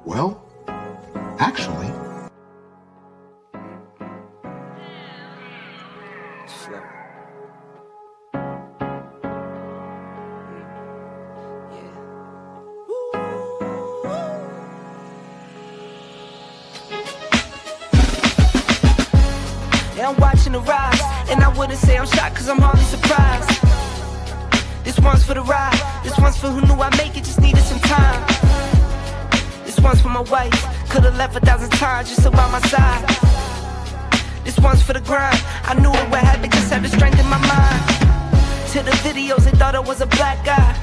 Well, actually... Slow. Yeah, I'm watching the rise, and I wouldn't say I'm shocked, cause I'm hardly surprised. This one's for the ride, this one's for who knew I'd make it, just needed some time. This one's for my wife, could've left 1,000 times just so by my side. This one's for the grind, I knew it would happen, just had the strength in my mind. To the videos, they thought I was a black guy.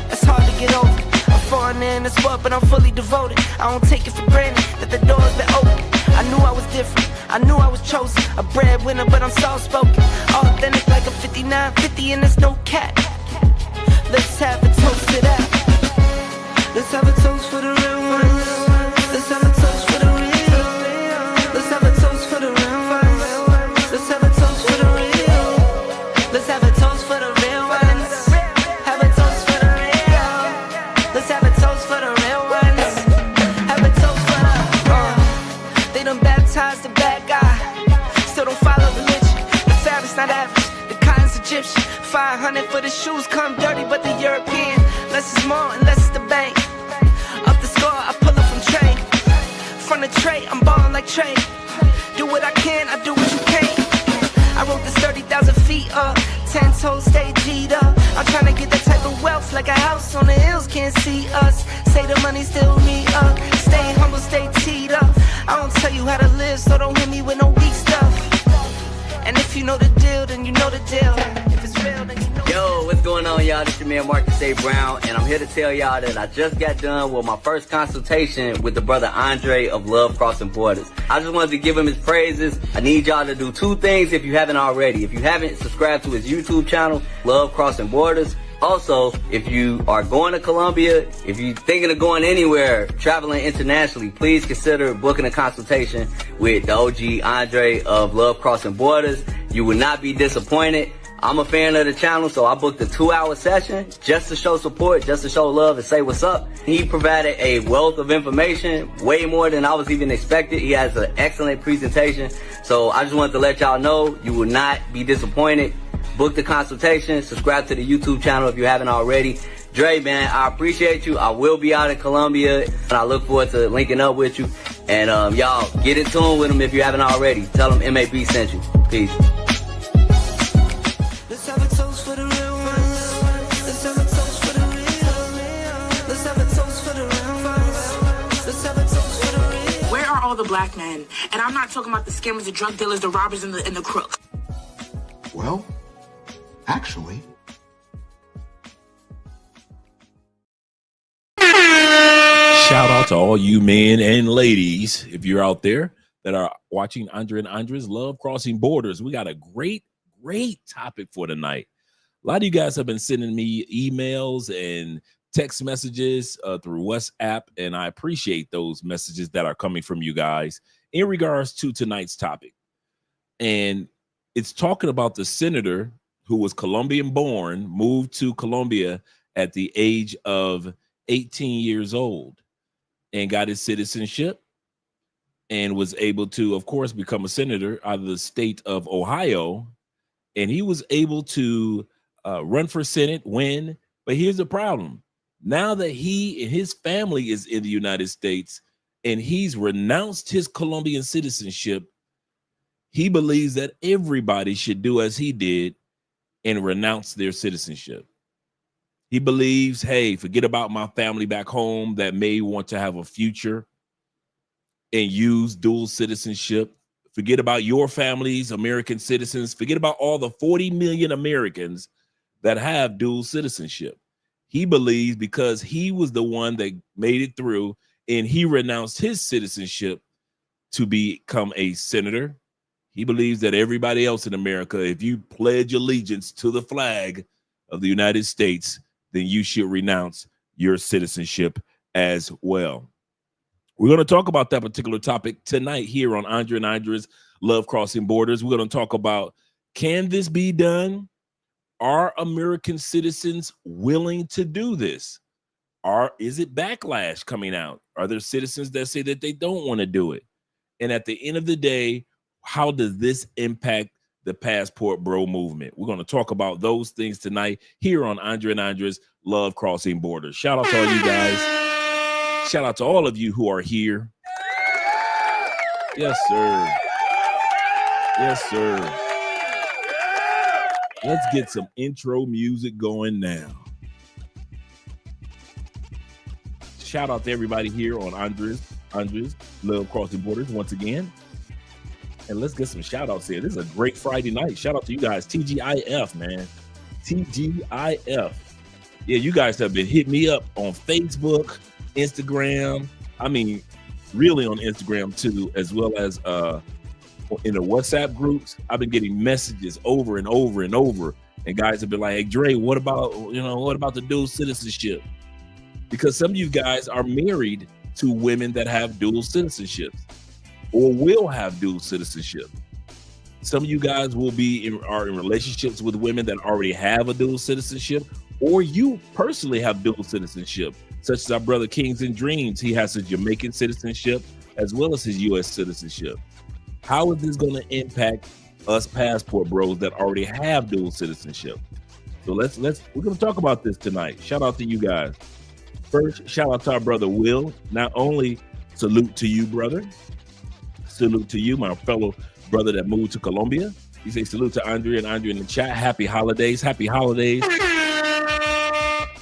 That's hard to get over. I'm foreigner in the sport, but I'm fully devoted. I don't take it for granted that the door's been open. I knew I was different, I knew I was chosen. A breadwinner, but I'm soft-spoken. Authentic like a 59, 50, and there's no cap. Let's have a toast to that. Let's have a toast for the real ones. Let's have a toast for the real. Let's have a toast for the real ones. Let's have a toast for the real. Let's have a toast for the real ones. Have a toast for the real. Let's have a toast for the real ones. Have a toast for the They done baptized the bad guy. Still don't follow religion. The fabric's not average. The cotton's Egyptian. 500 for the shoes, come dirty, but the European. Less is more and less is the bank. Up the score, I pull up from Trey. From the tray, I'm ballin' like Trey. Do what I can, I do what you can't. I wrote this 30,000 feet up. 10 toes, stay G'd up. I'm tryna get that type of wealth, like a house on the hills, can't see us. Say the money still me up. Stay humble, stay teed up. I don't tell you how to live, so don't hit me with no weak stuff. And if you know the deal, then you know the deal. If it's real, then you know. Yo, what's going on, y'all? This your man Marcus A. Brown, and I'm here to tell y'all that I just got done with my first consultation with the brother Andre of Love Crossing Borders. I just wanted to give him his praises. I need y'all to do two things if you haven't already. If you haven't subscribed to his YouTube channel, Love Crossing Borders. Also, if you are going to Colombia, if you're thinking of going anywhere, traveling internationally, please consider booking a consultation with the OG Andre of Love Crossing Borders. You will not be disappointed. I'm a fan of the channel, so I booked a 2-hour session just to show support, just to show love and say what's up. He provided a wealth of information, way more than I was even expected. He has an excellent presentation. So I just wanted to let y'all know you will not be disappointed. Book the consultation, subscribe to the YouTube channel if you haven't already. Dre, man, I appreciate you. I will be out in Colombia, and I look forward to linking up with you. And y'all, get in tune with him if you haven't already. Tell him MAB sent you. Peace. Let's have a toast for the real ones. Let's have a toast for the real. Let's have a toast for the real ones. Let's have a toast for the real. Where are all the black men? And I'm not talking about the scammers, the drug dealers, the robbers, and the crooks. Well, actually... Shout out to all you men and ladies, if you're out there that are watching Andre and Andre's Love Crossing Borders. We got a great topic for tonight. A lot of you guys have been sending me emails and text messages through WhatsApp, and I appreciate those messages that are coming from you guys in regards to tonight's topic. And it's talking about the senator who was Colombian born, moved to Colombia at the age of 18 years old and got his citizenship and was able to, of course, become a senator out of the state of Ohio. And he was able to run for Senate, win. But here's the problem. Now that he and his family is in the United States and he's renounced his Colombian citizenship, he believes that everybody should do as he did and renounce their citizenship. He believes, hey, forget about my family back home that may want to have a future and use dual citizenship. Forget about your families, American citizens. Forget about all the 40 million Americans that have dual citizenship. He believes because he was the one that made it through and he renounced his citizenship to become a senator. He believes that everybody else in America, if you pledge allegiance to the flag of the United States, then you should renounce your citizenship as well. We're going to talk about that particular topic tonight here on Andre and Andre's Love Crossing Borders. We're going to talk about, can this be done? Are American citizens willing to do this? Is it backlash coming out? Are there citizens that say that they don't want to do it? And at the end of the day, how does this impact the Passport Bro movement? We're going to talk about those things tonight here on Andre and Andres Love Crossing Borders. Shout out to all you guys. Shout out to all of you who are here. Yes, sir. Yes, sir. Let's get some intro music going now. Shout out to everybody here on Andres Love Crossing Borders once again. And let's get some shout outs here. This is a great Friday night. Shout out to you guys. TGIF, man. TGIF. Yeah, you guys have been hitting me up on Facebook, Instagram. I mean, really on Instagram too, as well as in the WhatsApp groups. I've been getting messages over and over and over. And guys have been like, hey, Dre, what about the dual citizenship? Because some of you guys are married to women that have dual citizenships or will have dual citizenship. Some of you guys will are in relationships with women that already have a dual citizenship, or you personally have dual citizenship, such as our brother Kings and Dreams. He has his Jamaican citizenship as well as his U.S. citizenship. How is this going to impact us passport bros that already have dual citizenship? So we're going to talk about this tonight. Shout out to you guys. First, shout out to our brother Will. Not only salute to you, brother. Salute to you, my fellow brother that moved to Colombia. He says salute to Andre and Andre in the chat. Happy holidays. Happy holidays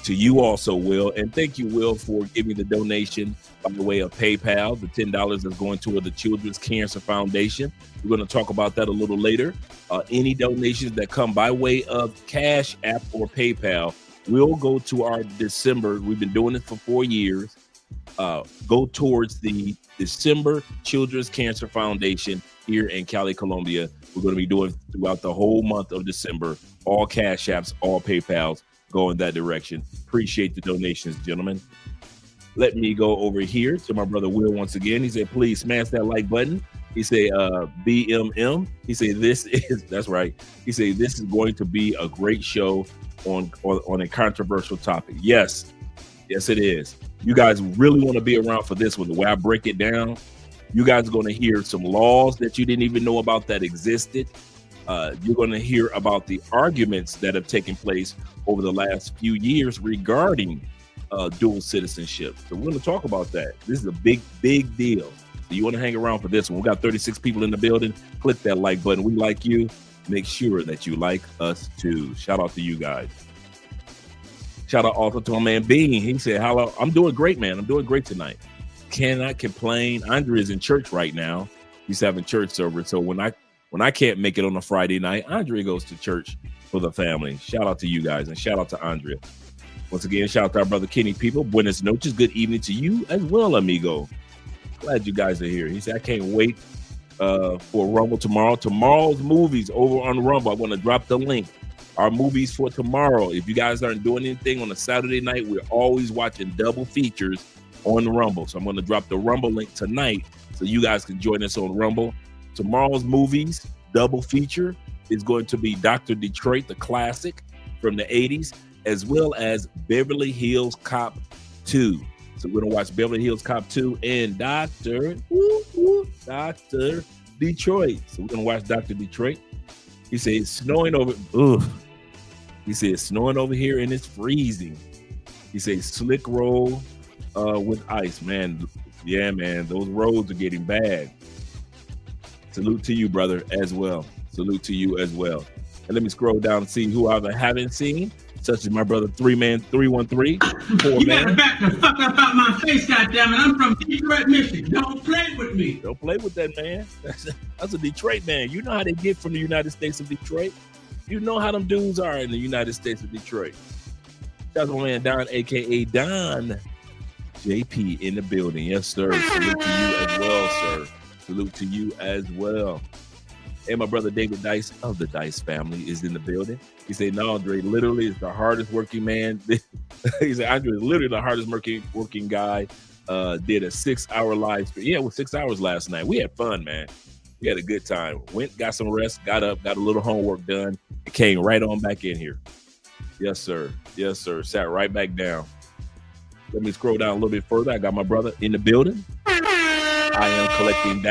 to you also, Will. And thank you, Will, for giving the donation by the way of PayPal. The $10 is going toward the Children's Cancer Foundation. We're going to talk about that a little later. Any donations that come by way of Cash App or PayPal will go to our December. We've been doing this for 4 years. Go towards the December Children's Cancer Foundation here in Cali, Colombia. We're going to be doing throughout the whole month of December. All Cash Apps, all PayPals go in that direction. Appreciate the donations, gentlemen. Let me go over here to my brother Will once again. He said, please smash that like button. He said, BMM. He said, that's right. He said, this is going to be a great show on a controversial topic. Yes, it is. You guys really want to be around for this one. The way I break it down, you guys are going to hear some laws that you didn't even know about that existed. You're going to hear about the arguments that have taken place over the last few years regarding dual citizenship. So we're going to talk about that. This is a big deal. So you want to hang around for this one. We got 36 people in the building. Click that like button. We like you. Make sure that you like us too. Shout out to you guys. Shout out also to my man Bean. He said, hello, I'm doing great, man. I'm doing great tonight. Cannot complain. Andre is in church right now. He's having church service. So when I can't make it on a Friday night, Andre goes to church for the family. Shout out to you guys and shout out to Andrea. Once again, shout out to our brother Kenny people. Buenas noches. Good evening to you as well, amigo. Glad you guys are here. He said, I can't wait for Rumble tomorrow. Tomorrow's movies over on Rumble. I'm going to drop the link. Our movies for tomorrow. If you guys aren't doing anything on a Saturday night, we're always watching double features on Rumble. So I'm going to drop the Rumble link tonight so you guys can join us on Rumble. Tomorrow's movies, double feature, is going to be Dr. Detroit, the classic from the 80s, as well as Beverly Hills Cop 2. So we're going to watch Beverly Hills Cop 2 and Dr. Detroit. So we're going to watch Dr. Detroit. He said it's snowing over. He said it's snowing over here and it's freezing. He said slick roll with ice, man. Yeah, man, those roads are getting bad. Salute to you, brother, as well. Salute to you as well. And let me scroll down and see who I haven't seen, such as my brother 3Man313. You gotta back the fuck up out my face, goddammit. I'm from Detroit, Michigan. Don't play with me. Don't play with that, man. That's a Detroit man. You know how they get from the United States of Detroit. You know how them dudes are in the United States of Detroit. That's my man Don, aka Don JP, in the building. Yes, sir. Salute to you as well, sir. Salute to you as well. And my brother David Dice of the Dice family is in the building. He said, no, Andre literally is the hardest working man. He said, Andre is literally the hardest working guy. Did a 6-hour live stream. Yeah, it was 6 hours last night. We had fun, man. We had a good time. Went, got some rest, got up, got a little homework done, and came right on back in here. Yes, sir. Yes, sir. Sat right back down. Let me scroll down a little bit further. I got my brother in the building. I am collecting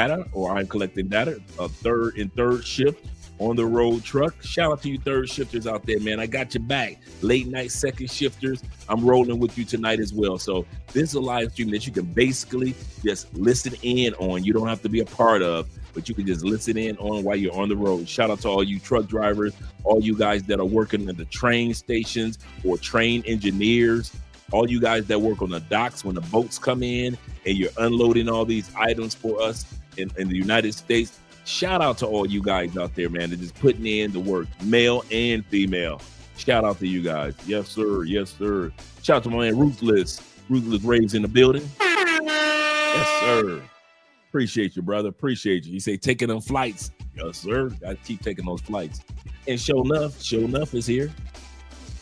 data, a third shift on the road truck. Shout out to you third shifters out there, man. I got your back. Late night second shifters, I'm rolling with you tonight as well. So this is a live stream that you can basically just listen in on. You don't have to be a part of, but you can just listen in on while you're on the road. Shout out to all you truck drivers, all you guys that are working at the train stations or train engineers, all you guys that work on the docks when the boats come in and you're unloading all these items for us in the United States. Shout out to all you guys out there, man, that just putting in the work, male and female. Shout out to you guys. Yes, sir. Yes, sir. Shout out to my man Ruthless Raves in the building. Yes, sir. Appreciate you, brother. Appreciate you. You say taking them flights. Yes, sir. Gotta keep taking those flights. And Show Enough is here.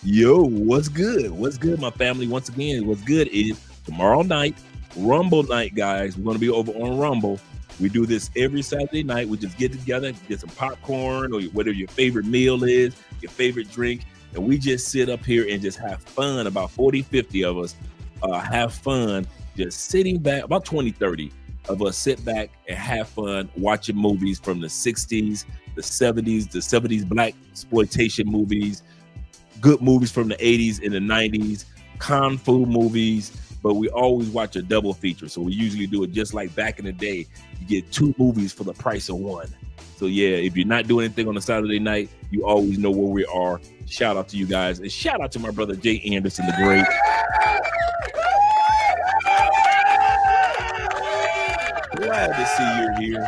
Yo, what's good? What's good, my family? Once again, what's good is tomorrow night, Rumble night, guys. We're gonna be over on Rumble. We do this every Saturday night. We just get together, get some popcorn or whatever your favorite meal is, your favorite drink, and we just sit up here and just have fun. About 40, 50 of us have fun just sitting back, about 20, 30 of us sit back and have fun watching movies from the 60s, the 70s black exploitation movies, good movies from the 80s and the 90s, kung fu movies, but we always watch a double feature. So we usually do it just like back in the day. You get 2 movies for the price of 1. So yeah, if you're not doing anything on a Saturday night, you always know where we are. Shout out to you guys. And shout out to my brother, Jay Anderson, the great. Glad to see you here.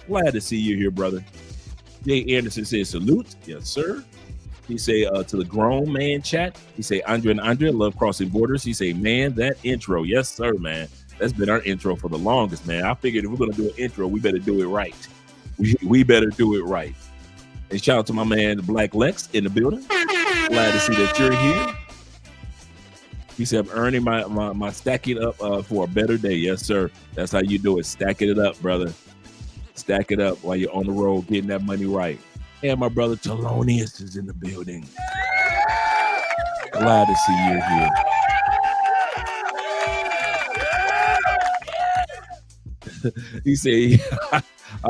Glad to see you here, brother. Jay Anderson says salute. Yes, sir. He say to the grown man chat, he say Andre and Andre love crossing borders. He say, man, that intro. Yes, sir, man. That's been our intro for the longest, man. I figured if we're going to do an intro, we better do it right. We better do it right. And shout out to my man, Black Lex in the building. Glad to see that you're here. He said, I'm earning my stacking up for a better day. Yes, sir. That's how you do it. Stacking it up, brother. Stack it up while you're on the road, getting that money right. And my brother Thelonious is in the building. Glad to see you here. He said, I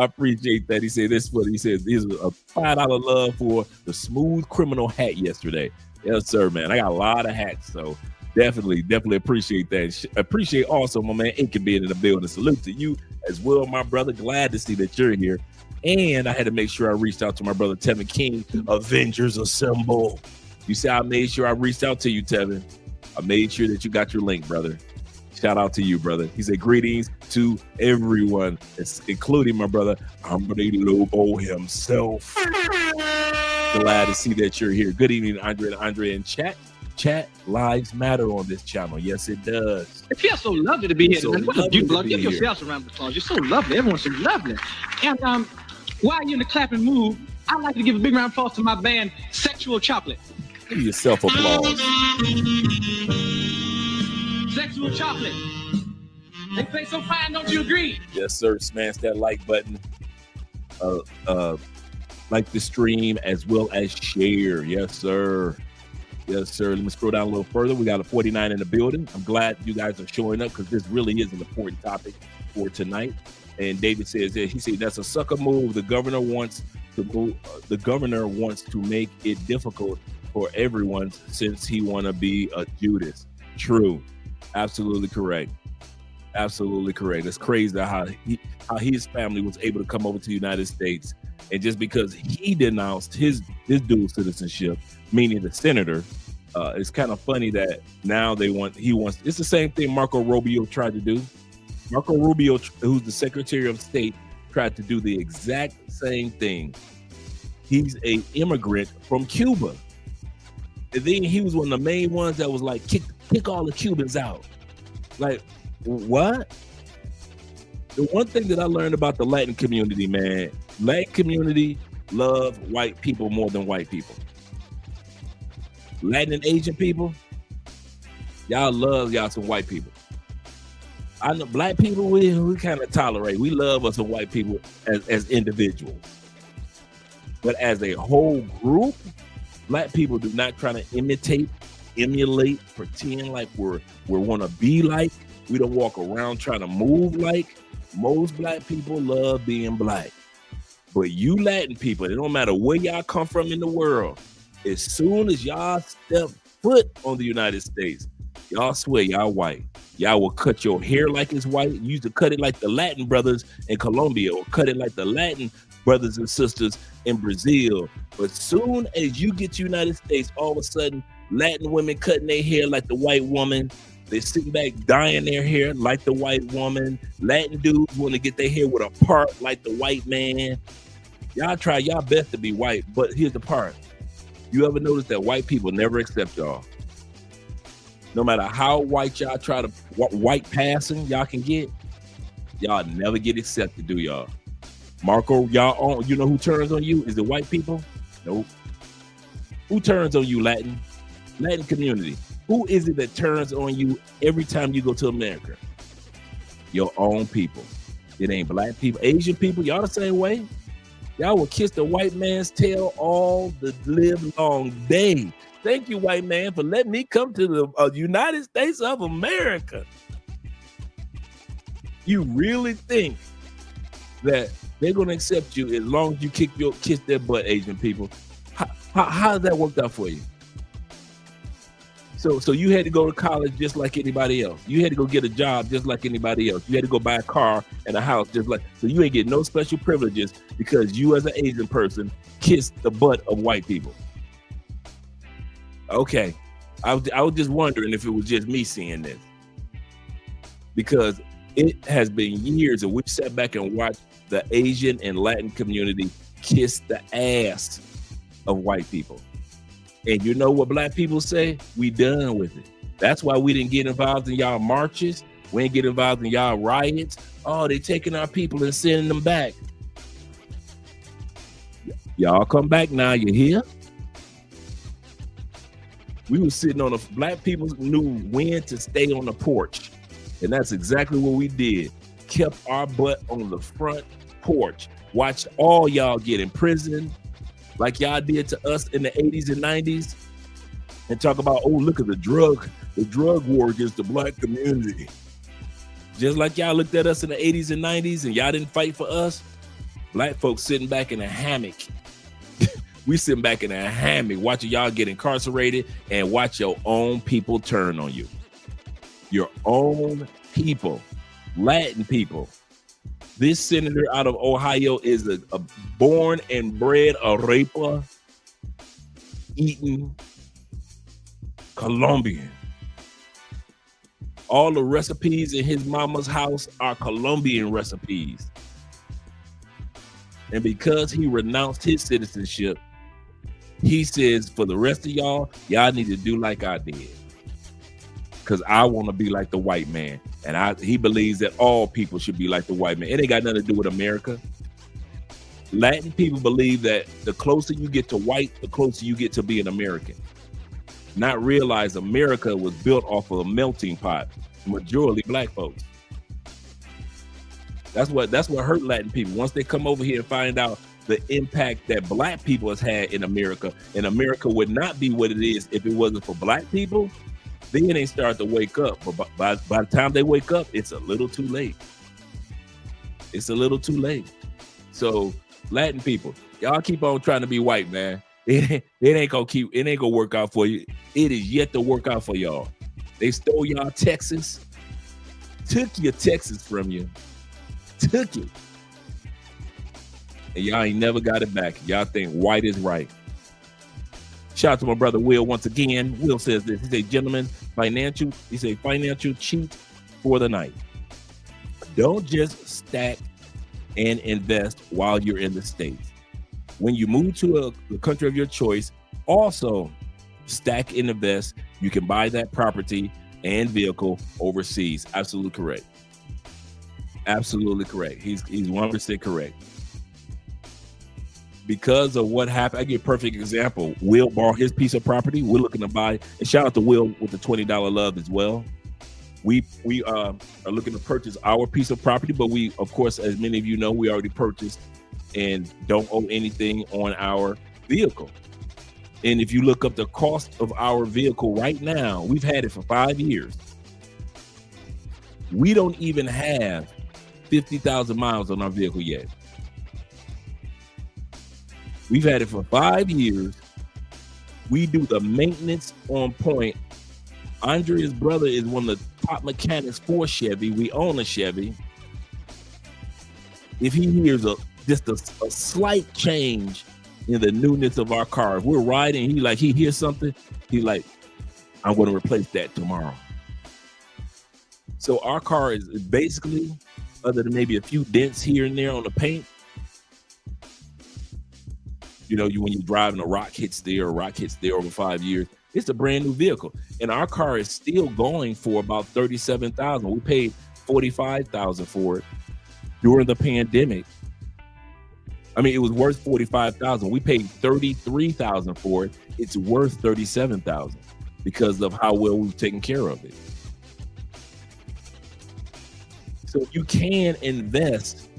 appreciate that. He said this for. He said this was a $5 love for the Smooth Criminal hat yesterday. Yes, sir, man. I got a lot of hats, so definitely appreciate that. Appreciate also my man Ink being in the building. Salute to you as well, my brother. Glad to see that you're here. And I had to make sure I reached out to my brother Tevin King. Avengers Assemble. You see, I made sure I reached out to you, Tevin. I made sure that you got your link, brother. Shout out to you, brother. He said greetings to everyone, including my brother Andre Lobo himself. Glad to see that you're here. Good evening, Andre and chat. Chat lives matter on this channel. Yes, it does. It feels so lovely to be here. So What a beautiful. Give yourselves a round of applause. You're so lovely. Everyone's so lovely. And while you're in the clapping mood, I'd like to give a big round of applause to my band, Sexual Chocolate. Give yourself applause. Sexual Chocolate. They play so fine, don't you agree? Yes, sir. Smash that like button. Like the stream as well as share. Yes, sir. Yes, sir. Let me scroll down a little further. We got a 49 in the building. I'm glad you guys are showing up because this really is an important topic for tonight. And David says that he said that's a sucker move. The governor wants to move. The governor wants to make it difficult for everyone since he want to be a Judas. True. Absolutely correct. Absolutely correct. It's crazy how his family was able to come over to the United States, and just because he denounced his dual citizenship, meaning the senator, it's kind of funny that now he wants. It's the same thing Marco Rubio tried to do. Marco Rubio, who's the Secretary of State, tried to do the exact same thing. He's an immigrant from Cuba, and then he was one of the main ones that was like, kick all the Cubans out. Like, what? The one thing that I learned about the Latin community, man, Latin community love white people more than white people. Latin and Asian people, y'all love y'all some white people. I know black people, we kind of tolerate. We love us some white people as individuals. But as a whole group, black people do not try to imitate emulate, pretend like we want to be like. We don't walk around trying to move like. Most black people love being black. But you Latin people, it don't matter where y'all come from in the world, as soon as y'all step foot on the United States, y'all swear y'all white. Y'all will cut your hair like it's white. You used to cut it like the Latin brothers in Colombia, or cut it like the Latin brothers and sisters in Brazil. But soon as you get to the United States, all of a sudden, Latin women cutting their hair like the white woman. They sitting back dyeing their hair like the white woman. Latin dudes want to get their hair with a part like the white man. Y'all try y'all best to be white, but here's the part. You ever notice that white people never accept y'all? No matter how white y'all try to, white passing y'all can get, y'all never get accepted, do y'all? Marco, y'all on, you know who turns on you? Is it white people? Nope. Who turns on you, Latin community? Who is it that turns on you every time you go to America? Your own people. It ain't black people. Asian people, y'all the same way. Y'all will kiss the white man's tail all the live long day. Thank you, white man, for letting me come to the United States of America. You really think that they're going to accept you as long as you kiss their butt, Asian people? How does that work out for you? So you had to go to college just like anybody else. You had to go get a job just like anybody else. You had to go buy a car and a house just like, so you ain't get no special privileges because you as an Asian person kissed the butt of white people. Okay. I was just wondering if it was just me seeing this, because it has been years that we've sat back and watched the Asian and Latin community kiss the ass of white people. And you know what black people say? We done with it. That's why we didn't get involved in y'all marches. We didn't get involved in y'all riots. Oh, they taking our people and sending them back. Y'all come back now, you hear? We were sitting on black people knew when to stay on the porch. And that's exactly what we did. Kept our butt on the front porch. Watched all y'all get in prison, like y'all did to us in the 80s and 90s, and talk about, oh, look at the drug war against the black community. Just like y'all looked at us in the 80s and 90s and y'all didn't fight for us, black folks sitting back in a hammock. We sitting back in a hammock watching y'all get incarcerated and watch your own people turn on you. Your own people, Latin people. This senator out of Ohio is a born and bred arepa eating Colombian. All the recipes in his mama's house are Colombian recipes. And because he renounced his citizenship, he says, for the rest of y'all need to do like I did. Because I want to be like the white man. And he believes that all people should be like the white man. It ain't got nothing to do with America. Latin people believe that the closer you get to white, the closer you get to being American. Not realize America was built off of a melting pot, majority black folks. That's what hurt Latin people. Once they come over here and find out the impact that black people has had in America, and America would not be what it is if it wasn't for black people, then they start to wake up. But by the time they wake up, it's a little too late. It's a little too late. So Latin people, y'all keep on trying to be white, man. It ain't gonna work out for you. It is yet to work out for y'all. They stole y'all Texas, took your Texas from you, took it, and y'all ain't never got it back. Y'all think white is right. Shout out to my brother Will once again. Will says this. He said, gentlemen, financial cheat for the night. Don't just stack and invest while you're in the States. When you move to a country of your choice, also stack and invest. You can buy that property and vehicle overseas. Absolutely correct. Absolutely correct. He's 100% correct. Because of what happened, I give a perfect example. Will bought his piece of property. We're looking to buy, and shout out to Will with the $20 love as well. We are looking to purchase our piece of property, but we, of course, as many of you know, we already purchased and don't owe anything on our vehicle. And if you look up the cost of our vehicle right now, we've had it for 5 years. We don't even have 50,000 miles on our vehicle yet. We've had it for 5 years. We do the maintenance on point. Andrea's brother is one of the top mechanics for Chevy. We own a Chevy. If he hears just a slight change in the newness of our car, if we're riding, he hears something, he like, I'm going to replace that tomorrow. So our car is basically, other than maybe a few dents here and there on the paint, you know, when you're driving, a rock hits there over 5 years, it's a brand new vehicle. And our car is still going for about $37,000. We paid $45,000 for it during the pandemic. I mean, it was worth $45,000. We paid $33,000 for it. It's worth $37,000 because of how well we've taken care of it. So you can invest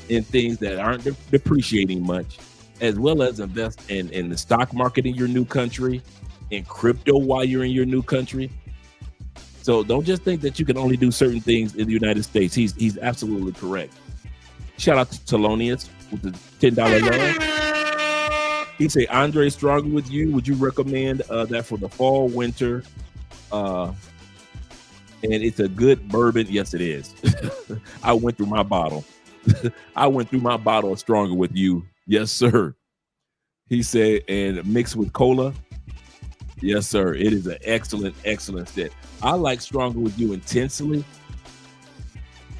in things that aren't depreciating much, as well as invest in the stock market in your new country, in crypto while you're in your new country. So don't just think that you can only do certain things in the United States. He's absolutely correct. Shout out to Thelonious with the $10 loan. He say, Andre, stronger with you. Would you recommend that for the fall, winter? And it's a good bourbon. Yes, it is. I went through my bottle. I went through my bottle of Stronger with You. Yes, sir. He said, and mixed with cola. Yes, sir. It is an excellent, excellent set. I like Stronger with You intensely.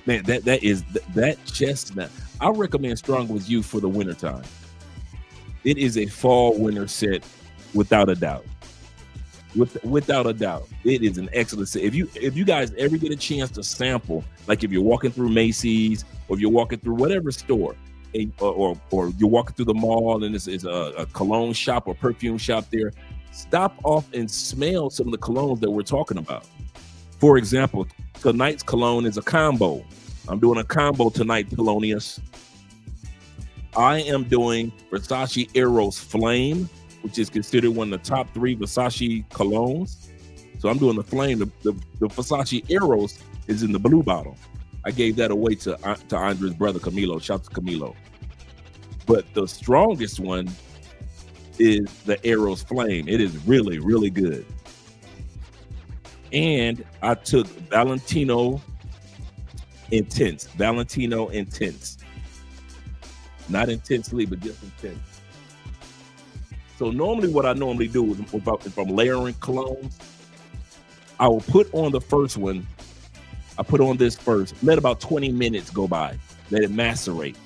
Man, that chestnut. I recommend Stronger with You for the wintertime. It is a fall winter set without a doubt. Without a doubt, it is an excellent set. If you guys ever get a chance to sample, like if you're walking through Macy's or if you're walking through whatever store, or you're walking through the mall and it's a cologne shop or perfume shop there, stop off and smell some of the colognes that we're talking about. For example, tonight's cologne is a combo. I'm doing a combo tonight, Thelonious. I am doing Versace Eros Flame, which is considered one of the top 3 Versace colognes. So I'm doing the Flame. The Versace Eros is in the blue bottle. I gave that away to Andre's brother, Camilo. Shout out to Camilo. But the strongest one is the Eros Flame. It is really, really good. And I took Valentino Intense. Not intensely, but just intense. So normally what I normally do is if I'm layering colognes, I will put on the first one. I put on this first, let about 20 minutes go by. Let it macerate.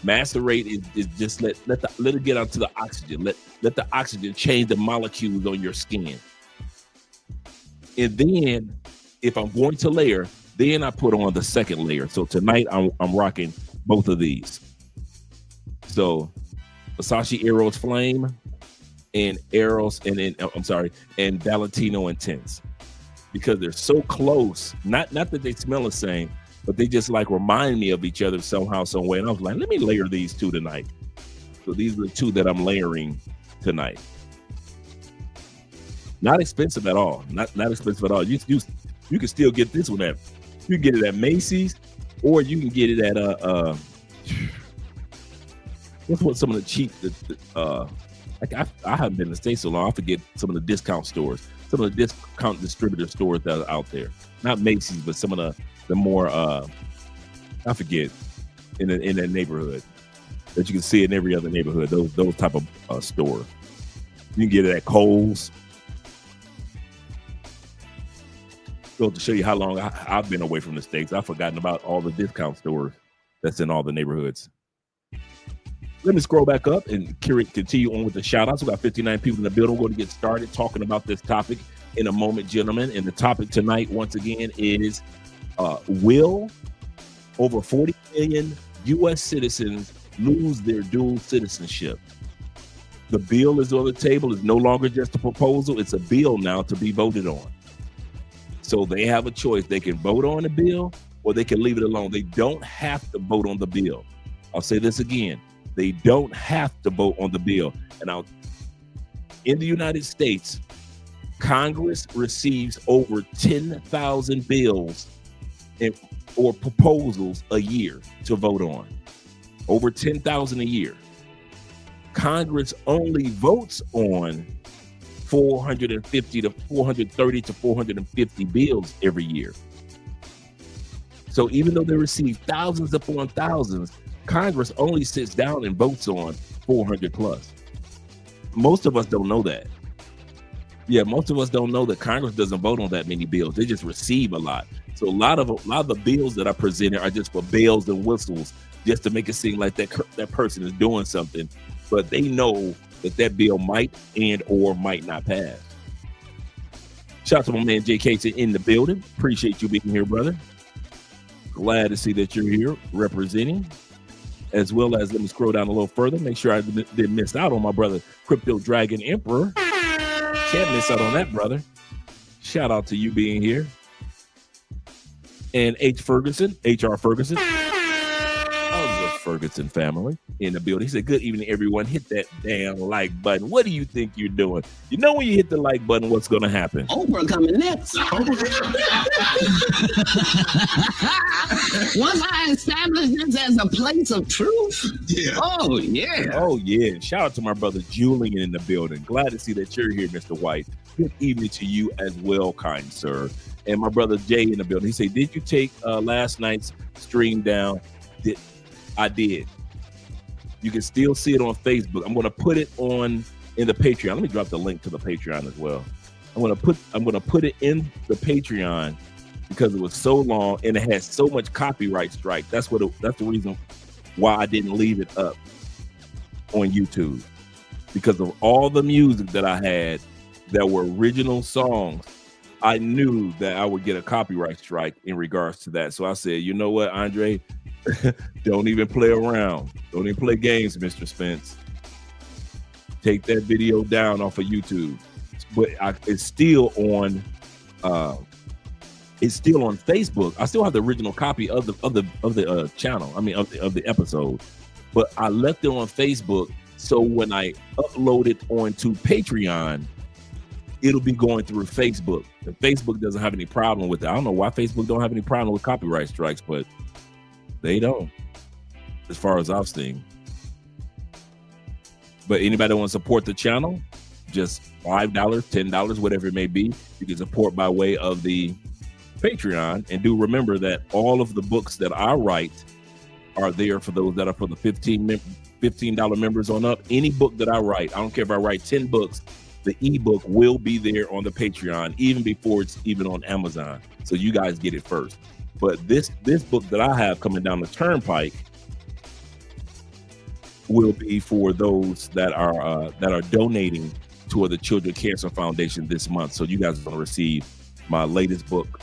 Macerate is just let it get onto the oxygen. Let the oxygen change the molecules on your skin. And then if I'm going to layer, then I put on the second layer. So tonight I'm rocking both of these. So Versace Eros Flame and and Valentino Intense, because they're so close. Not that they smell the same, but they just like remind me of each other somehow, some way. And I was like, let me layer these two tonight. So these are the two that I'm layering tonight. Not expensive at all. Not expensive at all. You can still get this one at, you can get it at Macy's, or you can get it at what's what some of the cheap like I haven't been in the States so long, I forget some of the discount stores, some of the discount distributor stores that are out there. Not Macy's, but some of the more I forget in that neighborhood that you can see in every other neighborhood. Those type of stores. You can get it at Kohl's. So to show you how long I've been away from the States, I've forgotten about all the discount stores that's in all the neighborhoods. Let me scroll back up and continue on with the shout outs. We got 59 people in the building. We're going to get started talking about this topic in a moment, gentlemen. And the topic tonight, once again, is will over 40 million U.S. citizens lose their dual citizenship? The bill is on the table. It's no longer just a proposal. It's a bill now to be voted on. So they have a choice. They can vote on the bill or they can leave it alone. They don't have to vote on the bill. I'll say this again. They don't have to vote on the bill. And in the United States, Congress receives over 10,000 bills or proposals a year to vote on. Over 10,000 a year. Congress only votes on 450 to 430 to 450 bills every year. So even though they receive thousands upon thousands, Congress only sits down and votes on 400 plus. Most of us don't know that. Yeah, most of us don't know that Congress doesn't vote on that many bills. They just receive a lot. So a lot of the bills that I presented are just for bells and whistles, just to make it seem like that person is doing something, but they know that bill might and or might not pass. Shout out to my man Jay Casey in the building. Appreciate you being here, brother. Glad to see that you're here representing, as well as, let me scroll down a little further, make sure I didn't miss out on my brother Crypto Dragon Emperor. Can't miss out on that, brother. Shout out to you being here. And HR Ferguson, of the Ferguson family in the building. He said, good evening, everyone. Hit that damn like button. What do you think you're doing? You know when you hit the like button, what's going to happen? Oprah coming next. Once I establish this as a place of truth. Yeah. Oh, yeah. Oh, yeah. Shout out to my brother Julian in the building. Glad to see that you're here, Mr. White. Good evening to you as well, kind sir. And my brother Jay in the building. He said, did you take last night's stream down? I did. You can still see it on Facebook. I'm going to put it in the Patreon. Let me drop the link to the Patreon as well. I'm going to put it in the Patreon because it was so long and it had so much copyright strike. That's the reason why I didn't leave it up on YouTube, because of all the music that I had that were original songs. I knew that I would get a copyright strike in regards to that. So I said, you know what, Andre, don't even play around. Don't even play games, Mr. Spence. Take that video down off of YouTube. But it's still on Facebook. I still have the original copy of the channel. I mean, of the episode. But I left it on Facebook, so when I upload it onto Patreon, it'll be going through Facebook. And Facebook doesn't have any problem with it. I don't know why Facebook don't have any problem with copyright strikes, but they don't, as far as I've seen. But anybody that wants to support the channel, just $5, $10, whatever it may be, you can support by way of the Patreon. And do remember that all of the books that I write are there for those that are for the $15 members on up. Any book that I write, I don't care if I write 10 books, the ebook will be there on the Patreon even before it's even on Amazon. So you guys get it first. But this book that I have coming down the turnpike will be for those that are donating to the Children Cancer Foundation this month. So you guys are going to receive my latest book,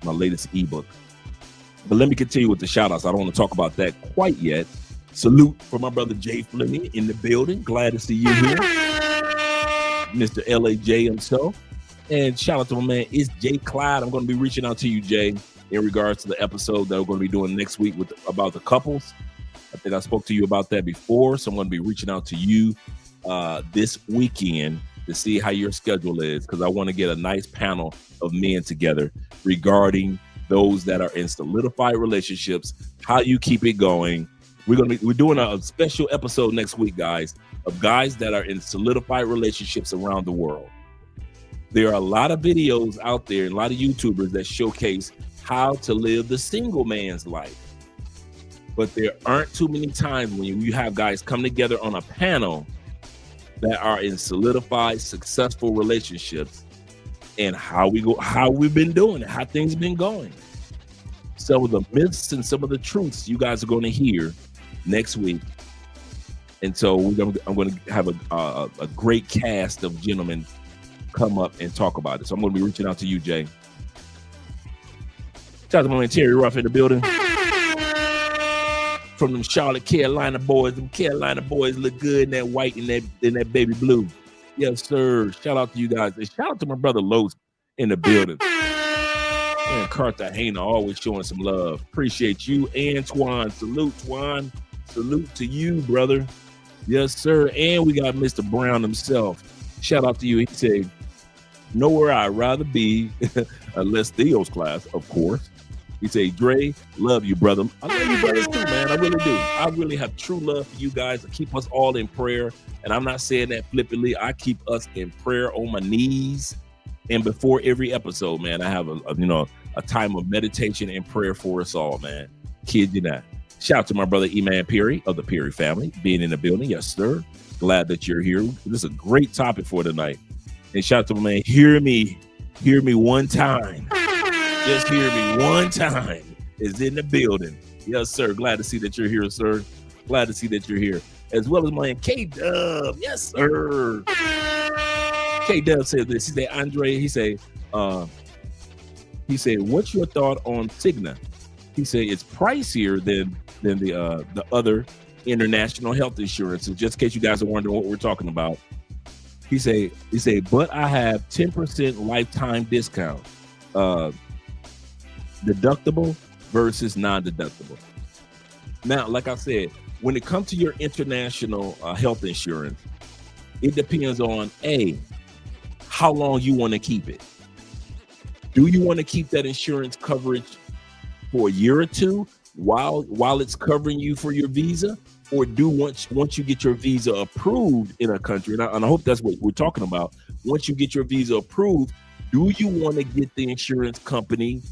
my latest ebook. But let me continue with the shout outs. I don't want to talk about that quite yet. Salute for my brother Jay Fleming in the building. Glad to see you here. Mr. LAJ himself. And shout out to my man, it's Jay Clyde. I'm going to be reaching out to you, Jay, in regards to the episode that we're going to be doing next week about the couples. I think I spoke to you about that before, so I'm going to be reaching out to you this weekend to see how your schedule is, because I want to get a nice panel of men together regarding those that are in solidified relationships, how you keep it going. We're doing a special episode next week, guys, of guys that are in solidified relationships around the world. There are a lot of videos out there and a lot of YouTubers that showcase how to live the single man's life. But there aren't too many times when you have guys come together on a panel that are in solidified, successful relationships, and how we've been doing it, how things have been going. Some of the myths and some of the truths you guys are going to hear next week. And so I'm going to have a great cast of gentlemen come up and talk about it. So I'm going to be reaching out to you, Jay. Shout out to my man Terry Ruff in the building. From them Charlotte, Carolina boys. Them Carolina boys look good in that white and that baby blue. Yes, sir. Shout out to you guys. And shout out to my brother Los in the building. And Cartagena always showing some love. Appreciate you, Antoine. Salute, Twan. Salute to you, brother. Yes, sir. And we got Mr. Brown himself. Shout out to you. He said, nowhere I'd rather be, unless Theo's class, of course. He said, Dre, love you, brother. I love you, brothers, too, man. I really do. I really have true love for you guys to keep us all in prayer. And I'm not saying that flippantly. I keep us in prayer on my knees. And before every episode, man, I have a time of meditation and prayer for us all, man. Kid you not. Shout out to my brother Eman Perry of the Perry family being in the building. Yes, sir. Glad that you're here. This is a great topic for tonight. And shout out to my man, hear me one time. Just hear me one time. Is in the building. Yes, sir. Glad to see that you're here, sir. Glad to see that you're here. As well as my man K-Dub. Yes, sir. K-Dub said this. He said, Andre, he said, what's your thought on Cigna? He said it's pricier than the other international health insurances. Just in case you guys are wondering what we're talking about. He said, but I have 10% lifetime discount. Deductible versus non-deductible. Now, like I said, when it comes to your international health insurance, it depends on how long you want to keep it. Do you want to keep that insurance coverage for a year or two while it's covering you for your visa, or once you get your visa approved in a country, and I hope that's what we're talking about. Once you get your visa approved, do you want to get the insurance coverage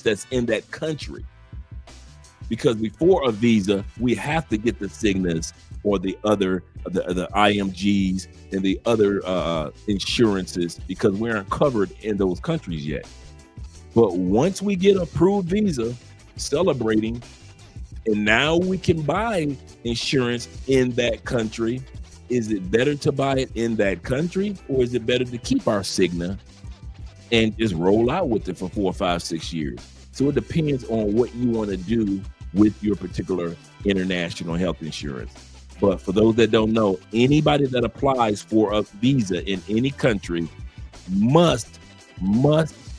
that's in that country? Because before a visa, we have to get the Cignas or the IMGs and the other insurances, because we aren't covered in those countries yet. But once we get approved visa, celebrating, and now we can buy insurance in that country. Is it better to buy it in that country, or is it better to keep our Cigna and just roll out with it for 4, 5, 6 years? So it depends on what you want to do with your particular international health insurance. But for those that don't know, anybody that applies for a visa in any country must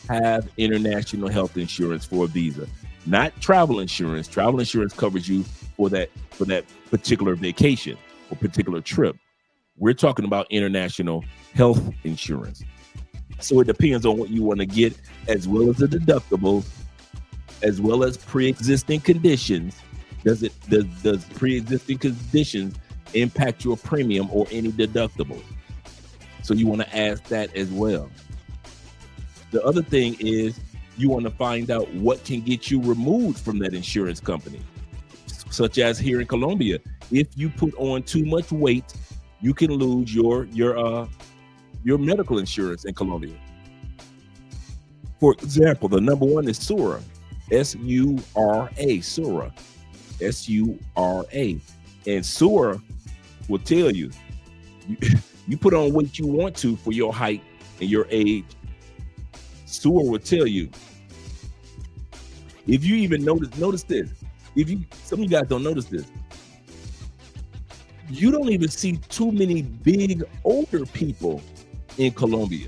have international health insurance for a visa, not travel insurance. Travel insurance covers you for that particular vacation or particular trip. We're talking about international health insurance. So it depends on what you want to get, as well as the deductibles, as well as pre-existing conditions. Does pre-existing conditions impact your premium or any deductibles? So you want to ask that as well. The other thing is you want to find out what can get you removed from that insurance company. Such as here in Colombia, if you put on too much weight, you can lose your medical insurance in Colombia. For example, the number one is SURA, S-U-R-A, SURA, S-U-R-A. And SURA will tell you, you put on weight you want to for your height and your age. SURA will tell you. If you even notice this, some of you guys don't notice this, you don't even see too many big older people in Colombia.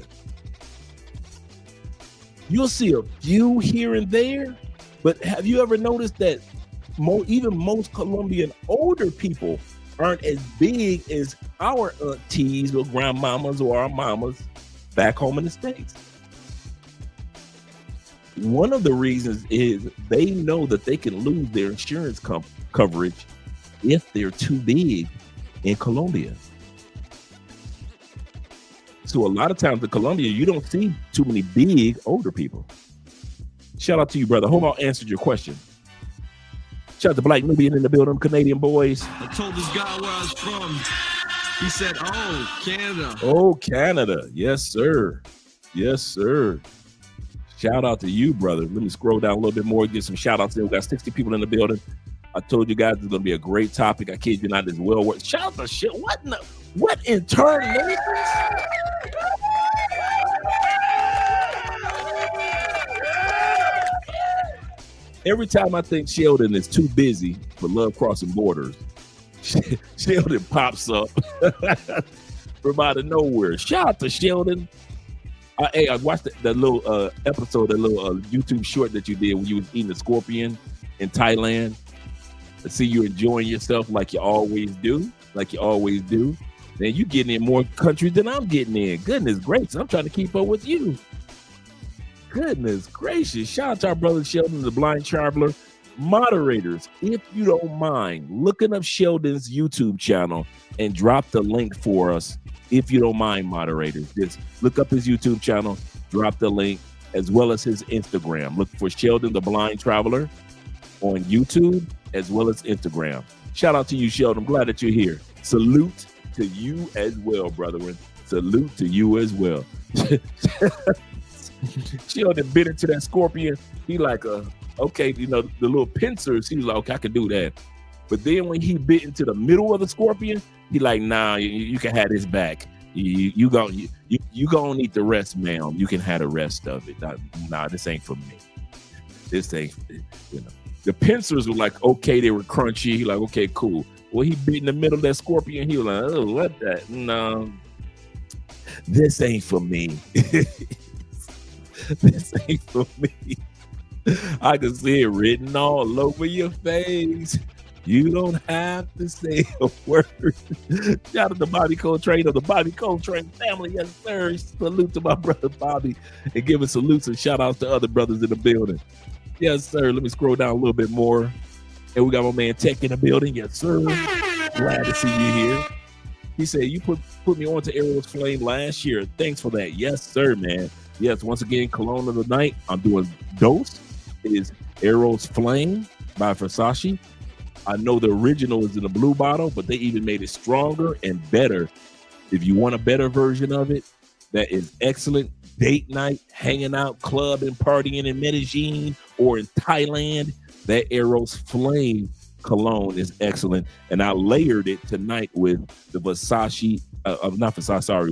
You'll see a few here and there, but have you ever noticed that even most Colombian older people aren't as big as our aunties or grandmamas or our mamas back home in the States? One of the reasons is they know that they can lose their insurance coverage if they're too big in Colombia. So a lot of times in Colombia, you don't see too many big older people. Shout out to you, brother. Hope I answered your question. Shout out to Black Nubian in the building, Canadian boys. I told this guy where I was from. He said, oh, Canada. Oh, Canada. Yes, sir. Yes, sir. Shout out to you, brother. Let me scroll down a little bit more, get some shout outs there. We got 60 people in the building. I told you guys it's going to be a great topic. I kid you not, as well. Shout out to shit. What in turn, man? Every time I think Sheldon is too busy for Love Crossing Borders, Sheldon pops up from out of nowhere. Shout out to Sheldon. Hey, I watched that little episode, that little YouTube short that you did when you was eating a scorpion in Thailand. I see you enjoying yourself like you always do. Man, you getting in more countries than I'm getting in. Goodness gracious, I'm trying to keep up with you. Goodness gracious. Shout out to our brother Sheldon, the Blind Traveler. Moderators, if you don't mind, looking up Sheldon's YouTube channel and drop the link for us. If you don't mind, moderators, just look up his YouTube channel, drop the link, as well as his Instagram. Look for Sheldon, the Blind Traveler on YouTube, as well as Instagram. Shout out to you, Sheldon. I'm glad that you're here. Salute to you as well, brethren. Salute to you as well. Sheldon bit into that scorpion. He like, okay, you know, the little pincers. He was like, okay, I can do that. But then when he bit into the middle of the scorpion, he like, nah, you can have this back. You gonna eat the rest, ma'am. You can have the rest of it. Nah, this ain't for me. This ain't, you know. The pincers were like, okay, they were crunchy. He like, okay, cool. Well, he bit in the middle of that scorpion. He was like, oh, what that? No, this ain't for me. This ain't for me. I can see it written all over your face. You don't have to say a word. Shout out to Bobby Coltrane of the Bobby Coltrane family. Yes, sir. Salute to my brother Bobby and giving salutes and shout outs to other brothers in the building. Yes, sir. Let me scroll down a little bit more. And we got my man Tech in the building. Yes, sir. Glad to see you here. He said, you put me on to Arrow's Flame last year. Thanks for that. Yes, sir, man. Yes, once again, Cologne of the Night. I'm doing Dose. It is Arrow's Flame by Versace. I know the original is in a blue bottle, but they even made it stronger and better. If you want a better version of it, that is excellent. Date night, hanging out, clubbing, partying in Medellin or in Thailand, that Arrow's Flame cologne is excellent. And I layered it tonight with the Versace,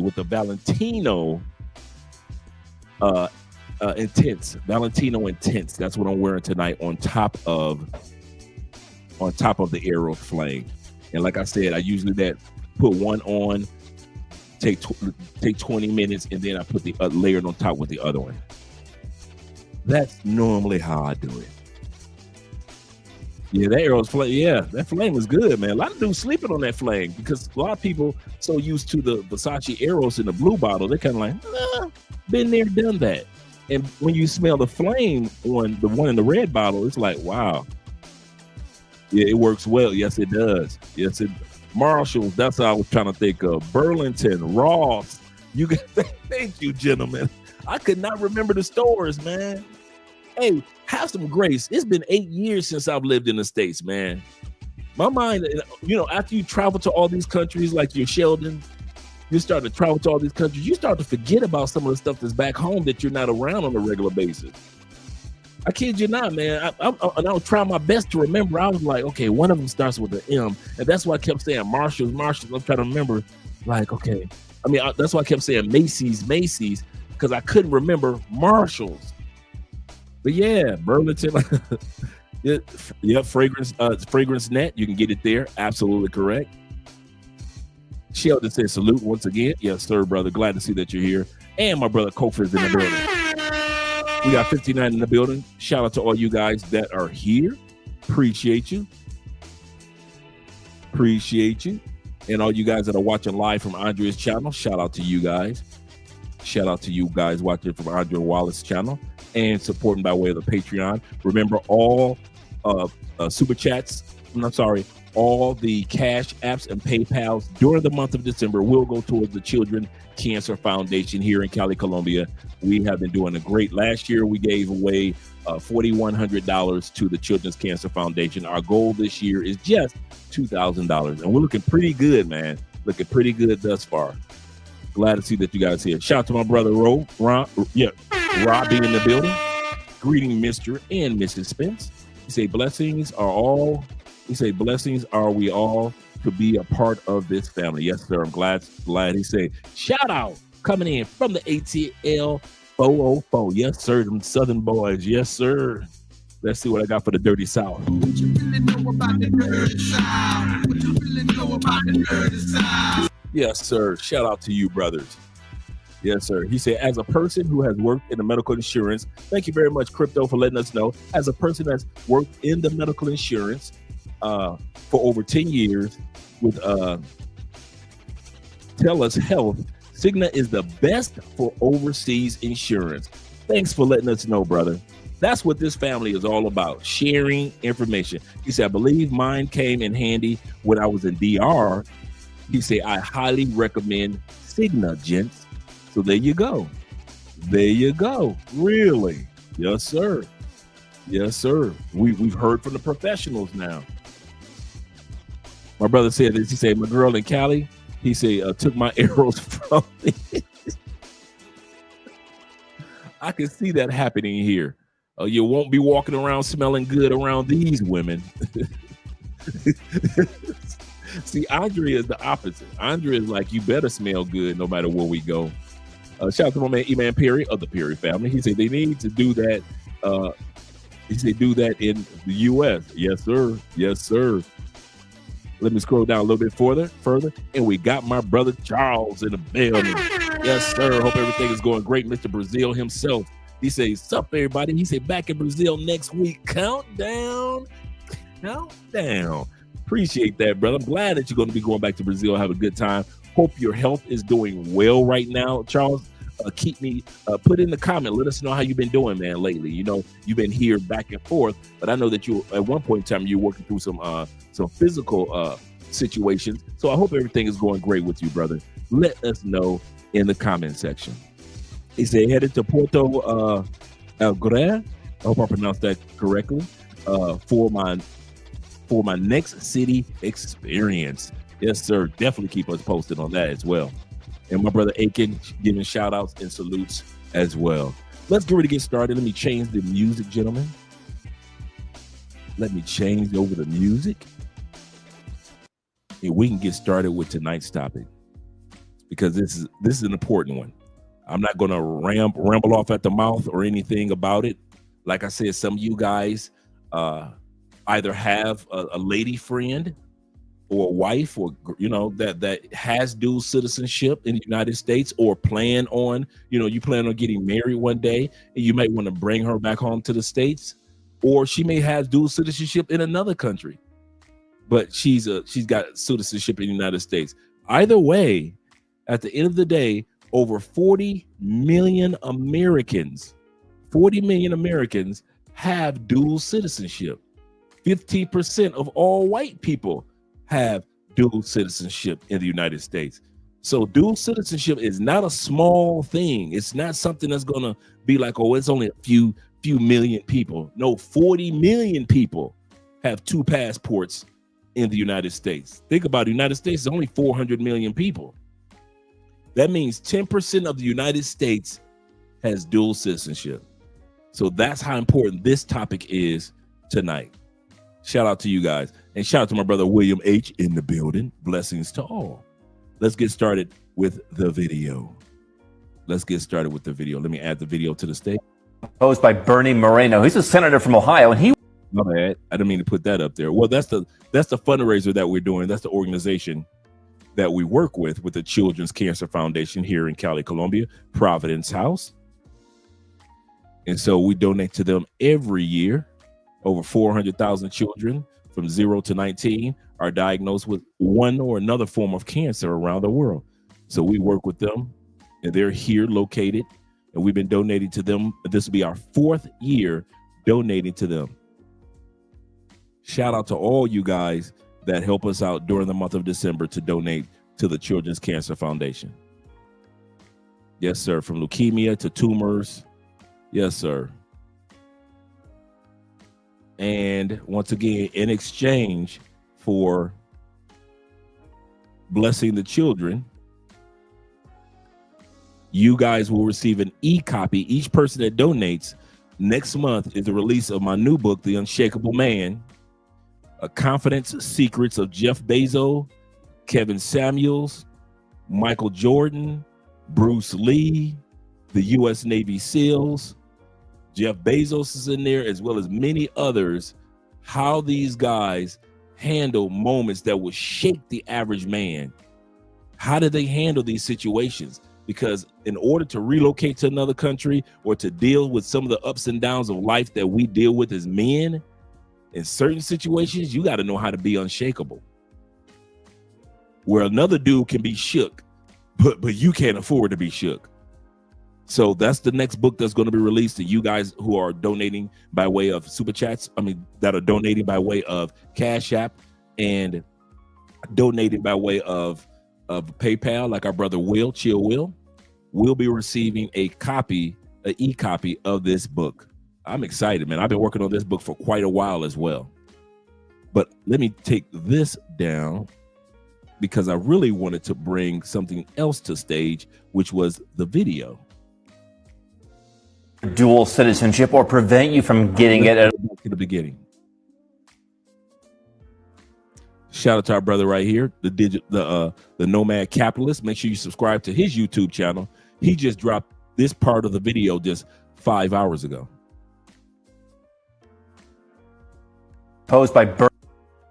with the Valentino Intense. Valentino Intense. That's what I'm wearing tonight on top of the Arrow Flame. And like I said, I usually put one on, take 20 minutes, and then I put the layered on top with the other one. That's normally how I do it. Yeah, that Arrow's Flame. Yeah, that flame is good, man. A lot of dudes sleeping on that flame because a lot of people so used to the Versace Arrows in the blue bottle, they're kind of like, been there, done that. And when you smell the flame on the one in the red bottle, it's like, wow. Yeah, it works well. Yes, it does. Yes, it. Marshalls. That's how I was trying to think of. Burlington, Ross. You can thank you, gentlemen. I could not remember the stores, man. Hey, have some grace. It's been 8 years since I've lived in the States, man. My mind, you know, after you travel to all these countries, like you're Sheldon, you start to travel to all these countries, you start to forget about some of the stuff that's back home that you're not around on a regular basis. I kid you not, man. I was trying my best to remember. I was like, okay, one of them starts with an M, and that's why I kept saying Marshalls. I'm trying to remember, like, okay. I mean, that's why I kept saying Macy's, because I couldn't remember Marshalls. But yeah, Burlington. Yeah, Fragrance Net. You can get it there. Absolutely correct. Sheldon says salute once again. Yes, sir, brother. Glad to see that you're here. And my brother Kofer is in the building. We got 59 in the building. Shout out to all you guys that are here. Appreciate you. And all you guys that are watching live from Andrea's channel, shout out to you guys. Shout out to you guys watching from Andrea Wallace's channel and supporting by way of the Patreon. Remember, all super chats, all the cash apps and PayPals during the month of December will go towards the Children Cancer Foundation here in Cali, Colombia. We have been doing a great. Last year, we gave away $4,100 to the Children's Cancer Foundation. Our goal this year is just $2,000, and we're looking pretty good, man. Looking pretty good thus far. Glad to see that you guys here. Shout out to my brother Robbie in the building. Greeting Mr. and Mrs. Spence. He say blessings are we all to be a part of this family. Yes, sir. I'm glad. He said, shout out coming in from the ATL 404. Yes, sir. Them Southern boys. Yes, sir. Let's see what I got for the Dirty South. What you really know about the Dirty South? What you really know about the Dirty South? Yes, sir. Shout out to you, brothers. Yes, sir. He said, as a person who has worked in the medical insurance, thank you very much, Crypto, for letting us know. As a person that's worked in the medical insurance, for over 10 years with TELUS Health, Cigna is the best for overseas insurance. Thanks for letting us know, brother. That's what this family is all about, sharing information. He said, I believe mine came in handy when I was in DR. He said, I highly recommend Cigna, gents. So there you go. There you go. Really? Yes, sir. Yes, sir. We've heard from the professionals now. My brother said this. He said, my girl in Cali, he said, took my arrows from me. I can see that happening here. You won't be walking around smelling good around these women. See, Andrea is the opposite. Andrea is like, you better smell good no matter where we go. Shout out to my man, E-Man Perry of the Perry family. He said they need to do that. He said do that in the U.S. Yes, sir. Yes, sir. Let me scroll down a little bit further. And we got my brother Charles in the building. Yes, sir. Hope everything is going great. Mr. Brazil himself. He says, sup, everybody? He said, back in Brazil next week. Countdown. Countdown. Appreciate that, brother. I'm glad that you're going to be going back to Brazil. Have a good time. Hope your health is doing well right now, Charles. Keep me, put in the comment. Let us know how you've been doing, man, lately. You know, you've been here back and forth, but I know that you, at one point in time, you're working through some physical situations. So I hope everything is going great with you, brother. Let us know in the comment section. He said headed to Porto Alegre. I hope I pronounced that correctly. For my next city experience. Yes, sir. Definitely keep us posted on that as well. And my brother Aiken giving shout outs and salutes as well. Let's get ready to get started. Let me change the music, gentlemen. Let me change over the music. And we can get started with tonight's topic, because this is an important one. I'm not going to ramble off at the mouth or anything about it. Like I said, some of you guys either have a lady friend or a wife, or that has dual citizenship in the United States, or plan on getting married one day, and you might want to bring her back home to the States, or she may have dual citizenship in another country, but she's got citizenship in the United States. Either way, at the end of the day, over 40 million Americans have dual citizenship. 15% of all white people have dual citizenship in the United States. So dual citizenship is not a small thing. It's not something that's going to be like, oh, it's only a few million people. No, 40 million people have two passports in the United States. Think about it. The United States is only 400 million people. That means 10% of the United States has dual citizenship. So that's how important this topic is tonight. Shout out to you guys. And shout out to my brother William H. in the building. Blessings to all. Let's get started with the video. Let me add the video to the stage. Posed by Bernie Moreno. He's a senator from Ohio, and he... My bad. I didn't mean to put that up there. Well, that's the fundraiser that we're doing. That's the organization that we work with the Children's Cancer Foundation here in Cali, Colombia, Providence House. And so we donate to them every year. Over 400,000 children from 0 to 19 are diagnosed with one or another form of cancer around the world. So we work with them, and they're here located, and we've been donating to them. This will be our 4th year donating to them. Shout out to all you guys that help us out during the month of December to donate to the Children's Cancer Foundation. Yes, sir. From leukemia to tumors. Yes, sir. And once again, in exchange for blessing the children, you guys will receive an e-copy. Each person that donates next month is the release of my new book, The Unshakable Man, Confidence Secrets of Jeff Bezos, Kevin Samuels, Michael Jordan, Bruce Lee, the U.S. Navy SEALs. Jeff Bezos is in there, as well as many others. How these guys handle moments that will shake the average man. How do they handle these situations? Because in order to relocate to another country or to deal with some of the ups and downs of life that we deal with as men, In certain situations, you got to know how to be unshakable. Where another dude can be shook, but you can't afford to be shook. So that's the next book that's going to be released to you guys who are donating by way of super chats. That are donating by way of Cash App and donating by way of PayPal, like our brother Will, Chill will be receiving an e-copy of this book. I'm excited, man. I've been working on this book for quite a while as well. But let me take this down because I really wanted to bring something else to stage, which was the video. Dual citizenship or prevent you from getting it at the beginning. Shout out to our brother right here, the Nomad Capitalist. Make sure you subscribe to his YouTube channel. He just dropped this part of the video just 5 hours ago. Posed by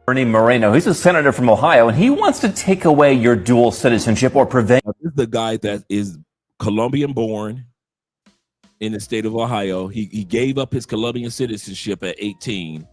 Bernie Moreno. He's a senator from Ohio, and he wants to take away your dual citizenship or prevent. This is the guy that is Colombian born in the state of Ohio. He gave up his Colombian citizenship at 18,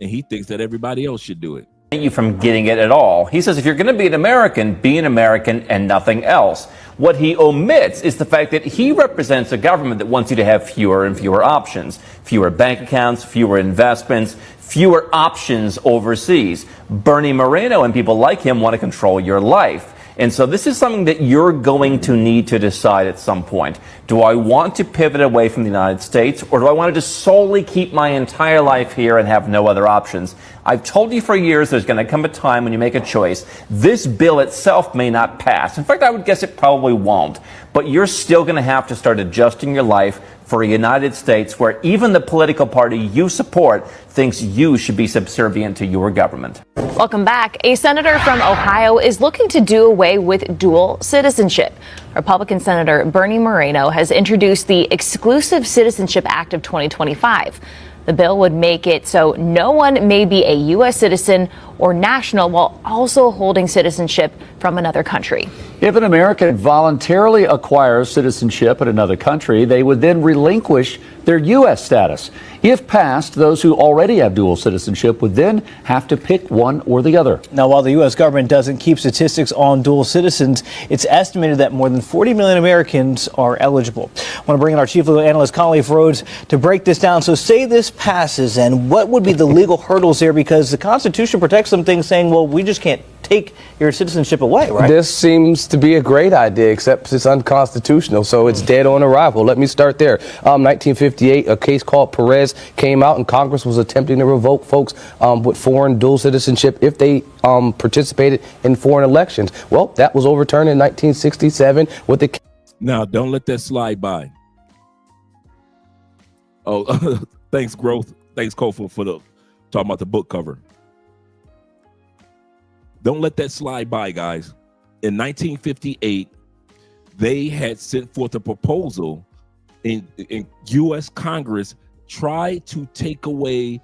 and he thinks that everybody else should do it. You from getting it at all. He says if you're going to be an American and nothing else. What he omits is the fact that he represents a government that wants you to have fewer and fewer options, fewer bank accounts, fewer investments, fewer options overseas. Bernie Moreno and people like him want to control your life. And so this is something that you're going to need to decide at some point. Do I want to pivot away from the United States, or do I want to just solely keep my entire life here and have no other options? I've told you for years there's going to come a time when you make a choice. This bill itself may not pass. In fact, I would guess it probably won't. But you're still going to have to start adjusting your life for a United States where even the political party you support thinks you should be subservient to your government. Welcome back. A senator from Ohio is looking to do away with dual citizenship. Republican Senator Bernie Moreno has introduced the Exclusive Citizenship Act of 2025. The bill would make it so no one may be a U.S. citizen or national while also holding citizenship from another country. If an American voluntarily acquires citizenship in another country, they would then relinquish their U.S. status. If passed, those who already have dual citizenship would then have to pick one or the other. Now, while the U.S. government doesn't keep statistics on dual citizens, it's estimated that more than 40 million Americans are eligible. I want to bring in our chief legal analyst, Conley Rhodes, to break this down. So say this passes, and what would be the legal hurdles there? Because the Constitution protects some things saying, well, we just can't take your citizenship away, right? This seems to be a great idea, except it's unconstitutional, so it's dead on arrival. Let me start there. 1958, a case called Perez came out, and Congress was attempting to revoke folks with foreign dual citizenship if they participated in foreign elections. Well, that was overturned in 1967 with the... Now, don't let that slide by. Oh, thanks, Growth. Thanks, Kofa, for the talking about the book cover. Don't let that slide by, guys. In 1958, they had sent forth a proposal in U.S. Congress tried to take away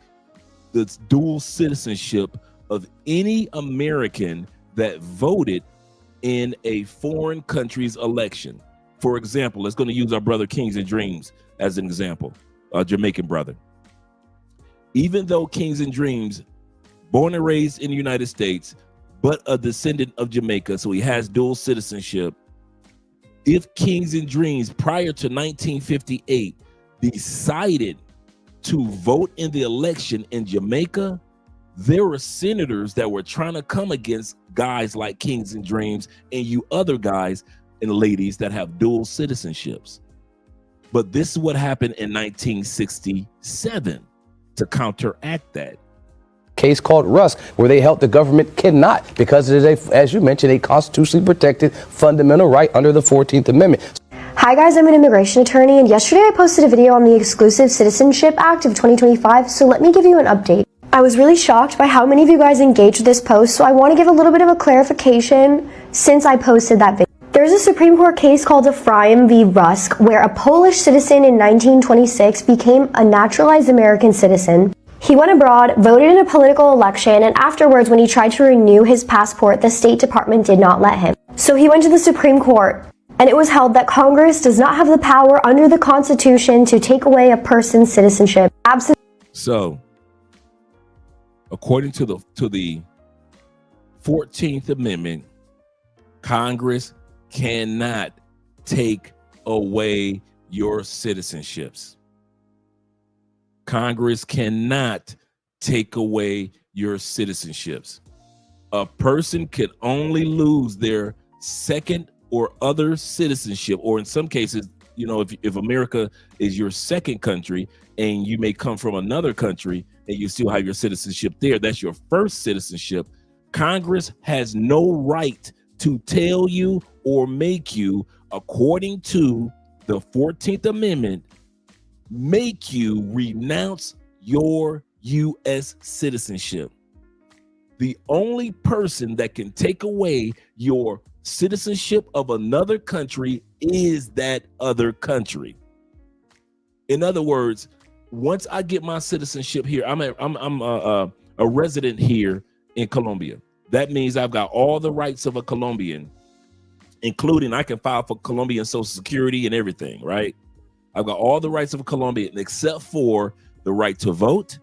the dual citizenship of any American that voted in a foreign country's election. For example, let's going to use our brother Kings and Dreams as an example, a Jamaican brother. Even though Kings and Dreams, born and raised in the United States, but a descendant of Jamaica, so he has dual citizenship. If Kings and Dreams prior to 1958 decided to vote in the election in Jamaica, there were senators that were trying to come against guys like Kings and Dreams and you other guys and ladies that have dual citizenships. But this is what happened in 1967 to counteract that. Case called Rusk, where they held the government cannot, because it is, as you mentioned, a constitutionally protected fundamental right under the 14th Amendment. Hi guys, I'm an immigration attorney, and yesterday I posted a video on the Exclusive Citizenship Act of 2025, so let me give you an update. I was really shocked by how many of you guys engaged with this post, so I want to give a little bit of a clarification since I posted that video. There's a Supreme Court case called Ephraim v. Rusk, where a Polish citizen in 1926 became a naturalized American citizen. He went abroad, voted in a political election, and afterwards, when he tried to renew his passport, the State Department did not let him. So he went to the Supreme Court, and it was held that Congress does not have the power under the Constitution to take away a person's citizenship. So, according to the 14th Amendment, Congress cannot take away your citizenships. Congress cannot take away your citizenships. A person can only lose their second or other citizenship, or in some cases, you know, if America is your second country and you may come from another country and you still have your citizenship there, that's your first citizenship. Congress has no right to tell you or make you, according to the 14th Amendment, make you renounce your U.S. citizenship. The only person that can take away your citizenship of another country is that other country. In other words, once I get my citizenship here, I'm a resident here in Colombia. That means I've got all the rights of a Colombian, including I can file for Colombian Social Security and everything, right? I've got all the rights of a Colombian except for the right to vote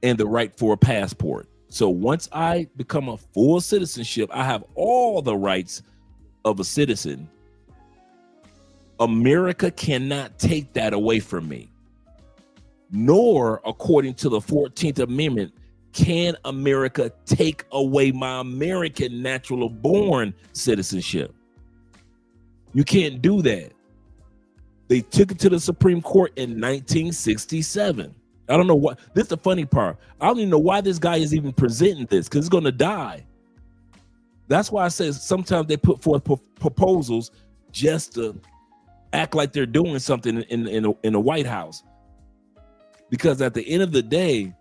and the right for a passport. So once I become a full citizenship, I have all the rights of a citizen. America cannot take that away from me. Nor, according to the 14th Amendment, can America take away my American natural born citizenship. You can't do that. They took it to the Supreme Court in 1967. I don't know what, this is the funny part. I don't even know why this guy is even presenting this, because it's going to die. That's why I say sometimes they put forth proposals just to act like they're doing something in the White House. Because at the end of the day,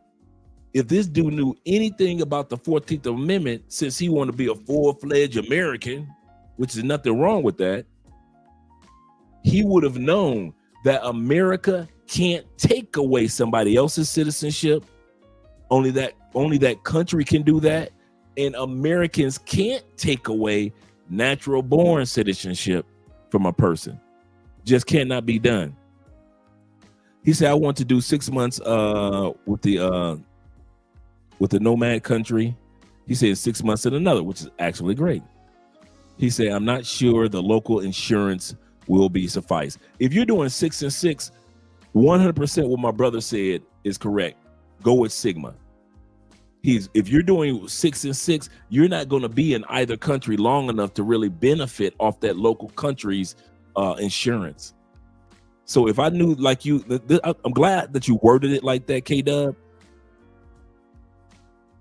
if this dude knew anything about the 14th Amendment, since he wanted to be a full-fledged American, which is nothing wrong with that, he would have known that America can't take away somebody else's citizenship. Only that country can do that. And Americans can't take away natural born citizenship from a person. Just cannot be done. He said, I want to do 6 months with the nomad country. He said 6 months in another, which is actually great. He said, I'm not sure the local insurance will be suffice. If you're doing 6 and 6, 100% what my brother said is correct. Go with Sigma. If you're doing 6 and 6, you're not going to be in either country long enough to really benefit off that local country's insurance. So if I knew like you, I'm glad that you worded it like that, K-Dub.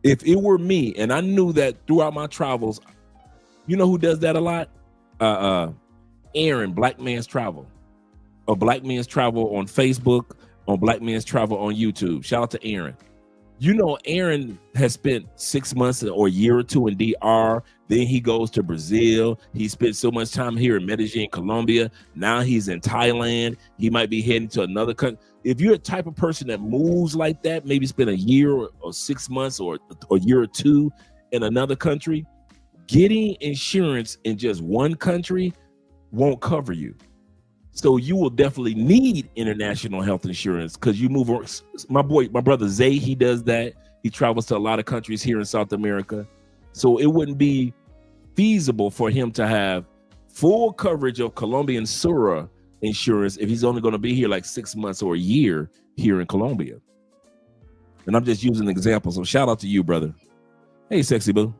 If it were me and I knew that throughout my travels, you know who does that a lot? Aaron, Black Man's Travel. Or Black Man's Travel on Facebook, on Black Man's Travel on YouTube. Shout out to Aaron. You know, Aaron has spent 6 months or a year or two in DR. Then he goes to Brazil. He spent so much time here in Medellin, Colombia. Now he's in Thailand. He might be heading to another country. If you're a type of person that moves like that, maybe spend a year or 6 months or a year or two in another country, getting insurance in just one country won't cover you. So you will definitely need international health insurance because you move. My brother Zay, he does that. He travels to a lot of countries here in South America. So it wouldn't be feasible for him to have full coverage of Colombian Sura insurance if he's only going to be here like 6 months or a year here in Colombia. And I'm just using an example. So shout out to you, brother. Hey, sexy boo.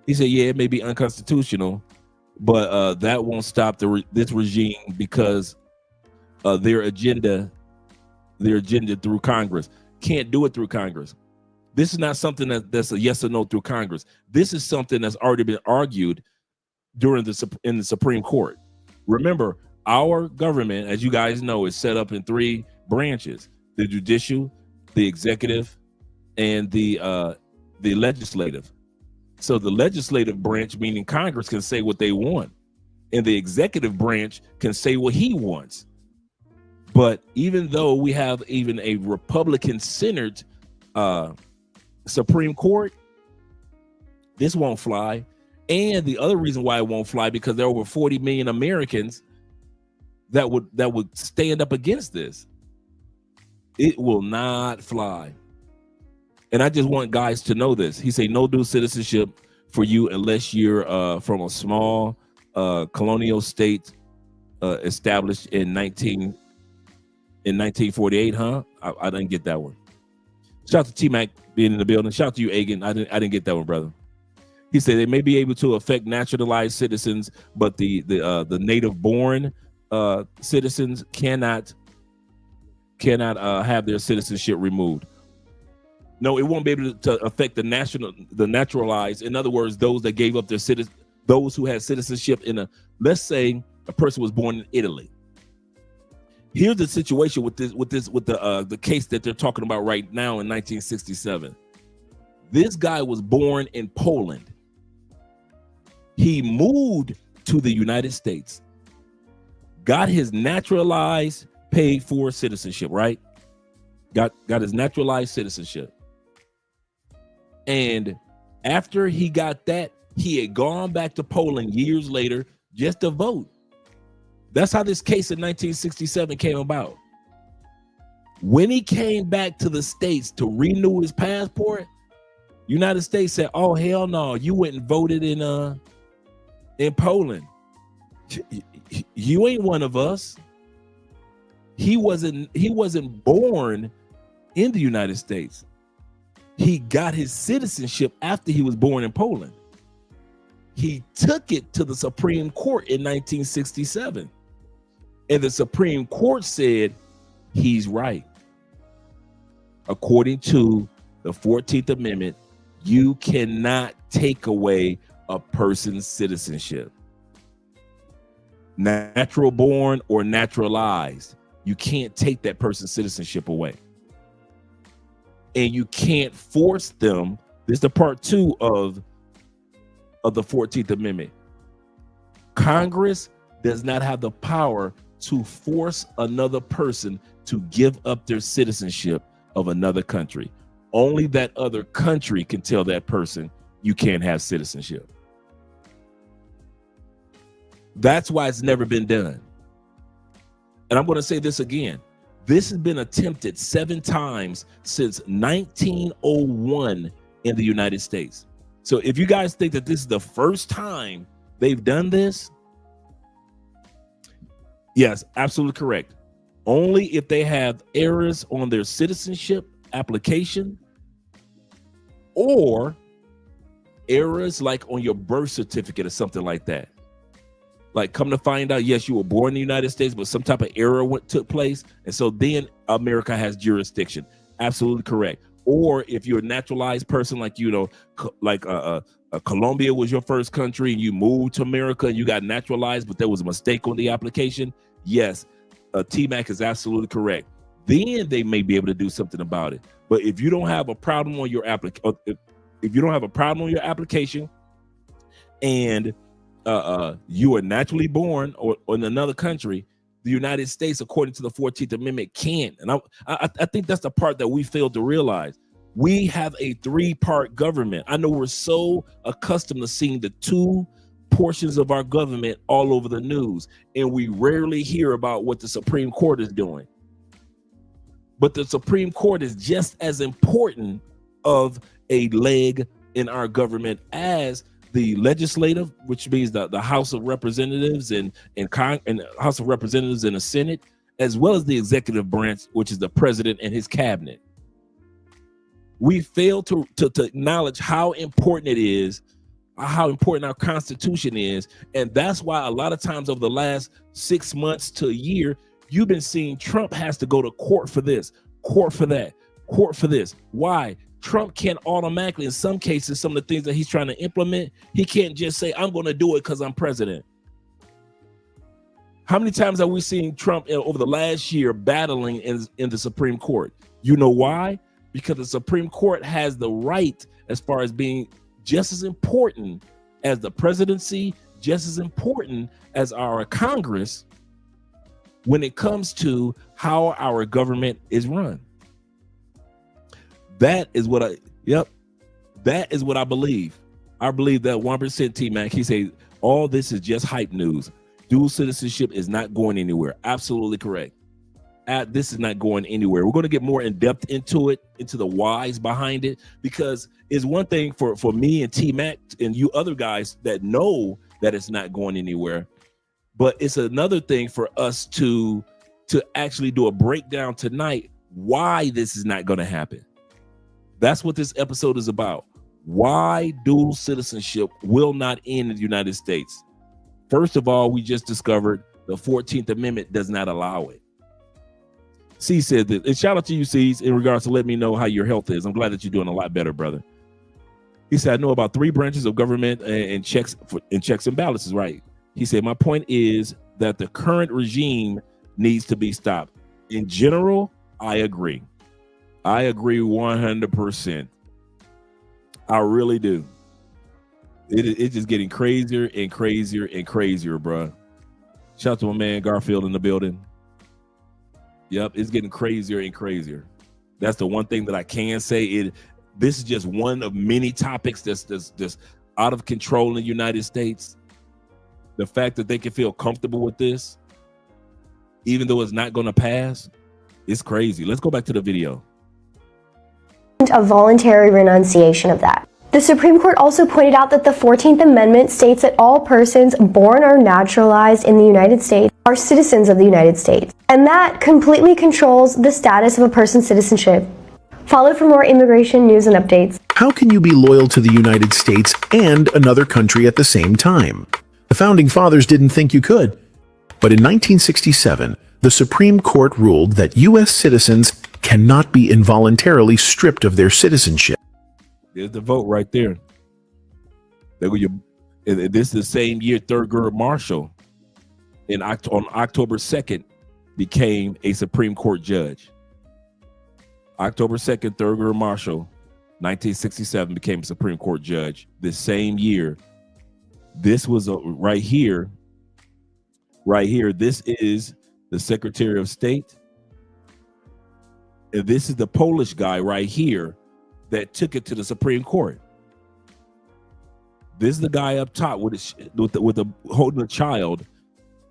He said, yeah, it may be unconstitutional, but that won't stop this regime because their agenda through Congress. Can't do it through Congress. This is not something that's a yes or no through Congress. This is something that's already been argued in the Supreme Court. Remember, our government, as you guys know, is set up in 3 branches: the judicial, the executive, and the legislative. So the legislative branch, meaning Congress, can say what they want, and the executive branch can say what he wants. But even though we have even a Republican-centered Supreme Court, this won't fly. And the other reason why it won't fly, because there are over 40 million Americans that would stand up against this. It will not fly. And I just want guys to know this. He say no dual citizenship for you unless you're from a small colonial state established in 1948, huh? I didn't get that one. Shout out to T-Mac being in the building. Shout out to you, Agan. I didn't get that one, brother. He said they may be able to affect naturalized citizens, but the native-born citizens cannot have their citizenship removed. No, it won't be able to affect the naturalized. In other words, those that gave up their those who had citizenship let's say a person was born in Italy. Here's the situation with the case that they're talking about right now in 1967. This guy was born in Poland. He moved to the United States, got his naturalized, paid for citizenship, right? Got his naturalized citizenship. And after he got that, he had gone back to Poland years later just to vote. That's how this case in 1967 came about. When he came back to the States to renew his passport, United States said, "Oh, hell no, you went and voted in Poland. You ain't one of us." He wasn't born in the United States. He got his citizenship after he was born in Poland. He took it to the Supreme Court in 1967. And the Supreme Court said he's right. According to the 14th Amendment, you cannot take away a person's citizenship. Natural born or naturalized, you can't take that person's citizenship away. And you can't force them. This is the part 2 of the 14th Amendment. Congress does not have the power to force another person to give up their citizenship of another country. Only that other country can tell that person you can't have citizenship. That's why it's never been done. And I'm going to say this again. This has been attempted 7 times since 1901 in the United States. So if you guys think that this is the first time they've done this, yes, absolutely correct. Only if they have errors on their citizenship application or errors like on your birth certificate or something like that. Like, come to find out, yes, you were born in the United States, but some type of error took place. And so then America has jurisdiction. Absolutely correct. Or if you're a naturalized person, like, Colombia was your first country and you moved to America and you got naturalized, but there was a mistake on the application. Yes, T-Mac is absolutely correct. Then they may be able to do something about it. But if you don't have a problem on your application, and you are naturally born or in another country, the United States, according to the 14th Amendment, can't. And I think that's the part that we failed to realize. We have a 3-part government. I know we're so accustomed to seeing the 2 portions of our government all over the news, and we rarely hear about what the Supreme Court is doing. But the Supreme Court is just as important of a leg in our government as the legislative, which means the House of Representatives and House of Representatives and the Senate, as well as the executive branch, which is the president and his cabinet. We fail to acknowledge how important it is, how important our Constitution is. And that's why a lot of times over the last 6 months to a year, you've been seeing Trump has to go to court for this, court for that, court for this. Why? Trump can't automatically, in some cases, some of the things that he's trying to implement, he can't just say, I'm going to do it because I'm president. How many times have we seen Trump over the last year battling in the Supreme Court? You know why? Because the Supreme Court has the right, as far as being just as important as the presidency, just as important as our Congress, when it comes to how our government is run. That is what I believe. I believe that 1% T-Mac, he said, all this is just hype news. Dual citizenship is not going anywhere. Absolutely correct. this is not going anywhere. We're going to get more in depth into it, into the whys behind it, because it's one thing for me and T-Mac and you other guys that know that it's not going anywhere, but it's another thing for us to actually do a breakdown tonight why this is not going to happen. That's what this episode is about. Why dual citizenship will not end in the United States. First of all, we just discovered the 14th Amendment does not allow it. C said that, and shout out to you, C's, in regards to let me know how your health is. I'm glad that you're doing a lot better, brother. He said, I know about 3 branches of government and checks and balances, right? He said, my point is that the current regime needs to be stopped. In general, I agree. I agree 100%. I really do. It's just getting crazier and crazier and crazier, bro. Shout out to my man Garfield in the building. Yep, it's getting crazier and crazier. That's the one thing that I can say. This is just one of many topics that's out of control in the United States. The fact that they can feel comfortable with this, even though it's not going to pass, it's crazy. Let's go back to the video. A voluntary renunciation of that. The Supreme Court also pointed out that the 14th Amendment states that all persons born or naturalized in the United States are citizens of the United States, and that completely controls the status of a person's citizenship. Follow for more immigration news and updates. How can you be loyal to the United States and another country at the same time? The Founding Fathers didn't think you could. But in 1967, the Supreme Court ruled that U.S. citizens cannot be involuntarily stripped of their citizenship. There's the vote right there. This is the same year Thurgood Marshall, on October 2nd, became a Supreme Court judge. October 2nd, Thurgood Marshall, 1967, became a Supreme Court judge. This same year, this was right here. This is the Secretary of State. And this is the Polish guy right here that took it to the Supreme Court. This is the guy up top with holding a child.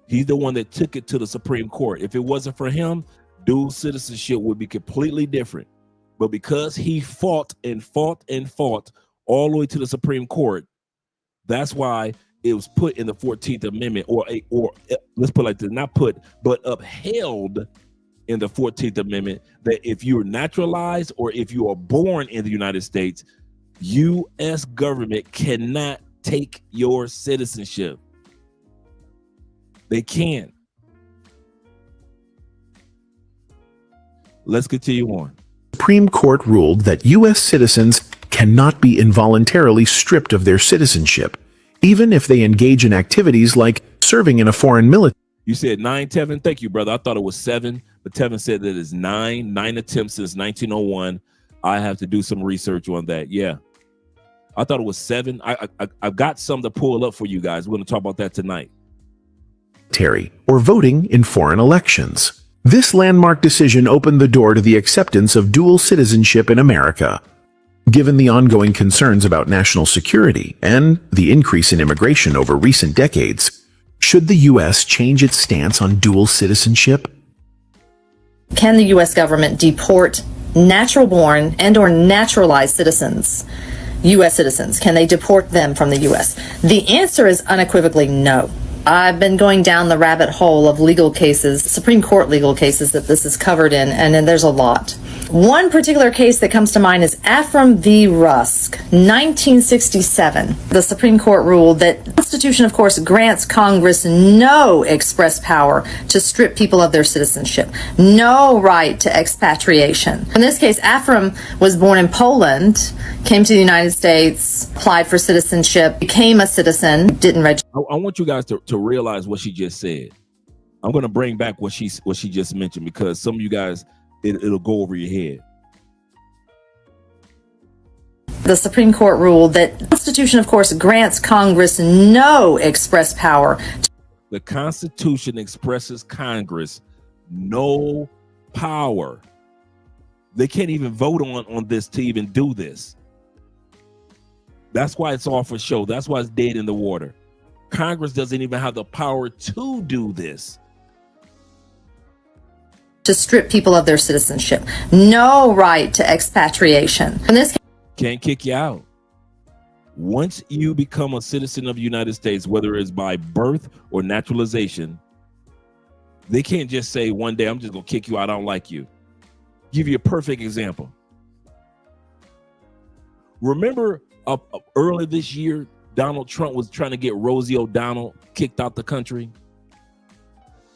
He's the one that took it to the Supreme Court. If it wasn't for him, dual citizenship would be completely different. But because he fought and fought and fought all the way to the Supreme Court, that's why it was put in the 14th Amendment, or let's put it like this, not put, but upheld in the 14th Amendment, that if you're naturalized or if you are born in the United States, U.S. government cannot take your citizenship. They can't. Let's continue on. The Supreme Court ruled that U.S. citizens cannot be involuntarily stripped of their citizenship, even if they engage in activities like serving in a foreign military. You said 9, Tevin? Thank you, brother. I thought it was 7, but Tevin said that it's 9 attempts since 1901. I have to do some research on that. Yeah. I thought it was 7. I've got some to pull up for you guys. We're going to talk about that tonight. Or voting in foreign elections. This landmark decision opened the door to the acceptance of dual citizenship in America. Given the ongoing concerns about national security and the increase in immigration over recent decades, should the U.S. change its stance on dual citizenship? Can the U.S. government deport natural-born and or naturalized citizens, U.S. citizens? Can they deport them from the U.S.? The answer is unequivocally no. I've been going down the rabbit hole of legal cases, Supreme Court legal cases that this is covered in, and then there's a lot. One particular case that comes to mind is Afram v. Rusk, 1967. The Supreme Court ruled that the Constitution, of course, grants Congress no express power to strip people of their citizenship, no right to expatriation. In this case, Afram was born in Poland, came to the United States, applied for citizenship, became a citizen, didn't register. I want you guys to realize what she just said. I'm going to bring back what she just mentioned, because some of you guys, it'll go over your head. The Supreme Court ruled that the Constitution, of course, grants Congress no express power. The Constitution expresses Congress no power. They can't even vote on this to even do this. That's why it's all for show. That's why it's dead in the water. Congress doesn't even have the power to do this. to strip people of their citizenship. No right to expatriation. In this Can't kick you out. Once you become a citizen of the United States, whether it's by birth or naturalization, they can't just say one day, I'm just going to kick you out. I don't like you. Give you a perfect example. Remember earlier this year, Donald Trump was trying to get Rosie O'Donnell kicked out the country.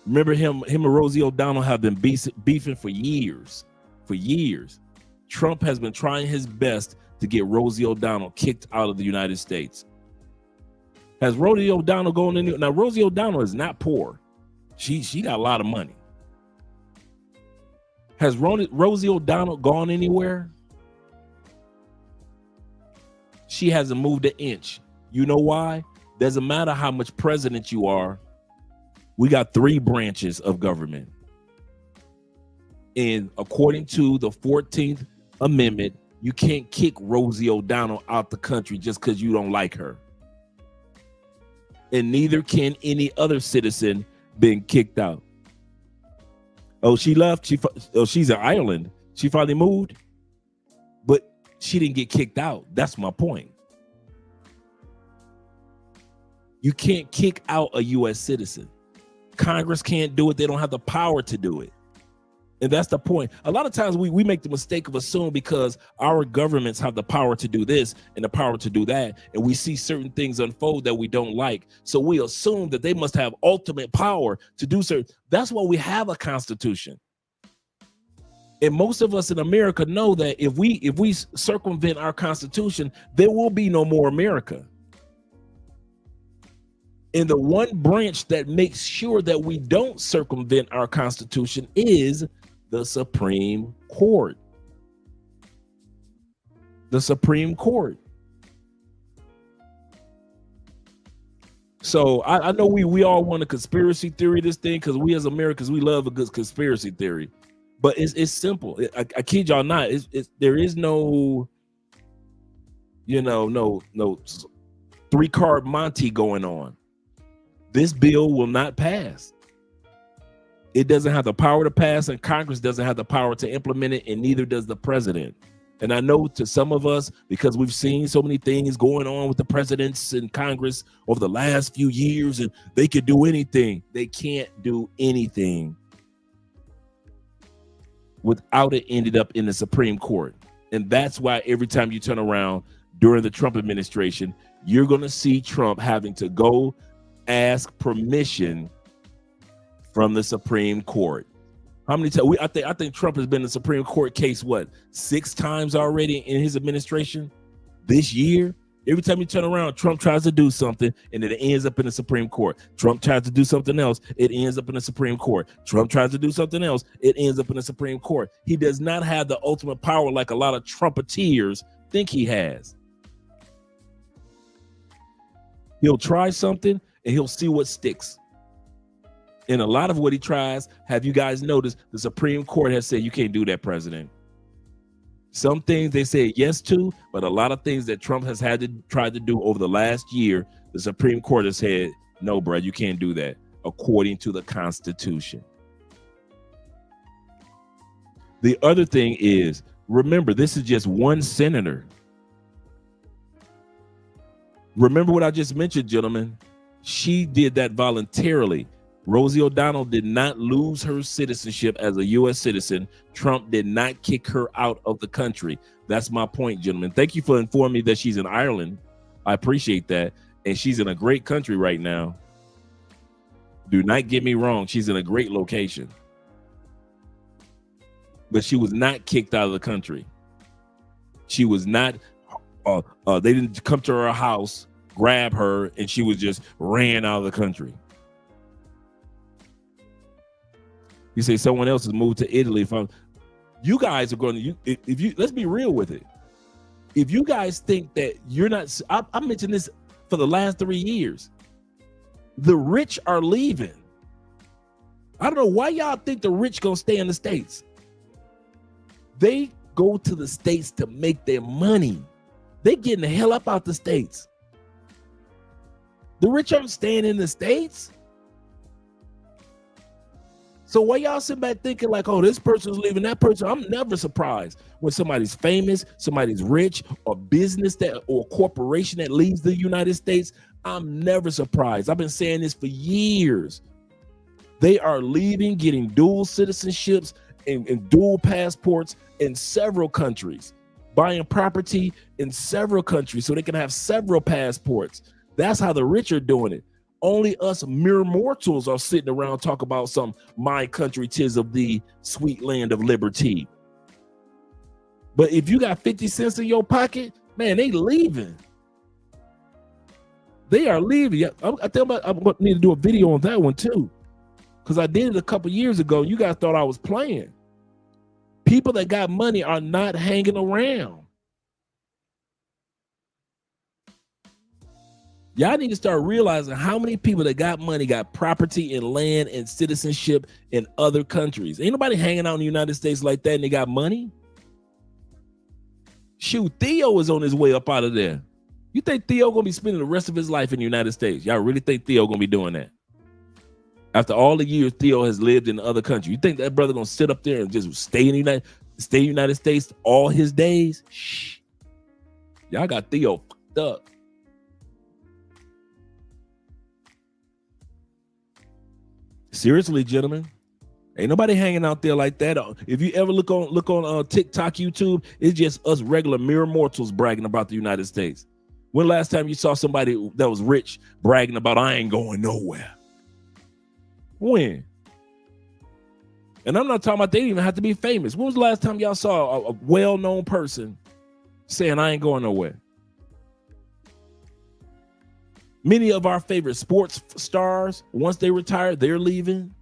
Remember him and Rosie O'Donnell have been beefing for years. For years. Trump has been trying his best to get Rosie O'Donnell kicked out of the United States. Has Rosie O'Donnell gone in? Now, Rosie O'Donnell is not poor. She got a lot of money. Has Rosie O'Donnell gone anywhere? She hasn't moved an inch. You know why? Doesn't matter how much president you are. We got 3 branches of government. And according to the 14th Amendment, you can't kick Rosie O'Donnell out the country just because you don't like her. And neither can any other citizen being kicked out. Oh, she left. She's in Ireland. She finally moved. But she didn't get kicked out. That's my point. You can't kick out a U.S. citizen. Congress can't do it. They don't have the power to do it. And that's the point. A lot of times we make the mistake of assuming because our governments have the power to do this and the power to do that, and we see certain things unfold that we don't like. So we assume that they must have ultimate power to do certain. That's why we have a constitution. And most of us in America know that if we circumvent our constitution, there will be no more America. And the one branch that makes sure that we don't circumvent our constitution is the Supreme Court. The Supreme Court. So I know we all want a conspiracy theory this thing because we as Americans, we love a good conspiracy theory. But it's simple. I kid y'all not. There is no, no 3-card Monte going on. This bill will not pass. It doesn't have the power to pass, and Congress doesn't have the power to implement it, and neither does the president. And I know to some of us, because we've seen so many things going on with the presidents and Congress over the last few years, and they could do anything. They can't do anything without it ended up in the Supreme Court. And that's why every time you turn around during the Trump administration, you're going to see Trump having to go ask permission from the Supreme Court. How many times? I think Trump has been in the Supreme Court case, 6 times already in his administration this year? Every time you turn around, Trump tries to do something and it ends up in the Supreme Court. Trump tries to do something else, it ends up in the Supreme Court. Trump tries to do something else, it ends up in the Supreme Court. He does not have the ultimate power like a lot of Trumpeteers think he has. He'll try something and he'll see what sticks. And a lot of what he tries, have you guys noticed, the Supreme Court has said, you can't do that, President. Some things they say yes to, but a lot of things that Trump has had to try to do over the last year, the Supreme Court has said, no, bro, you can't do that, according to the Constitution. The other thing is, remember, this is just one senator. Remember what I just mentioned, gentlemen. She did that voluntarily. Rosie O'Donnell did not lose her citizenship as a U.S. citizen. Trump did not kick her out of the country. That's my point, gentlemen. Thank you for informing me that she's in Ireland. I appreciate that. And she's in a great country right now. Do not get me wrong. She's in a great location. But she was not kicked out of the country. She was not, they didn't come to her house, grab her, and she was just ran out of the country. You say someone else has moved to Italy. You guys are going to, if you, let's be real with it. If you guys think that you're not, I mentioned this for the last 3 years. The rich are leaving. I don't know why y'all think the rich gonna stay in the States. They go to the States to make their money. They getting the hell up out the States. The rich aren't staying in the States. So why y'all sit back thinking like, oh, this person's leaving, that person? I'm never surprised when somebody's famous, somebody's rich, or business that or corporation that leaves the United States. I'm never surprised. I've been saying this for years. They are leaving, getting dual citizenships and dual passports in several countries, buying property in several countries so they can have several passports. That's how the rich are doing it. Only us mere mortals are sitting around talking about some my country 'tis of thee, sweet land of liberty. But if you got 50 cents in your pocket, man, they leaving. They are leaving. I think I'm going to need to do a video on that one too, because I did it a couple years ago. You guys thought I was playing. People that got money are not hanging around. Y'all need to start realizing how many people that got money got property and land and citizenship in other countries. Ain't nobody hanging out in the United States like that and they got money. Shoot, Theo is on his way up out of there. You think Theo gonna be spending the rest of his life in the United States? Y'all really think Theo gonna be doing that? After all the years Theo has lived in other countries, you think that brother gonna sit up there and just stay in the United States all his days? Shh. Y'all got Theo fucked up. Seriously, gentlemen, ain't nobody hanging out there like that. If you ever look on TikTok, YouTube, it's just us regular mere mortals bragging about the United States. When last time you saw somebody that was rich bragging about I ain't going nowhere? When? And I'm not talking about they didn't even have to be famous. When was the last time y'all saw a well-known person saying I ain't going nowhere? Many of our favorite sports stars, once they retire, they're leaving.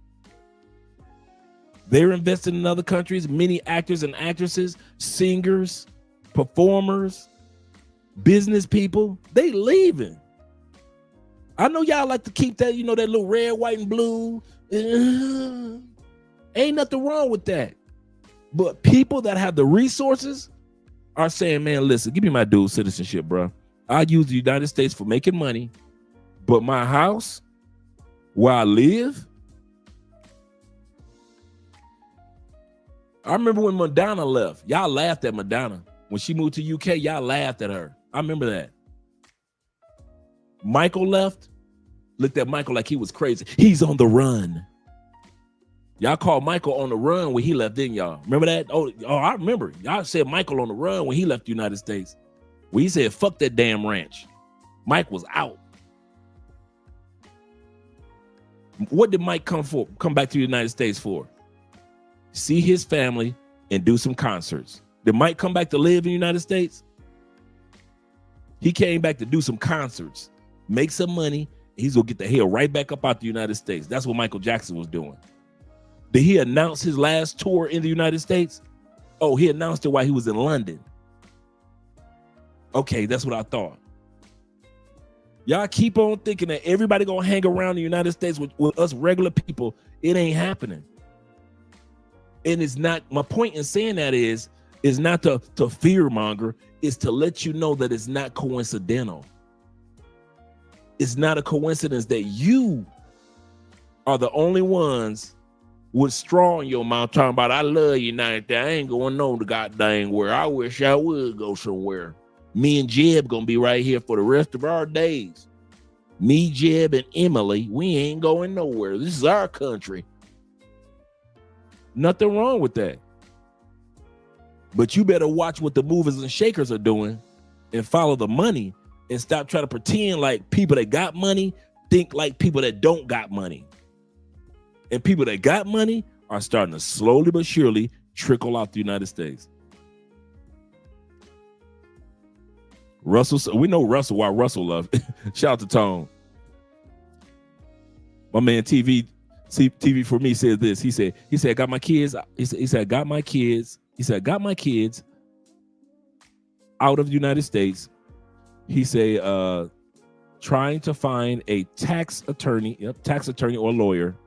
They're investing in other countries. Many actors and actresses, singers, performers, business people, they leaving. I know y'all like to keep that, that little red, white, and blue. Ain't nothing wrong with that. But people that have the resources are saying, man, listen, give me my dual citizenship, bro. I use the United States for making money. But my house, where I live, I remember when Madonna left. Y'all laughed at Madonna. When she moved to UK, y'all laughed at her. I remember that. Michael left. Looked at Michael like he was crazy. He's on the run. Y'all called Michael on the run when he left, didn't y'all? Remember that? Oh, I remember. Y'all said Michael on the run when he left the United States. When he said, fuck that damn ranch. Mike was out. What did Mike come back to the United States for? See his family and do some concerts. Did Mike come back to live in the United States? He came back to do some concerts, make some money. He's gonna get the hell right back up out the United States. That's what Michael Jackson was doing. Did he announce his last tour in the United States? Oh, he announced it while he was in London. Okay, that's what I thought. Y'all keep on thinking that everybody gonna hang around the United States with us regular people. It ain't happening. And it's not, my point in saying that is not to fear monger, is to let you know that it's not coincidental. It's not a coincidence that you are the only ones with straw in your mouth talking about, I love United States. I ain't going no goddamn where. I wish I would go somewhere. Me and Jeb gonna be right here for the rest of our days. Me, Jeb, and Emily, we ain't going nowhere. This is our country. Nothing wrong with that. But you better watch what the movers and shakers are doing and follow the money and stop trying to pretend like people that got money think like people that don't got money. And people that got money are starting to slowly but surely trickle out the United States. Russell, we know Russell, why Russell loved it. Shout out to Tone. My man TV for me said this. He said, I got my kids. He said, I got my kids. He said, I got my kids out of the United States. He said, trying to find a tax attorney or lawyer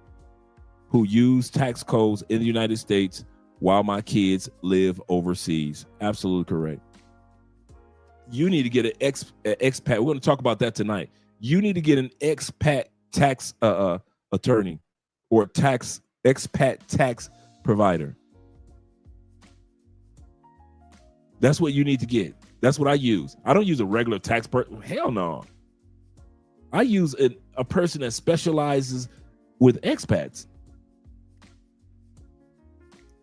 who use tax codes in the United States while my kids live overseas. Absolutely correct. You need to get an expat. We're going to talk about that tonight. You need to get an expat tax attorney or tax expat tax provider. That's what you need to get. That's what I use. I don't use a regular tax person. Hell no. I use a person that specializes with expats.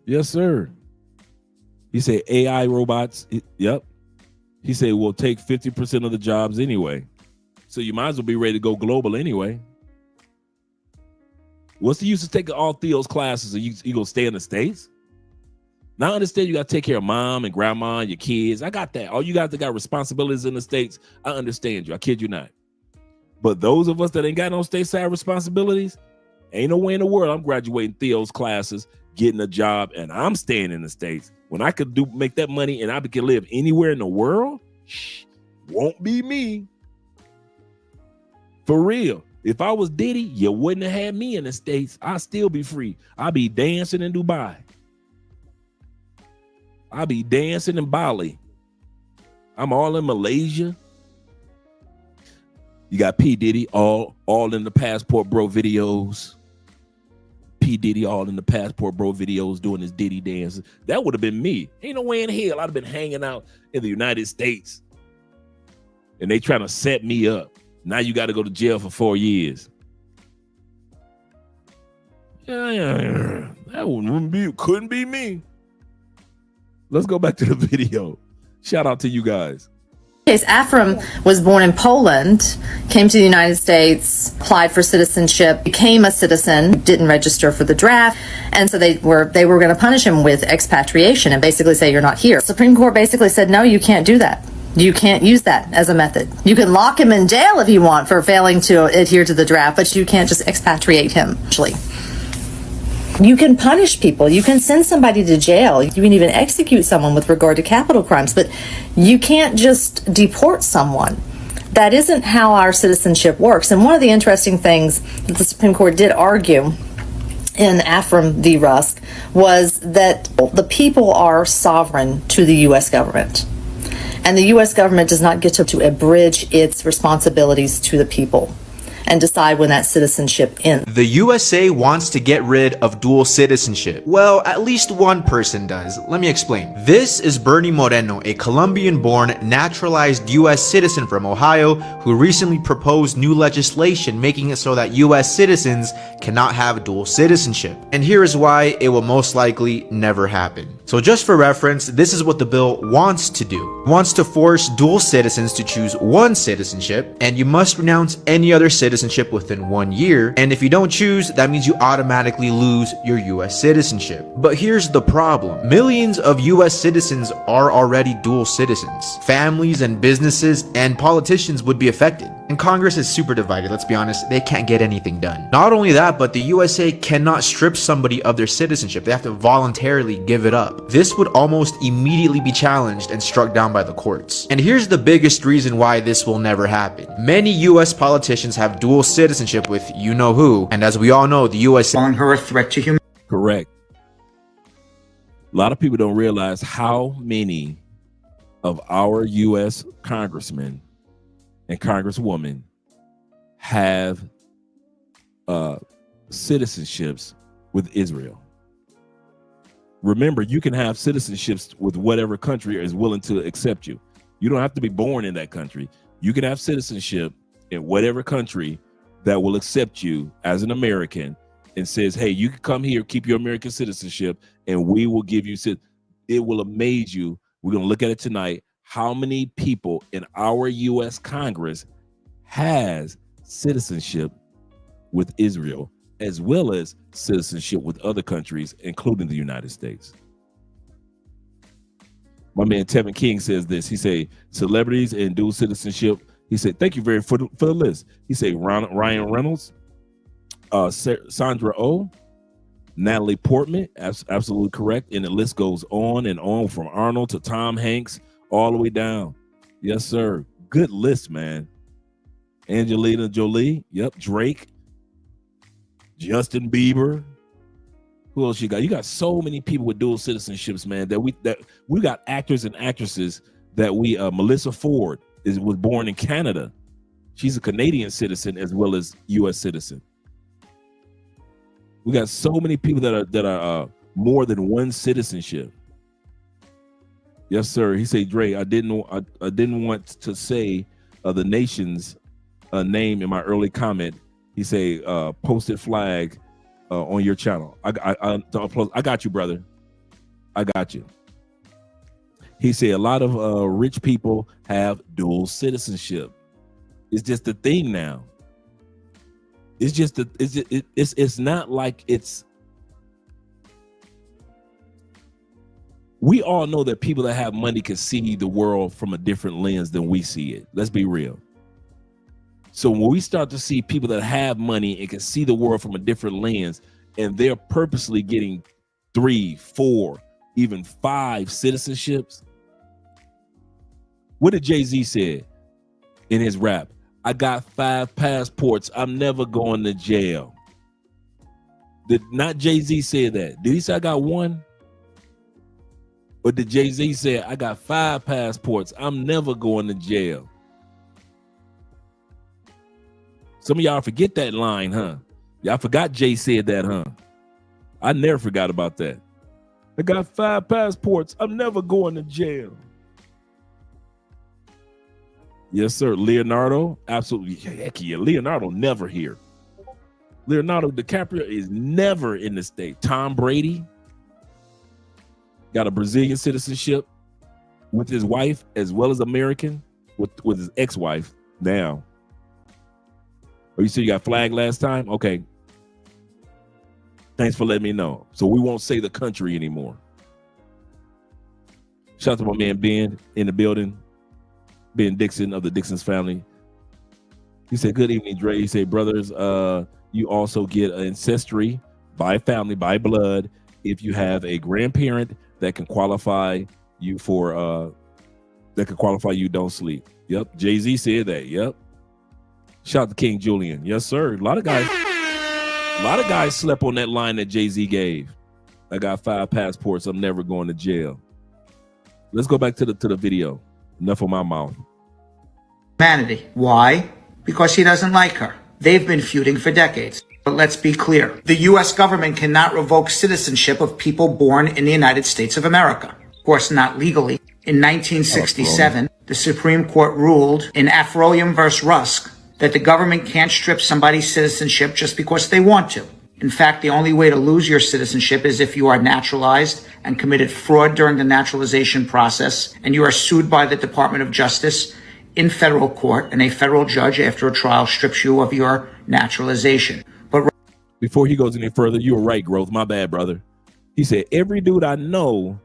Yes, sir. He said AI robots. Yep. He said we'll take 50% of the jobs anyway. So you might as well be ready to go global anyway. What's the use of taking all Theo's classes and you gonna stay in the States? Now I understand you gotta take care of mom and grandma and your kids. I got that. All you guys that got responsibilities in the States, I understand you. I kid you not. But those of us that ain't got no stateside responsibilities, ain't no way in the world I'm graduating Theo's classes, getting a job, and I'm staying in the States. When I could make that money and I can live anywhere in the world, won't be me. For real. If I was Diddy, you wouldn't have had me in the States. I'd still be free. I'd be dancing in Dubai. I'd be dancing in Bali. I'm all in Malaysia. You got P. Diddy all in the Passport Bro videos. P. Diddy all in the Passport Bro videos doing his Diddy dances. That would have been me. Ain't no way in hell I'd have been hanging out in the United States. And they trying to set me up. Now you got to go to jail for 4 years. Yeah, that couldn't be me. Let's go back to the video. Shout out to you guys. Case Afram was born in Poland, came to the United States, applied for citizenship, became a citizen, didn't register for the draft, and so they were going to punish him with expatriation and basically say you're not here. Supreme Court basically said no, you can't do that. You can't use that as a method. You can lock him in jail if you want for failing to adhere to the draft, but you can't just expatriate him. Actually, you can punish people. You can send somebody to jail. You can even execute someone with regard to capital crimes, but you can't just deport someone. That isn't how our citizenship works. And one of the interesting things that the Supreme Court did argue in Afram v. Rusk was that the people are sovereign to the U.S. government. And the U.S. government does not get to abridge its responsibilities to the people and decide when that citizenship ends. The USA wants to get rid of dual citizenship. Well, at least one person does. Let me explain. This is Bernie Moreno, a Colombian-born, naturalized US citizen from Ohio who recently proposed new legislation making it so that US citizens cannot have dual citizenship. And here is why it will most likely never happen. So just for reference, this is what the bill wants to do. It wants to force dual citizens to choose one citizenship, and you must renounce any other citizenship within 1 year. And if you don't choose, that means you automatically lose your US citizenship. But here's the problem. Millions of US citizens are already dual citizens. Families and businesses and politicians would be affected. And Congress is super divided, let's be honest. They can't get anything done. Not only that, but the USA cannot strip somebody of their citizenship. They have to voluntarily give it up. This would almost immediately be challenged and struck down by the courts. And here's the biggest reason why this will never happen. Many US politicians have dual citizenship with you know who, and as we all know, the USA on her a threat to humanity. Correct. A lot of people don't realize how many of our US congressmen and congresswomen have citizenships with Israel. Remember, you can have citizenships with whatever country is willing to accept you. You don't have to be born in that country. You can have citizenship in whatever country that will accept you as an American and says, hey, you can come here, keep your American citizenship, and we will give you, it will amaze you. We're going to look at it tonight. How many people in our U.S. Congress has citizenship with Israel, as well as citizenship with other countries, including the United States? My man Tevin King says this. He say celebrities and dual citizenship. He said, thank you very for the list. He said Ryan Reynolds, Sandra Oh, Natalie Portman, absolutely correct. And the list goes on and on from Arnold to Tom Hanks, all the way down. Yes, sir. Good list, man. Angelina Jolie. Yep. Drake. Justin Bieber. Who else you got? You got so many people with dual citizenships, man, that we got actors and actresses that Melissa Ford was born in Canada. She's a Canadian citizen as well as U.S. citizen. We got so many people that are more than one citizenship. Yes, sir. He said, Dre, I didn't want to say the nation's name in my early comment. He say, posted flag on your channel. I got you, brother. I got you. He said a lot of rich people have dual citizenship. It's just a thing now. It's just it's not like it's. We all know that people that have money can see the world from a different lens than we see it. Let's be real. So when we start to see people that have money and can see the world from a different lens, and they're purposely getting 3, 4, even 5 citizenships. What did Jay-Z say in his rap? I got 5 passports. I'm never going to jail. Did not Jay-Z say that? Did he say I got 1? Or did Jay-Z say I got 5 passports? I'm never going to jail. Some of y'all forget that line, huh? Y'all forgot Jay said that, huh? I never forgot about that. I got 5 passports. I'm never going to jail. Yes, sir. Leonardo, absolutely. Heck yeah. Leonardo never here. Leonardo DiCaprio is never in the state. Tom Brady got a Brazilian citizenship with his wife as well as American with his ex-wife now. Oh, you said you got flagged last time? Okay. Thanks for letting me know. So we won't say the country anymore. Shout out to my man Ben in the building. Ben Dixon of the Dixon's family. He said, good evening, Dre. He said, brothers, you also get ancestry by family, by blood, if you have a grandparent that can qualify you for don't sleep. Yep. Jay-Z said that. Yep. Shout out to King Julian. Yes, sir. A lot of guys slept on that line that Jay-Z gave. I got 5 passports. I'm never going to jail. Let's go back to the video. Enough of my mouth. Humanity. Why? Because he doesn't like her. They've been feuding for decades. But let's be clear. The U.S. government cannot revoke citizenship of people born in the United States of America. Of course, not legally. In 1967, the Supreme Court ruled in Afroyim versus Rusk that the government can't strip somebody's citizenship just because they want to. In fact, the only way to lose your citizenship is if you are naturalized and committed fraud during the naturalization process, and you are sued by the Department of Justice in federal court, and a federal judge after a trial strips you of your naturalization. But before he goes any further, you were right, Growth. My bad, brother. He said, every dude I know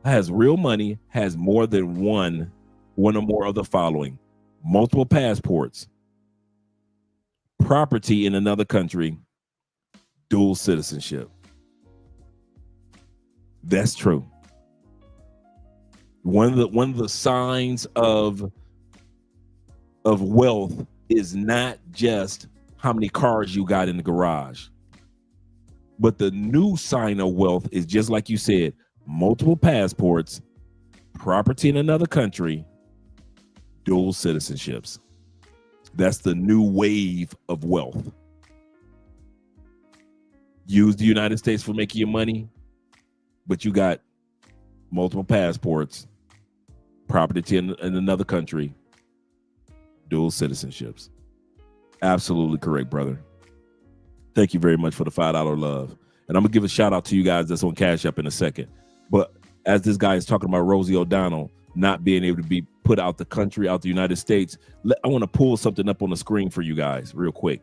has real money, has more than one or more of the following: multiple passports, property in another country, dual citizenship. That's true. One of the signs of wealth is not just how many cars you got in the garage, but the new sign of wealth is, just like you said, multiple passports, property in another country, dual citizenships. That's the new wave of wealth. Use the United States for making your money, but you got multiple passports, property in another country, dual citizenships. Absolutely correct, brother. Thank you very much for the $5 love. And I'm going to give a shout out to you guys that's on Cash App in a second. But as this guy is talking about Rosie O'Donnell not being able to be put out the country, out the United States, I want to pull something up on the screen for you guys real quick.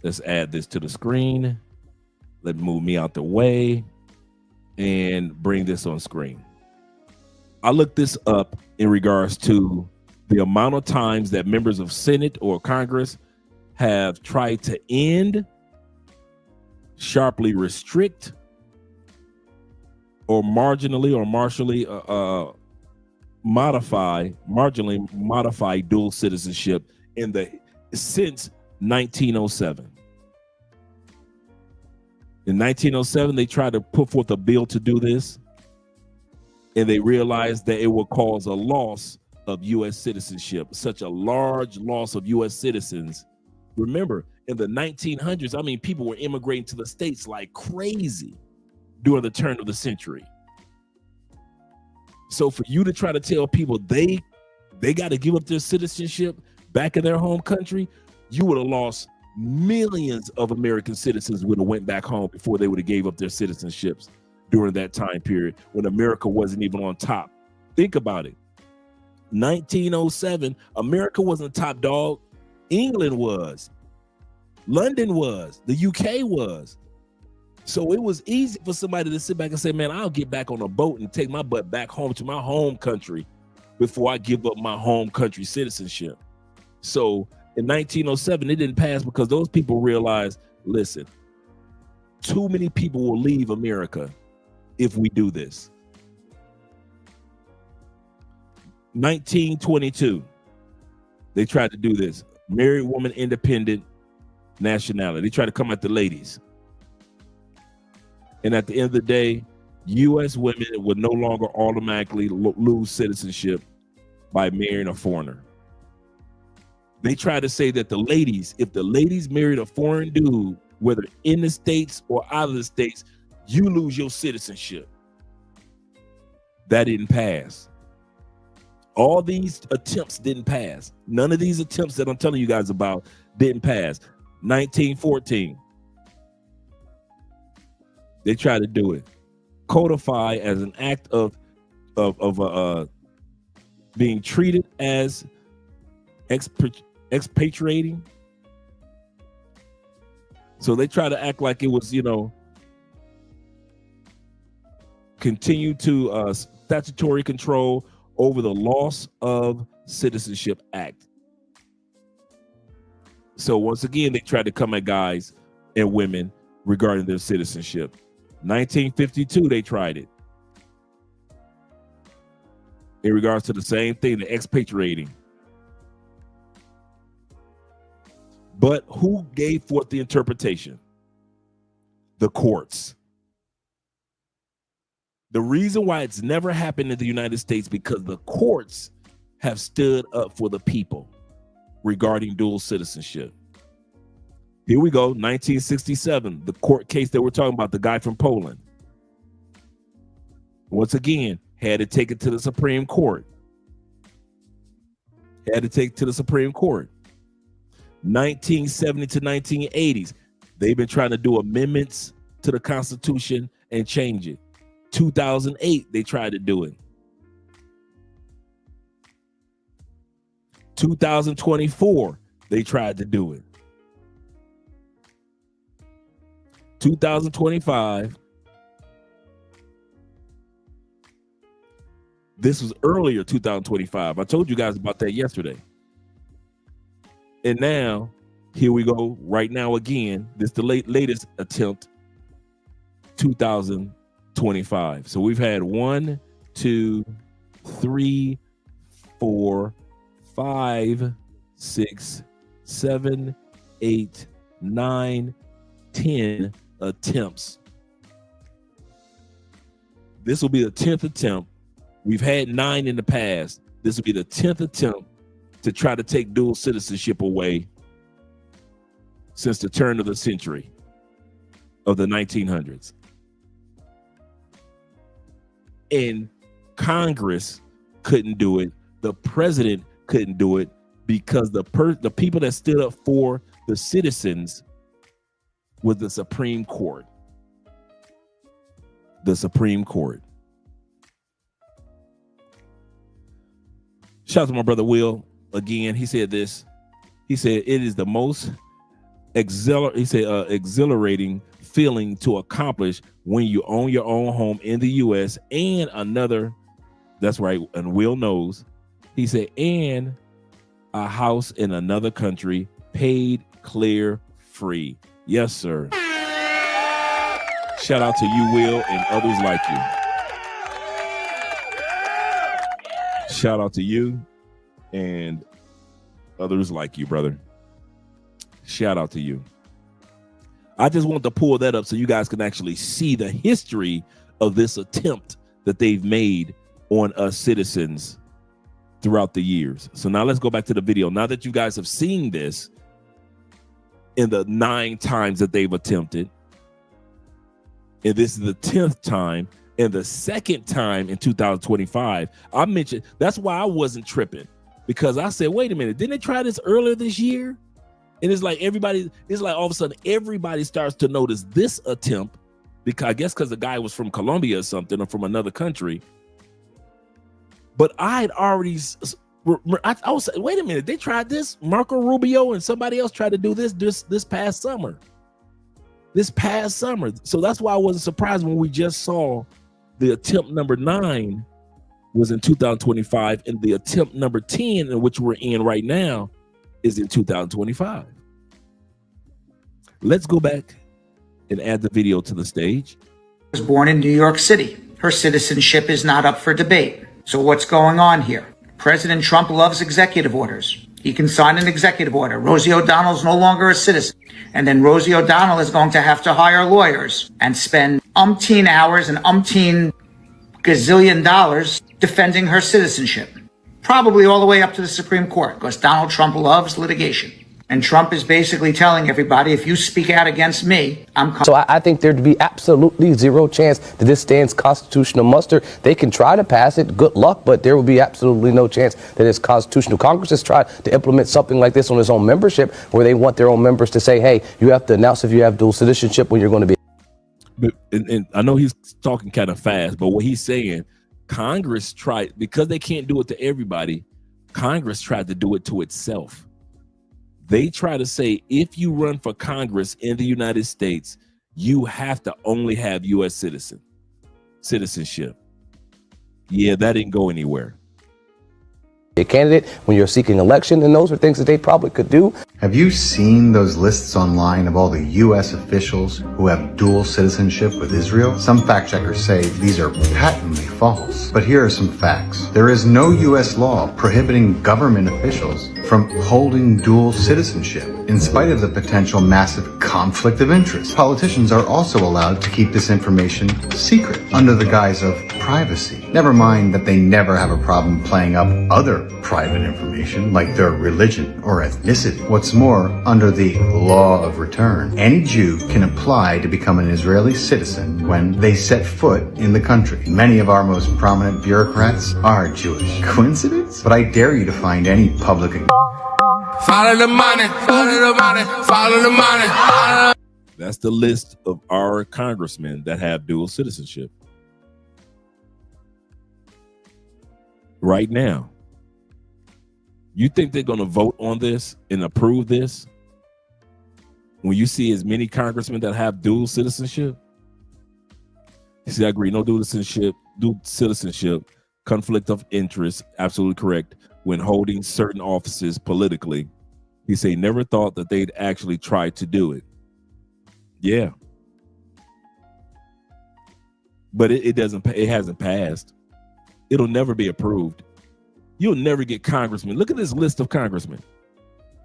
Let's add this to the screen. Let me move me out the way and bring this on screen. I looked this up in regards to the amount of times that members of Senate or Congress have tried to end, sharply restrict, or marginally modify dual citizenship since 1907. In 1907, they tried to put forth a bill to do this, and they realized that it would cause a loss of U.S. citizenship, such a large loss of U.S. citizens. Remember, in the 1900s, I mean, people were immigrating to the States like crazy during the turn of the century. So for you to try to tell people they got to give up their citizenship back in their home country, you would have lost millions of American citizens would have went back home before they would have gave up their citizenships during that time period when America wasn't even on top. Think about it. 1907, America wasn't top dog. England was. London was. The UK was. So it was easy for somebody to sit back and say, man, I'll get back on a boat and take my butt back home to my home country before I give up my home country citizenship. So in 1907, it didn't pass because those people realized, listen, too many people will leave America if we do this. 1922, they tried to do this. Married woman, independent nationality. They tried to come at the ladies. And at the end of the day, U.S. women would no longer automatically lose citizenship by marrying a foreigner. They try to say that the ladies, if the ladies married a foreign dude, whether in the States or out of the States, you lose your citizenship. That didn't pass. All these attempts didn't pass. None of these attempts that I'm telling you guys about didn't pass. 1914, they tried to do it. Codify as an act of being treated as expatriating. So they try to act like it was, continue to statutory control over the loss of citizenship act. So once again, they tried to come at guys and women regarding their citizenship. 1952, they tried it in regards to the same thing, the expatriating. But who gave forth the interpretation? The courts. The reason why it's never happened in the United States because the courts have stood up for the people regarding dual citizenship. Here we go, 1967, the court case that we're talking about, the guy from Poland. Once again, had to take it to the Supreme Court. Had to take it to the Supreme Court. 1970 to 1980s, they've been trying to do amendments to the Constitution and change it. 2008, they tried to do it. 2024, they tried to do it. 2025, this was earlier, 2025. I told you guys about that yesterday. And now, here we go, right now again, this is the latest attempt, 2025. So we've had 1, 2, 3, 4, 5, 6, 7, 8, 9, 10 attempts. This will be the 10th attempt. We've had 9 in the past. This will be the 10th attempt to try to take dual citizenship away since the turn of the century of the 1900s. And Congress couldn't do it. The president couldn't do it because the people that stood up for the citizens was the Supreme Court. The Supreme Court. Shout out to my brother Will. Again, he said this. He said it is the most exhilarating feeling to accomplish when you own your own home in the U.S. and another. That's right, and Will knows. He said, and a house in another country, paid, clear, free. Yes, sir. Shout out to you, Will, and others like you. Shout out to you and others like you, brother. Shout out to you. I just want to pull that up so you guys can actually see the history of this attempt that they've made on us citizens throughout the years. So now let's go back to the video. Now that you guys have seen this, in the 9 times that they've attempted. And this is the 10th time. And the second time in 2025, I mentioned, that's why I wasn't tripping, because I said, wait a minute, didn't they try this earlier this year? And it's like it's like all of a sudden everybody starts to notice this attempt, because I guess because the guy was from Colombia or something, or from another country. But I had already, I was saying, wait a minute, they tried this. Marco Rubio and somebody else tried to do this past summer. So that's why I wasn't surprised when we just saw the attempt number 9 was in 2025, and the attempt number 10, in which we're in right now, is in 2025. Let's go back and add the video to the stage. Was born in New York City. Her citizenship is not up for debate. So what's going on here? President Trump loves executive orders. He can sign an executive order. Rosie O'Donnell's no longer a citizen. And then Rosie O'Donnell is going to have to hire lawyers and spend umpteen hours and umpteen gazillion dollars defending her citizenship. Probably all the way up to the Supreme Court, because Donald Trump loves litigation. And Trump is basically telling everybody, if you speak out against me, I'm coming. So I think there'd be absolutely zero chance that this stands constitutional muster. They can try to pass it, good luck, but there will be absolutely no chance that it's constitutional. Congress has tried to implement something like this on its own membership, where they want their own members to say, hey, you have to announce if you have dual citizenship when you're going to be. But, and I know he's talking kind of fast, but what he's saying, Congress tried, because they can't do it to everybody, Congress tried to do it to itself. They try to say, if you run for Congress in the United States, you have to only have U.S. citizenship. Yeah, that didn't go anywhere. A candidate when you're seeking election, and those are things that they probably could do. Have you seen those lists online of all the U.S. officials who have dual citizenship with Israel? Some fact checkers say these are patently false. But here are some facts. There is no U.S. law prohibiting government officials from holding dual citizenship, in spite of the potential massive conflict of interest. Politicians are also allowed to keep this information secret under the guise of privacy. Never mind that they never have a problem playing up other private information like their religion or ethnicity. What's more, under the law of return, any Jew can apply to become an Israeli citizen when they set foot in the country. Many of our most prominent bureaucrats are Jewish. Coincidence? But I dare you to find any public... Follow the money, follow the money, follow the money. That's the list of our congressmen that have dual citizenship. Right now. You think they're going to vote on this and approve this when you see as many congressmen that have dual citizenship? You see, I agree. No dual citizenship, conflict of interest, absolutely correct. When holding certain offices politically, he say never thought that they'd actually try to do it. Yeah. But it hasn't passed. It'll never be approved. You'll never get congressmen. Look at this list of congressmen.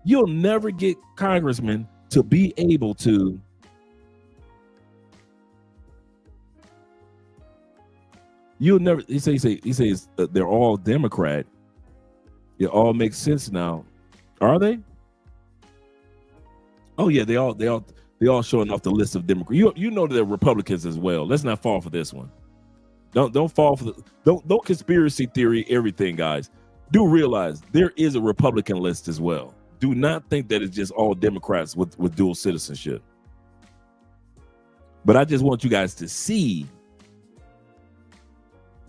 You'll never get congressmen to be able to he says they're all Democrat. It all makes sense now. Are they? Oh yeah, they all showing off the list of Democrats. You know they're Republicans as well. Let's not fall for this one. Don't fall for don't conspiracy theory everything, guys. Do realize there is a Republican list as well. Do not think that it's just all Democrats with dual citizenship. But I just want you guys to see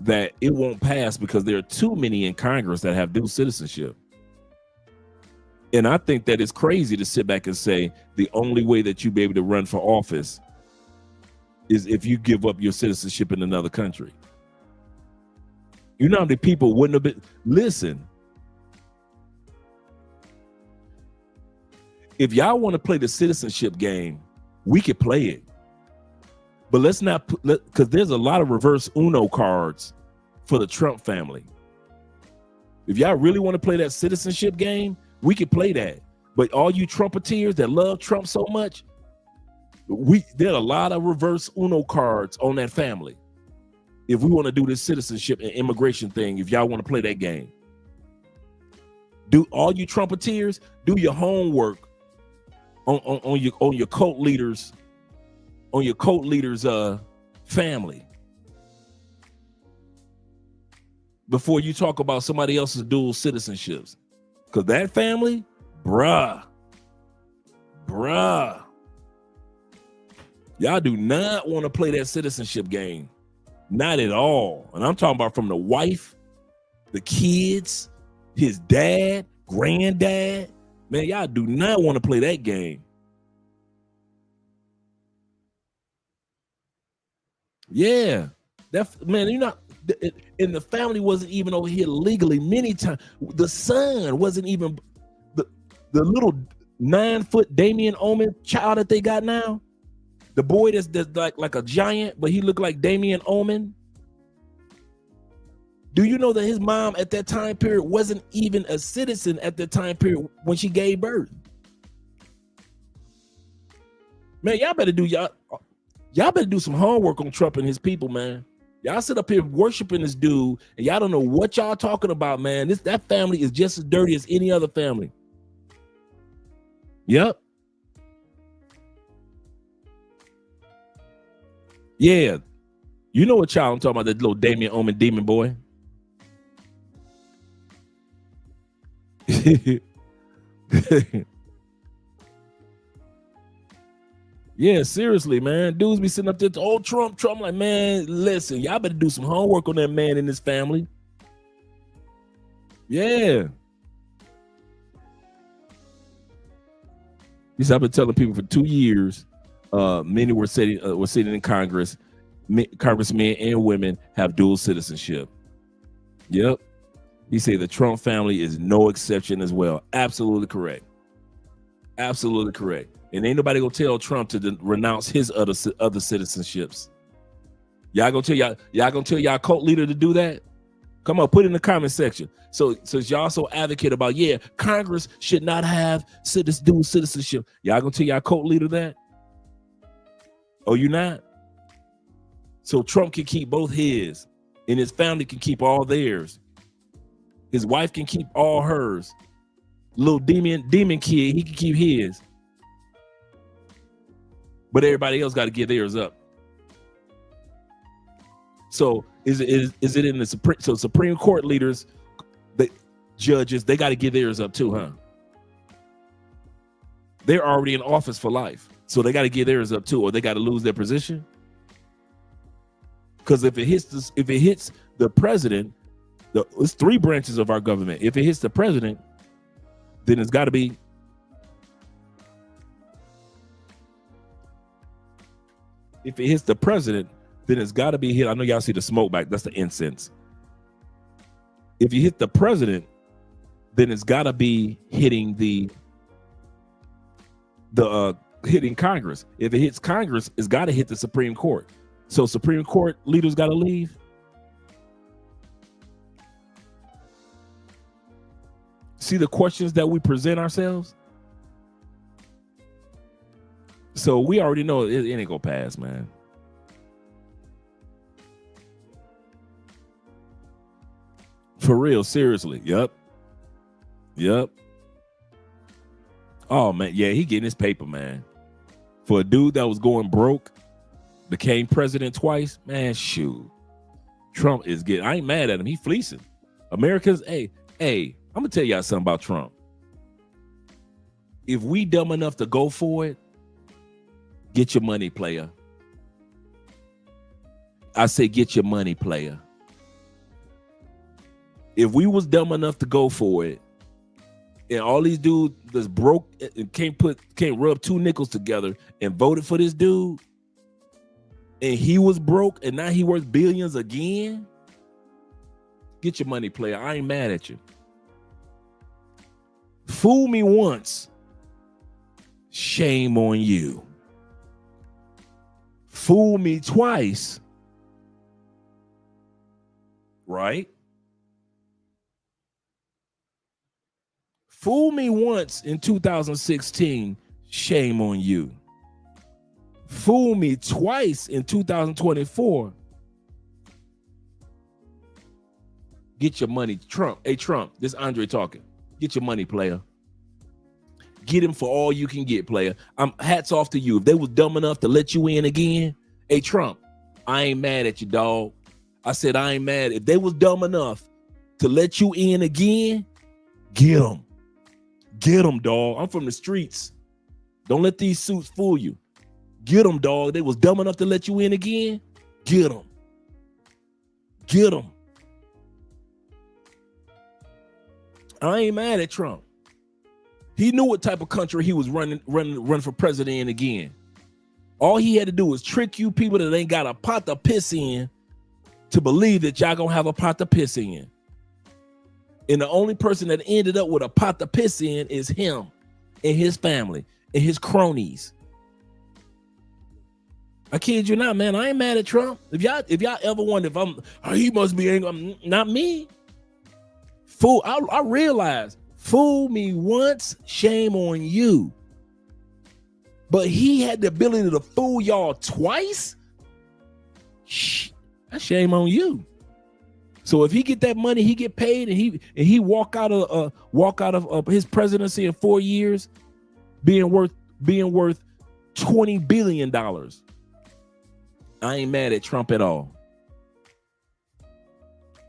that it won't pass because there are too many in Congress that have dual citizenship. And I think that it's crazy to sit back and say the only way that you be able to run for office is if you give up your citizenship in another country. You know how many people wouldn't have been, listen, if y'all want to play the citizenship game, we could play it. But let's not put, because there's a lot of reverse Uno cards for the Trump family. If y'all really want to play that citizenship game, we could play that. But all you Trumpeteers that love Trump so much, there are a lot of reverse Uno cards on that family. If we want to do this citizenship and immigration thing, if y'all want to play that game. Do all you Trumpeteers, do your homework on your cult leaders, family, before you talk about somebody else's dual citizenships. Because that family, bruh, y'all do not want to play that citizenship game. Not at all. And I'm talking about from the wife, the kids, his dad, granddad. Man, y'all do not want to play that game. Yeah. Man, you're not, and the family wasn't even over here legally many times. The son wasn't even, the little 9-foot Damien Omen child that they got now. The boy that's like a giant, but he looked like Damien Omen. Do you know that his mom at that time period wasn't even a citizen at the time period when she gave birth? Man, y'all better do some homework on Trump and his people, man. Y'all sit up here worshiping this dude, and y'all don't know what y'all talking about, man. That family is just as dirty as any other family. Yep. Yeah. You know what child I'm talking about, that little Damien Omen demon boy. Yeah, seriously, man. Dudes be sitting up there, oh, Trump. Like, man, listen, y'all better do some homework on that man and his family. Yeah. I've been telling people for 2 years, many were sitting in Congress. Congressmen and women have dual citizenship. Yep. He said the Trump family is no exception as well. Absolutely correct. Absolutely correct. And ain't nobody gonna tell Trump to renounce his other citizenships. Y'all gonna tell y'all cult leader to do that? Come on, put it in the comment section. So y'all so advocate about, yeah, Congress should not have dual citizenship. Y'all gonna tell y'all cult leader that? Oh, you not? So Trump can keep both his, and his family can keep all theirs. His wife can keep all hers. Little demon kid, he can keep his. But everybody else got to give theirs up. So is it in the Supreme Court leaders, the judges, they got to give theirs up too, huh? They're already in office for life, so they got to give theirs up too, or they got to lose their position. Because if it hits the president, it's 3 branches of our government. If it hits the president, then it's got to be. If it hits the president, then it's got to be hit. I know y'all see the smoke back. That's the incense. If you hit the president, then it's got to be hitting hitting Congress. If it hits Congress, it's got to hit the Supreme Court. So Supreme Court leaders got to leave. See the questions that we present ourselves? So we already know it ain't gonna pass, man. For real, seriously. Yep. Oh man, yeah, he getting his paper, man. For a dude that was going broke, became president twice, man, shoot. Trump is getting, I ain't mad at him. He fleecing. America's, hey, I'm gonna tell y'all something about Trump. If we dumb enough to go for it, get your money, player. I say get your money, player. If we was dumb enough to go for it, and all these dudes that's broke and can't rub 2 nickels together and voted for this dude, and he was broke and now he worth billions again, get your money, player. I ain't mad at you. Fool me once, shame on you. Fool me twice, right? Fool me once in 2016, shame on you. Fool me twice in 2024. Get your money, Trump. Hey, Trump, this is Andre talking. Get your money, player. Get him for all you can get, player. Hats off to you. If they was dumb enough to let you in again, hey, Trump, I ain't mad at you, dog. I said I ain't mad. If they was dumb enough to let you in again, get them. Get them, dog. I'm from the streets. Don't let these suits fool you. Get them, dog. They was dumb enough to let you in again. Get them. Get them. I ain't mad at Trump. He knew what type of country he was running for president in again. All he had to do was trick you people that ain't got a pot to piss in to believe that y'all gonna have a pot to piss in. And the only person that ended up with a pot to piss in is him and his family and his cronies. I kid you not, man. I ain't mad at Trump. If y'all ever wonder if he must be angry, not me. Fool, I realize, fool me once, shame on you. But he had the ability to fool y'all twice. That's shame on you. So if he get that money, he get paid, and he walk out of his presidency in 4 years, being worth $20 billion. I ain't mad at Trump at all.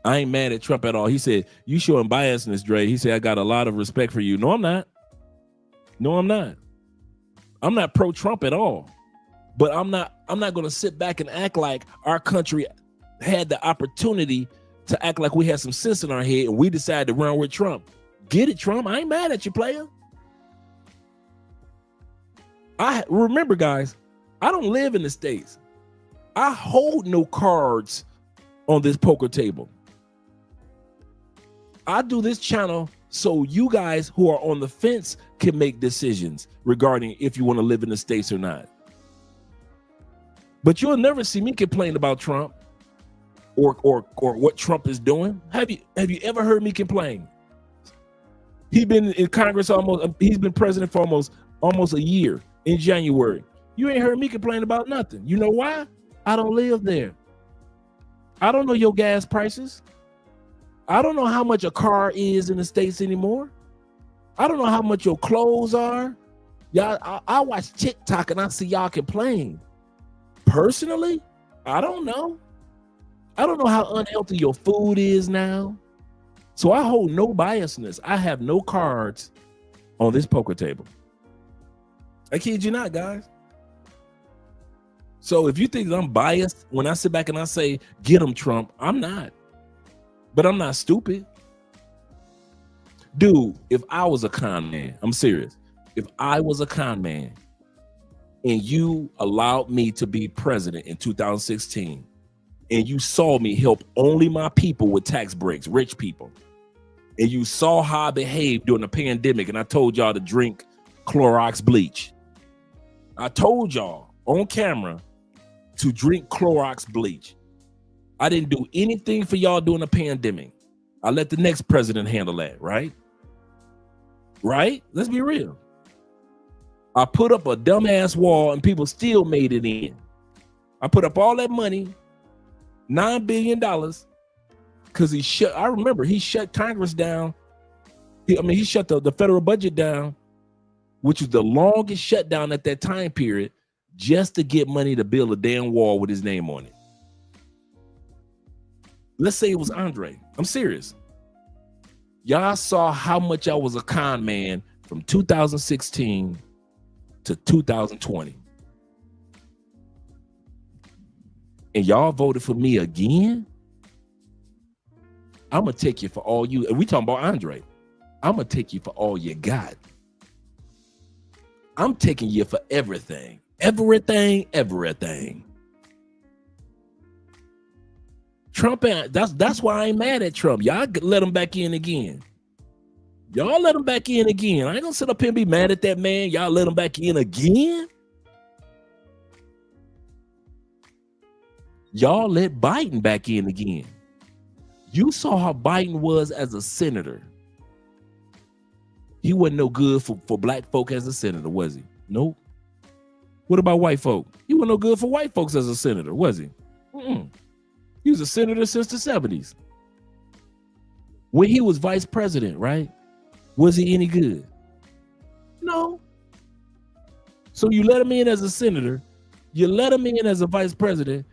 I ain't mad at Trump at all. He said, you showing biasness, Dre. He said, I got a lot of respect for you. No, I'm not. No, I'm not. I'm not pro-Trump at all. But I'm not going to sit back and act like our country had the opportunity to act like we had some sense in our head and we decided to run with Trump. Get it, Trump? I ain't mad at you, player. Remember, guys, I don't live in the States. I hold no cards on this poker table. I do this channel so you guys who are on the fence can make decisions regarding if you want to live in the States or not. But you'll never see me complain about Trump or what Trump is doing. Have you ever heard me complain? He's been in Congress he's been president for almost a year in January. You ain't heard me complain about nothing. You know why? I don't live there. I don't know your gas prices. I don't know how much a car is in the States anymore. I don't know how much your clothes are. Y'all, I watch TikTok and I see y'all complain. Personally, I don't know. I don't know how unhealthy your food is now. So I hold no biasness. I have no cards on this poker table. I kid you not, guys. So if you think I'm biased when I sit back and I say, get him, Trump, I'm not. But I'm not stupid. Dude, if I was a con man, I'm serious. If I was a con man and you allowed me to be president in 2016 and you saw me help only my people with tax breaks, rich people, and you saw how I behaved during the pandemic and I told y'all to drink Clorox bleach. I told y'all on camera to drink Clorox bleach. I didn't do anything for y'all during the pandemic. I let the next president handle that, right? Right? Let's be real. I put up a dumbass wall and people still made it in. I put up all that money, $9 billion, because I remember he shut Congress down. He shut the federal budget down, which was the longest shutdown at that time period, just to get money to build a damn wall with his name on it. Let's say it was Andre. I'm serious. Y'all saw how much I was a con man from 2016 to 2020. And y'all voted for me again? I'm going to take you for all you, and we talking about Andre. I'm going to take you for all you got. I'm taking you for everything. Everything. Trump, that's why I ain't mad at Trump. Y'all let him back in again. Y'all let him back in again. I ain't gonna sit up here and be mad at that man. Y'all let him back in again. Y'all let Biden back in again. You saw how Biden was as a senator. He wasn't no good for black folk as a senator, was he? Nope. What about white folk? He wasn't no good for white folks as a senator, was he? He was a senator since the 70s. When he was vice president, right? Was he any good? No. So you let him in as a senator, you let him in as a vice president,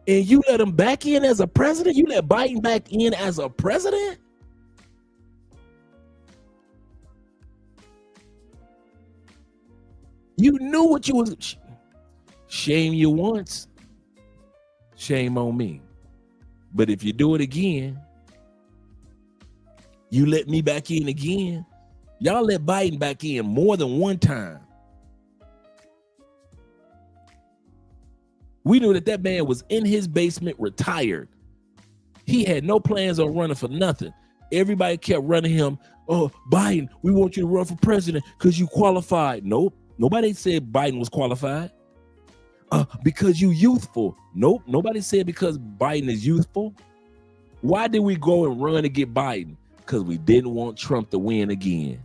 and you let him back in as a president? You let Biden back in as a president? You knew what you was. Shame you once, shame on me. But if you do it again, you let me back in again. Y'all let Biden back in more than one time. We knew that man was in his basement, retired. He had no plans on running for nothing. Everybody kept running him. Oh, Biden, we want you to run for president because you qualified. Nope. Nobody said Biden was qualified. Because you youthful. Nope. Nobody said because Biden is youthful. Why did we go and run to get Biden? Because we didn't want Trump to win again.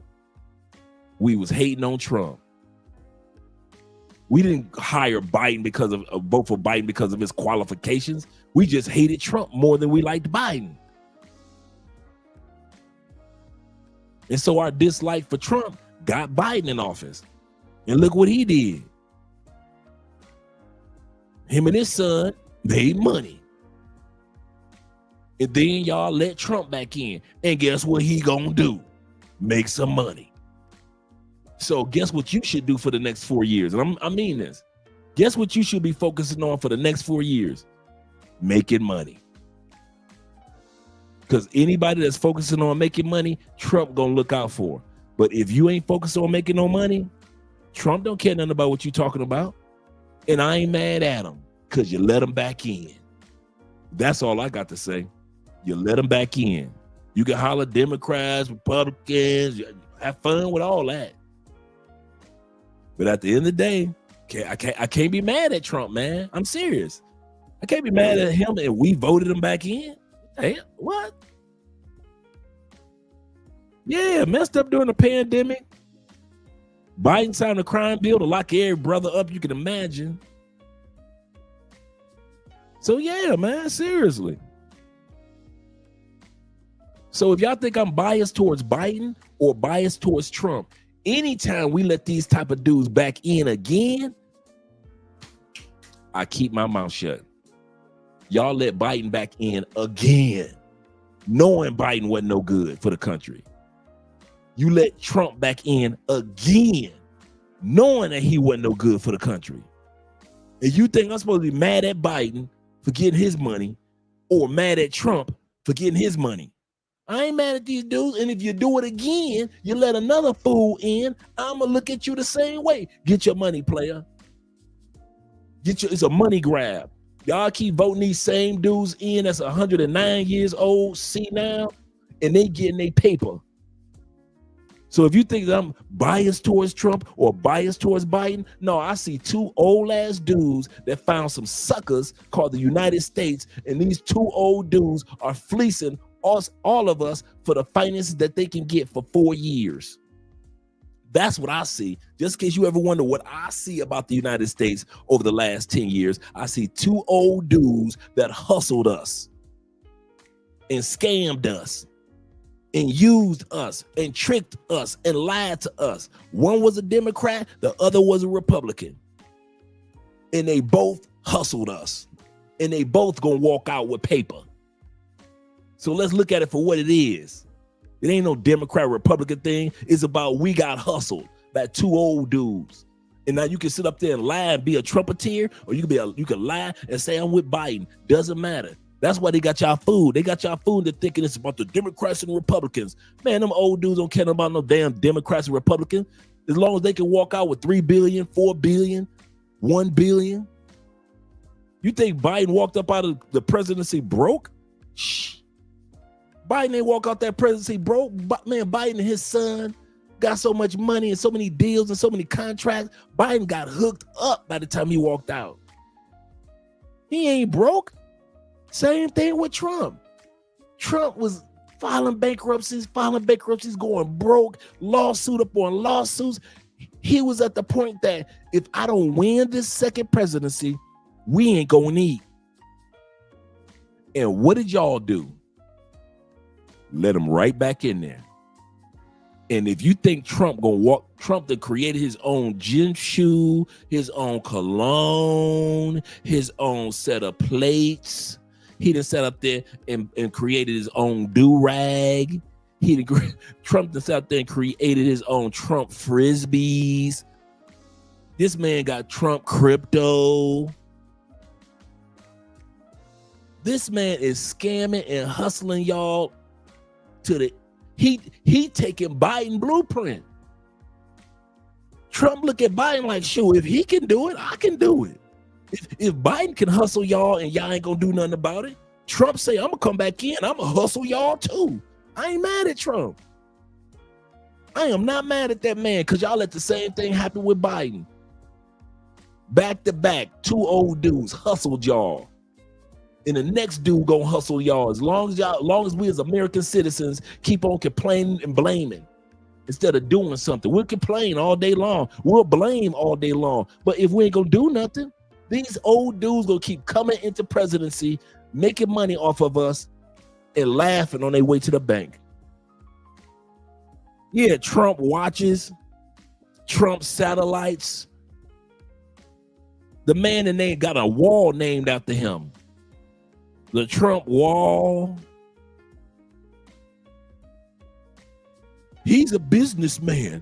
We was hating on Trump. We didn't hire Biden because of vote for Biden because of his qualifications. We just hated Trump more than we liked Biden. And so our dislike for Trump got Biden in office. And look what he did. Him and his son made money. And then y'all let Trump back in. And guess what he gonna do? Make some money. So guess what you should do for the next 4 years? And I mean this. Guess what you should be focusing on for the next 4 years? Making money. Because anybody that's focusing on making money, Trump gonna look out for. But if you ain't focused on making no money, Trump don't care nothing about what you talking about. And I ain't mad at him because you let him back in. That's all I got to say. You let him back in. You can holler Democrats, Republicans, have fun with all that. But at the end of the day, I can't be mad at Trump, man. I'm serious. I can't be mad at him and we voted him back in. Damn, what? Yeah, messed up during the pandemic. Biden signed a crime bill to lock every brother up you can imagine. So yeah, man, seriously. So if y'all think I'm biased towards Biden or biased towards Trump, anytime we let these type of dudes back in again, I keep my mouth shut. Y'all let Biden back in again, knowing Biden wasn't no good for the country. You let Trump back in again, knowing that he wasn't no good for the country. And you think I'm supposed to be mad at Biden for getting his money or mad at Trump for getting his money? I ain't mad at these dudes. And if you do it again, you let another fool in, I'm going to look at you the same way. Get your money, player. It's a money grab. Y'all keep voting these same dudes in that's 109 years old, see now, and they getting their paper. So if you think that I'm biased towards Trump or biased towards Biden, no, I see two old ass dudes that found some suckers called the United States, and these two old dudes are fleecing us, all of us, for the finances that they can get for 4 years. That's what I see. Just in case you ever wonder what I see about the United States over the last 10 years, I see two old dudes that hustled us and scammed us and used us and tricked us and lied to us. One was a Democrat, the other was a Republican. And they both hustled us. And they both gonna walk out with paper. So let's look at it for what it is. It ain't no Democrat Republican thing. It's about we got hustled by two old dudes. And now you can sit up there and lie and be a Trumpeteer, or you can lie and say I'm with Biden. Doesn't matter. That's why they got y'all fooled. They got y'all fooled into thinking it's about the Democrats and Republicans. Man, them old dudes don't care about no damn Democrats and Republicans. As long as they can walk out with $3 billion, $4 billion, $1 billion. You think Biden walked up out of the presidency broke? Shh. Biden ain't walk out that presidency broke. Man, Biden and his son got so much money and so many deals and so many contracts. Biden got hooked up by the time he walked out. He ain't broke. Same thing with Trump. Trump was filing bankruptcies, going broke, lawsuit upon lawsuits. He was at the point that if I don't win this second presidency, we ain't gonna eat. And what did y'all do? Let him right back in there. And if you think Trump that created his own gym shoe, his own cologne, his own set of plates, he done sat up there and created his own do-rag. Trump done sat up there and created his own Trump frisbees. This man got Trump crypto. This man is scamming and hustling y'all to the he taking Biden blueprint. Trump look at Biden like, sure, if he can do it, I can do it. If Biden can hustle y'all and y'all ain't gonna do nothing about it, Trump say, I'm gonna come back in, I'm gonna hustle y'all too. I ain't mad at Trump. I am not mad at that man, because y'all let the same thing happen with Biden. Back to back, two old dudes hustled y'all. And the next dude gonna hustle y'all. As long as we as American citizens keep on complaining and blaming instead of doing something. We'll complain all day long. We'll blame all day long. But if we ain't gonna do nothing, these old dudes gonna keep coming into presidency, making money off of us and laughing on their way to the bank. Yeah, Trump watches, Trump satellites. The man and they got a wall named after him. The Trump wall. He's a businessman.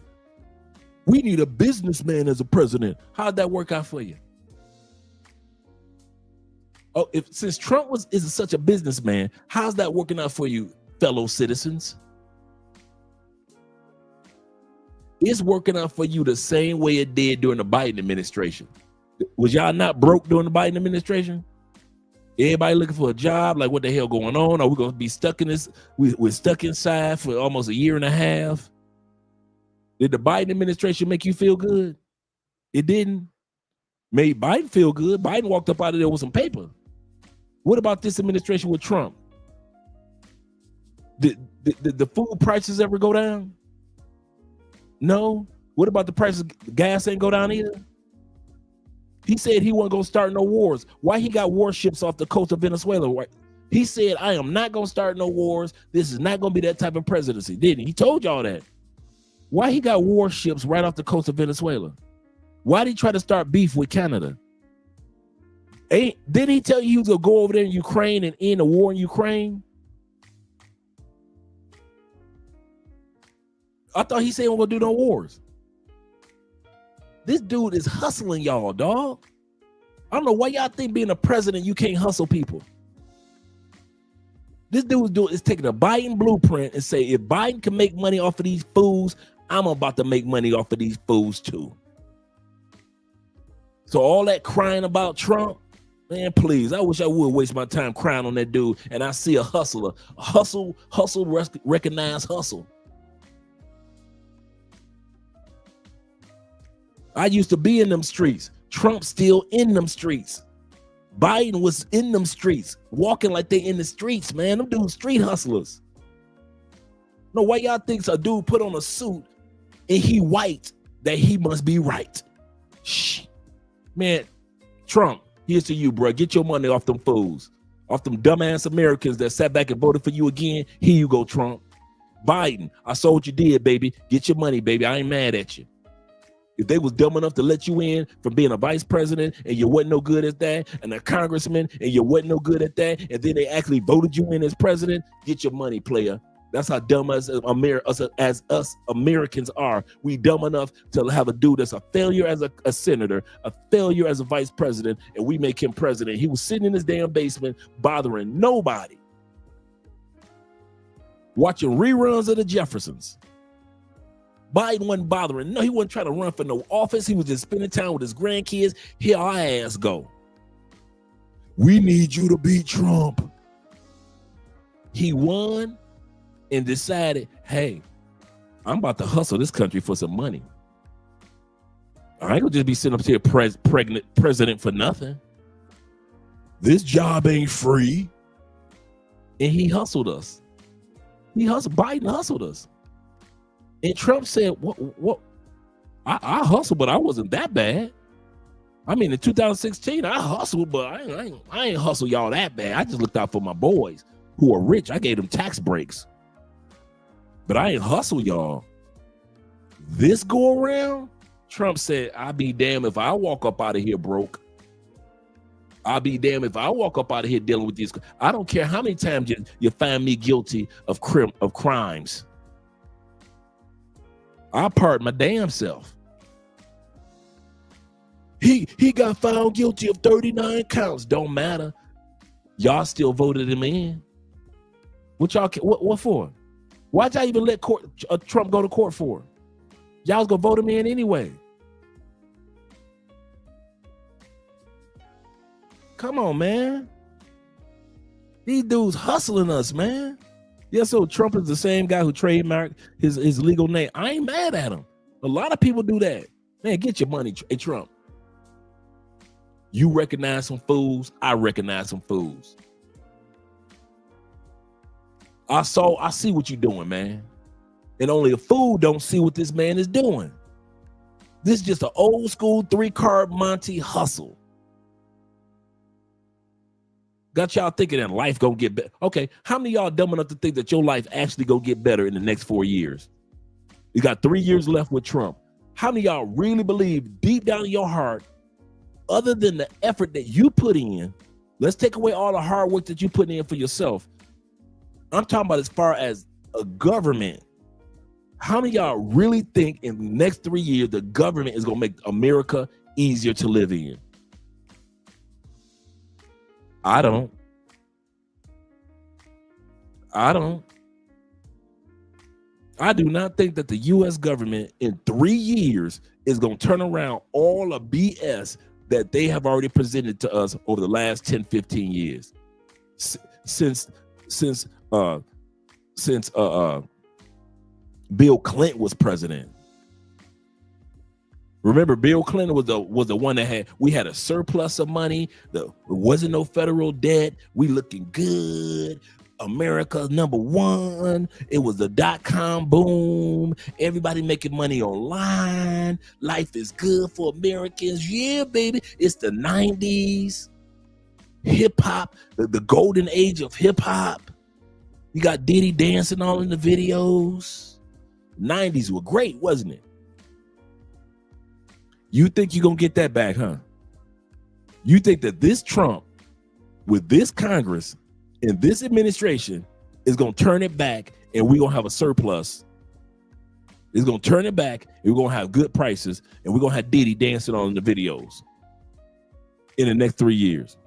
We need a businessman as a president. How'd that work out for you? Oh, since Trump is such a businessman, how's that working out for you, fellow citizens? It's working out for you the same way it did during the Biden administration. Was y'all not broke during the Biden administration? Everybody looking for a job, like what the hell going on? Are we gonna be stuck in this? We're stuck inside for almost a year and a half. Did the Biden administration make you feel good? It didn't. Made Biden feel good. Biden walked up out of there with some paper. What about this administration with Trump? Did the food prices ever go down? No. What about the prices? Gas ain't go down either. He said he wasn't gonna start no wars. Why he got warships off the coast of Venezuela? Why? He said, I am not gonna start no wars. This is not gonna be that type of presidency, didn't he? He told y'all that. Why he got warships right off the coast of Venezuela? Why did he try to start beef with Canada? Didn't he tell you he was gonna go over there in Ukraine and end the war in Ukraine? I thought he said he wasn't gonna do no wars. This dude is hustling y'all, dog. I don't know why y'all think being a president, you can't hustle people. This dude is taking a Biden blueprint and say, if Biden can make money off of these fools, I'm about to make money off of these fools too. So all that crying about Trump, man, please, I wish I would waste my time crying on that dude and I see a hustler, recognize hustle. I used to be in them streets. Trump's still in them streets. Biden was in them streets, walking like they in the streets, man. Them dudes street hustlers. No, why y'all think a dude put on a suit and he white that he must be right? Shh. Man, Trump, here's to you, bro. Get your money off them fools, off them dumbass Americans that sat back and voted for you again. Here you go, Trump. Biden, I saw what you did, baby. Get your money, baby. I ain't mad at you. If they was dumb enough to let you in from being a vice president and you wasn't no good at that, and a congressman and you wasn't no good at that, and then they actually voted you in as president, get your money, player. That's how dumb as us Americans are. We dumb enough to have a dude that's a failure as a senator, a failure as a vice president, and we make him president. He was sitting in his damn basement bothering nobody, watching reruns of the Jeffersons. Biden wasn't bothering. No, he wasn't trying to run for no office. He was just spending time with his grandkids. Here our ass go. We need you to beat Trump. He won and decided, hey, I'm about to hustle this country for some money. I ain't gonna just be sitting up here president for nothing. This job ain't free. And he hustled us. Biden hustled us. And Trump said, what? I hustled, but I wasn't that bad. I mean, in 2016, I hustled, but I ain't hustle y'all that bad. I just looked out for my boys who are rich. I gave them tax breaks. But I ain't hustle y'all. This go around, Trump said, I'll be damned if I walk up out of here broke. I'll be damned if I walk up out of here dealing with these. I don't care how many times you find me guilty of crimes. I'll pardon my damn self. He got found guilty of 39 counts. Don't matter. Y'all still voted him in. What y'all? What for? Why'd y'all even let Trump go to court for? Y'all was gonna vote him in anyway. Come on, man. These dudes hustling us, man. Yeah, so Trump is the same guy who trademarked his legal name. I ain't mad at him. A lot of people do that. Man, get your money, hey, Trump. You recognize some fools, I recognize some fools. I see what you're doing, man. And only a fool don't see what this man is doing. This is just an old school 3-card Monte hustle. Got y'all thinking that life gonna get better. Okay, how many of y'all dumb enough to think that your life actually gonna get better in the next 4 years? You got 3 years left with Trump. How many of y'all really believe deep down in your heart, other than the effort that you put in, let's take away all the hard work that you put in for yourself. I'm talking about as far as a government. How many of y'all really think in the next 3 years, the government is gonna make America easier to live in? I don't. I do not think that the U.S. government in 3 years is going to turn around all the BS that they have already presented to us over the last 10, 15 years. Since Bill Clinton was president. Remember, Bill Clinton was the one that we had a surplus of money. There wasn't no federal debt. We looking good. America #1. It was the .com boom. Everybody making money online. Life is good for Americans. Yeah, baby. It's the 90s. Hip hop, the golden age of hip hop. You got Diddy dancing all in the videos. 90s were great, wasn't it? You think you're going to get that back, huh? You think that this Trump, with this Congress and this administration, is going to turn it back and we're going to have a surplus? It's going to turn it back and we're going to have good prices and we're going to have Diddy dancing on the videos in the next 3 years.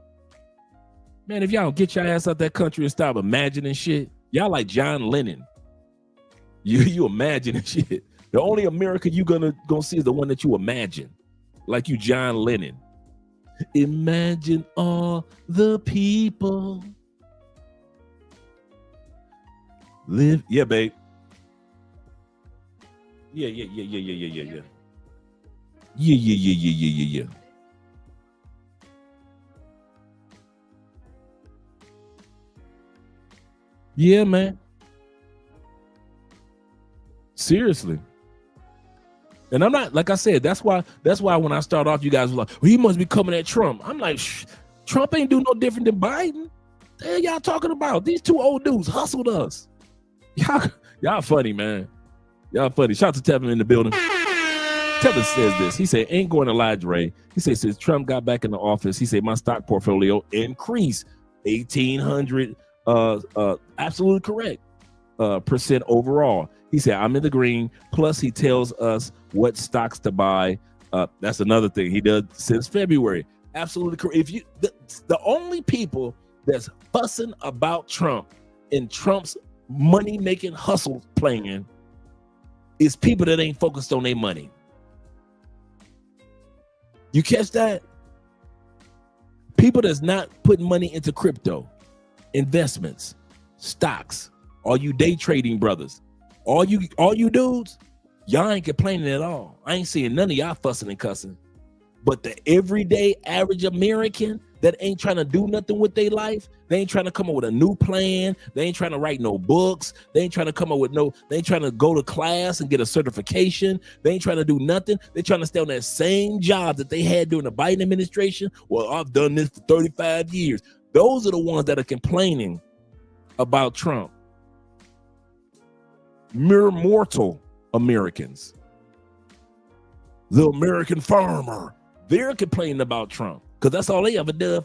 Man, if y'all don't get your ass out that country and stop imagining shit, y'all like John Lennon. You imagining shit. The only America you gonna see is the one that you imagine, like you John Lennon. Imagine all the people live. Yeah, babe. Yeah. Yeah. Yeah, man. Seriously. And I'm not, like I said, that's why when I start off, you guys were like, well, he must be coming at Trump. I'm like, Trump ain't do no different than Biden. The hell y'all talking about? These two old dudes hustled us. Y'all funny, man. Y'all funny. Shout out to Tevin in the building. Tevin says this. He said, ain't going to lie, Dre. He said, since Trump got back in the office, he said, my stock portfolio increased 1,800, absolutely correct, percent overall. He said, I'm in the green. Plus, he tells us what stocks to buy. That's another thing he does since February. Absolutely correct. If you, the only people that's fussing about Trump and Trump's money-making hustle plan is people that ain't focused on their money. You catch that? People that's not putting money into crypto, investments, stocks, all you day trading brothers. All you dudes, y'all ain't complaining at all. I ain't seeing none of y'all fussing and cussing. But the everyday average American that ain't trying to do nothing with their life, they ain't trying to come up with a new plan. They ain't trying to write no books. They ain't trying to come up with they ain't trying to go to class and get a certification. They ain't trying to do nothing. They trying to stay on that same job that they had during the Biden administration. Well, I've done this for 35 years. Those are the ones that are complaining about Trump. Mere mortal Americans the American farmer. They're complaining about Trump because that's all they ever did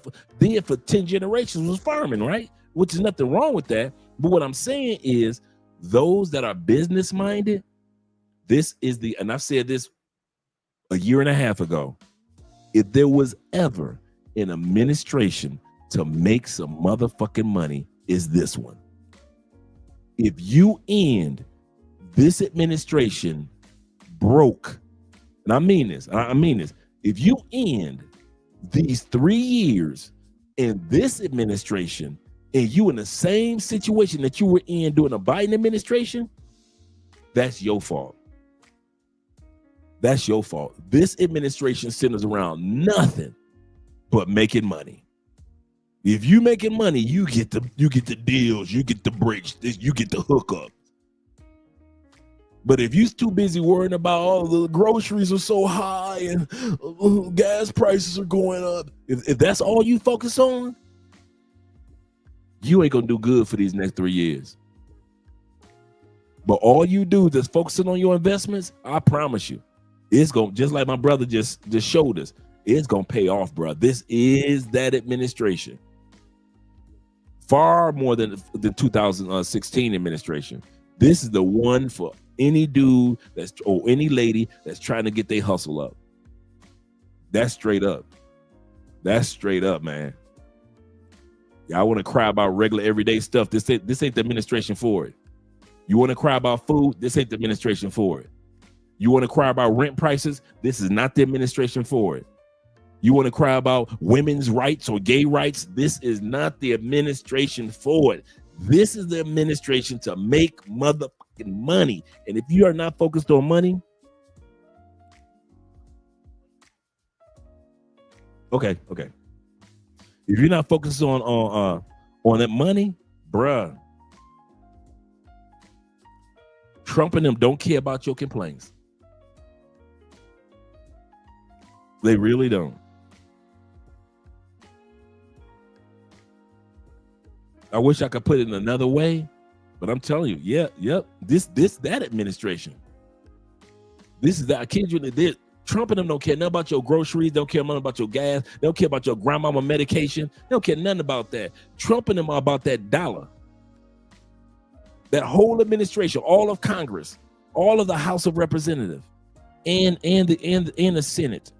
for 10 generations was farming, right? Which is nothing wrong with that. But what I'm saying is those that are business minded, and I've said this a year and a half ago, if there was ever an administration to make some motherfucking money, is this one. If you end this administration broke, and I mean this, if you end these 3 years in this administration and you in the same situation that you were in during the Biden administration, that's your fault. That's your fault. This administration centers around nothing but making money. If you making money, you get the deals, you get the breaks, you get the hookup. But if you're too busy worrying about all the groceries are so high and gas prices are going up, if that's all you focus on, you ain't gonna do good for these next 3 years. But all you do is focusing on your investments, I promise you, it's gonna, just like my brother just showed us, it's gonna pay off, bro. This is that administration. Far more than the 2016 administration. This is the one for any dude or any lady that's trying to get their hustle up. That's straight up. That's straight up, man. Y'all want to cry about regular everyday stuff. This ain't the administration for it. You want to cry about food? This ain't the administration for it. You want to cry about rent prices? This is not the administration for it. You want to cry about women's rights or gay rights? This is not the administration for it. This is the administration to make motherfucking money. And if you are not focused on money, okay. If you're not focused on that money, bruh, Trump and them don't care about your complaints. They really don't. I wish I could put it in another way, but I'm telling you, that administration. This is that. I kid you, Trump and them don't care nothing about your groceries, don't care nothing about your gas, they don't care about your grandmama medication, they don't care nothing about that. Trump and them are about that dollar. That whole administration, all of Congress, all of the House of Representatives, and the Senate,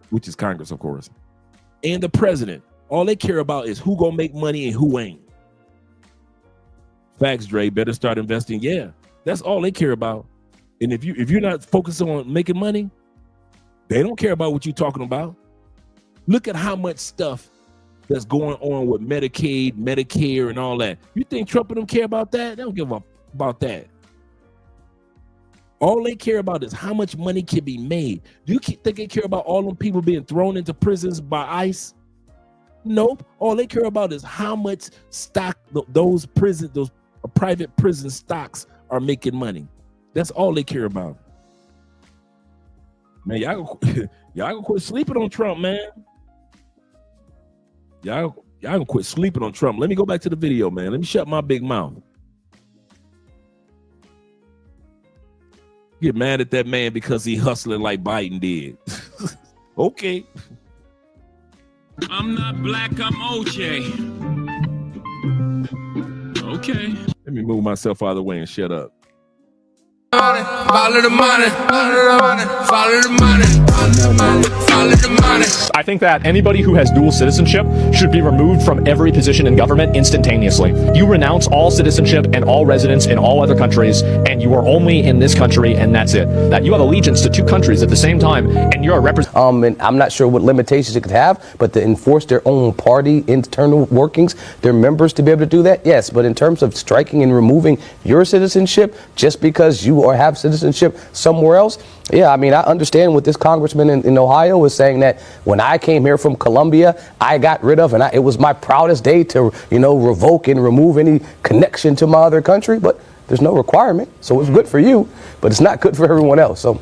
which is Congress, of course, and the president. All they care about is who gonna make money and who ain't. Facts, Dre. Better start investing. Yeah, that's all they care about. And if you're not focused on making money, they don't care about what you're talking about. Look at how much stuff that's going on with Medicaid, Medicare, and all that. You think Trump and them care about that? They don't give a about that. All they care about is how much money can be made. Do you think they care about all them people being thrown into prisons by ICE? Nope. All they care about is how much stock those private prison stocks are making money. That's all they care about. Man, y'all gonna quit sleeping on Trump, man. Y'all gonna quit sleeping on Trump. Let me go back to the video, man. Let me shut my big mouth. Get mad at that man because he hustling like Biden did. Okay. I'm not black, I'm OJ. Okay. Let me move myself out of the way and shut up. Follow the money, follow the money, follow the money, follow the money. I think that anybody who has dual citizenship should be removed from every position in government instantaneously. You renounce all citizenship and all residence in all other countries, and you are only in this country, and that's it. That you have allegiance to two countries at the same time, and you're a representative. And I'm not sure what limitations it could have, but to enforce their own party internal workings, their members to be able to do that, yes. But in terms of striking and removing your citizenship just because you or have citizenship somewhere else, yeah, I mean, I understand what this congressman in Ohio was saying, that when I came here from Colombia, I got rid of, and it was my proudest day to, revoke and remove any connection to my other country, but there's no requirement. So it's good for you, but it's not good for everyone else. So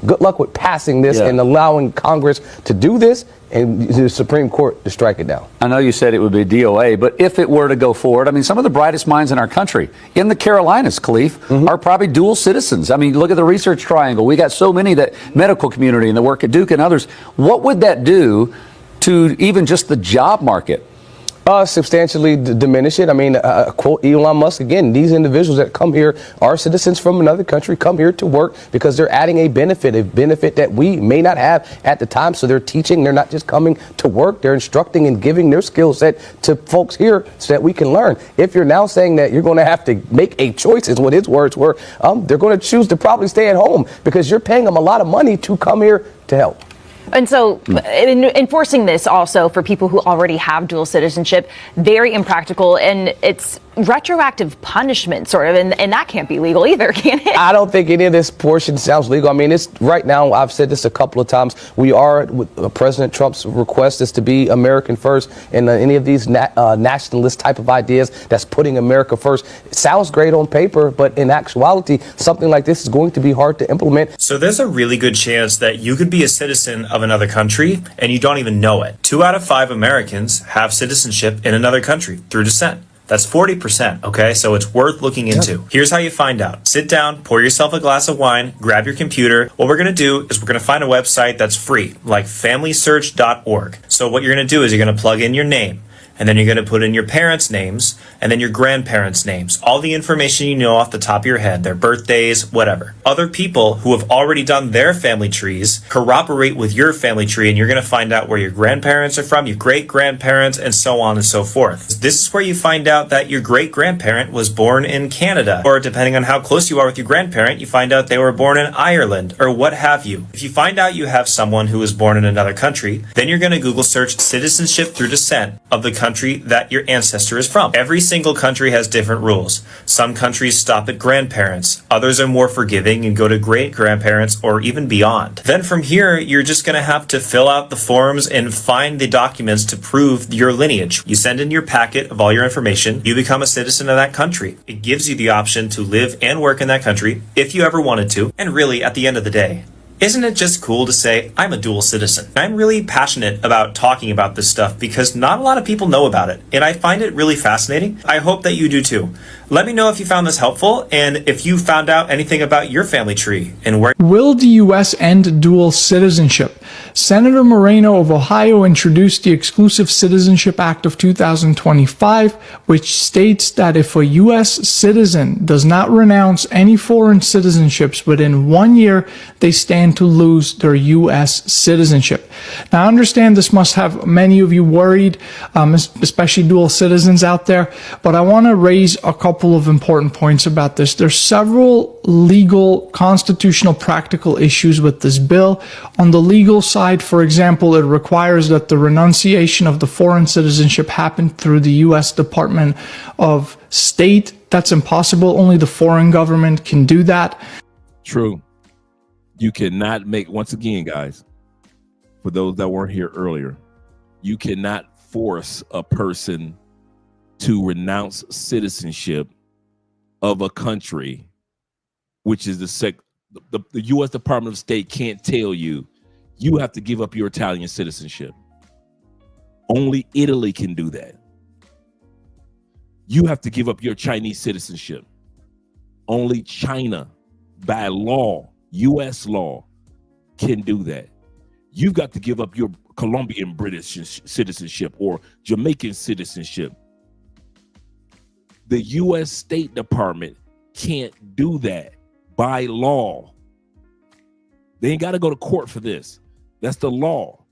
good luck with passing this and allowing Congress to do this and the Supreme Court to strike it down. I know you said it would be DOA, but if it were to go forward, I mean, some of the brightest minds in our country, in the Carolinas, Khalif, are probably dual citizens. I mean, look at the research triangle. We got so many, that medical community and the work at Duke and others. What would that do to even just the job market? Substantially diminish it. I mean, quote Elon Musk again, these individuals that come here are citizens from another country, come here to work because they're adding a benefit that we may not have at the time. So they're teaching, they're not just coming to work, they're instructing and giving their skill set to folks here so that we can learn. If you're now saying that you're going to have to make a choice, is what his words were, they're going to choose to probably stay at home because you're paying them a lot of money to come here to help. And so enforcing this also for people who already have dual citizenship, very impractical, and it's retroactive punishment sort of, and that can't be legal either, can it? I don't think any of this portion sounds legal. I mean, it's right now, I've said this a couple of times, we are, with President Trump's request is to be American first, and any of these nationalist type of ideas that's putting America first, it sounds great on paper, but in actuality, something like this is going to be hard to implement. So there's a really good chance that you could be a citizen of another country and you don't even know it. 2 out of 5 Americans have citizenship in another country through descent. That's 40%, okay? So it's worth looking into. Here's how you find out. Sit down, pour yourself a glass of wine, grab your computer. What we're gonna do is we're gonna find a website that's free, like FamilySearch.org. So what you're gonna do is you're gonna plug in your name, and then you're going to put in your parents' names and then your grandparents' names. All the information you know off the top of your head, their birthdays, whatever. Other people who have already done their family trees corroborate with your family tree, and you're going to find out where your grandparents are from, your great-grandparents, and so on and so forth. This is where you find out that your great-grandparent was born in Canada, or depending on how close you are with your grandparent, you find out they were born in Ireland, or what have you. If you find out you have someone who was born in another country, then you're going to Google search citizenship through descent of the country that your ancestor is from. Every single country has different rules. Some countries stop at grandparents, others are more forgiving and go to great-grandparents or even beyond. Then from here, you're just going to have to fill out the forms and find the documents to prove your lineage. You send in your packet of all your information, you become a citizen of that country. It gives you the option to live and work in that country if you ever wanted to, and really, at the end of the day, isn't it just cool to say, I'm a dual citizen? I'm really passionate about talking about this stuff because not a lot of people know about it, and I find it really fascinating. I hope that you do too. Let me know if you found this helpful and if you found out anything about your family tree and where. Will the U.S. end dual citizenship? Senator Moreno of Ohio introduced the Exclusive Citizenship Act of 2025, which states that if a U.S. citizen does not renounce any foreign citizenships within 1 year, they stand to lose their U.S. citizenship. Now, I understand this must have many of you worried, especially dual citizens out there, but I want to raise a couple of important points about this. There's several legal, constitutional, practical issues with this bill. On the legal side, for example, it requires that the renunciation of the foreign citizenship happen through the U.S. Department of State. That's impossible. Only the foreign government can do that. True. You cannot make, once again, guys, for those that weren't here earlier, you cannot force a person to renounce citizenship of a country, which is the U.S. Department of State can't tell you, you have to give up your Italian citizenship. Only Italy can do that. You have to give up your Chinese citizenship. Only China, by law, U.S. law, can do that. You've got to give up your Colombian British citizenship or Jamaican citizenship. The U.S. State Department can't do that by law. They ain't got to go to court for this. That's the law.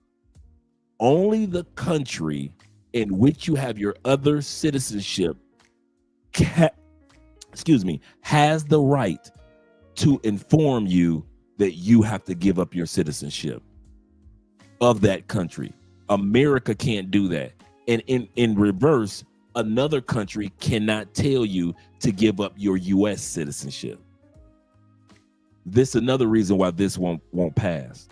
Only the country in which you have your other citizenship has the right to inform you that you have to give up your citizenship of that country. America can't do that. And in reverse, another country cannot tell you to give up your U.S. citizenship. This is another reason why this won't pass.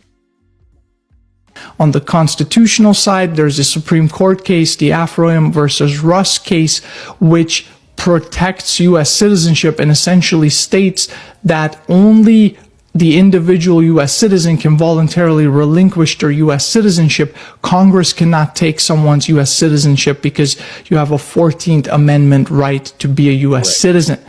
On the constitutional side, there's a Supreme Court case, the Afroyim versus Russ case, which protects U.S. citizenship and essentially states that only the individual U.S. citizen can voluntarily relinquish their U.S. citizenship. Congress cannot take someone's U.S. citizenship because you have a 14th Amendment right to be a U.S. citizen.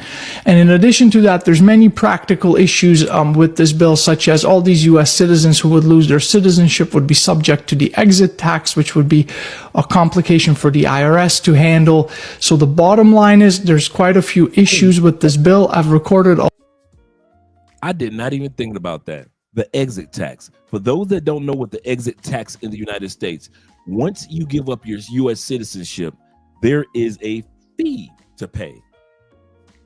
And in addition to that, there's many practical issues with this bill, such as all these U.S. citizens who would lose their citizenship would be subject to the exit tax, which would be a complication for the IRS to handle. So the bottom line is there's quite a few issues with this bill. I've recorded I did not even think about that. The exit tax. For those that don't know what the exit tax in the United States, once you give up your U.S. citizenship, there is a fee to pay.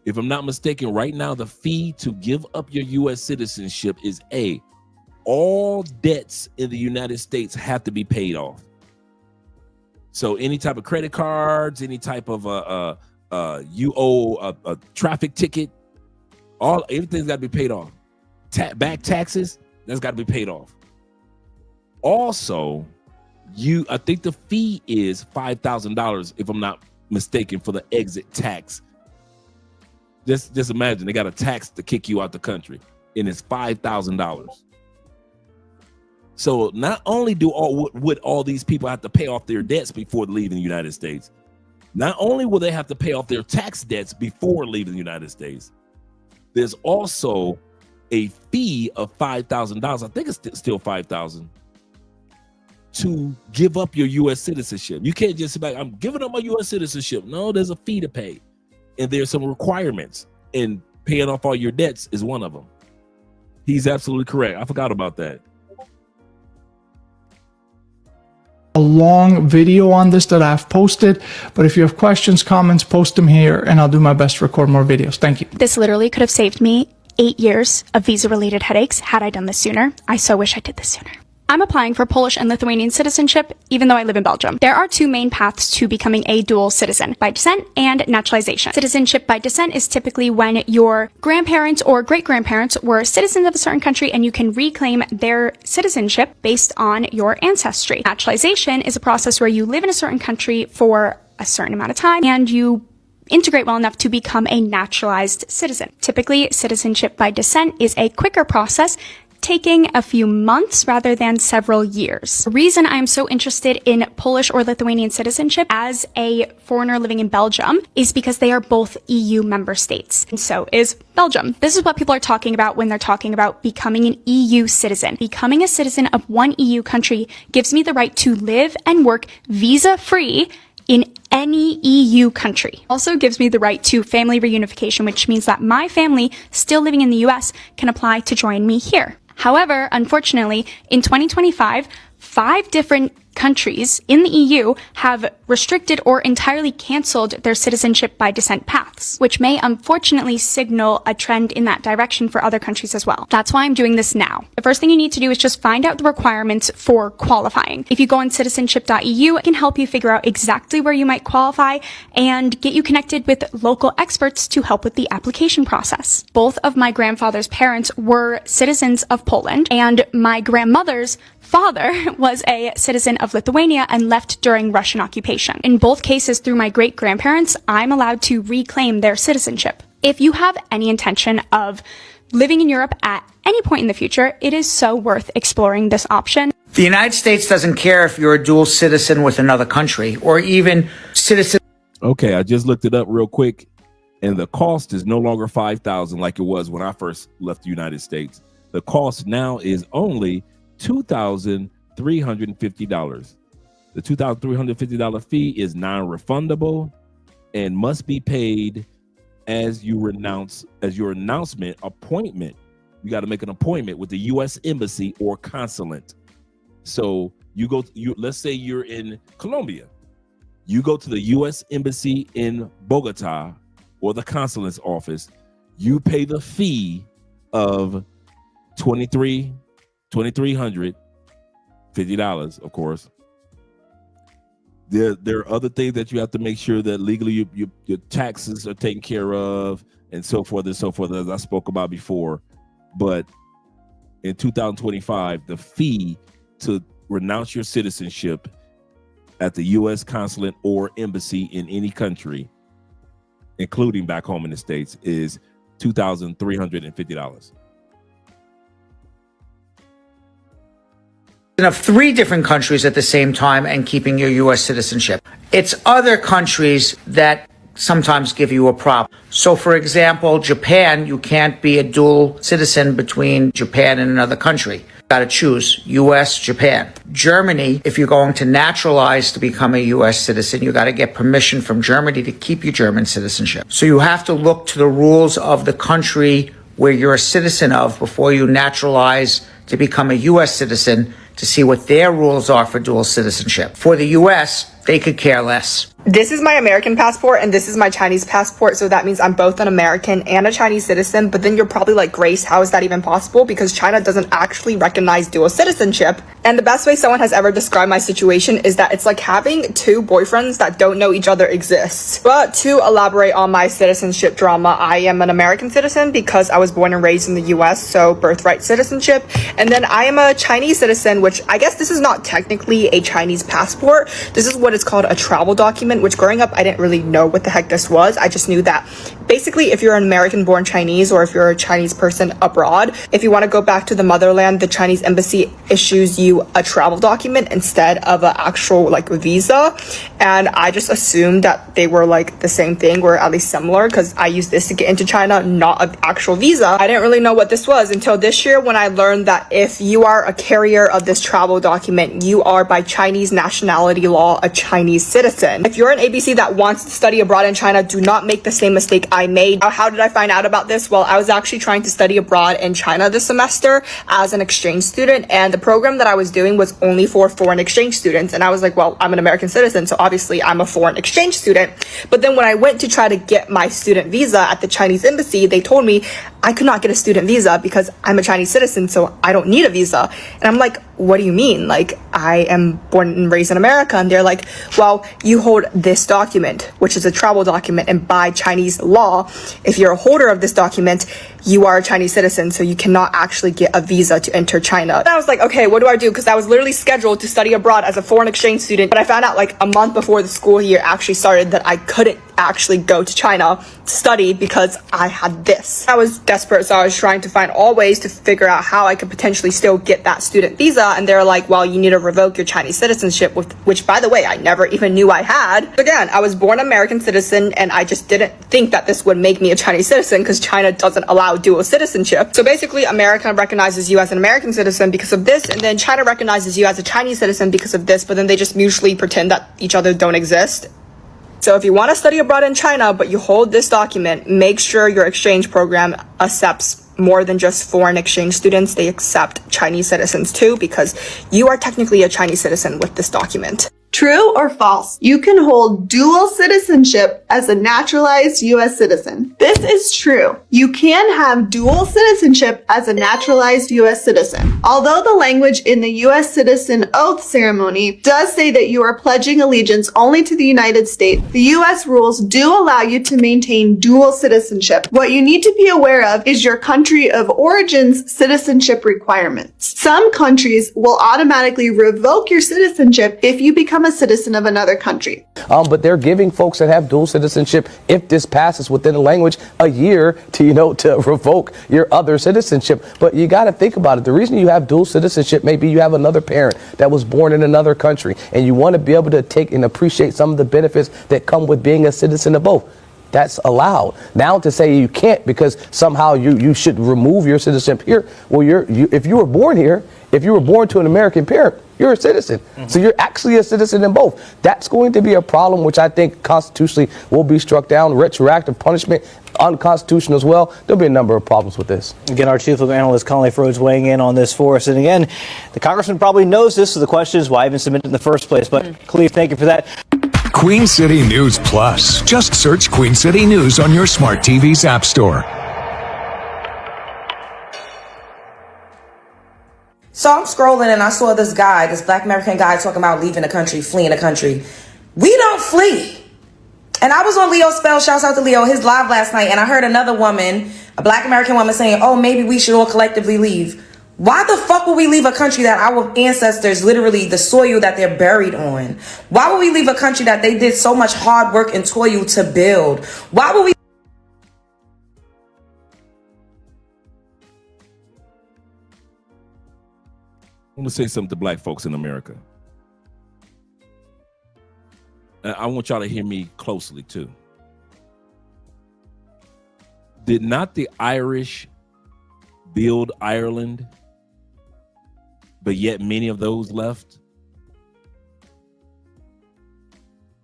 If I'm not mistaken, right now, the fee to give up your U.S. citizenship is all debts in the United States have to be paid off. So any type of credit cards, any type of you owe a traffic ticket, everything's got to be paid off. Back taxes, that's got to be paid off. Also, I think the fee is $5,000, if I'm not mistaken, for the exit tax. Just imagine they got a tax to kick you out the country, and it's $5,000. So not only would all these people have to pay off their debts before leaving the United States, not only will they have to pay off their tax debts before leaving the United States, there's also a fee of $5,000. I think it's still $5,000 to give up your U.S. citizenship. You can't just say, I'm giving up my U.S. citizenship. No, there's a fee to pay. And there's some requirements, and paying off all your debts is one of them. He's absolutely correct. I forgot about that. a long video on this that I've posted, but if you have questions, comments, post them here and I'll do my best to record more videos. Thank you. This literally could have saved me 8 years of visa-related headaches had I done this sooner. I so wish I did this sooner. I'm applying for Polish and Lithuanian citizenship, even though I live in Belgium. There are two main paths to becoming a dual citizen, by descent and naturalization. Citizenship by descent is typically when your grandparents or great-grandparents were citizens of a certain country and you can reclaim their citizenship based on your ancestry. Naturalization is a process where you live in a certain country for a certain amount of time and you integrate well enough to become a naturalized citizen. Typically, citizenship by descent is a quicker process, taking a few months rather than several years. The reason I'm so interested in Polish or Lithuanian citizenship as a foreigner living in Belgium is because they are both EU member states, and so is Belgium. This is what people are talking about when they're talking about becoming an EU citizen. Becoming a citizen of one EU country gives me the right to live and work visa-free in any EU country. Also gives me the right to family reunification, which means that my family still living in the US can apply to join me here. However, unfortunately, in 2025, 5 different countries in the EU have restricted or entirely canceled their citizenship by descent paths, which may unfortunately signal a trend in that direction for other countries as well. That's why I'm doing this now. The first thing you need to do is just find out the requirements for qualifying. If you go on citizenship.eu, it can help you figure out exactly where you might qualify and get you connected with local experts to help with the application process. Both of my grandfather's parents were citizens of Poland, and my grandmother's father was a citizen of Lithuania and left during Russian occupation. In both cases, through my great-grandparents, I'm allowed to reclaim their citizenship. If you have any intention of living in Europe at any point in the future, it is so worth exploring this option. The United States doesn't care if you're a dual citizen with another country or even citizen. Okay, I just looked it up real quick, and the cost is no longer $5,000 like it was when I first left the United States. The cost now is only $2,350. The $2,350 fee is non-refundable and must be paid as your announcement appointment. You got to make an appointment with the U.S. Embassy or consulate. So let's say you're in Colombia. You go to the U.S. Embassy in Bogota or the consulate's office. You pay the fee of $2,350, of course. There are other things that you have to make sure that legally your taxes are taken care of and so forth, as I spoke about before. But in 2025, the fee to renounce your citizenship at the U.S. consulate or embassy in any country, including back home in the States, is $2,350. of 3 different countries at the same time and keeping your U.S. citizenship. It's other countries that sometimes give you a problem. So, for example, Japan, you can't be a dual citizen between Japan and another country. You got to choose U.S., Japan. Germany, if you're going to naturalize to become a U.S. citizen, you got to get permission from Germany to keep your German citizenship. So you have to look to the rules of the country where you're a citizen of before you naturalize to become a U.S. citizen to see what their rules are for dual citizenship. For the U.S., they could care less. This is my American passport and this is my Chinese passport, so that means I'm both an American and a Chinese citizen. But then you're probably like, Grace, how is that even possible? Because China doesn't actually recognize dual citizenship. And the best way someone has ever described my situation is that it's like having 2 boyfriends that don't know each other exists. But to elaborate on my citizenship drama, I am an American citizen because I was born and raised in the US, so birthright citizenship. And then I am a Chinese citizen, which I guess this is not technically a Chinese passport. This is what it's called, a travel document, which growing up, I didn't really know what the heck this was. I just knew that basically if you're an American born Chinese or if you're a Chinese person abroad, if you want to go back to the motherland, the Chinese embassy issues you a travel document instead of an actual like visa. And I just assumed that they were like the same thing or at least similar because I used this to get into China, not an actual visa. I didn't really know what this was until this year when I learned that if you are a carrier of this travel document, you are by Chinese nationality law a Chinese citizen. If you're an ABC that wants to study abroad in China, do not make the same mistake I made. How did I find out about this? Well, I was actually trying to study abroad in China this semester as an exchange student, and the program that I was doing was only for foreign exchange students. And I was like, well, I'm an American citizen, so obviously I'm a foreign exchange student. But then when I went to try to get my student visa at the Chinese embassy, they told me I could not get a student visa because I'm a Chinese citizen, so I don't need a visa. And I'm like, what do you mean? Like, I am born and raised in America. And they're like, well, you hold this document, which is a travel document. And by Chinese law, if you're a holder of this document, you are a Chinese citizen, so you cannot actually get a visa to enter China. And I was like, okay, what do I do? Because I was literally scheduled to study abroad as a foreign exchange student. But I found out like a month before the school year actually started that I couldn't actually go to China to study because I had this. I was desperate, so I was trying to find all ways to figure out how I could potentially still get that student visa. And they're like, well, you need to revoke your Chinese citizenship, which by the way, I never even knew I had. Again, I was born American citizen and I just didn't think that this would make me a Chinese citizen because China doesn't allow dual citizenship. So basically, America recognizes you as an American citizen because of this, and then China recognizes you as a Chinese citizen because of this, but then they just mutually pretend that each other don't exist. So if you want to study abroad in China, but you hold this document, make sure your exchange program accepts more than just foreign exchange students. They accept Chinese citizens too, because you are technically a Chinese citizen with this document. True or false? You can hold dual citizenship as a naturalized U.S. citizen. This is true. You can have dual citizenship as a naturalized U.S. citizen. Although the language in the U.S. citizen oath ceremony does say that you are pledging allegiance only to the United States, the U.S. rules do allow you to maintain dual citizenship. What you need to be aware of is your country of origin's citizenship requirements. Some countries will automatically revoke your citizenship if you become a citizen of another country. But they're giving folks that have dual citizenship, if this passes within the language, a year to, to revoke your other citizenship. But you got to think about it. The reason you have dual citizenship, maybe you have another parent that was born in another country and you want to be able to take and appreciate some of the benefits that come with being a citizen of both. That's allowed. Now to say you can't because somehow you should remove your citizenship here. Well, if you were born here, if you were born to an American parent, you're a citizen. Mm-hmm. So you're actually a citizen in both. That's going to be a problem, which I think constitutionally will be struck down. Retroactive punishment, unconstitutional as well. There'll be a number of problems with this. Again, our chief legal analyst, Conley Rhodes, weighing in on this for us. And again, the congressman probably knows this, so the question is why even submit it in the first place. But Khalif, thank you for that. Queen City News Plus. Just search Queen City News on your smart TV's app store. So I'm scrolling and I saw this guy, this black American guy talking about leaving the country, fleeing the country. We don't flee. And I was on Leo's Spell, shouts out to Leo, his live last night, and I heard another woman, a black American woman saying, oh, maybe we should all collectively leave. Why the fuck would we leave a country that our ancestors, literally the soil that they're buried on? Why would we leave a country that they did so much hard work and toil to build? Why would we want to say something to black folks in America. And I want y'all to hear me closely too. Did not the Irish build Ireland, but yet many of those left?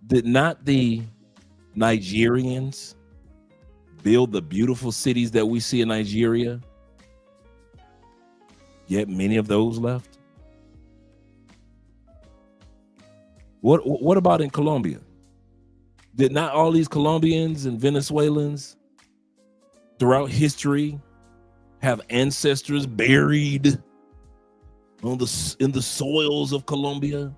Did not the Nigerians build the beautiful cities that we see in Nigeria, yet many of those left? What about in Colombia? Did not all these Colombians and Venezuelans throughout history have ancestors buried in the soils of Colombia?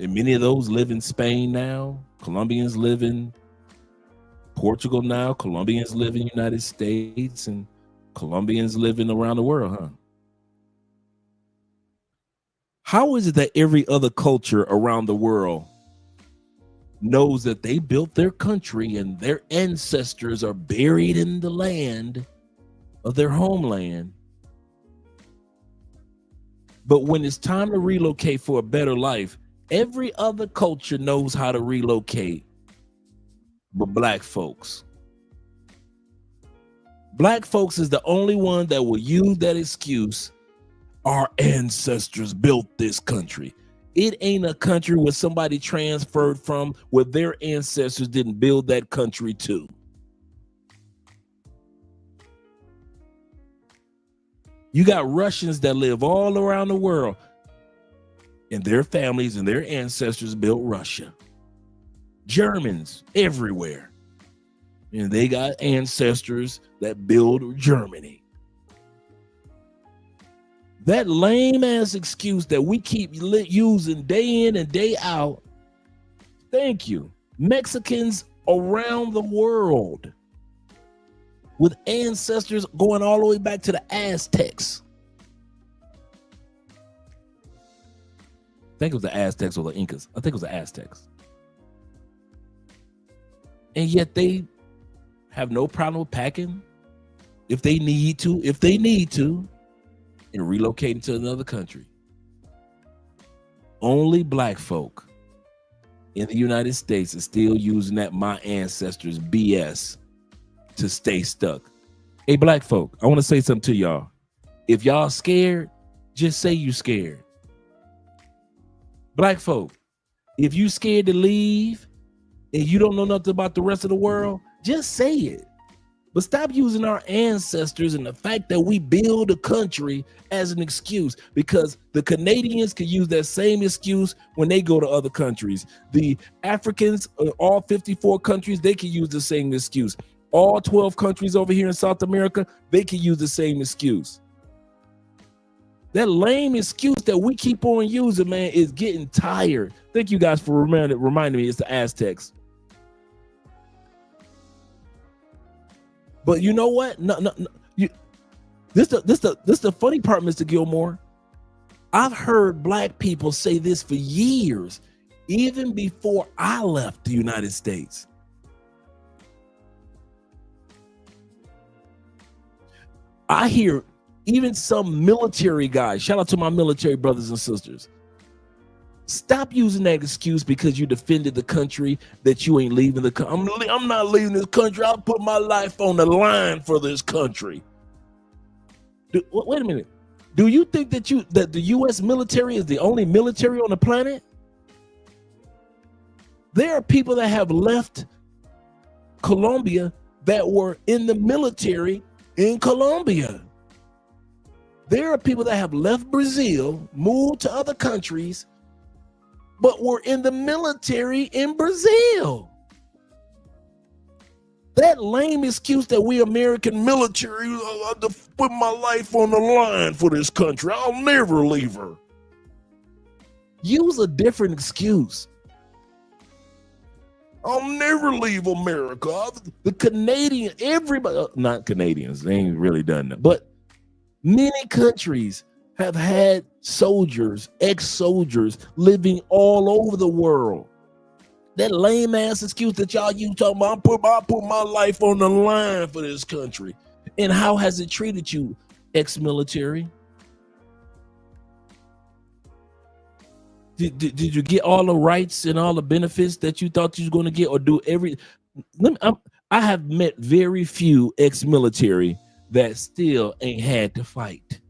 And many of those live in Spain now. Colombians live in Portugal now. Colombians live in the United States, and Colombians living around the world, huh? How is it that every other culture around the world knows that they built their country and their ancestors are buried in the land of their homeland? But when it's time to relocate for a better life, every other culture knows how to relocate, but black folks. Black folks is the only one that will use that excuse. Our ancestors built this country. It ain't a country where somebody transferred from where their ancestors didn't build that country too. You got Russians that live all around the world, and their families and their ancestors built Russia. Germans everywhere, and they got ancestors that build Germany. That lame ass excuse that we keep using day in and day out. Thank you. Mexicans around the world with ancestors going all the way back to the Aztecs. I think it was the Aztecs or the Incas. I think it was the Aztecs. And yet they have no problem with packing if they need to, and relocating to another country. Only black folk in the United States is still using that my ancestors BS to stay stuck. Hey, black folk, I want to say something to y'all. If y'all scared, just say you scared. Black folk, if you scared to leave and you don't know nothing about the rest of the world, just say it. But stop using our ancestors and the fact that we build a country as an excuse, because the Canadians can use that same excuse when they go to other countries. The Africans, all 54 countries, they can use the same excuse. All 12 countries over here in South America, they can use the same excuse. That lame excuse that we keep on using, man, is getting tired. Thank you guys for reminding me it's the Aztecs. But you know what? This the funny part, Mr. Gilmore. I've heard black people say this for years, even before I left the United States. I hear even some military guys, shout out to my military brothers and sisters, stop using that excuse because you defended the country that you ain't leaving the country. I'm not leaving this country. I'll put my life on the line for this country. Wait a minute. Do you think that the U.S. military is the only military on the planet? There are people that have left Colombia that were in the military in Colombia. There are people that have left Brazil, moved to other countries, but were in the military in Brazil. That lame excuse that we American military, I put my life on the line for this country, I'll never leave her. Use a different excuse. I'll never leave America. The Canadian, everybody, not Canadians, they ain't really done that, but many countries have had soldiers, ex-soldiers living all over the world. That lame ass excuse that y'all use talking about, I put my life on the line for this country. And how has it treated you, ex-military? Did you get all the rights and all the benefits that you thought you was going to get, or do every? I have met very few ex-military that still ain't had to fight.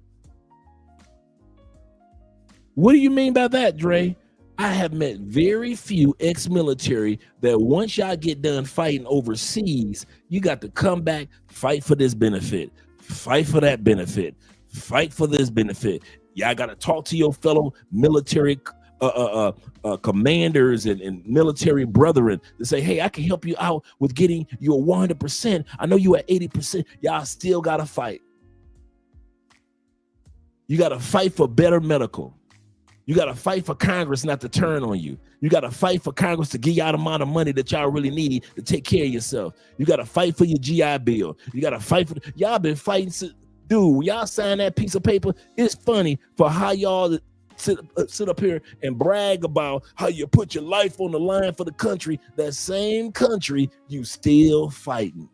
What do you mean by that, Dre? I have met very few ex-military that once y'all get done fighting overseas, you got to come back, fight for this benefit, fight for that benefit, fight for this benefit. Y'all got to talk to your fellow military commanders and military brethren to say, hey, I can help you out with getting your 100%. I know you at 80%. Y'all still got to fight. You got to fight for better medical. You got to fight for Congress not to turn on you. You got to fight for Congress to give y'all the amount of money that y'all really need to take care of yourself. You got to fight for your GI Bill. You got to fight for, y'all been fighting. Dude, when y'all sign that piece of paper, it's funny for how y'all sit up here and brag about how you put your life on the line for the country. That same country, you still fighting.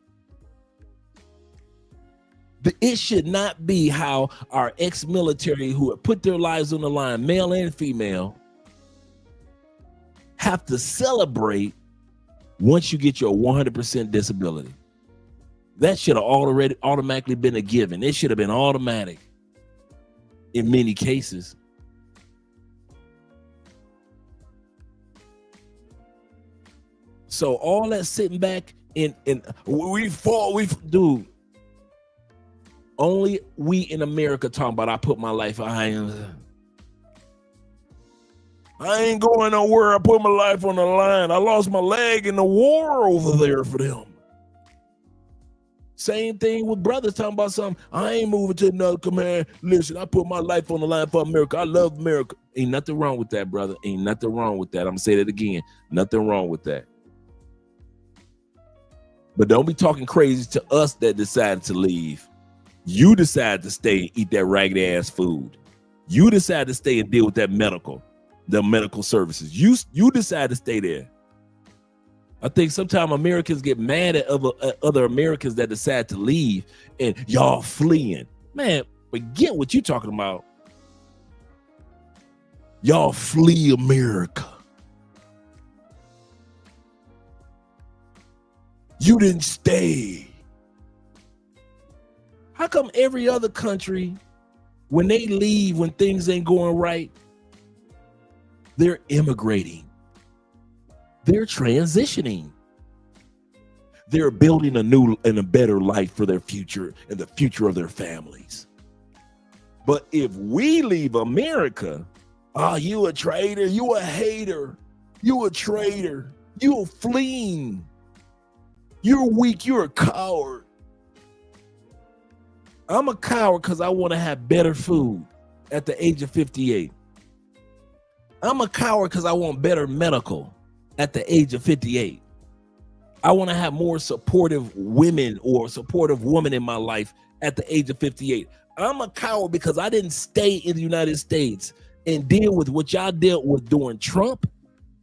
It should not be how our ex-military who have put their lives on the line, male and female, have to celebrate once you get your 100% disability. That should have already automatically been a given. It should have been automatic in many cases. So all that sitting back and dude. Only we in America talking about I put my life. I ain't going nowhere. I put my life on the line. I lost my leg in the war over there for them. Same thing with brothers talking about something. I ain't moving to another command. Listen, I put my life on the line for America. I love America. Ain't nothing wrong with that, brother. Ain't nothing wrong with that. I'm gonna say that again. Nothing wrong with that. But don't be talking crazy to us that decided to leave. You decide to stay and eat that ragged ass food. You decide to stay and deal with the medical services. You decide to stay there. I think sometimes Americans get mad at other Americans that decide to leave and y'all fleeing. Man, forget what you talking about. Y'all flee America. You didn't stay. How come every other country, when they leave, when things ain't going right, they're immigrating. They're transitioning. They're building a new and a better life for their future and the future of their families. But if we leave America, you a traitor, you a hater, you a traitor, you a fleeing, you're weak, you're a coward. I'm a coward because I want to have better food at the age of 58. I'm a coward because I want better medical at the age of 58. I want to have more supportive women or supportive woman in my life at the age of 58. I'm a coward because I didn't stay in the United States and deal with what y'all dealt with during Trump,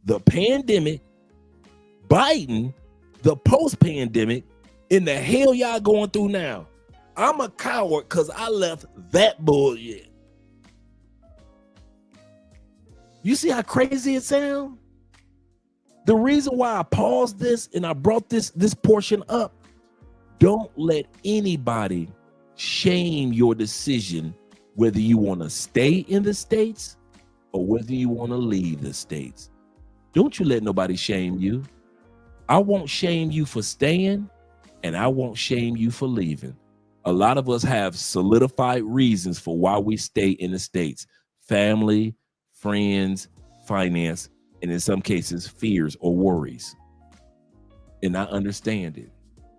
the pandemic, Biden, the post-pandemic, and the hell y'all going through now. I'm a coward because I left that bullshit. You see how crazy it sounds? The reason why I paused this and I brought this portion up, don't let anybody shame your decision whether you want to stay in the States or whether you want to leave the States. Don't you let nobody shame you. I won't shame you for staying, and I won't shame you for leaving. A lot of us have solidified reasons for why we stay in the States. Family, friends, finance, and in some cases, fears or worries. And I understand it.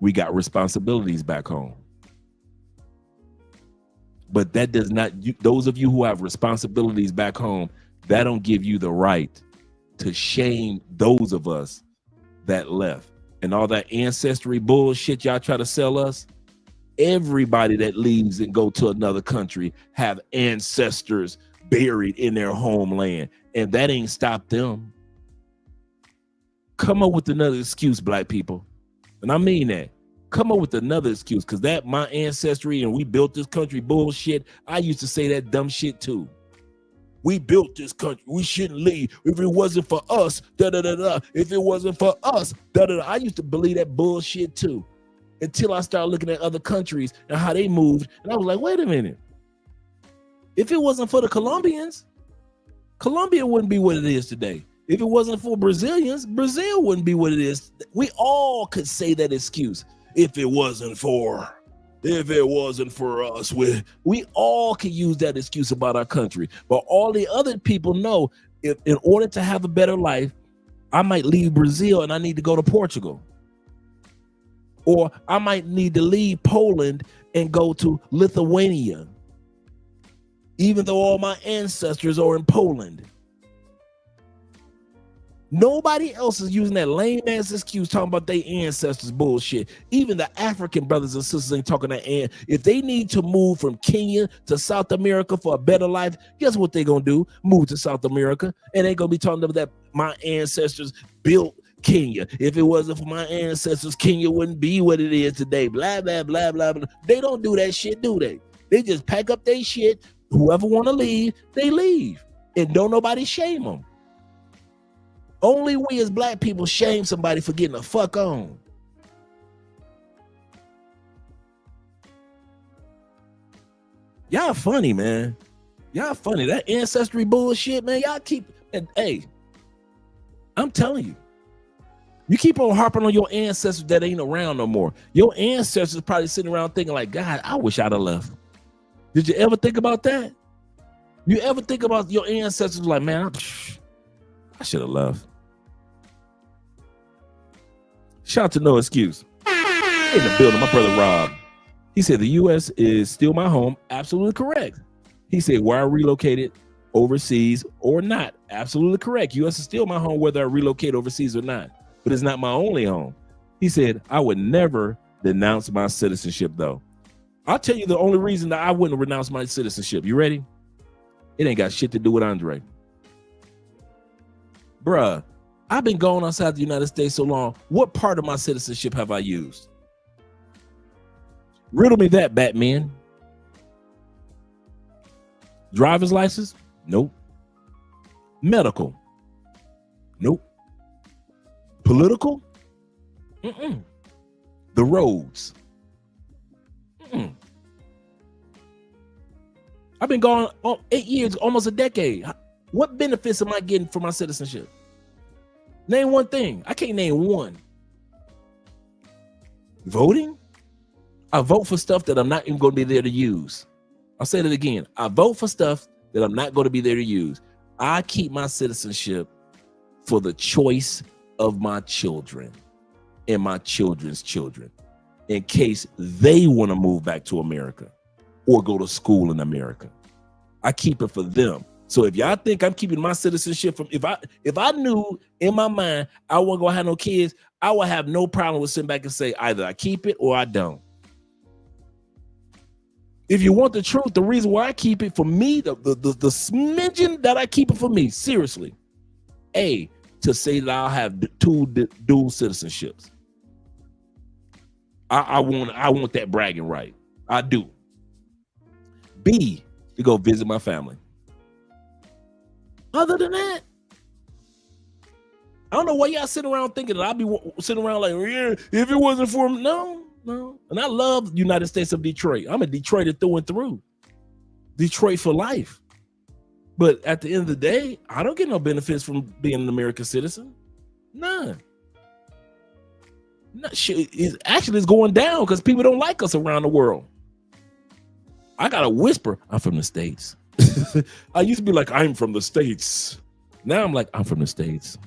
We got responsibilities back home. But that does not, those of you who have responsibilities back home, that don't give you the right to shame those of us that left. And all that ancestry bullshit y'all try to sell us, everybody that leaves and go to another country have ancestors buried in their homeland, and that ain't stopped them. Come up with another excuse, black people. And I mean that. Come up with another excuse, because that my ancestry and we built this country bullshit. I used to say that dumb shit too. We built this country. We shouldn't leave. If it wasn't for us, da-da-da-da. If it wasn't for us, da-da-da. I used to believe that bullshit too, until I started looking at other countries and how they moved. And I was like, wait a minute. If it wasn't for the Colombians, Colombia wouldn't be what it is today. If it wasn't for Brazilians, Brazil wouldn't be what it is. We all could say that excuse. If it wasn't for us, we all can use that excuse about our country. But all the other people know, if in order to have a better life, I might leave Brazil and I need to go to Portugal. Or I might need to leave Poland and go to Lithuania, even though all my ancestors are in Poland. Nobody else is using that lame ass excuse talking about their ancestors bullshit. Even the African brothers and sisters ain't talking that. If they need to move from Kenya to South America for a better life, guess what they gonna do? Move to South America, and they gonna be talking about that my ancestors built Kenya. If it wasn't for my ancestors, Kenya wouldn't be what it is today. Blah blah blah blah blah. They don't do that shit, do they? They just pack up their shit. Whoever want to leave, they leave, and don't nobody shame them. Only we as black people shame somebody for getting the fuck on. Y'all funny, man. Y'all funny. That ancestry bullshit, man. Y'all keep, and hey, I'm telling you, you keep on harping on your ancestors that ain't around no more. Your ancestors probably sitting around thinking like, God, I wish I'd have left. Did you ever think about that? You ever think about your ancestors like, man, I should have left. Shout out to No Excuse. In the building, my brother Rob. He said the U.S. is still my home. Absolutely correct. He said, where I relocated overseas or not. Absolutely correct. U.S. is still my home whether I relocate overseas or not. But it's not my only home. He said, I would never denounce my citizenship, though. I'll tell you the only reason that I wouldn't renounce my citizenship. You ready? It ain't got shit to do with Andre. Bruh, I've been going outside the United States so long. What part of my citizenship have I used? Riddle me that, Batman. Driver's license? Nope. Medical? Nope. Political? Mm-mm. The roads? Mm-mm. I've been gone 8 years, almost a decade. What benefits am I getting from my citizenship? Name one thing. I can't name one. Voting? I vote for stuff that I'm not even going to be there to use. I'll say that again. I vote for stuff that I'm not going to be there to use. I keep my citizenship for the choice of my children and my children's children in case they want to move back to America or go to school in America. I keep it for them. So if y'all think I'm keeping my citizenship from, if I knew in my mind I wasn't gonna have no kids, I would have no problem with sitting back and say either I keep it or I don't. If you want the truth, the reason why I keep it for me, the smidgen that I keep it for me, seriously, A, to say that I'll have two dual citizenships. I want that bragging right. I do. B, to go visit my family. Other than that, I don't know why y'all sitting around thinking that I'll be sitting around like, yeah, if it wasn't for me, no. And I love the United States of Detroit. I'm a Detroiter through and through. Detroit for life. But at the end of the day, I don't get no benefits from being an American citizen. None. It's going down because people don't like us around the world. I gotta whisper, I'm from the States. I used to be like, I'm from the States. Now I'm like, I'm from the States.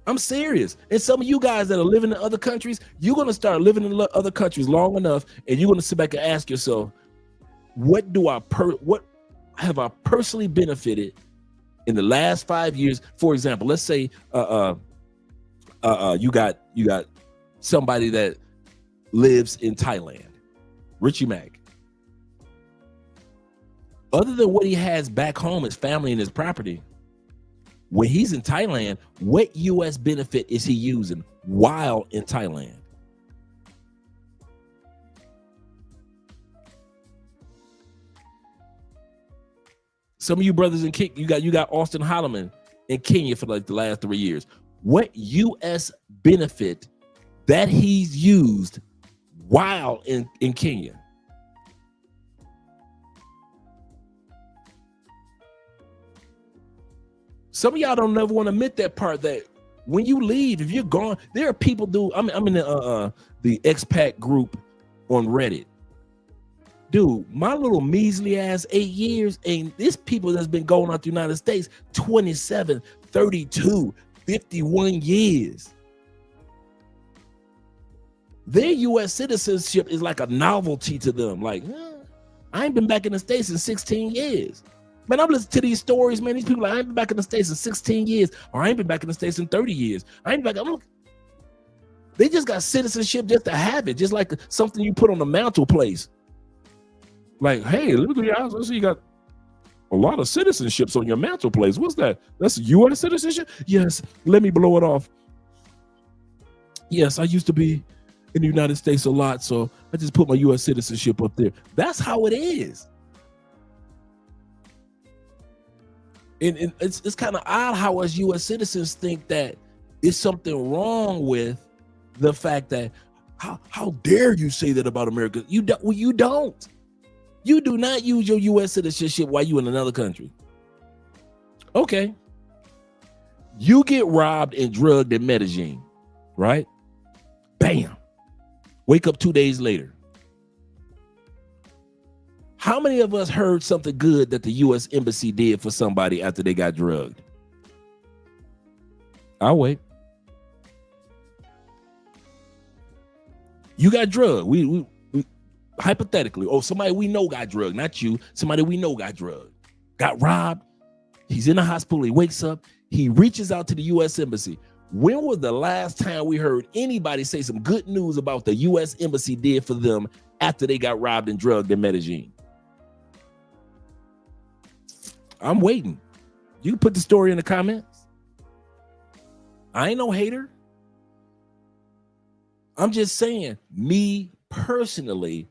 I'm serious. And some of you guys that are living in other countries, you're going to start living in other countries long enough, and you're going to sit back and ask yourself, what have I personally benefited in the last 5 years? For example, let's say you got somebody that lives in Thailand, Richie Mack. Other than what he has back home, his family and his property, when he's in Thailand, what U.S. benefit is he using while in Thailand? Some of you brothers in Kenya, you got Austin Holloman in Kenya for like the last 3 years. What U.S. benefit that he's used while in Kenya? Some of y'all don't never want to admit that part, that when you leave, if you're gone, there are people I'm in the expat group on Reddit. Dude, my little measly ass 8 years, and this people that's been going out the United States 27, 32, 51 years. Their U.S. citizenship is like a novelty to them. Like, I ain't been back in the States in 16 years. Man, I'm listening to these stories, man. These people like, I ain't been back in the States in 16 years, or I ain't been back in the States in 30 years. I ain't back. They just got citizenship just to have it, just like something you put on the mantelpiece. Like, hey, look at your house. I see you got a lot of citizenships on your mantelpiece. What's that? That's U.S. citizenship? Yes, let me blow it off. Yes, I used to be in the United States a lot, so I just put my U.S. citizenship up there. That's how it is. And it's kind of odd how us U.S. citizens think that it's something wrong with the fact that how dare you say that about America? You don't. Well, you don't. You do not use your U.S. citizenship while you in another country. Okay. You get robbed and drugged in Medellin, right? Bam. Wake up 2 days later. How many of us heard something good that the U.S. Embassy did for somebody after they got drugged? I'll wait. You got drugged. We hypothetically, somebody we know got drugged, not you. Somebody we know got drugged, got robbed. He's in the hospital. He wakes up. He reaches out to the U.S. Embassy. When was the last time we heard anybody say some good news about the U.S. Embassy did for them after they got robbed and drugged in Medellin? I'm waiting. You can put the story in the comments. I ain't no hater. I'm just saying, me personally,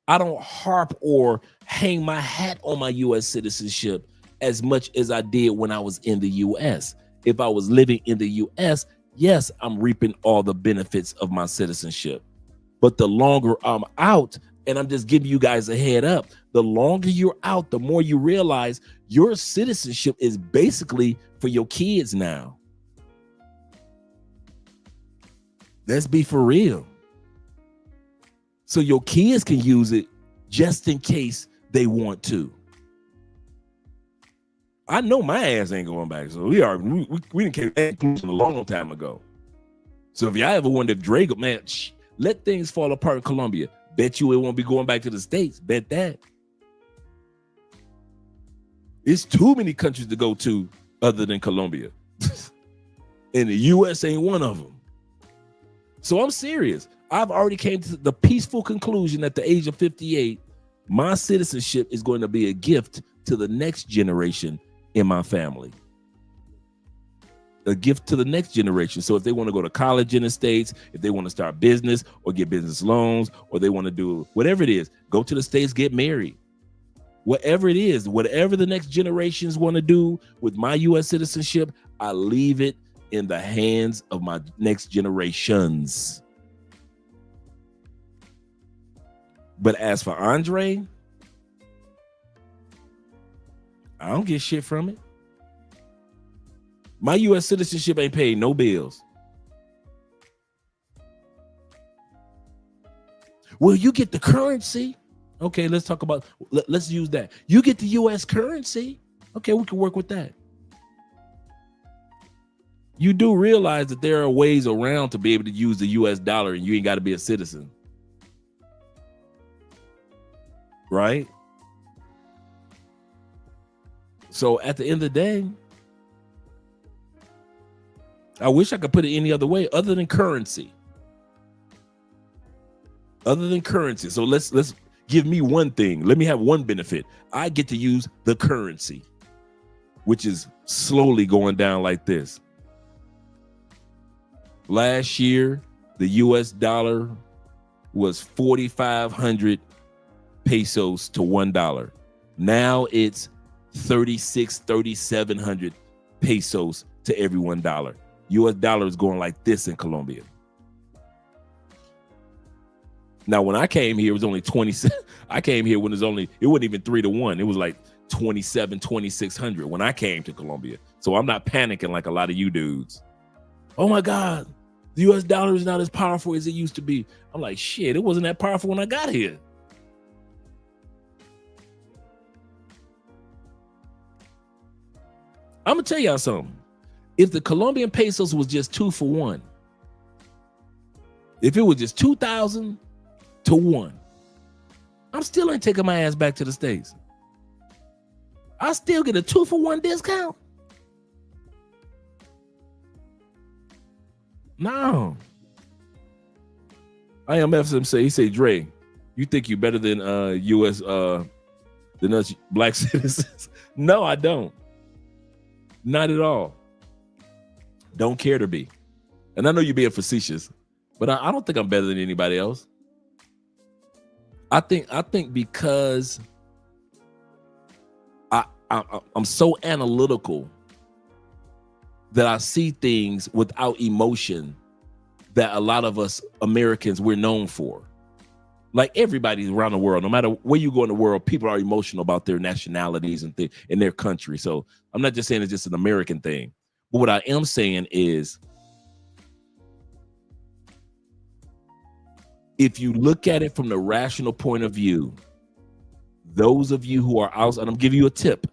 I don't harp or hang my hat on my U.S. citizenship as much as I did when I was in the U.S. If I was living in the U.S., yes, I'm reaping all the benefits of my citizenship. But the longer I'm out, and I'm just giving you guys a head up, the longer you're out, the more you realize your citizenship is basically for your kids now. Let's be for real. So your kids can use it just in case they want to. I know my ass ain't going back. So we didn't came to conclusion a long time ago. So if y'all ever wondered, Drake, man, let things fall apart in Colombia. Bet you it won't be going back to the States. Bet that. It's too many countries to go to other than Colombia. And the U.S. ain't one of them. So I'm serious. I've already came to the peaceful conclusion at the age of 58, my citizenship is going to be a gift to the next generation in my family. A gift to the next generation. So if they want to go to college in the States, if they want to start business or get business loans, or they want to do whatever it is, go to the States, get married. Whatever it is, whatever the next generations want to do with my U.S. citizenship, I leave it in the hands of my next generations. But as for Andre, I don't get shit from it. My U.S. citizenship ain't paid no bills. Well, you get the currency. Okay, let's talk about, let's use that. You get the U.S. currency. Okay, we can work with that. You do realize that there are ways around to be able to use the U.S. dollar and you ain't got to be a citizen. Right? So at the end of the day, I wish I could put it any other way other than currency. Other than currency. So let's give me one thing. Let me have one benefit. I get to use the currency, which is slowly going down like this. Last year, the US dollar was 4,500 pesos to $1. Now it's 3,700 pesos to every $1. US dollar is going like this in Colombia. Now, when I came here, it was only 27. I came here when it wasn't even 3-1. It was like 2,600 when I came to Colombia. So I'm not panicking like a lot of you dudes. Oh my God, the US dollar is not as powerful as it used to be. I'm like, shit, it wasn't that powerful when I got here. I'm gonna tell y'all something. If the Colombian pesos was just 2 for 1, if it was just 2,000 to 1, I'm still ain't taking my ass back to the States. I still get a 2 for 1 discount. No. I am FSM he say, Dre, you think you better than US than us black citizens? No, I don't. Not at all. Don't care to be. And I know you're being facetious, but I don't think I'm better than anybody else. I think because I'm so analytical that I see things without emotion that a lot of us Americans, we're known for. Like everybody around the world, no matter where you go in the world, people are emotional about their nationalities and in their country. So I'm not just saying it's just an American thing. But what I am saying is, if you look at it from the rational point of view, those of you who are outside, and I'm giving you a tip,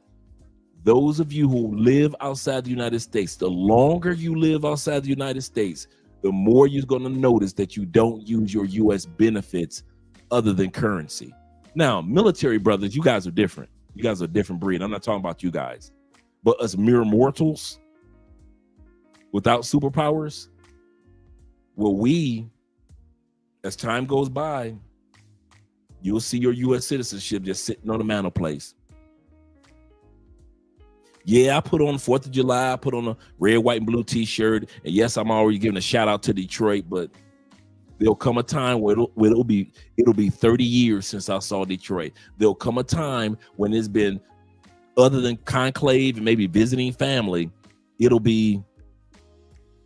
those of you who live outside the United States, the longer you live outside the United States, the more you're going to notice that you don't use your U.S. benefits other than currency. Now, military brothers, you guys are different. You guys are a different breed. I'm not talking about you guys. But us mere mortals without superpowers, well, as time goes by, you'll see your U.S. citizenship just sitting on the mantelpiece. Yeah, I put on 4th of July, I put on a red, white, and blue t-shirt. And yes, I'm already giving a shout out to Detroit, but there'll come a time where it'll be 30 years since I saw Detroit. There'll come a time when it's been, other than conclave and maybe visiting family, it'll be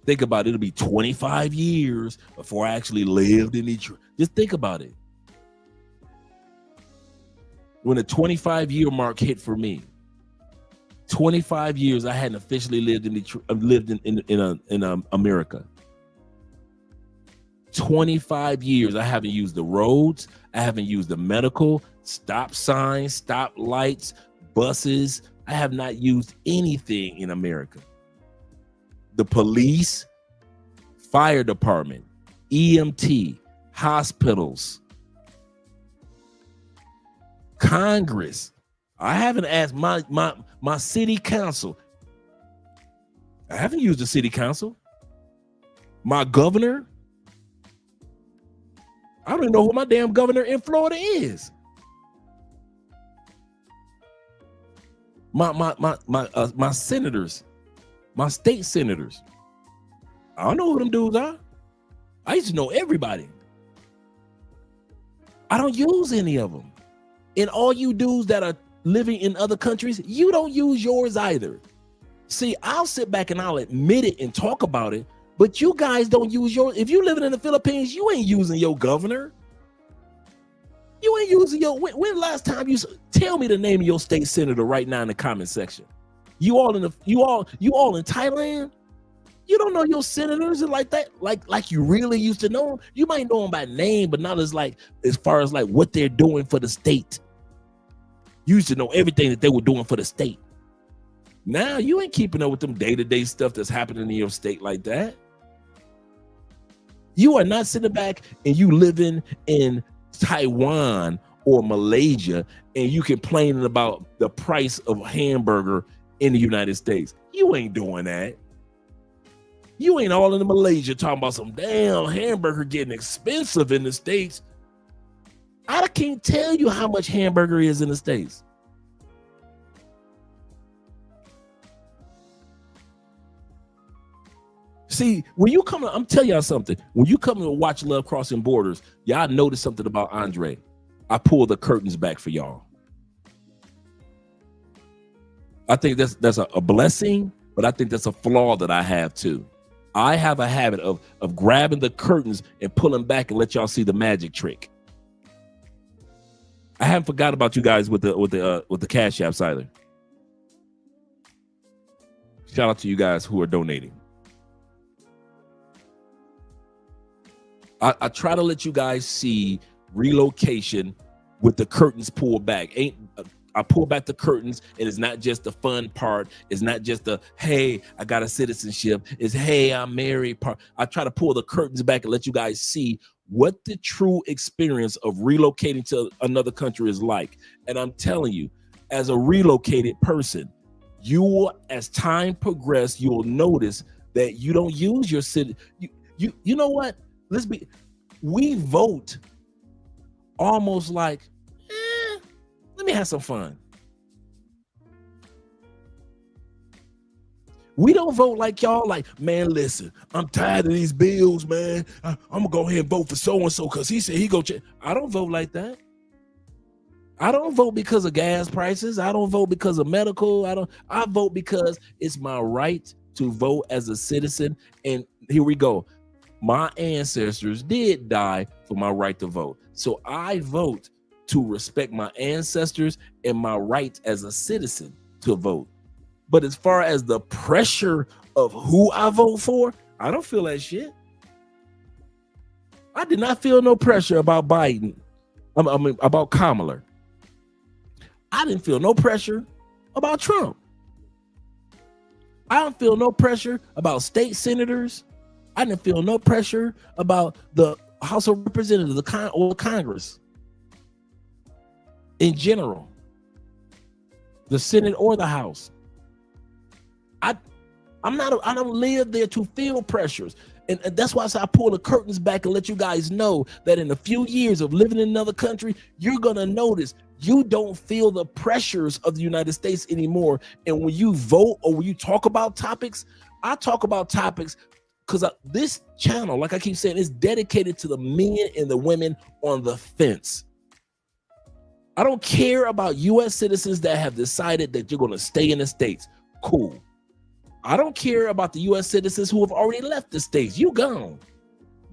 25 years before I actually lived in Detroit. Just think about it. When the 25-year mark hit for me, 25 years I hadn't officially lived in Detroit, lived in America. 25 years I haven't used the roads, I haven't used the medical, stop signs, stop lights, buses. I have not used anything in America. The police, fire department, EMT, hospitals, Congress. I haven't asked my city council. I haven't used the city council. My governor. I don't even know who my damn governor in Florida is. My senators, my state senators. I don't know who them dudes are. I used to know everybody. I don't use any of them. And all you dudes that are living in other countries, you don't use yours either. See, I'll sit back and I'll admit it and talk about it, but you guys don't use yours. If you're living in the Philippines, you ain't using your governor. You ain't using your, when last time you, tell me the name of your state senator right now in the comment section. You all in Thailand? You don't know your senators and like that, like you really used to know them. You might know them by name, but not as far as what they're doing for the state. You used to know everything that they were doing for the state. Now you ain't keeping up with them day-to-day stuff that's happening in your state like that. You are not sitting back and you living in Taiwan or Malaysia and you complaining about the price of a hamburger in the United States. You ain't doing that. You ain't all in Malaysia talking about some damn hamburger getting expensive in the States. I can't tell you how much hamburger is in the States. See, when you come, I'm telling y'all something. When you come and watch Love Crossing Borders, y'all notice something about Andre. I pull the curtains back for y'all. I think that's a blessing, but I think that's a flaw that I have too. I have a habit of grabbing the curtains and pulling back and let y'all see the magic trick. I haven't forgot about you guys with the Cash Apps either. Shout out to you guys who are donating. I try to let you guys see relocation with the curtains pulled back. I pull back the curtains, and it's not just the fun part. It's not just the, hey, I got a citizenship. It's, hey, I'm married part. I try to pull the curtains back and let you guys see what the true experience of relocating to another country is like. And I'm telling you, as a relocated person, you will, as time progresses, you'll notice that you don't use your city. You know what? We vote almost like, let me have some fun. We don't vote like y'all, like, man, listen, I'm tired of these bills, man. I'm gonna go ahead and vote for so-and-so because he said he go check. I don't vote like that. I don't vote because of gas prices. I don't vote because of medical. I vote because it's my right to vote as a citizen. And here we go. My ancestors did die for my right to vote. So I vote to respect my ancestors and my right as a citizen to vote. But as far as the pressure of who I vote for, I don't feel that shit. I did not feel no pressure about Biden. I mean, about Kamala. I didn't feel no pressure about Trump. I don't feel no pressure about state senators. I didn't feel no pressure about the House of Representatives, or Congress in general, the Senate or the House. I don't live there to feel pressures. And that's why I pull the curtains back and let you guys know that in a few years of living in another country, you're going to notice you don't feel the pressures of the United States anymore. And when you vote or when you talk about topics, I talk about topics because this channel, like I keep saying, is dedicated to the men and the women on the fence. I don't care about U.S. citizens that have decided that you're going to stay in the States. Cool. I don't care about the U.S. citizens who have already left the States. You gone.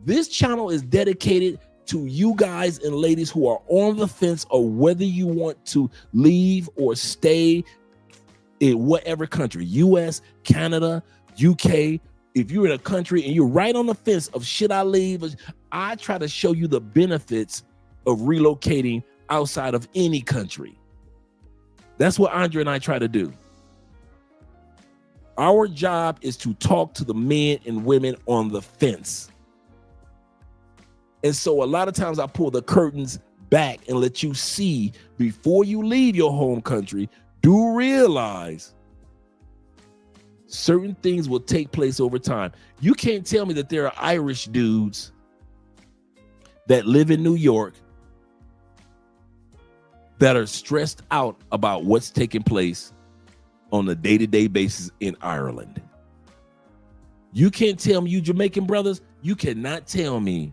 This channel is dedicated to you guys and ladies who are on the fence of whether you want to leave or stay in whatever country, U.S., Canada, UK. If you're in a country and you're right on the fence of should I leave, I try to show you the benefits of relocating outside of any country. That's what Andre and I try to do. Our job is to talk to the men and women on the fence. And so a lot of times I pull the curtains back and let you see before you leave your home country, do realize certain things will take place over time. You can't tell me that there are Irish dudes that live in New York that are stressed out about what's taking place on a day-to-day basis in Ireland. You can't tell me, you Jamaican brothers, you cannot tell me,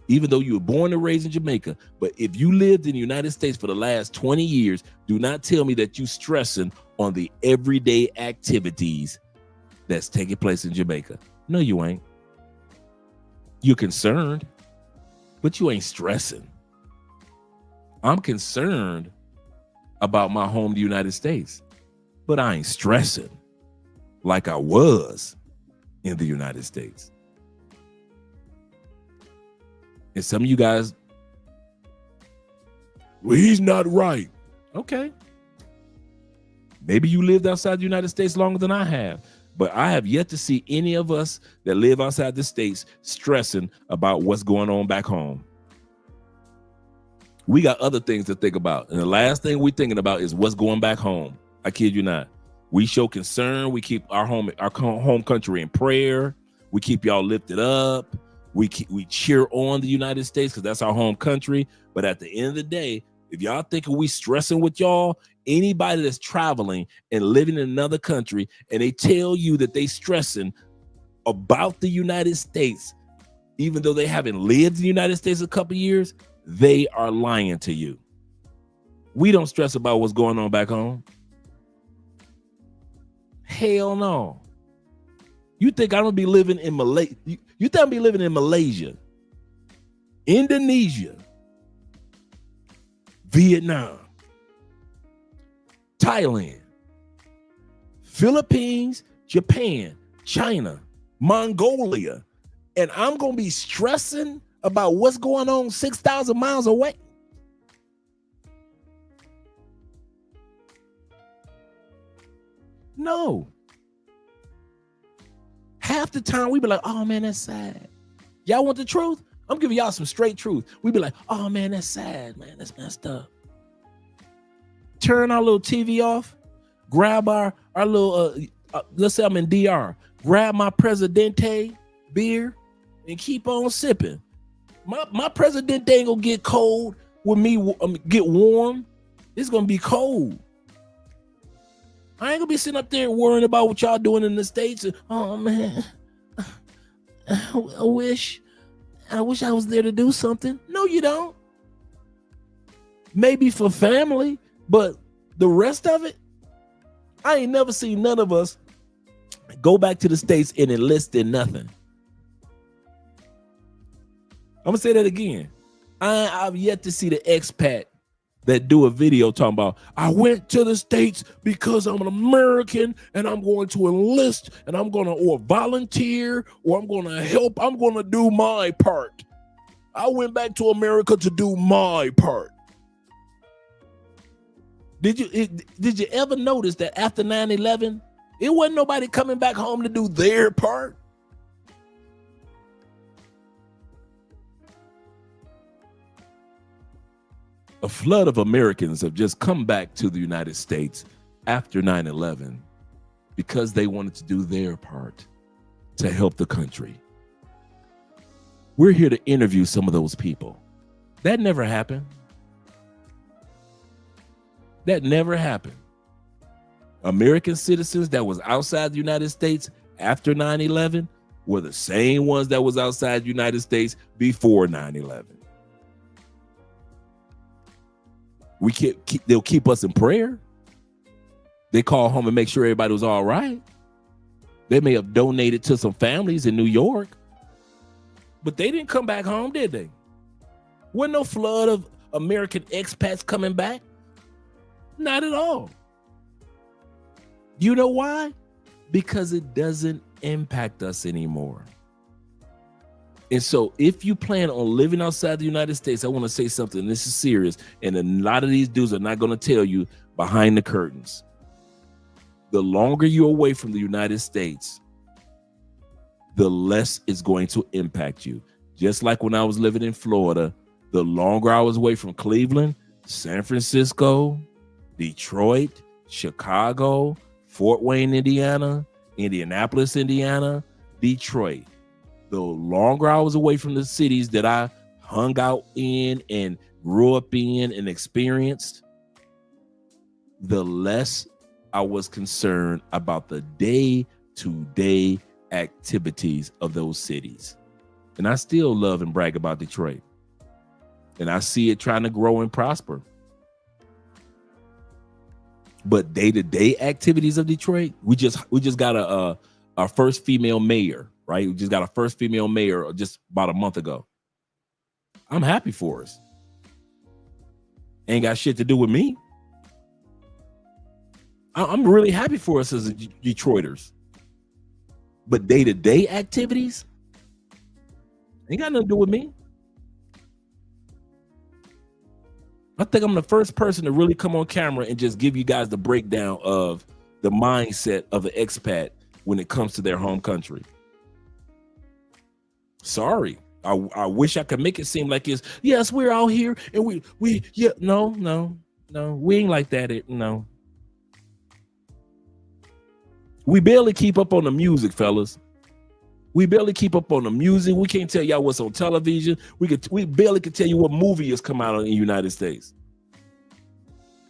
even though you were born and raised in Jamaica, but if you lived in the United States for the last 20 years, do not tell me that you stressing on the everyday activities that's taking place in Jamaica. No, you ain't. You're concerned, but you ain't stressing. I'm concerned about my home, the United States, but I ain't stressing like I was in the United States. And some of you guys, well, he's not right. Okay. Maybe you lived outside the United States longer than I have, but I have yet to see any of us that live outside the States stressing about what's going on back home. We got other things to think about. And the last thing we're thinking about is what's going back home. I kid you not. We show concern. We keep our home country in prayer. We keep y'all lifted up. We cheer on the United States because that's our home country. But at the end of the day, if y'all thinking we stressing with y'all, anybody that's traveling and living in another country and they tell you that they stressing about the United States, even though they haven't lived in the United States a couple years, they are lying to you. We don't stress about what's going on back home. Hell no. You think I'm gonna be living in Malaysia? You think I'm gonna be living in Malaysia, Indonesia, Vietnam, Thailand, Philippines, Japan, China, Mongolia, and I'm gonna be stressing about what's going on 6,000 miles away? No. Half the time we be like, oh man, that's sad. Y'all want the truth? I'm giving y'all some straight truth. We be like, oh man, that's sad, man. That's messed up. Turn our little TV off, grab our little, let's say I'm in DR, grab my Presidente beer and keep on sipping. My Presidente ain't gonna get cold with me, get warm. It's gonna be cold. I ain't gonna be sitting up there worrying about what y'all doing in the States. Oh man, I wish I was there to do something. No, you don't. Maybe for family, but the rest of it, I ain't never seen none of us go back to the States and enlist in nothing. I'm gonna say that again. I've yet to see the expat that do a video talking about, I went to the States because I'm an American and I'm going to enlist and I'm going to or volunteer or I'm going to help. I'm going to do my part. I went back to America to do my part. Did you ever notice that after 9/11, it wasn't nobody coming back home to do their part? A flood of Americans have just come back to the United States after 9/11 because they wanted to do their part to help the country. We're here to interview some of those people. That never happened. That never happened. American citizens that was outside the United States after 9/11 were the same ones that was outside the United States before 9/11. They'll keep us in prayer. They call home and make sure everybody was all right. They may have donated to some families in New York, but they didn't come back home, did they? Wasn't no flood of American expats coming back? Not at all. You know why? Because it doesn't impact us anymore. And so if you plan on living outside the United States, I want to say something. This is serious. And a lot of these dudes are not going to tell you behind the curtains. The longer you're away from the United States, the less it's going to impact you. Just like when I was living in Florida, the longer I was away from Cleveland, San Francisco, Detroit, Chicago, Fort Wayne, Indiana, Indianapolis, Indiana, Detroit. The longer I was away from the cities that I hung out in and grew up in and experienced, the less I was concerned about the day-to-day activities of those cities. And I still love and brag about Detroit. And I see it trying to grow and prosper. But day-to-day activities of Detroit, we just got our first female mayor. Right? We just got a first female mayor just about a month ago. I'm happy for us. Ain't got shit to do with me. I'm really happy for us as Detroiters. But day-to-day activities ain't got nothing to do with me. I think I'm the first person to really come on camera and just give you guys the breakdown of the mindset of an expat when it comes to their home country. Sorry. I wish I could make it seem like it's, yes, we're out here and we no, we ain't like that. No. We barely keep up on the music, fellas. We barely keep up on the music. We can't tell y'all what's on television. We barely can tell you what movie has come out in the United States.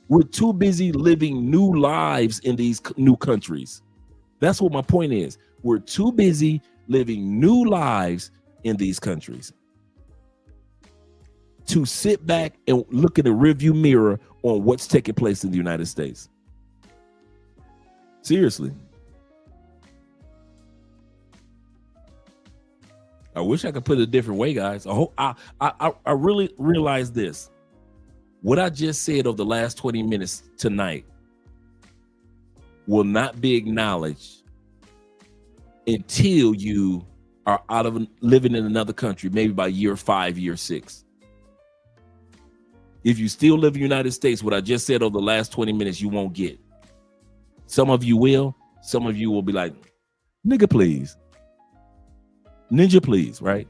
We're too busy living new lives in these new countries. That's what my point is. We're too busy living new lives in these countries to sit back and look in the rearview mirror on what's taking place in the United States. Seriously, I wish I could put it a different way, guys. I really realize this. What I just said over the last 20 minutes tonight will not be acknowledged until you are out of living in another country, maybe by year 5, year 6. If you still live in the United States, what I just said over the last 20 minutes, you won't get. Some of you will. Some of you will be like, nigga, please. Ninja, please, right?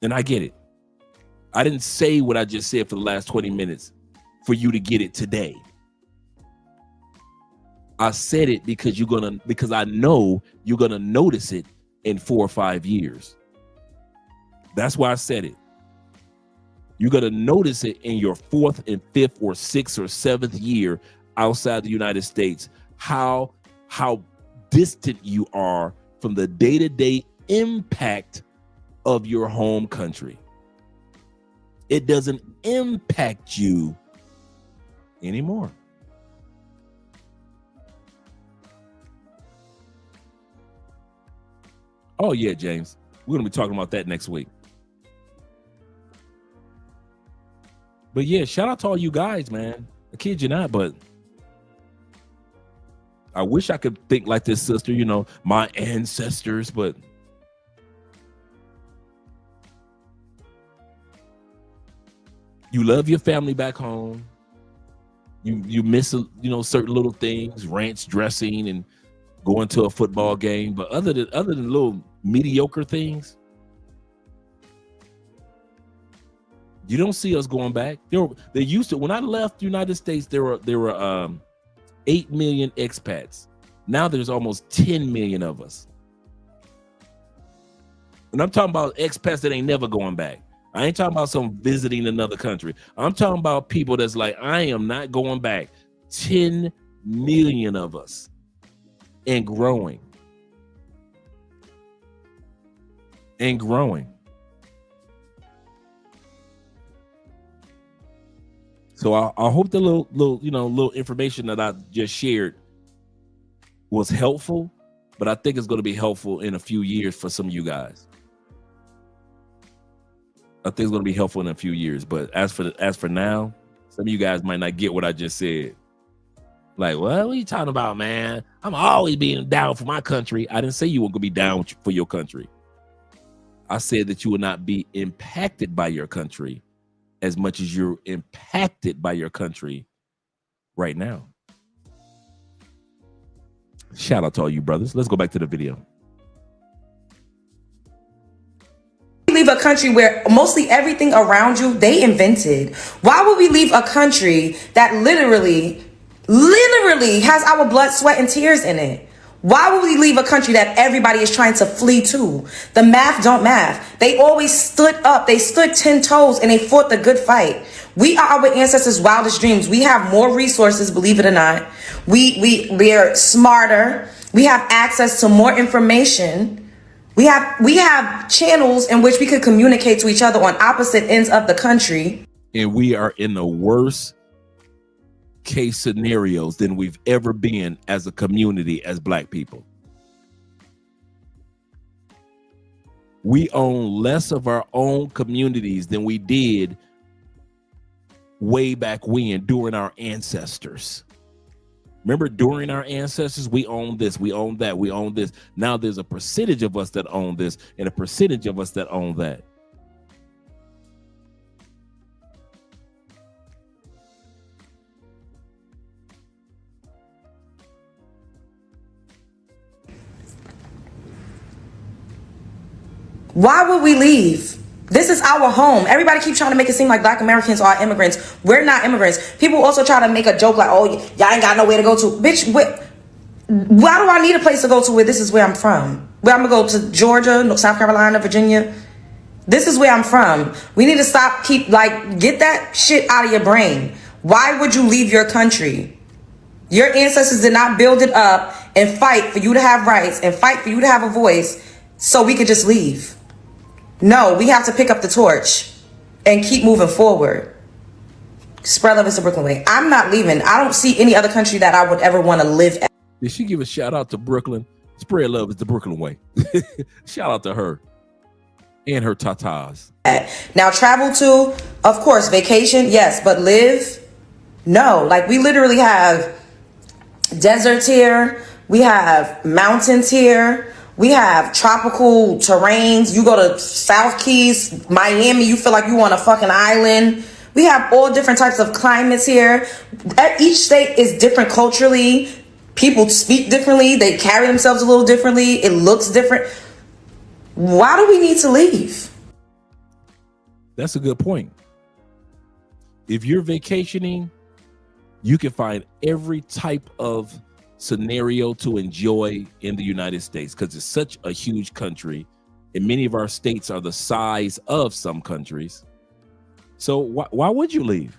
And I get it. I didn't say what I just said for the last 20 minutes for you to get it today. I said it because because I know you're gonna notice it in 4 or 5 years. That's why I said it. You're gonna notice it in your 4th and 5th or 6th or 7th year outside the United States, how distant you are from the day-to-day impact of your home country. It doesn't impact you anymore. Oh yeah, James. We're gonna be talking about that next week. But yeah, shout out to all you guys, man. I kid you not, but I wish I could think like this sister, you know, my ancestors, but you love your family back home. You miss, you know, certain little things, ranch dressing and going to a football game, but other than little mediocre things, you don't see us going back. They used to, when I left the United States, there were 8 million expats. Now there's almost 10 million of us. And I'm talking about expats that ain't never going back. I ain't talking about some visiting another country. I'm talking about people that's like, I am not going back. 10 million of us and growing. And growing. So I hope the little information that I just shared was helpful, but I think it's going to be helpful in a few years for some of you guys. I think it's going to be helpful in a few years, but as for now, some of you guys might not get what I just said. Like, what are you talking about, man? I'm always being down for my country. I didn't say you were going to be down for your country. I said that you will not be impacted by your country as much as you're impacted by your country right now. Shout out to all you brothers. Let's go back to the video. Leave a country where mostly everything around you they invented. Why would we leave a country that literally has our blood, sweat, and tears in it? Why would we leave a country that everybody is trying to flee to? The math don't math. They always stood up. They stood 10 toes and they fought the good fight. We are our ancestors' wildest dreams. We have more resources, believe it or not. We are smarter. We have access to more information. We have channels in which we could communicate to each other on opposite ends of the country. And we are in the worst case scenarios than we've ever been as a community, as Black people. We own less of our own communities than we did way back when, during our ancestors. Remember, during our ancestors, we own this, we own that, we own this. Now there's a percentage of us that own this and a percentage of us that own that. Why would we leave? This is our home. Everybody keeps trying to make it seem like Black Americans are immigrants. We're not immigrants. People also try to make a joke like, oh, y'all ain't got nowhere to go to. Bitch, why do I need a place to go to where this is where I'm from? Where I'm going to go to Georgia, South Carolina, Virginia. This is where I'm from. We need to get that shit out of your brain. Why would you leave your country? Your ancestors did not build it up and fight for you to have rights and fight for you to have a voice so we could just leave. No, we have to pick up the torch and keep moving forward. Spread love is the Brooklyn way. I'm not leaving. I don't see any other country that I would ever want to live at. Did she give a shout out to Brooklyn? Spread love is the Brooklyn way. Shout out to her and her tatas. Now, travel to, of course, vacation, yes, but live, no. Like, we literally have deserts here, we have mountains here, we have tropical terrains. You go to South Keys, Miami, you feel like you on a fucking island. We have all different types of climates here. Each state is different culturally. People speak differently. They carry themselves a little differently. It looks different. Why do we need to leave? That's a good point. If you're vacationing, you can find every type of scenario to enjoy in the United States because it's such a huge country, and many of our states are the size of some countries. So why would you leave?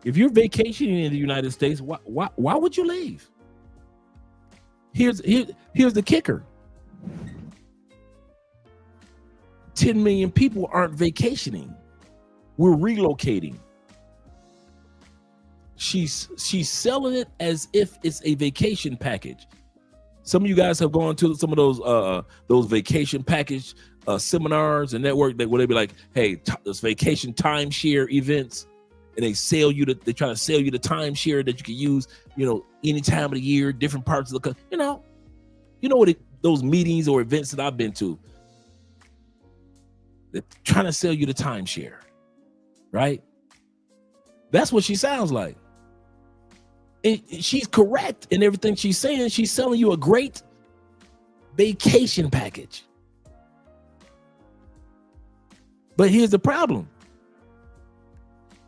If you're vacationing in the United States, why would you leave? Here's the kicker. 10 million people aren't vacationing. We're relocating. She's selling it as if it's a vacation package. Some of you guys have gone to some of those vacation package seminars and network where they be like, hey, this vacation timeshare events, and they try to sell you the timeshare that you can use, any time of the year, different parts of the country. You know what those meetings or events that I've been to, they're trying to sell you the timeshare, right? That's what she sounds like. And she's correct in everything she's saying. She's selling you a great vacation package. But here's the problem.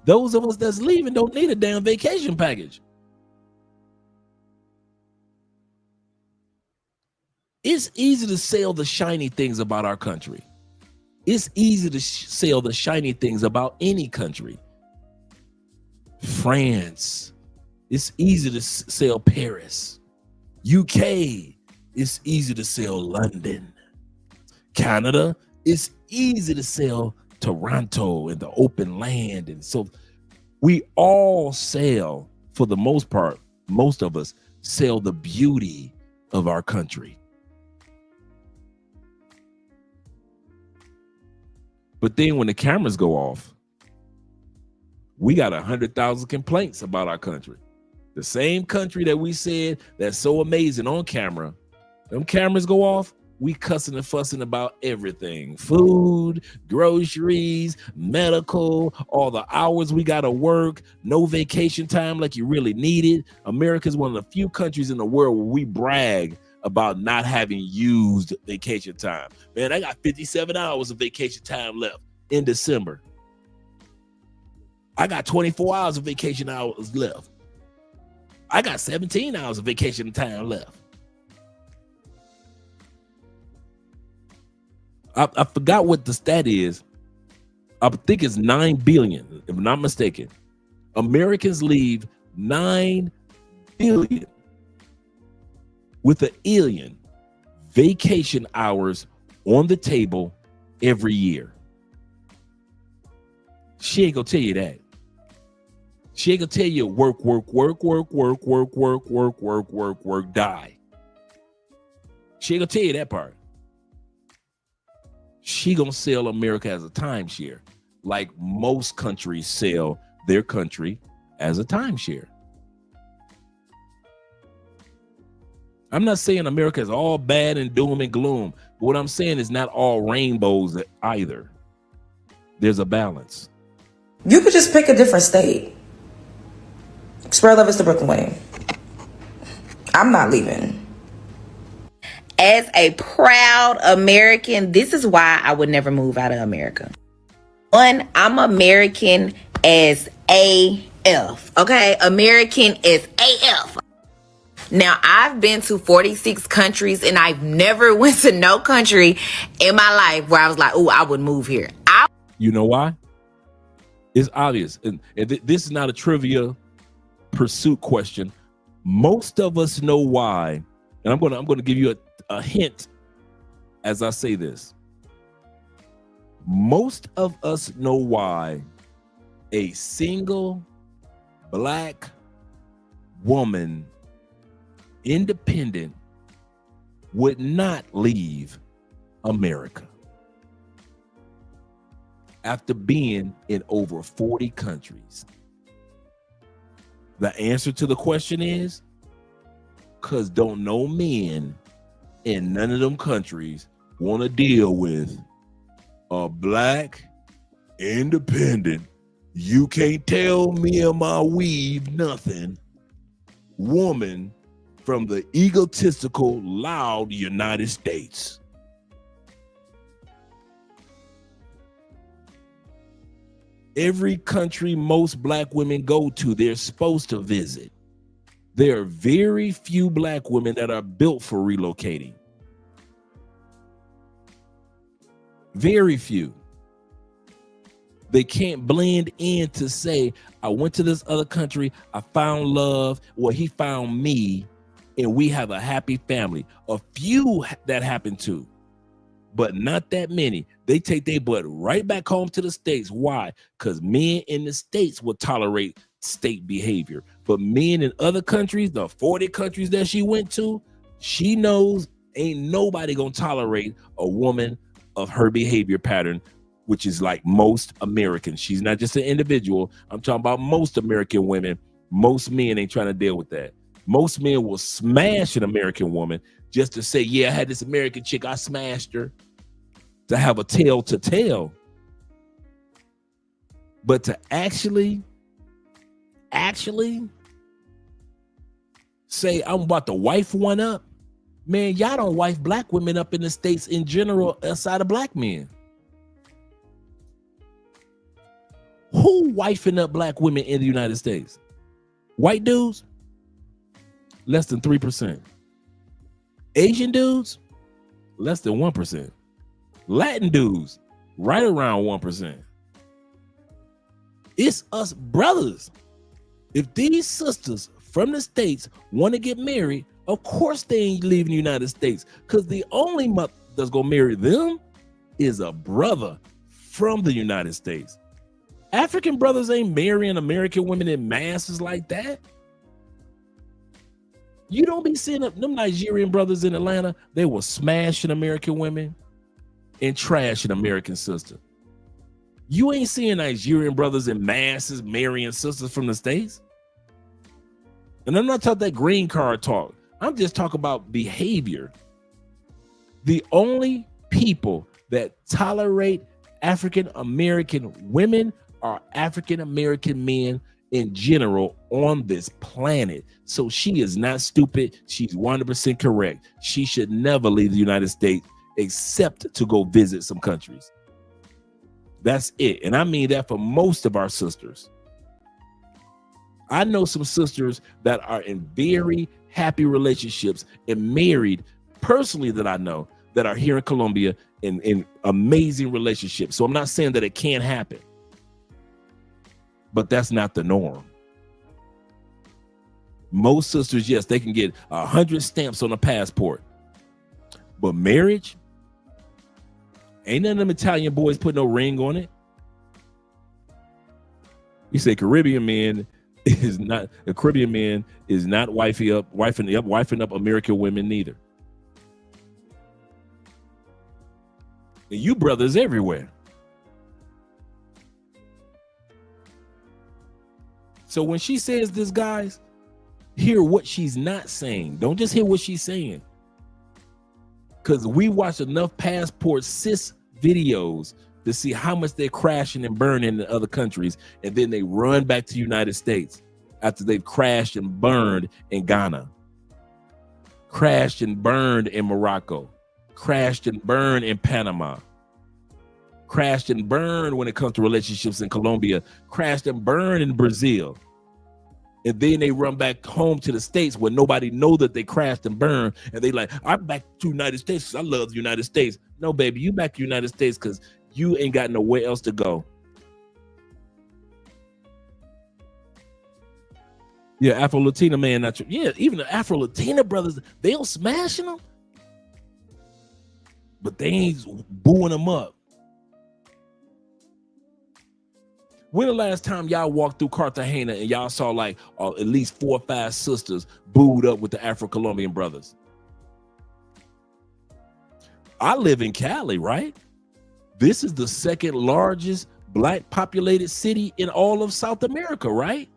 Those of us that's leaving don't need a damn vacation package. It's easy to sell the shiny things about our country. It's easy to sell the shiny things about any country. France. It's easy to sell Paris. UK. It's easy to sell London. Canada. It's easy to sell Toronto and the open land. And so we all sell, for the most part, most of us sell the beauty of our country. But then when the cameras go off, we got 100,000 complaints about our country. The same country that we said that's so amazing on camera, them cameras go off, we cussing and fussing about everything. Food, groceries, medical, all the hours we gotta work, no vacation time like you really need it. America's one of the few countries in the world where we brag about not having used vacation time. Man, I got 57 hours of vacation time left in December. I got 24 hours of vacation hours left. I got 17 hours of vacation time left. I forgot what the stat is. I think it's 9 billion, if I'm not mistaken. Americans leave 9 billion with an alien vacation hours on the table every year. She ain't gonna tell you that. She ain't gonna tell you work, die. She ain't gonna tell you that part. She gonna sell America as a timeshare, like most countries sell their country as a timeshare. I'm not saying America is all bad and doom and gloom, but what I'm saying is not all rainbows either. There's a balance. You could just pick a different state. Spread love is the Brooklyn way. I'm not leaving. As a proud American, this is why I would never move out of America. One, I'm American as AF. Okay? American as AF. Now, I've been to 46 countries and I've never went to no country in my life where I was like, oh, I would move here. You know why? It's obvious. And this is not a trivia pursuit question. Most of us know why. And I'm gonna give you a hint as I say this. Most of us know why a single Black woman, independent, would not leave America after being in over 40 countries? The answer to the question is because don't no men in none of them countries want to deal with a black, independent, you can't tell me and my weave nothing woman from the egotistical, loud United States. Every country most black women go to, they're supposed to visit. There are very few black women that are built for relocating. Very few. They can't blend in to say, I went to this other country, I found love, well, he found me, and we have a happy family. A few that happen to, but not that many. They take their butt right back home to the States. Why? Because men in the States will tolerate state behavior. But men in other countries, the 40 countries that she went to, she knows ain't nobody gonna tolerate a woman of her behavior pattern, which is like most Americans. She's not just an individual. I'm talking about most American women. Most men ain't trying to deal with that. Most men will smash an American woman just to say, yeah, I had this American chick, I smashed her, to have a tale to tell. But to actually say, I'm about to wife one up, man, y'all don't wife black women up in the States in general outside of black men. Who wifing up black women in the United States? White dudes? Less than 3%. Asian dudes? Less than 1%. Latin dudes? Right around 1%. It's us brothers. If these sisters from the States want to get married, of course they ain't leaving the United States, because the only mother that's gonna marry them is a brother from the United States. African brothers ain't marrying American women in masses like that. You don't be seeing them Nigerian brothers in Atlanta, they were smashing American women and trashing American sisters. You ain't seeing Nigerian brothers in masses marrying sisters from the States. And I'm not talking that green card talk. I'm just talking about behavior. The only people that tolerate African American women are African American men in general on this planet. So she is not stupid. She's 100% correct. She should never leave the United States except to go visit some countries. That's it. And I mean that for most of our sisters. I know some sisters that are in very happy relationships and married personally that I know that are here in Colombia in amazing relationships. So I'm not saying that it can't happen, but that's not the norm. Most sisters, yes, they can get 100 stamps on a passport, but marriage, ain't none of them Italian boys put no ring on it. You say Caribbean man is not, a Caribbean man is not wifing up American women neither. And you brothers everywhere. So when she says this, guys, hear what she's not saying. Don't just hear what she's saying. Because we watch enough passport cis videos to see how much they're crashing and burning in other countries, and then they run back to the United States after they've crashed and burned in Ghana, crashed and burned in Morocco, crashed and burned in Panama, crashed and burned when it comes to relationships in Colombia, crashed and burned in Brazil. And then they run back home to the States where nobody know that they crashed and burned. And they like, I'm back to the United States because I love the United States. No, baby, you back to the United States because you ain't got nowhere else to go. Yeah, Afro-Latina man, not true. Yeah, even the Afro-Latina brothers, they'll smashing them, but they ain't booing them up. When the last time y'all walked through Cartagena and y'all saw like at least 4 or 5 sisters booed up with the Afro-Colombian brothers? I live in Cali, right? This is the second largest black populated city in all of South America, right?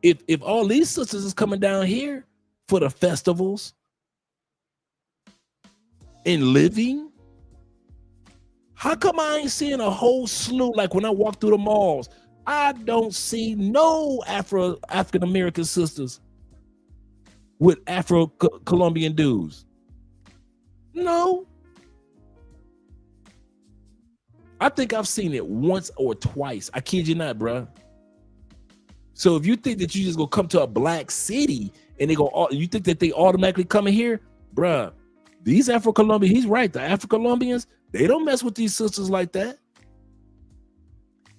If all these sisters is coming down here for the festivals and living, how come I ain't seeing a whole slew? Like when I walk through the malls, I don't see no African American sisters with Afro-Colombian dudes. No. I think I've seen it once or twice. I kid you not, bruh. So if you think that you just gonna come to a black city and you think that they automatically come in here, bruh, these Afro-Colombians, he's right, the Afro-Colombians, they don't mess with these sisters like that.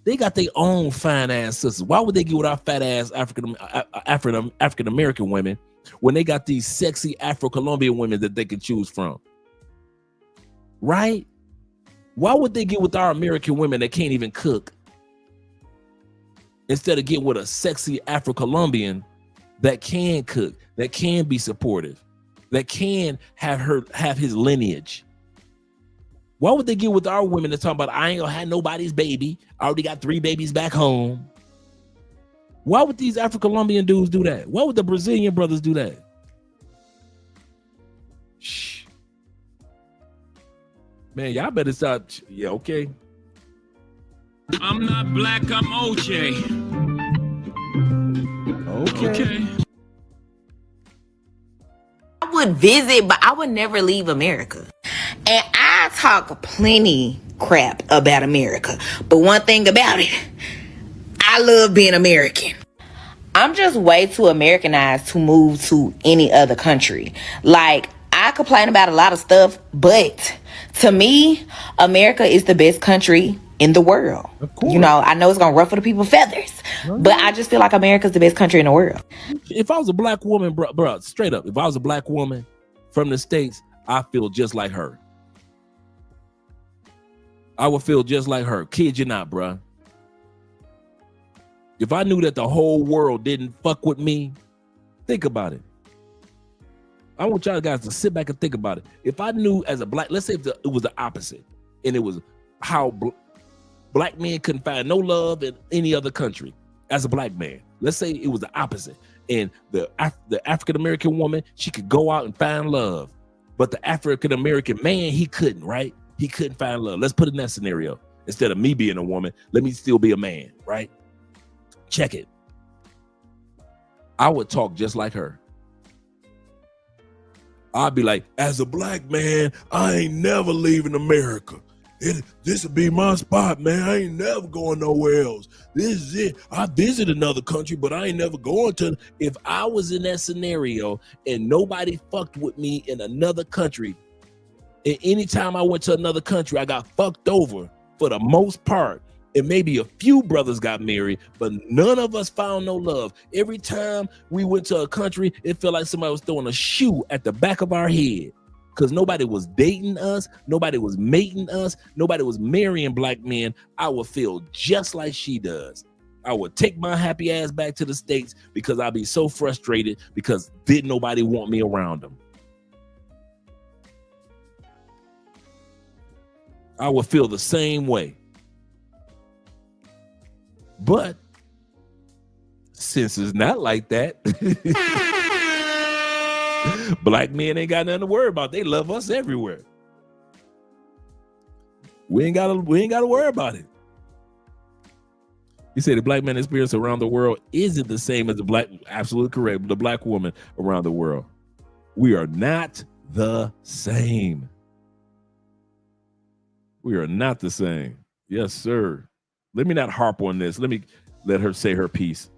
They got their own fine ass sisters. Why would they get with our fat ass African American women when they got these sexy Afro-Colombian women that they can choose from? Right? Why would they get with our American women that can't even cook instead of get with a sexy Afro-Colombian that can cook, that can be supportive, that can have his lineage? Why would they get with our women that's talking about, I ain't gonna have nobody's baby, I already got 3 babies back home? Why would these Afro-Colombian dudes do that? Why would the Brazilian brothers do that? Shh. Man, y'all better stop. Yeah, okay. I'm not black, I'm OJ. Okay. I would visit, but I would never leave America. And I talk plenty crap about America. But one thing about it, I love being American. I'm just way too Americanized to move to any other country. Like, I complain about a lot of stuff, but to me, America is the best country in the world. You know, I know it's gonna ruffle the people's feathers, but I just feel like America's the best country in the world. If I was a black woman, bro, straight up, if I was a black woman from the States, I feel just like her. I would feel just like her. Kid you not, bro. If I knew that the whole world didn't fuck with me, think about it. I want y'all guys to sit back and think about it. If I knew as a black, let's say if it was the opposite, and it was how black men couldn't find no love in any other country as a black man. Let's say it was the opposite, and the African American woman, she could go out and find love, but the African American man, he couldn't, right? He couldn't find love. Let's put it in that scenario. Instead of me being a woman, let me still be a man, right? Check it. I would talk just like her. I'd be like, as a black man, I ain't never leaving America. This would be my spot, man. I ain't never going nowhere else. This is it. I visit another country, but I ain't never going to. If I was in that scenario and nobody fucked with me in another country, and anytime I went to another country, I got fucked over for the most part. And maybe a few brothers got married, but none of us found no love. Every time we went to a country, it felt like somebody was throwing a shoe at the back of our head because nobody was dating us. Nobody was mating us. Nobody was marrying black men. I would feel just like she does. I would take my happy ass back to the States because I'd be so frustrated because didn't nobody want me around them. I would feel the same way. But since it's not like that, black men ain't got nothing to worry about. They love us everywhere. We ain't gotta worry about it. You say the black man experience around the world isn't the same as the black, absolutely correct, the black woman around the world. We are not the same. We are not the same. Yes, sir. Let me not harp on this. Let me let her say her piece.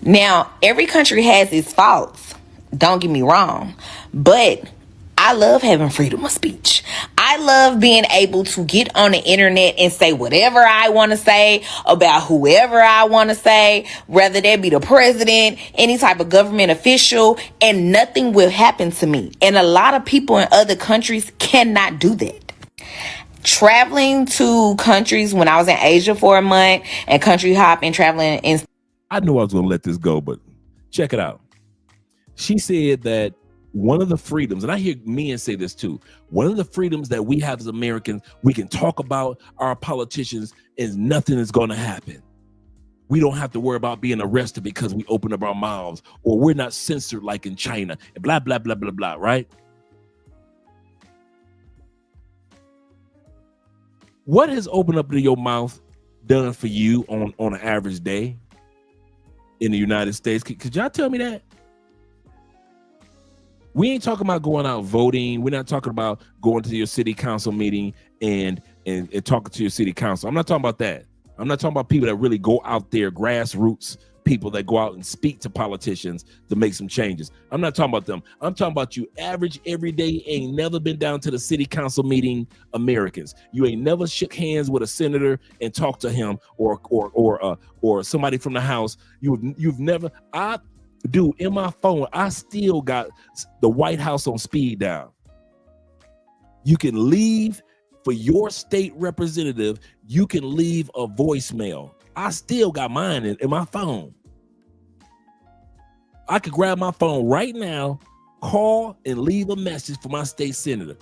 Now, every country has its faults. Don't get me wrong. But I love having freedom of speech. I love being able to get on the internet and say whatever I want to say about whoever I want to say, whether that be the president, any type of government official, and nothing will happen to me. And a lot of people in other countries cannot do that. Traveling to countries when I was in Asia for a month and country hopping, traveling in. I knew I was going to let this go, but check it out. She said that one of the freedoms, and I hear men say this too, one of the freedoms that we have as Americans, we can talk about our politicians and nothing is going to happen. We don't have to worry about being arrested because we open up our mouths, or we're not censored like in China, and blah, blah, blah, blah, blah, right? What has opened up to your mouth done for you on an average day in the United States? Could y'all tell me that? We ain't talking about going out voting. We're not talking about going to your city council meeting and talking to your city council. I'm not talking about that. I'm not talking about people that really go out there, grassroots people that go out and speak to politicians to make some changes. I'm not talking about them. I'm talking about you average, everyday, ain't never been down to the city council meeting Americans. You ain't never shook hands with a senator and talked to him or somebody from the House. You've never. Dude, in my phone, I still got the White House on speed dial. You can leave for your state representative, you can leave a voicemail. I still got mine in my phone. I could grab my phone right now, call and leave a message for my state senator.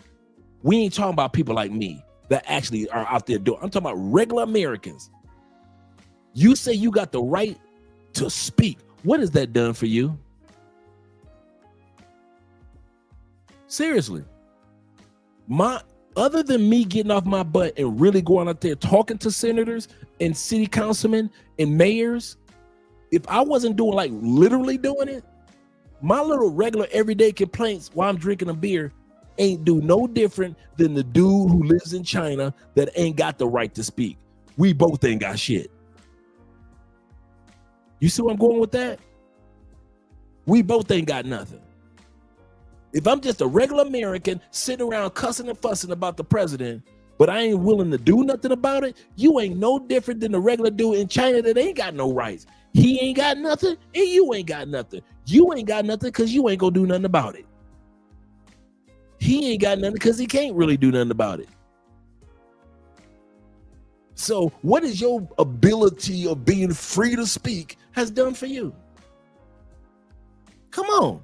We ain't talking about people like me that actually are out there doing. I'm talking about regular Americans. You say you got the right to speak. What has that done for you? Seriously. Other than me getting off my butt and really going out there talking to senators and city councilmen and mayors, if I wasn't doing like literally doing it, my little regular everyday complaints while I'm drinking a beer ain't do no different than the dude who lives in China that ain't got the right to speak. We both ain't got shit. You see where I'm going with that? We both ain't got nothing. If I'm just a regular American sitting around cussing and fussing about the president, but I ain't willing to do nothing about it, you ain't no different than the regular dude in China that ain't got no rights. He ain't got nothing, and you ain't got nothing. You ain't got nothing because you ain't gonna do nothing about it. He ain't got nothing because he can't really do nothing about it. So what is your ability of being free to speak has done for you? Come on.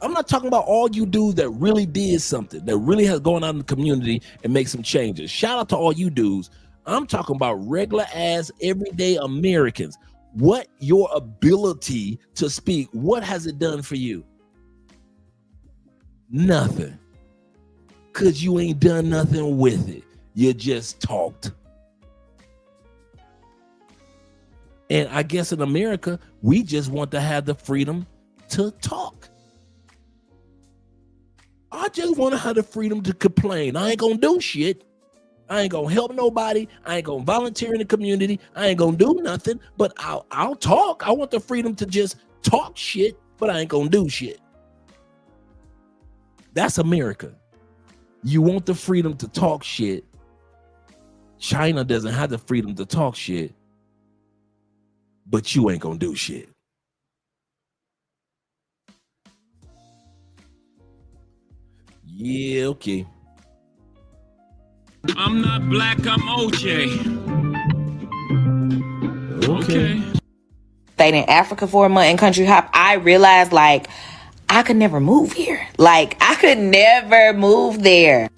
I'm not talking about all you dudes that really did something, that really has gone out in the community and make some changes. Shout out to all you dudes. I'm talking about regular ass everyday Americans. What your ability to speak, what has it done for you? Nothing. Because you ain't done nothing with it. You just talked. And I guess in America, we just want to have the freedom to talk. I just want to have the freedom to complain. I ain't gonna do shit. I ain't gonna help nobody. I ain't gonna volunteer in the community. I ain't gonna do nothing, but I'll talk. I want the freedom to just talk shit, but I ain't gonna do shit. That's America. You want the freedom to talk shit. China doesn't have the freedom to talk shit, but you ain't gonna do shit. Yeah, okay. I'm not black, I'm OJ. Okay. Stayed in Africa for a month and country hop. I realized like I could never move here. Like I could never move there.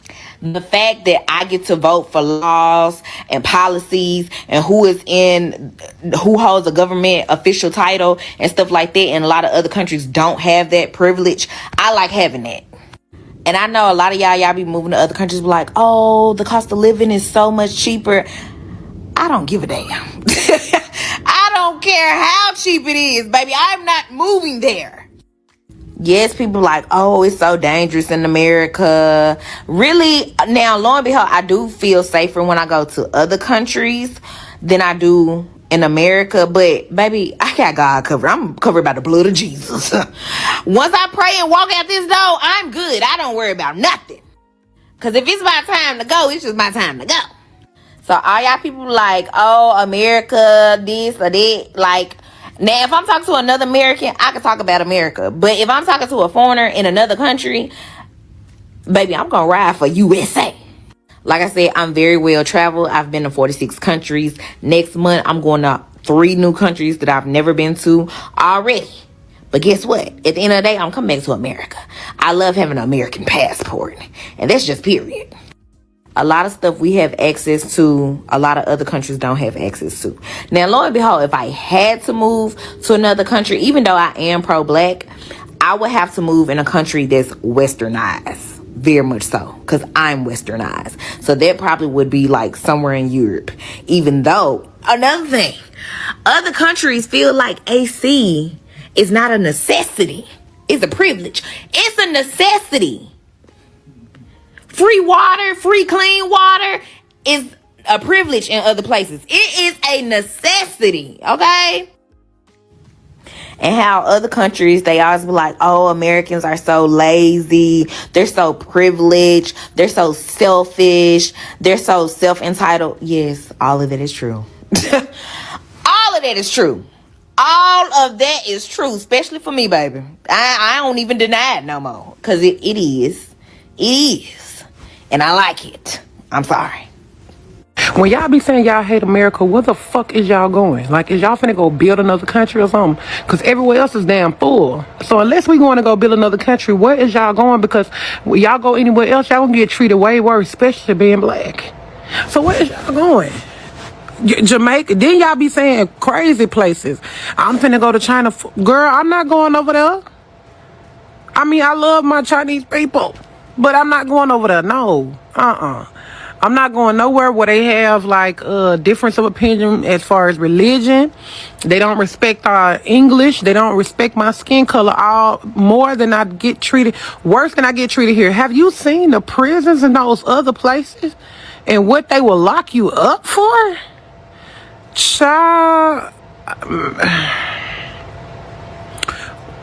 The fact that I get to vote for laws and policies and who holds a government official title and stuff like that, and a lot of other countries don't have that privilege. I like having that. And I know a lot of y'all be moving to other countries be like, oh, the cost of living is so much cheaper. I don't give a damn. I don't care how cheap it is, baby. I'm not moving there. Yes, people like, oh, it's so dangerous in America. Really, now, lo and behold, I do feel safer when I go to other countries than I do in America. But, baby, I got God covered. I'm covered by the blood of Jesus. Once I pray and walk out this door, I'm good. I don't worry about nothing. Because if it's my time to go, it's just my time to go. So all y'all people like, oh, America, this or that. Like, now if I'm talking to another American, I can talk about America. But if I'm talking to a foreigner in another country, baby, I'm going to ride for USA. Like I said, I'm very well traveled. I've been to 46 countries. Next month, I'm going to 3 new countries that I've never been to already. But guess what? At the end of the day, I'm coming back to America. I love having an American passport. And that's just period. A lot of stuff we have access to, a lot of other countries don't have access to. Now, lo and behold, if I had to move to another country, even though I am pro-black, I would have to move in a country that's westernized. Very much so, because I'm westernized. So that probably would be like somewhere in Europe. Even though, another thing, other countries feel like AC is not a necessity. It's a privilege. It's a necessity. Free water, free clean water is a privilege in other places. It is a necessity, okay? And how other countries, they always be like, oh, Americans are so lazy. They're so privileged. They're so selfish. They're so self-entitled. Yes, all of that is true. All of that is true. All of that is true, especially for me, baby. I don't even deny it no more. Because it is. It is. And I like it. I'm sorry. When y'all be saying y'all hate America, where the fuck is y'all going? Like, is y'all finna go build another country or something? Because everywhere else is damn full. So unless we going to go build another country, where is y'all going? Because when y'all go anywhere else, y'all gonna get treated way worse, especially being black. So where is y'all going? Jamaica? Then y'all be saying crazy places. I'm finna go to China. Girl, I'm not going over there. I mean, I love my Chinese people, but I'm not going over there. No. I'm not going nowhere where they have like difference of opinion as far as religion. They don't respect our English. They don't respect my skin color more than I get treated. Worse than I get treated here. Have you seen the prisons in those other places and what they will lock you up for? Child,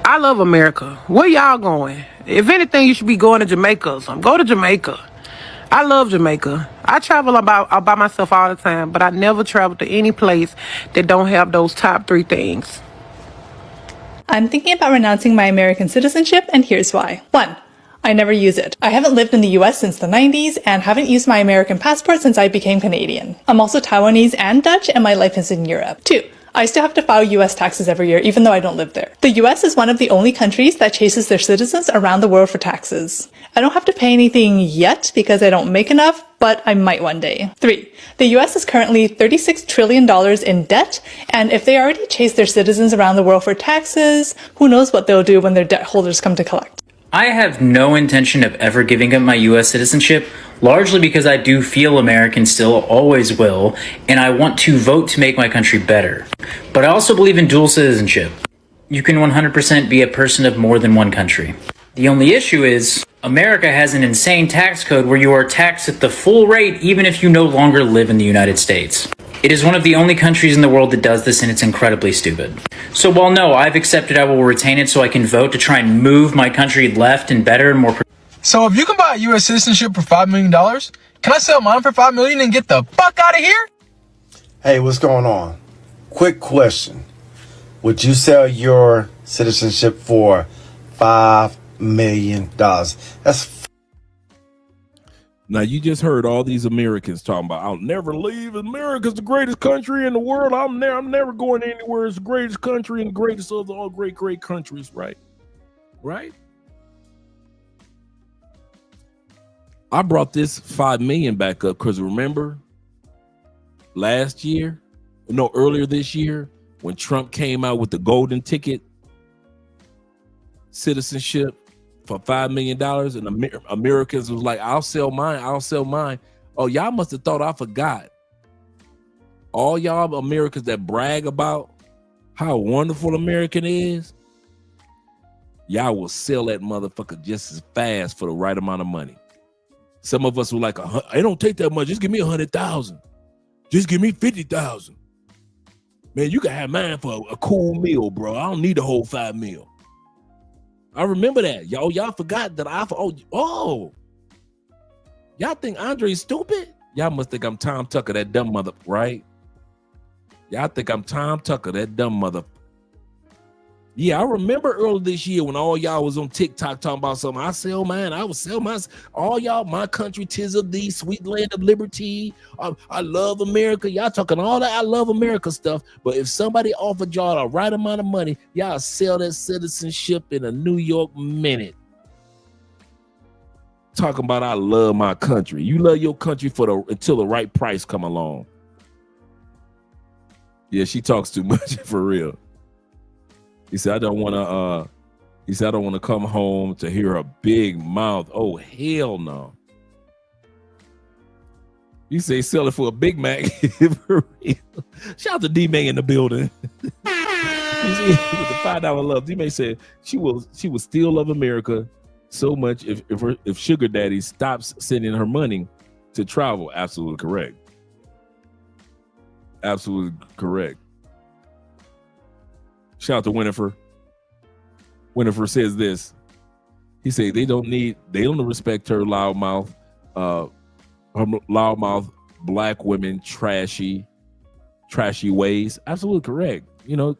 I love America. Where y'all going? If anything, you should be going to Jamaica or something. Go to Jamaica. I love Jamaica. I travel about by myself all the time, but I never travel to any place that don't have those top 3 things. I'm thinking about renouncing my American citizenship, and here's why. 1. I never use it. I haven't lived in the US since the 90s and haven't used my American passport since I became Canadian. I'm also Taiwanese and Dutch, and my life is in Europe. 2. I still have to file US taxes every year, even though I don't live there. The US is one of the only countries that chases their citizens around the world for taxes. I don't have to pay anything yet because I don't make enough, but I might one day. 3. The US is currently $36 trillion in debt, and if they already chase their citizens around the world for taxes, who knows what they'll do when their debt holders come to collect. I have no intention of ever giving up my US citizenship, largely because I do feel American still always will, and I want to vote to make my country better. But I also believe in dual citizenship. You can 100% be a person of more than one country. The only issue is, America has an insane tax code where you are taxed at the full rate even if you no longer live in the United States. It is one of the only countries in the world that does this, and it's incredibly stupid. So while no, I've accepted I will retain it so I can vote to try and move my country left and better and more. So if you can buy a U.S. citizenship for $5 million, can I sell mine for $5 million and get the fuck out of here? Hey, what's going on? Quick question. Would you sell your citizenship for $5 million? Now, you just heard all these Americans talking about, I'll never leave. America's the greatest country in the world. I'm never going anywhere. It's the greatest country and the greatest of all great countries, right? Right? I brought this 5 million back up because remember earlier this year, when Trump came out with the golden ticket citizenship for $5 million, and Americans was like, I'll sell mine. Oh, y'all must have thought I forgot. All y'all Americans that brag about how wonderful American is, y'all will sell that motherfucker just as fast for the right amount of money. Some of us were like, I don't take that much. Just give me 100,000. Just give me 50,000. Man, you can have mine for a cool meal, bro. I don't need the whole 5 mil. I remember that. Y'all forgot that y'all think Andre's stupid? Y'all must think I'm Tom Tucker, that dumb mother, right? Y'all think I'm Tom Tucker, that dumb mother. Yeah, I remember earlier this year when all y'all was on TikTok talking about something. I sell mine. I would sell mine. All y'all, my country, 'tis of thee, sweet land of liberty. I love America. Y'all talking all that I love America stuff. But if somebody offered y'all the right amount of money, y'all sell that citizenship in a New York minute. Talking about I love my country. You love your country until the right price come along. Yeah, she talks too much for real. He said, I don't want to come home to hear a big mouth. Oh, hell no. You say sell it for a Big Mac. For real. Shout out to D-May in the building. With the $5 love. D-May said she will still love America so much if Sugar Daddy stops sending her money to travel. Absolutely correct. Absolutely correct. Shout out to Winifred. Winifred says this. He said they don't respect her loudmouth black women trashy ways. Absolutely correct. You know,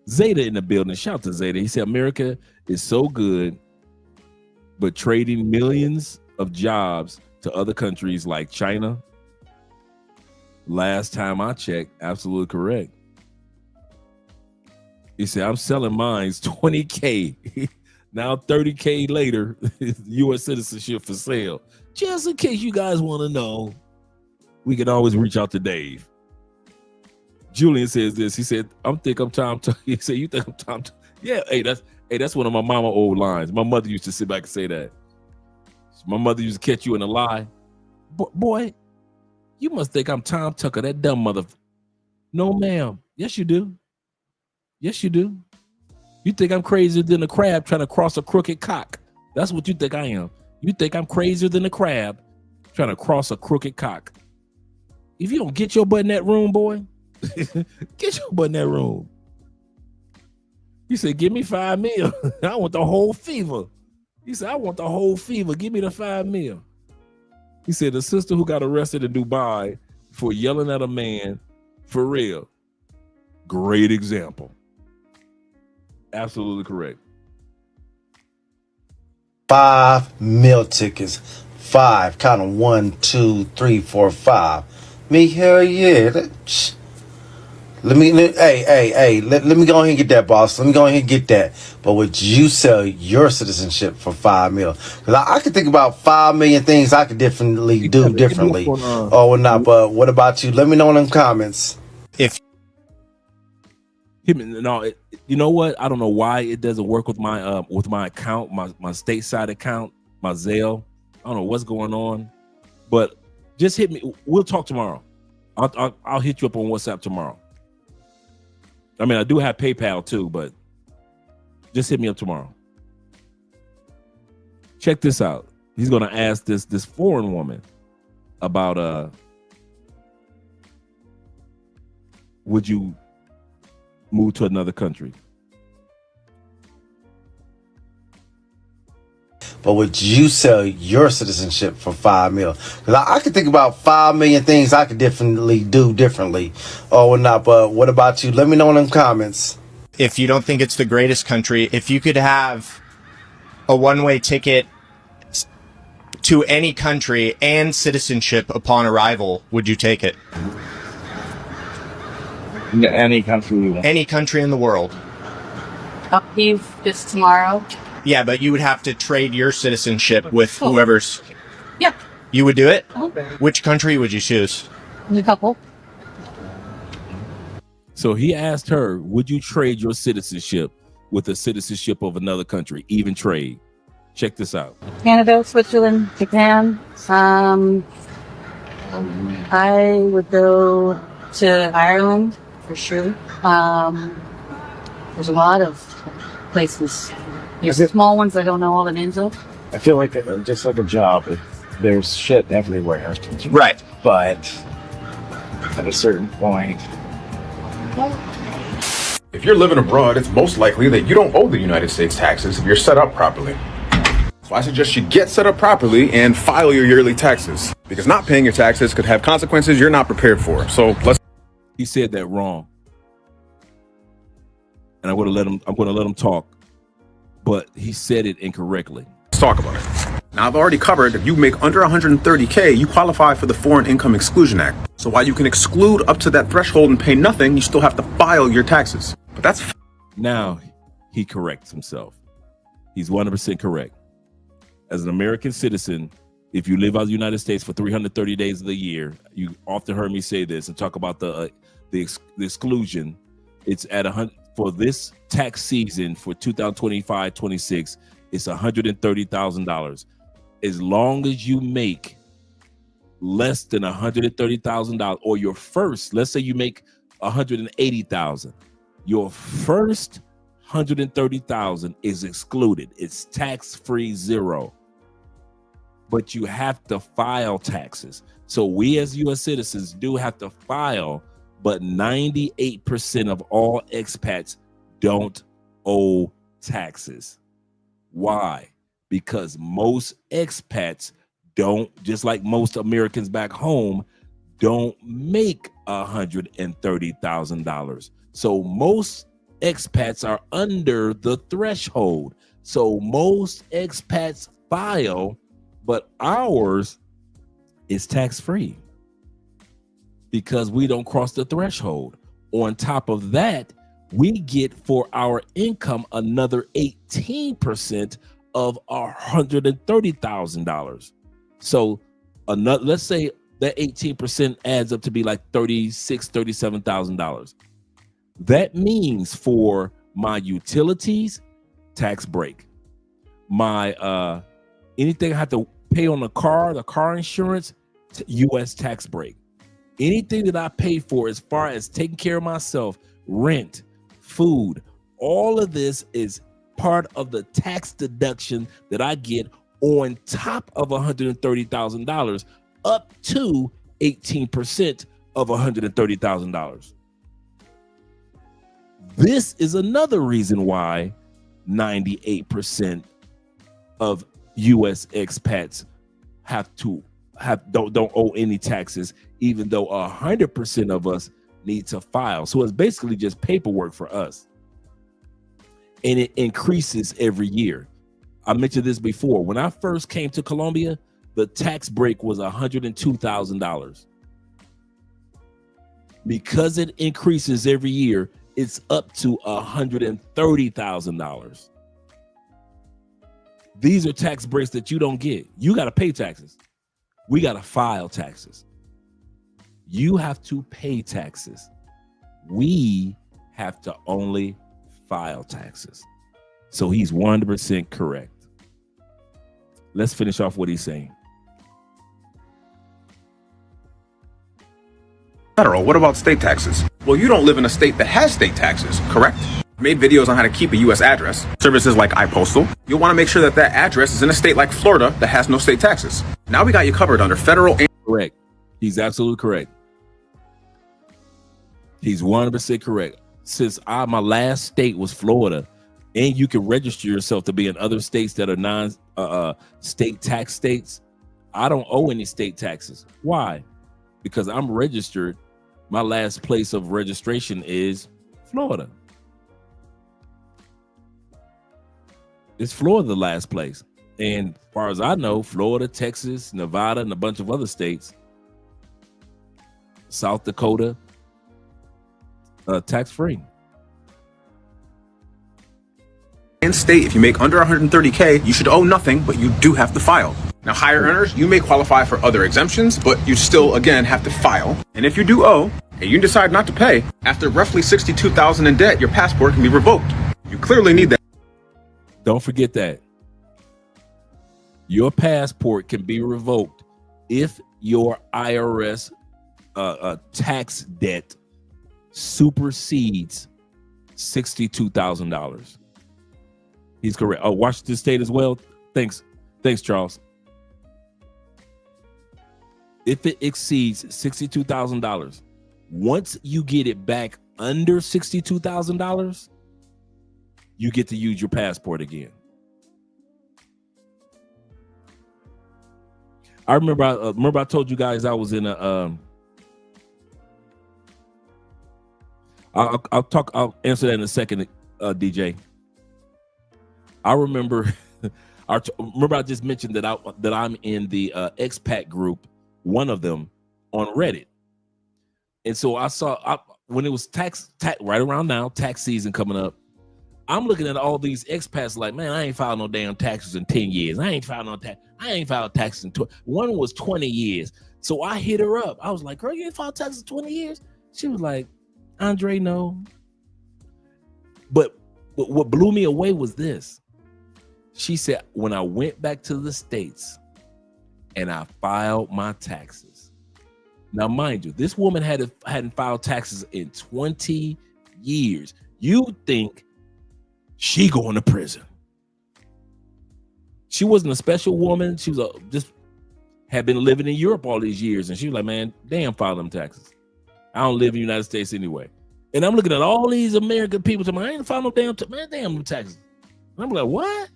Zeta in the building. Shout out to Zeta. He said America is so good, but trading millions of jobs to other countries like China. Last time I checked, absolutely correct. He said, I'm selling mines $20K. Now $30K later, U.S. citizenship for sale. Just in case you guys want to know, we can always reach out to Dave. Julian says this. He said, he said, you think I'm Tom? Yeah, that's one of my mama old lines. My mother used to sit back and say that. My mother used to catch you in a lie. Boy, you must think I'm Tom Tucker, that dumb mother. No, ma'am. Yes, you do. Yes, you do. You think I'm crazier than a crab trying to cross a crooked cock. That's what you think I am. You think I'm crazier than a crab trying to cross a crooked cock. If you don't get your butt in that room, boy, get your butt in that room. He said, give me $5 million. I want the whole fever. He said, I want the whole fever. Give me the $5 million. He said, the sister who got arrested in Dubai for yelling at a man, for real. Great example. Absolutely correct. 5 meal tickets. 5. Count them. 1, 2, 3, 4, 5. Me, hell yeah. Let me go ahead and get that, boss. Let me go ahead and get that. But would you sell your citizenship for $5 million? Because I could think about 5 million things I could definitely do differently. Or not. But what about you? Let me know in the comments. You know what? I don't know why it doesn't work with my account, my stateside account, my Zelle. I don't know what's going on, but just hit me. We'll talk tomorrow. I'll hit you up on WhatsApp tomorrow. I mean, I do have PayPal too, but just hit me up tomorrow. Check this out. He's gonna ask this foreign woman about would you move to another country? But would you sell your citizenship for $5 million? Because I could think about 5 million things I could definitely do differently. Or not. But what about you? Let me know in the comments. If you don't think it's the greatest country, if you could have a one-way ticket to any country and citizenship upon arrival, would you take it? Any country we want. Any country in the world. I'll leave just tomorrow. Yeah, but you would have to trade your citizenship with whoever's. Yeah. You would do it? Okay. Which country would you choose? A couple. So he asked her, would you trade your citizenship with the citizenship of another country? Even trade. Check this out. Canada, Switzerland, Japan. I would go to Ireland for sure. There's a lot of places. There's small ones I don't know all the names of. I feel like just like a job, there's shit everywhere. Right. But at a certain point, if you're living abroad, it's most likely that you don't owe the United States taxes if you're set up properly. So I suggest you get set up properly and file your yearly taxes, because not paying your taxes could have consequences you're not prepared for. So let's. He said that wrong. and I'm going to let him talk, but he said it incorrectly. Let's talk about it. Now, I've already covered if you make under 130K, you qualify for the Foreign Income Exclusion Act. So while you can exclude up to that threshold and pay nothing, you still have to file your taxes. But that's now he corrects himself. He's 100% correct. As an American citizen, if you live out of the United States for 330 days of the year, you often heard me say this and talk about the exclusion. It's at for this tax season for 2025-26, it's $130,000. As long as you make less than $130,000, or your first, let's say you make $180,000, your first $130,000 is excluded. It's tax-free, zero. But you have to file taxes. So we as U.S. citizens do have to file, but 98% of all expats don't owe taxes. Why? Because most expats don't, just like most Americans back home, don't make $130,000. So most expats are under the threshold. So most expats file, but ours is tax-free because we don't cross the threshold. On top of that, we get for our income another 18% of our $130,000. So let's say that 18% adds up to be like $36,000, $37,000. That means for my utilities, tax break. My anything I have to pay on the car insurance, U.S. tax break. Anything that I pay for as far as taking care of myself, rent, food, all of this is part of the tax deduction that I get on top of $130,000, up to 18% of $130,000. This is another reason why 98% of U.S. expats don't owe any taxes, even though 100% of us need to file. So it's basically just paperwork for us. And it increases every year. I mentioned this before. When I first came to Colombia, the tax break was $102,000. Because it increases every year, it's up to $130,000. These are tax breaks that you don't get. You got to pay taxes. We got to file taxes. You have to pay taxes. We have to only file taxes. So he's 100% correct. Let's finish off what he's saying. federal. What about state taxes? Well, you don't live in a state that has state taxes, correct? Made videos on how to keep a U.S. address, services like iPostal. You'll want to make sure that that address is in a state like Florida that has no state taxes. Now we got you covered under federal and... Correct. He's absolutely correct. He's 100% correct. Since my last state was Florida, and you can register yourself to be in other states that are non-state tax states, I don't owe any state taxes. Why? Because I'm registered. My last place of registration is Florida. It's Florida the last place. And as far as I know, Florida, Texas, Nevada, and a bunch of other states, South Dakota, tax-free. In state, if you make under 130K, you should owe nothing, but you do have to file. Now, higher earners, you may qualify for other exemptions, but you still, again, have to file. And if you do owe, and you decide not to pay, after roughly $62,000 in debt, your passport can be revoked. You clearly need that. Don't forget that. Your passport can be revoked if your IRS tax debt supersedes $62,000. He's correct. Oh, Washington State as well. Thanks, Charles. If it exceeds $62,000, once you get it back under $62,000, you get to use your passport again. I remember I told you guys I was in a I'll answer that in a second. DJ. I remember, I just mentioned that I'm in the expat group, one of them on Reddit, and so I saw when it was tax right around now, tax season coming up. I'm looking at all these expats like, man, I ain't filed no damn taxes in 10 years. I ain't filed taxes in one was 20 years. So I hit her up. I was like, girl, you ain't filed taxes in 20 years? She was like, Andre, no. But what blew me away was this. She said, when I went back to the States and I filed my taxes. Now, mind you, this woman hadn't filed taxes in 20 years. You think she going to prison. She wasn't a special woman. She was just had been living in Europe all these years. And she was like, man, damn, file them taxes. I don't live in the United States anyway. And I'm looking at all these American people telling me, I ain't file no damn taxes. And I'm like, what?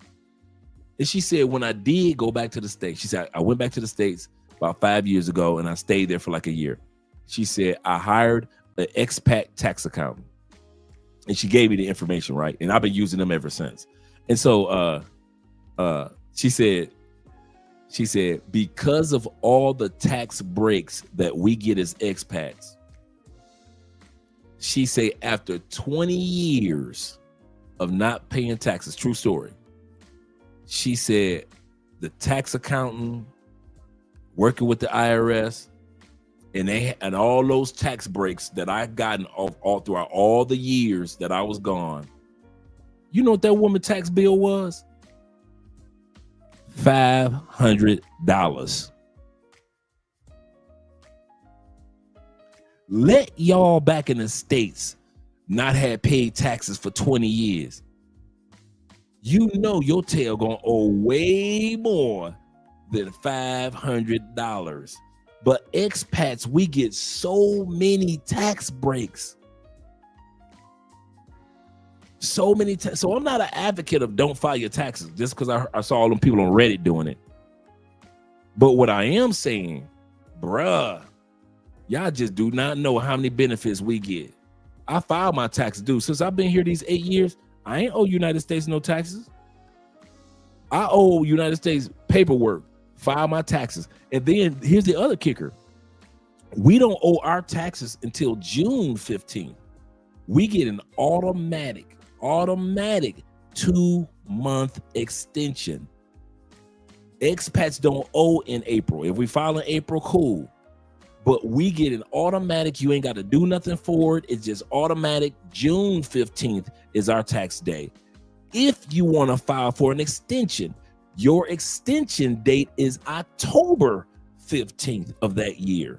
And she said, when I did go back to the States, she said, I went back to the States about 5 years ago and I stayed there for like a year. She said, I hired an expat tax accountant. And she gave me the information, right? And I've been using them ever since. And so she said, because of all the tax breaks that we get as expats, she said after 20 years of not paying taxes, true story, she said the tax accountant working with the IRS, and all those tax breaks that I gotten all throughout all the years that I was gone. You know what that woman tax bill was? $500. Let y'all back in the States not have paid taxes for 20 years. You know your tail gonna owe way more than $500. But expats, we get so many tax breaks. So many. So I'm not an advocate of don't file your taxes just because I saw all them people on Reddit doing it. But what I am saying, bruh, y'all just do not know how many benefits we get. I filed my taxes, dude. Since I've been here these 8 years, I ain't owe United States no taxes. I owe United States paperwork. File my taxes. And then here's the other kicker. We don't owe our taxes until June 15th. We get an automatic 2-month extension. Expats don't owe in April. If we file in April, cool. But we get an automatic, you ain't got to do nothing for it. It's just automatic. June 15th is our tax day. If you want to file for an extension, your extension date is October 15th of that year.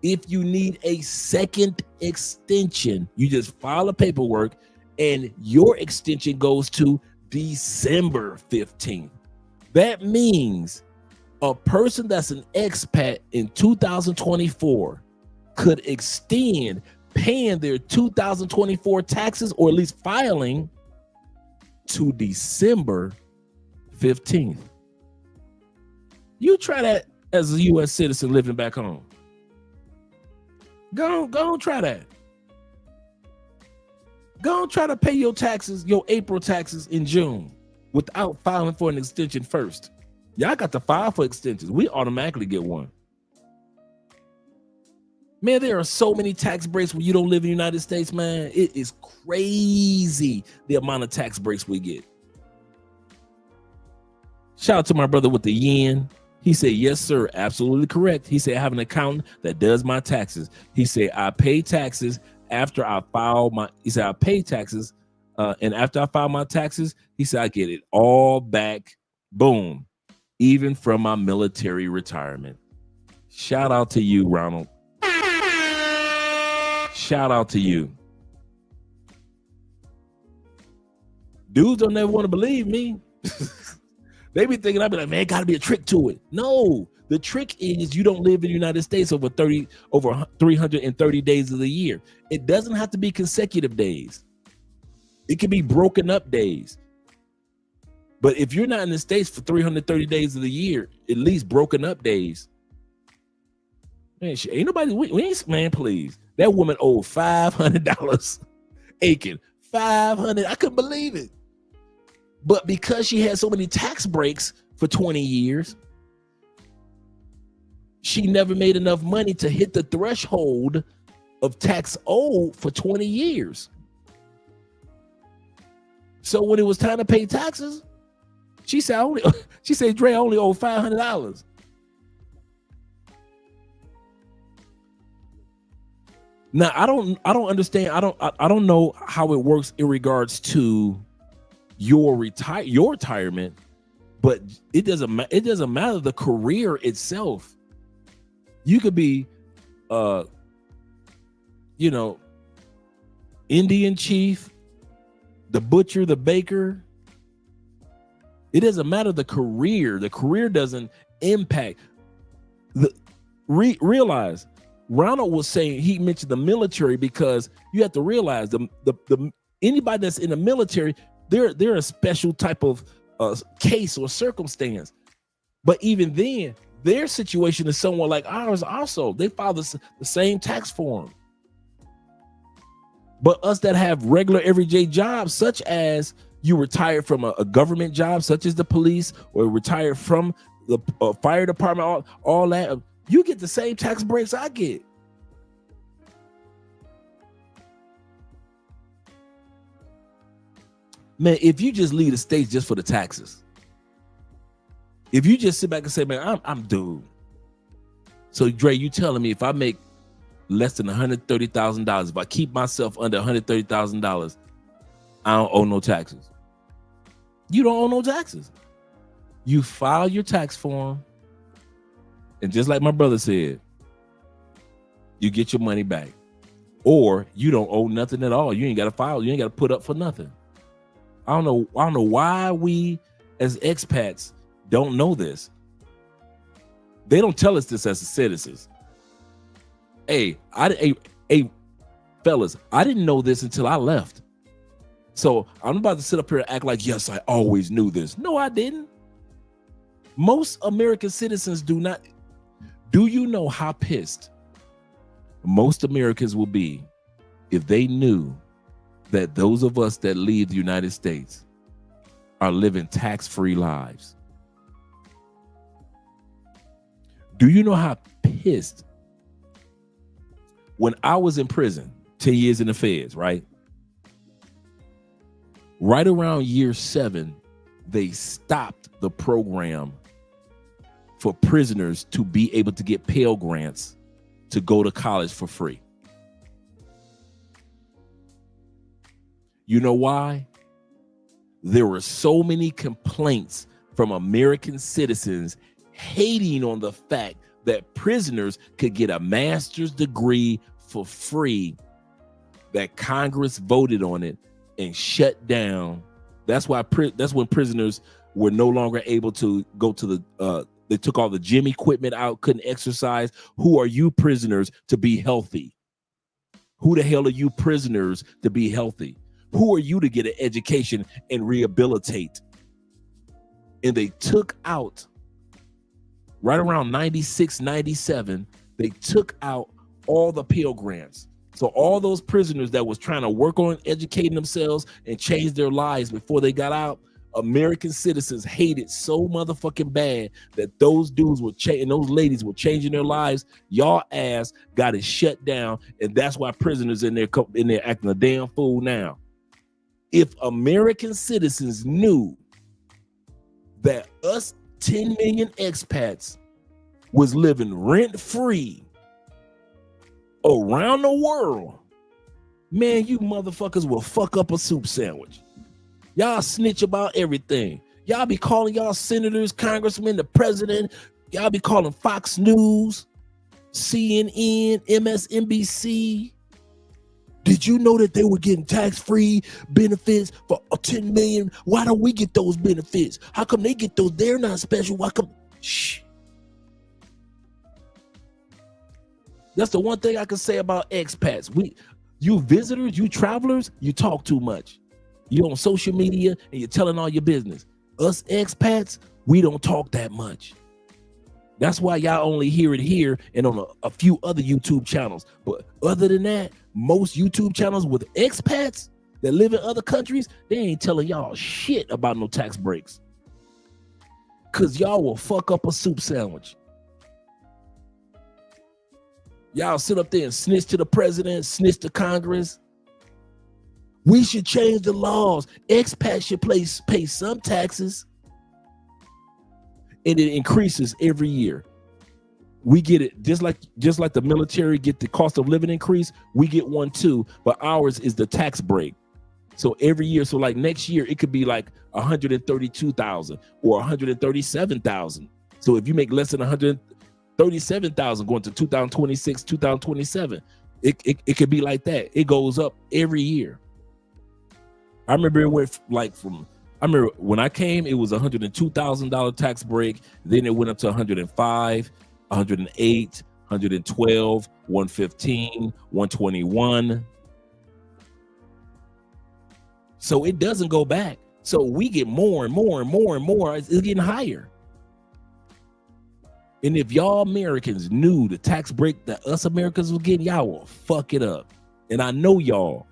If you need a second extension, you just file the paperwork and your extension goes to December 15th. That means a person that's an expat in 2024 could extend paying their 2024 taxes, or at least filing, to December 15th. You try that as a U.S. citizen living back home. Go on, try that. Go on, try to pay your taxes, your April taxes in June without filing for an extension first. Y'all got to file for extensions. We automatically get one. Man, there are so many tax breaks when you don't live in the United States, man. It is crazy the amount of tax breaks we get. Shout out to my brother with the yen. He said, yes, sir, absolutely correct. He said, I have an accountant that does my taxes. He said, I pay taxes after I file my, he said, I pay taxes. And after I file my taxes, he said, I get it all back. Boom. Even from my military retirement. Shout out to you, Ronald. Shout out to you. Dudes don't never want to believe me. They be thinking, I'd be like, man, gotta be a trick to it. No, the trick is you don't live in the United States over 330 days of the year. It doesn't have to be consecutive days. It can be broken up days. But if you're not in the States for 330 days of the year, at least broken up days, man, ain't nobody, we ain't, man, please. That woman owed $500. Aiken, $500. I couldn't believe it. But because she had so many tax breaks for 20 years, she never made enough money to hit the threshold of tax owed for 20 years. So when it was time to pay taxes, she said Dre only owed $500. Now I don't understand. I don't know how it works in regards to your retirement, but it doesn't matter the career itself. You could be Indian chief, the butcher, the baker. It doesn't matter the career. The career doesn't impact. Realize Ronald was saying, he mentioned the military because you have to realize the anybody that's in the military, they're a special type of case or circumstance. But even then, their situation is somewhat like ours also. They file the same tax form. But us that have regular everyday jobs, such as you retire from a government job, such as the police, or retire from the fire department, all that, you get the same tax breaks I get. Man, if you just leave the states just for the taxes, if you just sit back and say, man, I'm due. So Dre, you telling me if I make less than $130,000, if I keep myself under $130,000, I don't owe no taxes. You don't owe no taxes. You file your tax form, and just like my brother said, you get your money back. Or you don't owe nothing at all. You ain't got to file. You ain't got to put up for nothing. I don't know why we as expats don't know this. They don't tell us this as citizens. Hey, fellas, I didn't know this until I left. So I'm about to sit up here and act like, yes, I always knew this. No, I didn't. Most American citizens do not. Do you know how pissed most Americans will be if they knew that those of us that leave the United States are living tax-free lives? Do you know how pissed? When I was in prison, 10 years in the feds, right? Right around year 7, they stopped the program for prisoners to be able to get Pell Grants to go to college for free. You know why? There were so many complaints from American citizens hating on the fact that prisoners could get a master's degree for free, that Congress voted on it and shut down. That's when prisoners were no longer able to go to they took all the gym equipment out, couldn't exercise. Who are you prisoners to be healthy? Who the hell are you prisoners to be healthy? Who are you to get an education and rehabilitate? And they took out, right around 96, 97, they took out all the Pell Grants. So all those prisoners that was trying to work on educating themselves and change their lives before they got out, American citizens hated so motherfucking bad that those dudes were and those ladies were changing their lives. Y'all ass got it shut down, and that's why prisoners in there acting a damn fool now. If American citizens knew that us 10 million expats was living rent-free around the world, man, you motherfuckers will fuck up a soup sandwich. Y'all snitch about everything. Y'all be calling y'all senators, congressmen, the president. Y'all be calling Fox News, CNN, MSNBC. Did you know that they were getting tax-free benefits for 10 million? Why don't we get those benefits? How come they get those? They're not special. Why come? Shh. That's the one thing I can say about expats. You visitors, you travelers, you talk too much. You're on social media and you're telling all your business. Us expats, we don't talk that much. That's why y'all only hear it here and on a few other YouTube channels. But other than that, most YouTube channels with expats, that live in other countries, they ain't telling y'all shit about no tax breaks. Cause y'all will fuck up a soup sandwich. Y'all sit up there and snitch to the president, snitch to Congress. We should change the laws. Expats should pay some taxes. And it increases every year. We get it just like the military get the cost of living increase, we get one too, but ours is the tax break. So every year, so like next year, it could be like 132,000 or 137,000. So if you make less than 137,000 going to 2026, 2027, it could be like that. It goes up every year. I remember it went I remember when I came, it was $102,000 tax break. Then it went up to 105, 108, 112, 115, 121. So it doesn't go back. So we get more and more and more and more. It's getting higher. And if y'all Americans knew the tax break that us Americans were getting, y'all will fuck it up. And I know y'all,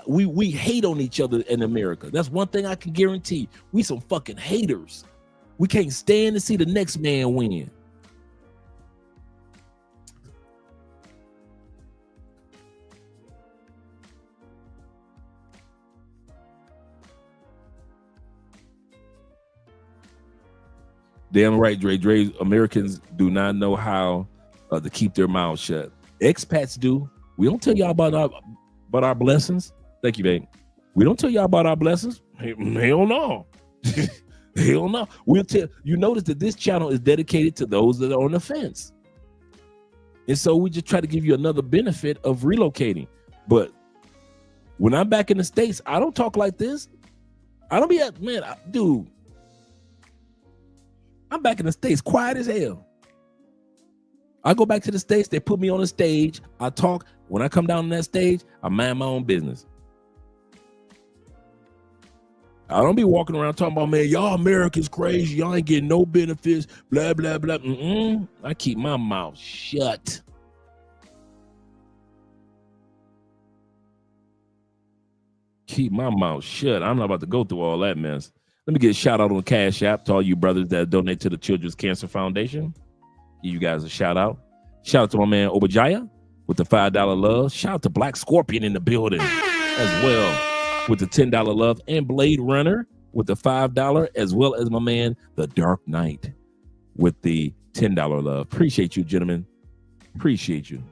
we hate on each other in America. That's one thing I can guarantee. We some fucking haters. We can't stand to see the next man win. Damn right, Dre. Americans do not know how to keep their mouths shut. Expats do. We don't tell y'all about our blessings. Thank you, babe. We don't tell y'all about our blessings. Hell no. Hell no. We'll tell you. Notice that this channel is dedicated to those that are on the fence. And so we just try to give you another benefit of relocating. But when I'm back in the States, I don't talk like this. I don't be dude. I'm back in the States, quiet as hell. I go back to the States, they put me on the stage, I talk. When I come down on that stage, I mind my own business. I don't be walking around talking about, man, y'all Americans crazy, y'all ain't getting no benefits, blah, blah, blah. I keep my mouth shut. Keep my mouth shut. I'm not about to go through all that mess. Let me get a shout out on the Cash App to all you brothers that donate to the Children's Cancer Foundation. Give you guys a shout out. Shout out to my man Obadiah with the $5 love. Shout out to Black Scorpion in the building as well with the $10 love, and Blade Runner with the $5, as well as my man The Dark Knight with the $10 love. Appreciate you, gentlemen. Appreciate you.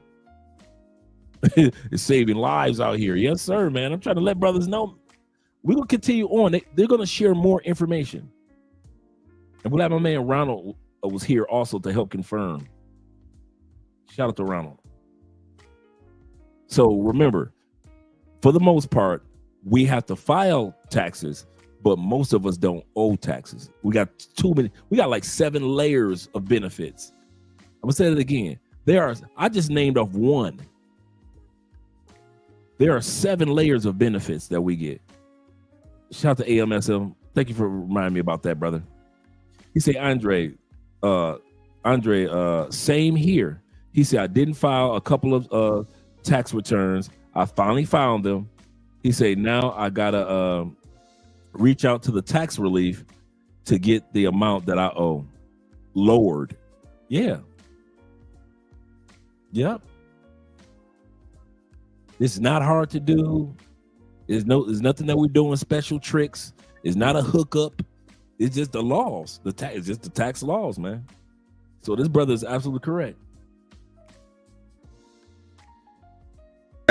It's saving lives out here. Yes, sir, man. I'm trying to let brothers know. We're going to continue on. They're going to share more information. And we'll have my man Ronald was here also to help confirm. Shout out to Ronald. So remember, for the most part, we have to file taxes, but most of us don't owe taxes. We got too many. We got like 7 layers of benefits. I'm going to say it again. I just named off one. There are 7 layers of benefits that we get. Shout out to AMSM. Thank you for reminding me about that, brother. He said, Andre, same here. He said, I didn't file a couple of tax returns. I finally found them. He said, now I gotta reach out to the tax relief to get the amount that I owe lowered. Yeah. Yep. It's not hard to do. There's nothing that we're doing special tricks. It's not a hookup. It's just the laws. It's just the tax laws, man. So this brother is absolutely correct.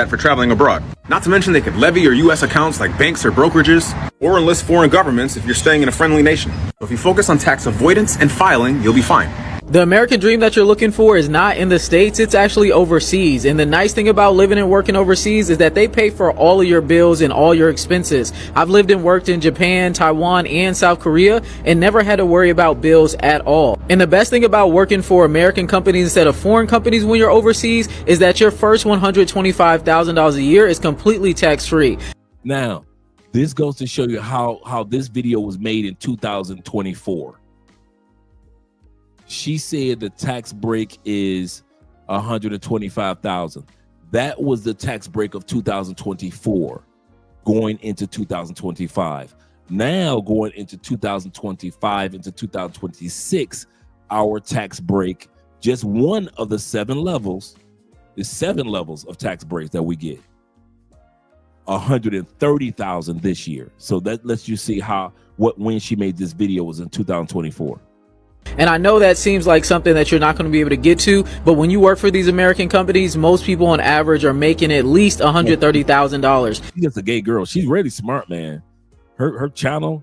For traveling abroad. Not to mention they could levy your U.S. accounts like banks or brokerages, or enlist foreign governments if you're staying in a friendly nation. So if you focus on tax avoidance and filing, you'll be fine. The American dream that you're looking for is not in the States, it's actually overseas. And the nice thing about living and working overseas is that they pay for all of your bills and all your expenses. I've lived and worked in Japan, Taiwan, and South Korea and never had to worry about bills at all. And the best thing about working for American companies instead of foreign companies when you're overseas is that your first $125,000 a year is completely tax-free. Now, this goes to show you how this video was made in 2024. She said the tax break is $125,000. That was the tax break of 2024. going into 2025. Now going into 2025 into 2026, our tax break, just one of the 7 levels, is 7 levels of tax breaks that we get. 130,000 this year. So that lets you see when she made this video was in 2024. And I know that seems like something that you're not going to be able to get to, but when you work for these American companies, most people on average are making at least $130,000. She's just a gay girl. She's really smart, man. Her channel,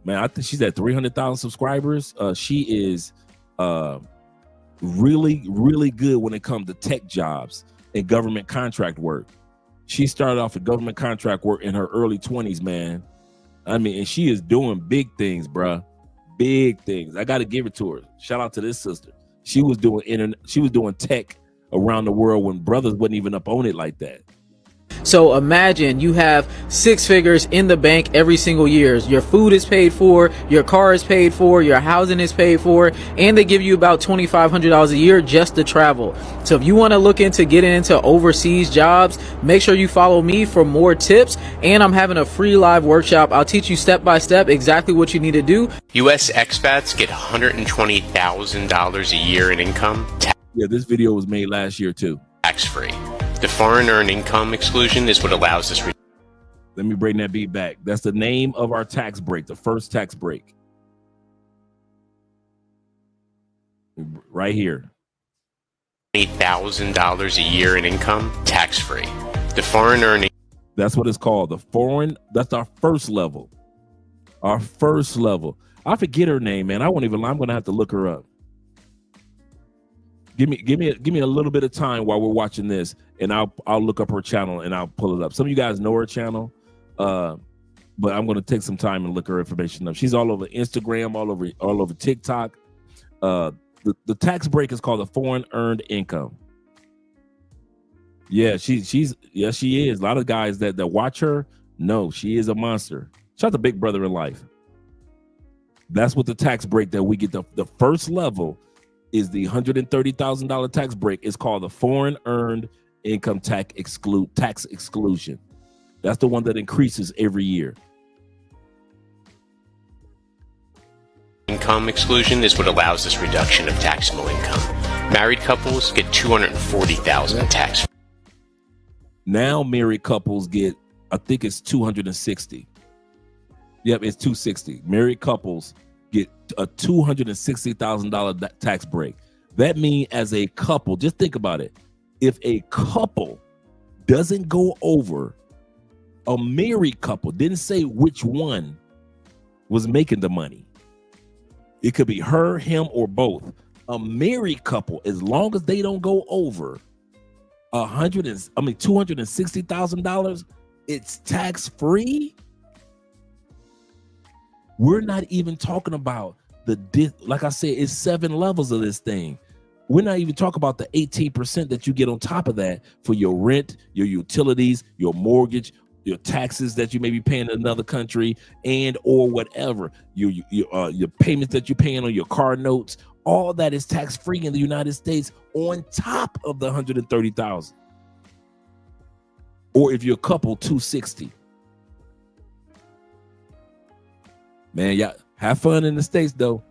man, I think she's at 300,000 subscribers. She is really, really good when it comes to tech jobs and government contract work. She started off with government contract work in her early 20s, man. I mean, and she is doing big things, bruh. Big things. I got to give it to her. Shout out to this sister. She was doing tech around the world when brothers wasn't even up on it like that. So imagine you have 6 figures in the bank every single year. Your food is paid for, your car is paid for, your housing is paid for, and they give you about $2,500 a year just to travel. So if you want to look into getting into overseas jobs, make sure you follow me for more tips. And I'm having a free live workshop. I'll teach you step by step exactly what you need to do. U.S. expats get $120,000 a year in income. Yeah, this video was made last year too. Tax-free. The foreign earned income exclusion is what allows this. Let me bring that beat back. That's the name of our tax break, the first tax break. Right here. $20,000 a year in income, tax-free. The foreign earning. That's what it's called. The foreign, that's our first level. Our first level. I forget her name, man. I won't even lie. I'm gonna have to look her up. Give me a little bit of time while we're watching this, and I'll look up her channel and I'll pull it up. Some of you guys know her channel, but I'm going to take some time and look her information up. She's all over Instagram, all over TikTok. The tax break is called the foreign earned income. Yeah, she is. A lot of guys that watch her know she is a monster. Shout out to Big Brother in life. That's what the tax break that we get. The first level is the $130,000 tax break. It's called the foreign earned income tax exclusion. That's the one that increases every year. Income exclusion is what allows this reduction of taxable income. Married couples get $240,000 tax. Now married couples get, I think it's $260,000. Yep, it's $260,000. Married couples get a $260,000 tax break. That means as a couple, just think about it. If a couple doesn't go over, a married couple, didn't say which one was making the money. It could be her, him, or both. A married couple, as long as they don't go over $260,000, it's tax free. We're not even talking about like I said, it's 7 levels of this thing. We're not even talking about the 18% that you get on top of that for your rent, your utilities, your mortgage, your taxes that you may be paying in another country, and or whatever, your payments that you're paying on your car notes. All that is tax free in the United States on top of the $130,000. Or if you're a couple, $260,000. Man, yeah, have fun in the States, though.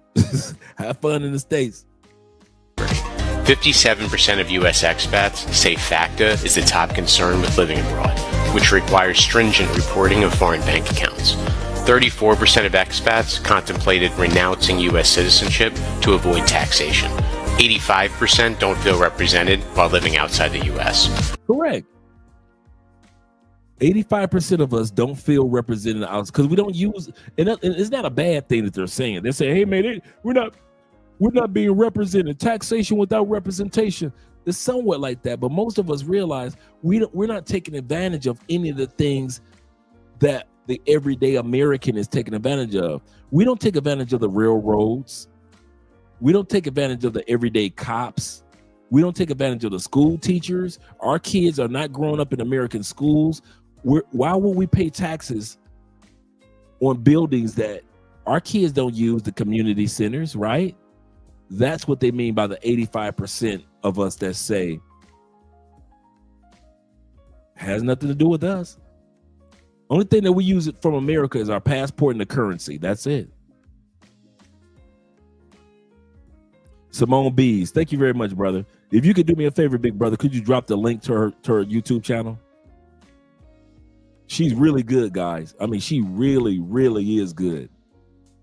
Have fun in the States. 57% of U.S. expats say FACTA is the top concern with living abroad, which requires stringent reporting of foreign bank accounts. 34% of expats contemplated renouncing U.S. citizenship to avoid taxation. 85% don't feel represented while living outside the U.S. Correct. 85% of us don't feel represented out because we don't use, and it's not a bad thing that they're saying. They're saying, hey man, we're not being represented. Taxation without representation. It's somewhat like that, but most of us realize we're not taking advantage of any of the things that the everyday American is taking advantage of. We don't take advantage of the railroads. We don't take advantage of the everyday cops. We don't take advantage of the school teachers. Our kids are not growing up in American schools. Why would we pay taxes on buildings that our kids don't use, the community centers, right? That's what they mean by the 85% of us that say has nothing to do with us. Only thing that we use it from America is our passport and the currency. That's it. Simone Bees, thank you very much, brother. If you could do me a favor, big brother, could you drop the link to her YouTube channel? She's really good, guys. I mean, she really, really is good.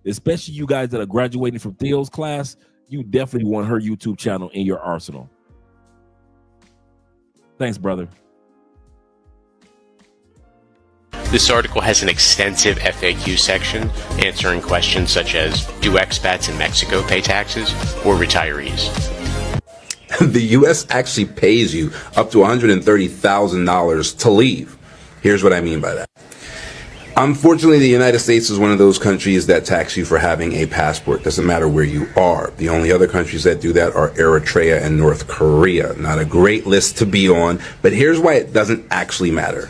Especially you guys that are graduating from Theo's class, you definitely want her YouTube channel in your arsenal. Thanks, brother. This article has an extensive FAQ section answering questions such as, do expats in Mexico pay taxes or retirees? The U.S. actually pays you up to $130,000 to leave. Here's what I mean by that. Unfortunately, the United States is one of those countries that tax you for having a passport. Doesn't matter where you are. The only other countries that do that are Eritrea and North Korea. Not a great list to be on, but here's why it doesn't actually matter.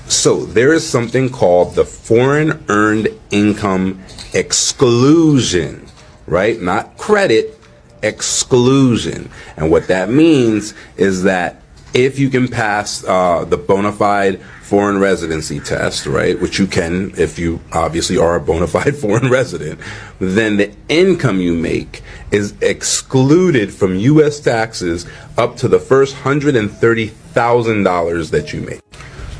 So there is something called the foreign earned income exclusion, right? Not credit, exclusion. And what that means is that if you can pass the bona fide foreign residency test, right, which you can if you obviously are a bona fide foreign resident, then the income you make is excluded from U.S. taxes up to the first $130,000 that you make.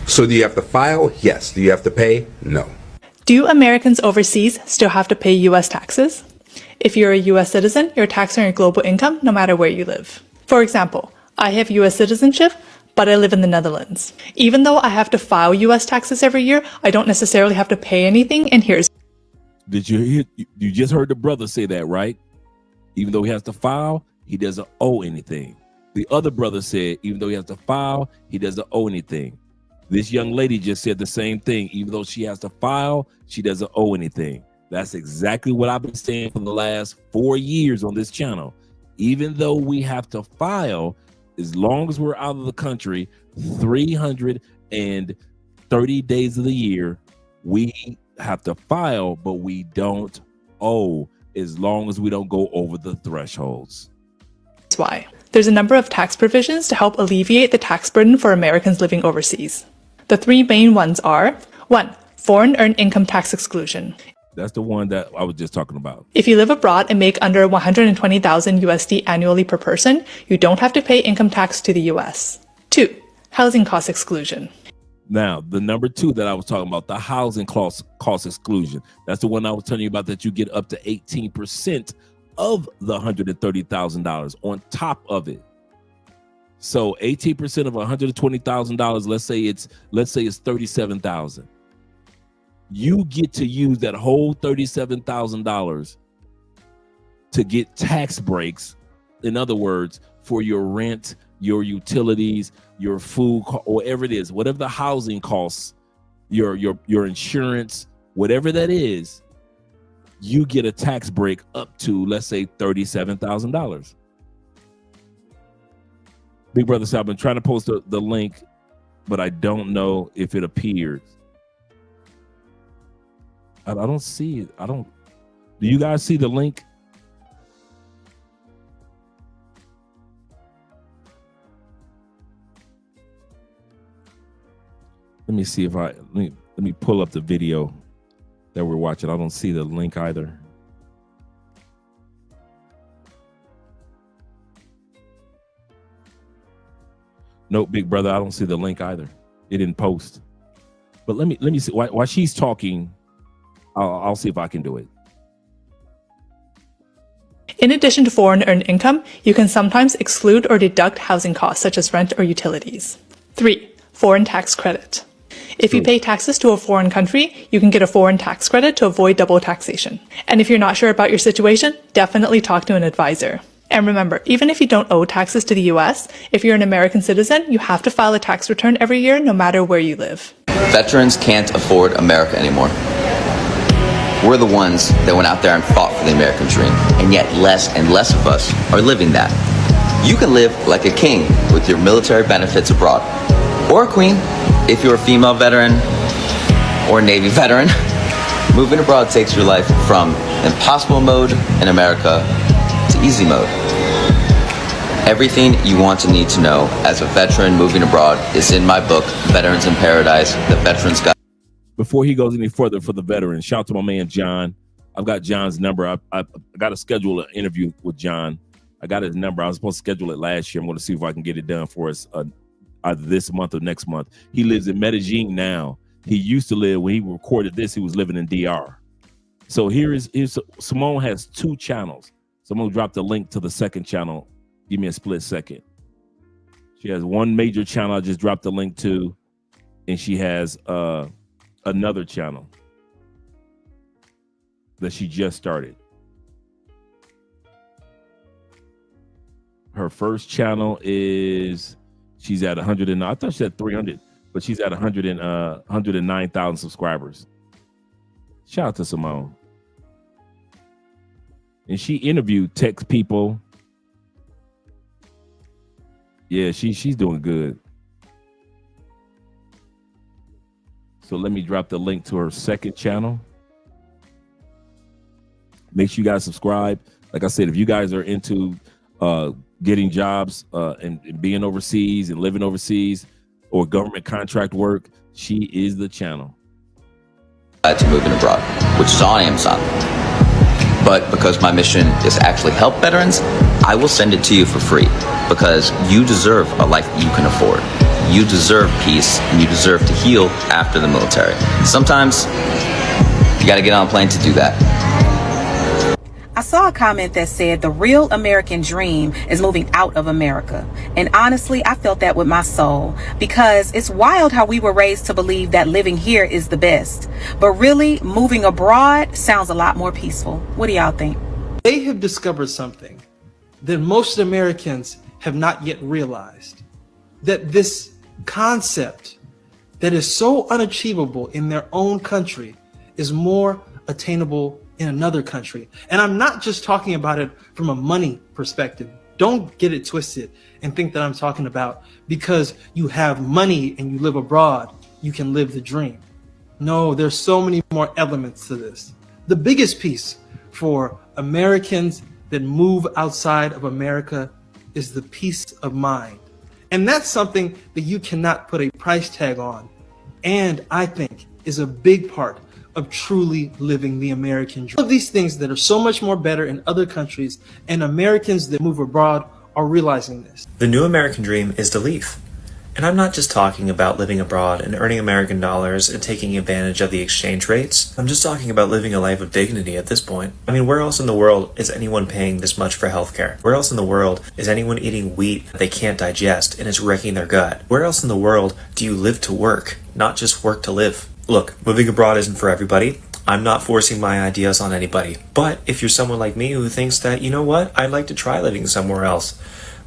So do you have to file? Yes. Do you have to pay? No. Do Americans overseas still have to pay U.S. taxes? If you're a U.S. citizen, you're taxed on your global income no matter where you live. For example, I have U.S. citizenship, but I live in the Netherlands. Even though I have to file U.S. taxes every year, I don't necessarily have to pay anything, and here's... Did you hear? You just heard the brother say that, right? Even though he has to file, he doesn't owe anything. The other brother said, even though he has to file, he doesn't owe anything. This young lady just said the same thing. Even though she has to file, she doesn't owe anything. That's exactly what I've been saying for the last 4 years on this channel. Even though we have to file, as long as we're out of the country 330 days of the year, we have to file, but we don't owe as long as we don't go over the thresholds. That's why. There's a number of tax provisions to help alleviate the tax burden for Americans living overseas. The three main ones are: 1. Foreign earned income tax exclusion. That's the one that I was just talking about. If you live abroad and make under 120,000 USD annually per person, you don't have to pay income tax to the US. 2. Housing cost exclusion. Now, the number 2 that I was talking about, the housing cost exclusion, that's the one I was telling you about, that you get up to 18% of the $130,000 on top of it. So 18% of $120,000, let's say it's $37,000. You get to use that whole $37,000 to get tax breaks. In other words, for your rent, your utilities, your food, or whatever it is, whatever the housing costs, your insurance, whatever that is, you get a tax break up to, let's say, $37,000. Big brother said, I've been trying to post the link, but I don't know if it appears. I don't see it. Do you guys see the link? Let me see if let me pull up the video that we're watching. I don't see the link either. Nope, big brother, I don't see the link either. It didn't post. But let me see. While she's talking, I'll see if I can do it. In addition to foreign earned income, you can sometimes exclude or deduct housing costs such as rent or utilities. 3. Foreign tax credit. If you pay taxes to a foreign country, you can get a foreign tax credit to avoid double taxation. And if you're not sure about your situation, definitely talk to an advisor. And remember, even if you don't owe taxes to the US, if you're an American citizen, you have to file a tax return every year no matter where you live. Veterans can't afford America anymore. We're the ones that went out there and fought for the American dream, and yet less and less of us are living that. You can live like a king with your military benefits abroad, or a queen if you're a female veteran or a Navy veteran. Moving abroad takes your life from impossible mode in America to easy mode. Everything you want to need to know as a veteran moving abroad is in my book, Veterans in Paradise, The Veterans Guide. before he goes any further for the veterans, shout out to my man John. I've got John's number. I got to schedule an interview with John. I got his number. I was supposed to schedule it last year. I'm going to see if I can get it done for us either this month or next month. He lives in Medellin now. He used to live, when he recorded this, he was living in DR. So here's Simone has 2 channels. So I'm going to drop the link to the second channel. Give me a split second. She has one major channel I just dropped the link to, and she has another channel that she just started. Her first channel is, she's at 100 and I thought she had 300, but she's at 109,000 subscribers. Shout out to Simone. And she interviewed tech people. Yeah, she's doing good. So let me drop the link to her second channel. Make sure you guys subscribe. Like I said, if you guys are into getting jobs and being overseas and living overseas or government contract work, she is the channel. To Moving Abroad, which is on Amazon. But because my mission is actually help veterans, I will send it to you for free because you deserve a life that you can afford. You deserve peace and you deserve to heal after the military. Sometimes you got to get on a plane to do that. I saw a comment that said the real American dream is moving out of America. And honestly, I felt that with my soul because it's wild how we were raised to believe that living here is the best. But really, moving abroad sounds a lot more peaceful. What do y'all think? They have discovered something that most Americans have not yet realized. That this concept that is so unachievable in their own country is more attainable in another country. And I'm not just talking about it from a money perspective. Don't get it twisted and think that I'm talking about because you have money and you live abroad, you can live the dream. No, there's so many more elements to this. The biggest piece for Americans that move outside of America is the peace of mind. And that's something that you cannot put a price tag on. And I think is a big part of truly living the American dream. All of these things that are so much more better in other countries, and Americans that move abroad are realizing this. The new American dream is to leave. And I'm not just talking about living abroad and earning American dollars and taking advantage of the exchange rates. I'm just talking about living a life of dignity at this point. I mean, where else in the world is anyone paying this much for healthcare? Where else in the world is anyone eating wheat that they can't digest and it's wrecking their gut? Where else in the world do you live to work, not just work to live? Look, moving abroad isn't for everybody. I'm not forcing my ideas on anybody. But if you're someone like me who thinks that, you know what, I'd like to try living somewhere else,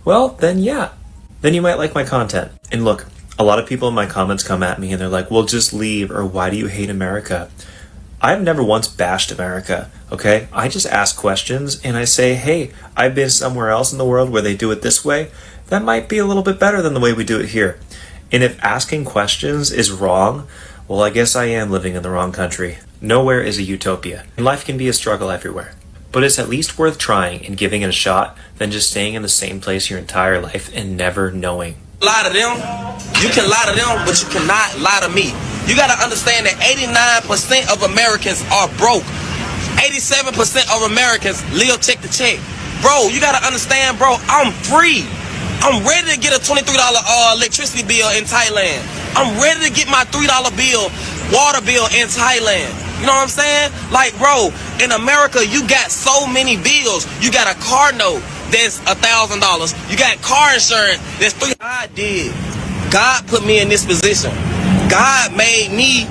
well, then yeah. Then you might like my content. And look, a lot of people in my comments come at me and they're like, well, just leave, or why do you hate America? I've never once bashed America, okay? I just ask questions and I say, hey, I've been somewhere else in the world where they do it this way. That might be a little bit better than the way we do it here. And if asking questions is wrong, well, I guess I am living in the wrong country. Nowhere is a utopia, and life can be a struggle everywhere. But it's at least worth trying and giving it a shot than just staying in the same place your entire life and never knowing. Lie to them. You can lie to them, but you cannot lie to me. You gotta understand that 89% of Americans are broke. 87% of Americans live check to check. Bro, you gotta understand, bro, I'm free. I'm ready to get a $23 electricity bill in Thailand. I'm ready to get my $3 water bill in Thailand. You know what I'm saying? Like, bro, in America, you got so many bills. You got a car note that's $1,000. You got car insurance that's $300. God did. God put me in this position. God made me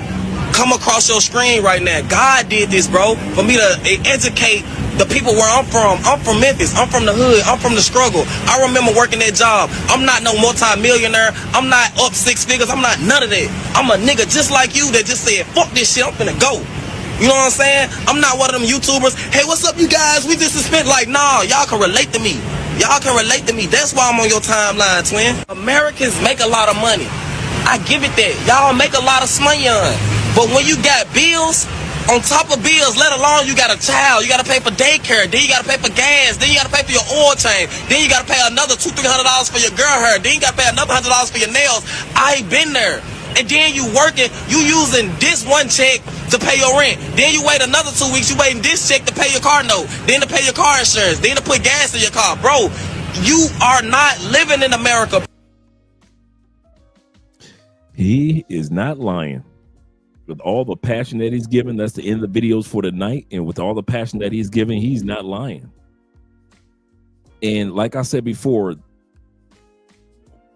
come across your screen right now. God did this, bro, for me to educate the people where I'm from. I'm from Memphis. I'm from the hood. I'm from the struggle. I remember working that job. I'm not no multi-millionaire. I'm not up 6 figures. I'm not none of that. I'm a nigga just like you that just said, fuck this shit, I'm finna go. You know what I'm saying? I'm not one of them YouTubers. Hey, what's up, you guys? We just spent like, nah, y'all can relate to me. Y'all can relate to me. That's why I'm on your timeline, twin. Americans make a lot of money. I give it that. Y'all make a lot of money on. But when you got bills, on top of bills, let alone you got a child, you got to pay for daycare, then you got to pay for gas, then you got to pay for your oil change, then you got to pay another $200-300 for your girl hair, then you got to pay another $100 for your nails. I ain't been there. And then you working, you using this one check to pay your rent. Then you wait another 2 weeks, you waiting this check to pay your car note, then to pay your car insurance, then to put gas in your car. Bro, you are not living in America. He is not lying. With all the passion that he's given, that's the end of the videos for tonight. And with all the passion that he's given, he's not lying. And like I said before,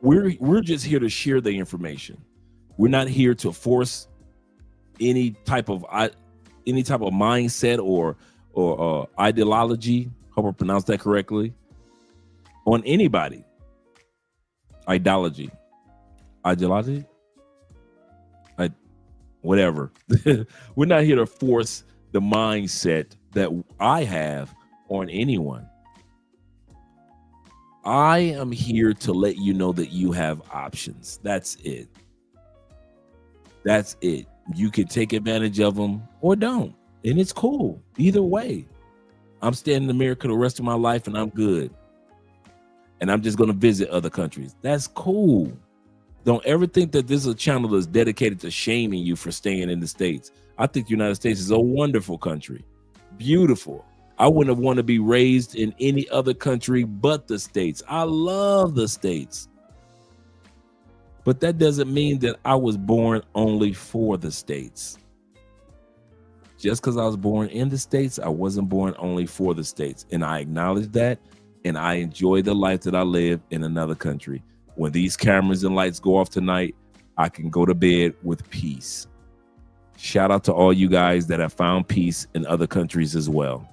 we're just here to share the information. We're not here to force any type of mindset or ideology. Hope I pronounced that correctly. On anybody. Ideology. Whatever. We're not here to force the mindset that I have on anyone. I am here to let you know that you have options. That's it. That's it. You can take advantage of them or don't. And it's cool. Either way. I'm staying in America the rest of my life and I'm good. And I'm just going to visit other countries. That's cool. Don't ever think that this is a channel that's dedicated to shaming you for staying in the States. I think the United States is a wonderful country. Beautiful. I wouldn't have wanted to be raised in any other country but the States. I love the States. But that doesn't mean that I was born only for the States. Just because I was born in the States, I wasn't born only for the States. And I acknowledge that. And I enjoy the life that I live in another country. When these cameras and lights go off tonight, I can go to bed with peace. Shout out to all you guys that have found peace in other countries as well.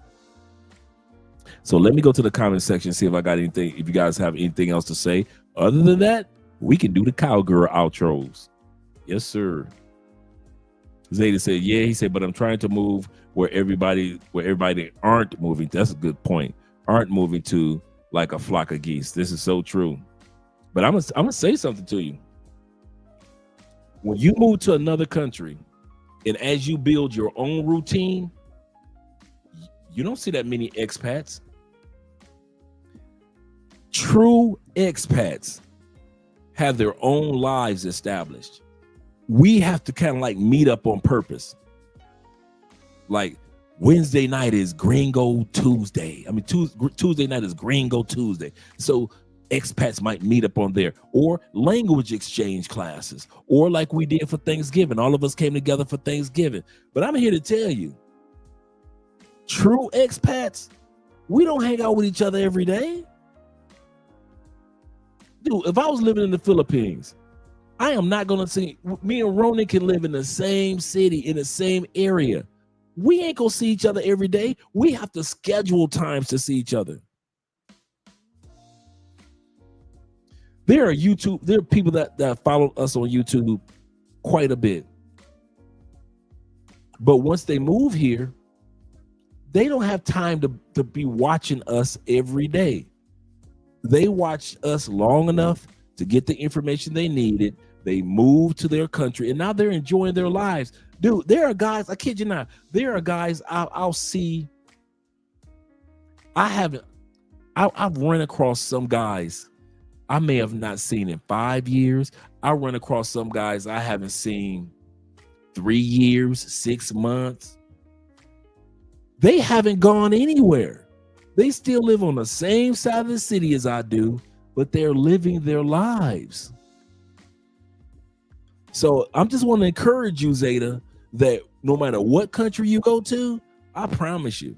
So let me go to the comment section, see if I got anything, if you guys have anything else to say. Other than that, we can do the cowgirl outros. Yes, sir. Zeta said, yeah, he said, but I'm trying to move where everybody aren't moving. That's a good point. Aren't moving to like a flock of geese. This is so true. But I'm gonna say something to you. When you move to another country, and as you build your own routine, you don't see that many expats. True expats have their own lives established. We have to kind of like meet up on purpose. Like Wednesday night is Gringo Tuesday. I mean, Tuesday night is Gringo Tuesday. So expats might meet up on there, or language exchange classes, or like we did for Thanksgiving. All of us came together for Thanksgiving. But I'm here to tell you, true expats, we don't hang out with each other every day. Dude, if I was living in the Philippines, I am not going to see, me and Ronan can live in the same city, in the same area. We ain't going to see each other every day. We have to schedule times to see each other. There are people that follow us on YouTube quite a bit. But once they move here, they don't have time to be watching us every day. They watch us long enough to get the information they needed. They move to their country and now they're enjoying their lives. Dude, there are guys, I kid you not, there are guys I'll see. I've run across some guys I may have not seen in 5 years. I run across some guys I haven't seen 3 years, 6 months. They haven't gone anywhere. They still live on the same side of the city as I do, but they're living their lives. So I'm just want to encourage you, Zeta, that no matter what country you go to, I promise you,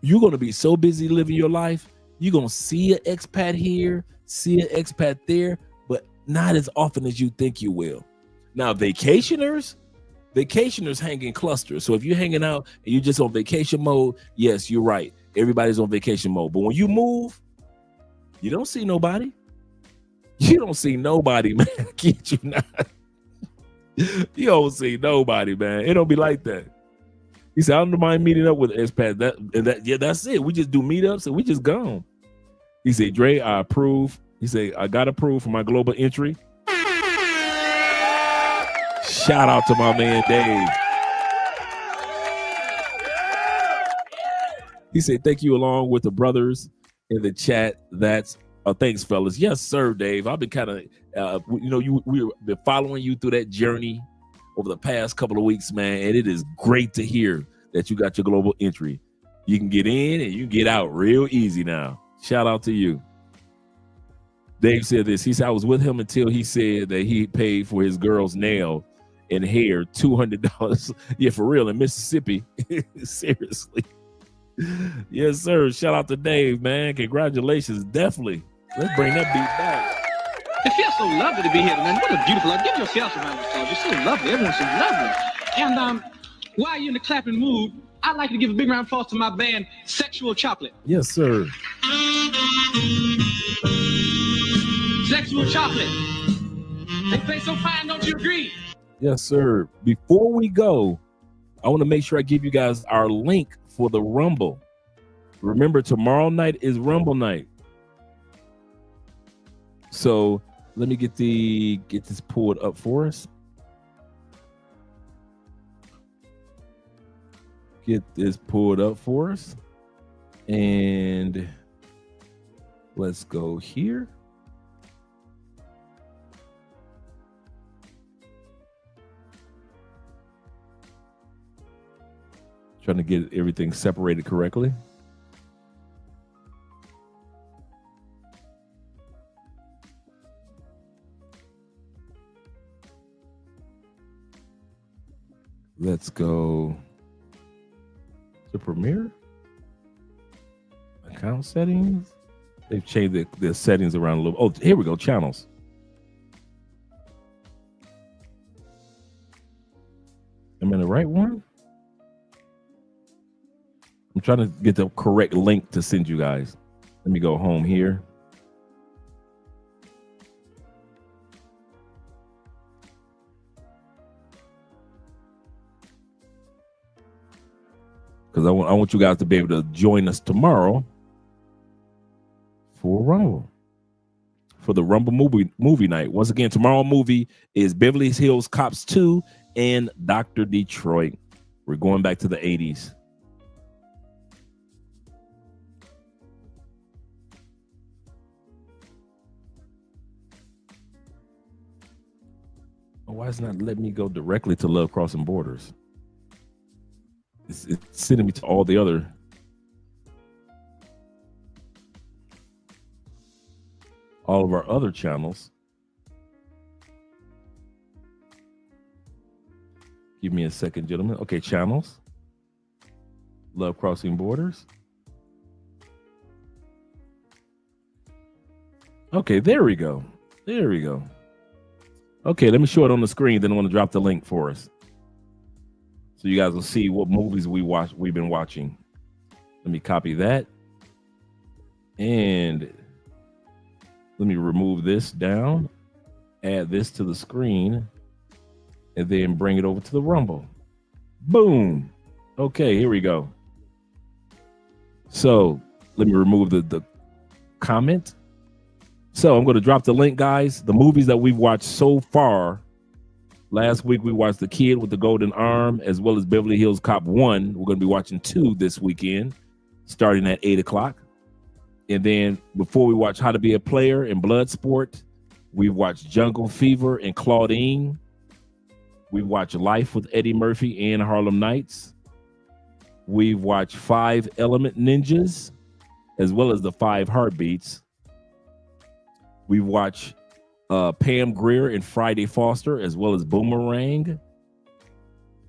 you're going to be so busy living your life. You're going to see an expat here, see an expat there, but not as often as you think you will. Now, vacationers hang in clusters. So if you're hanging out and you're just on vacation mode, yes, you're right. Everybody's on vacation mode. But when you move, you don't see nobody. You don't see nobody, man. Kid you not. You don't see nobody, man. It don't be like that. He said, I don't mind meeting up with expat. Yeah, that's it. We just do meetups and we just gone. He said, Dre, I approve. He said, I got approved for my global entry. Shout out to my man, Dave. He said, thank you along with the brothers in the chat. That's Oh, thanks, fellas. Yes, sir, Dave. I've been kind of, we've been following you through that journey over the past couple of weeks, man. And it is great to hear that you got your global entry. You can get in and you can get out real easy now. Shout out to you. Dave said this. He said, I was with him until he said that he paid for his girl's nail and hair $200. Yeah, for real, in Mississippi. Seriously. Yes, sir. Shout out to Dave, man. Congratulations. Definitely. Let's bring that beat back. It feels so lovely to be here tonight. What a beautiful life. Give yourself a round of applause. You're so lovely. Everyone's so lovely. And while you're in the clapping mood, I'd like to give a big round of applause to my band, Sexual Chocolate. Yes, sir. Sexual Chocolate. They play so fine, don't you agree? Yes, sir. Before we go, I want to make sure I give you guys our link for the Rumble. Remember, tomorrow night is Rumble night. So let me get this pulled up for us. Get this pulled up for us. And let's go here. Trying to get everything separated correctly. Let's go to Premiere. Account settings. They've changed the settings around a little. Oh, here we go. Channels. Am I in the right one? I'm trying to get the correct link to send you guys. Let me go home here. Because I want you guys to be able to join us tomorrow for Rumble. For the Rumble movie night. Once again, tomorrow movie is Beverly Hills Cops 2 and Dr. Detroit. We're going back to the 80s. Why is it not letting me go directly to Love Crossing Borders? It's sending me to all the other. All of our other channels. Give me a second, gentlemen. Okay, channels. Love Crossing Borders. Okay, there we go. There we go. Okay, let me show it on the screen. Then I want to drop the link for us, so you guys will see what movies we've been watching. Let me copy that, and let me remove this down, add this to the screen, and then bring it over to the Rumble. Boom. Okay, here we go. So let me remove the comment. So I'm going to drop the link, guys. The movies that we've watched so far. Last week we watched The Kid with the Golden Arm, as well as Beverly Hills Cop 1. We're going to be watching 2 this weekend, starting at 8 o'clock. And then before we watch How to Be a Player and Bloodsport, we watched Jungle Fever and Claudine. We watched Life with Eddie Murphy and Harlem Nights. We've watched 5 Element Ninjas, as well as the 5 Heartbeats. We watch Pam Grier and Friday Foster, as well as Boomerang.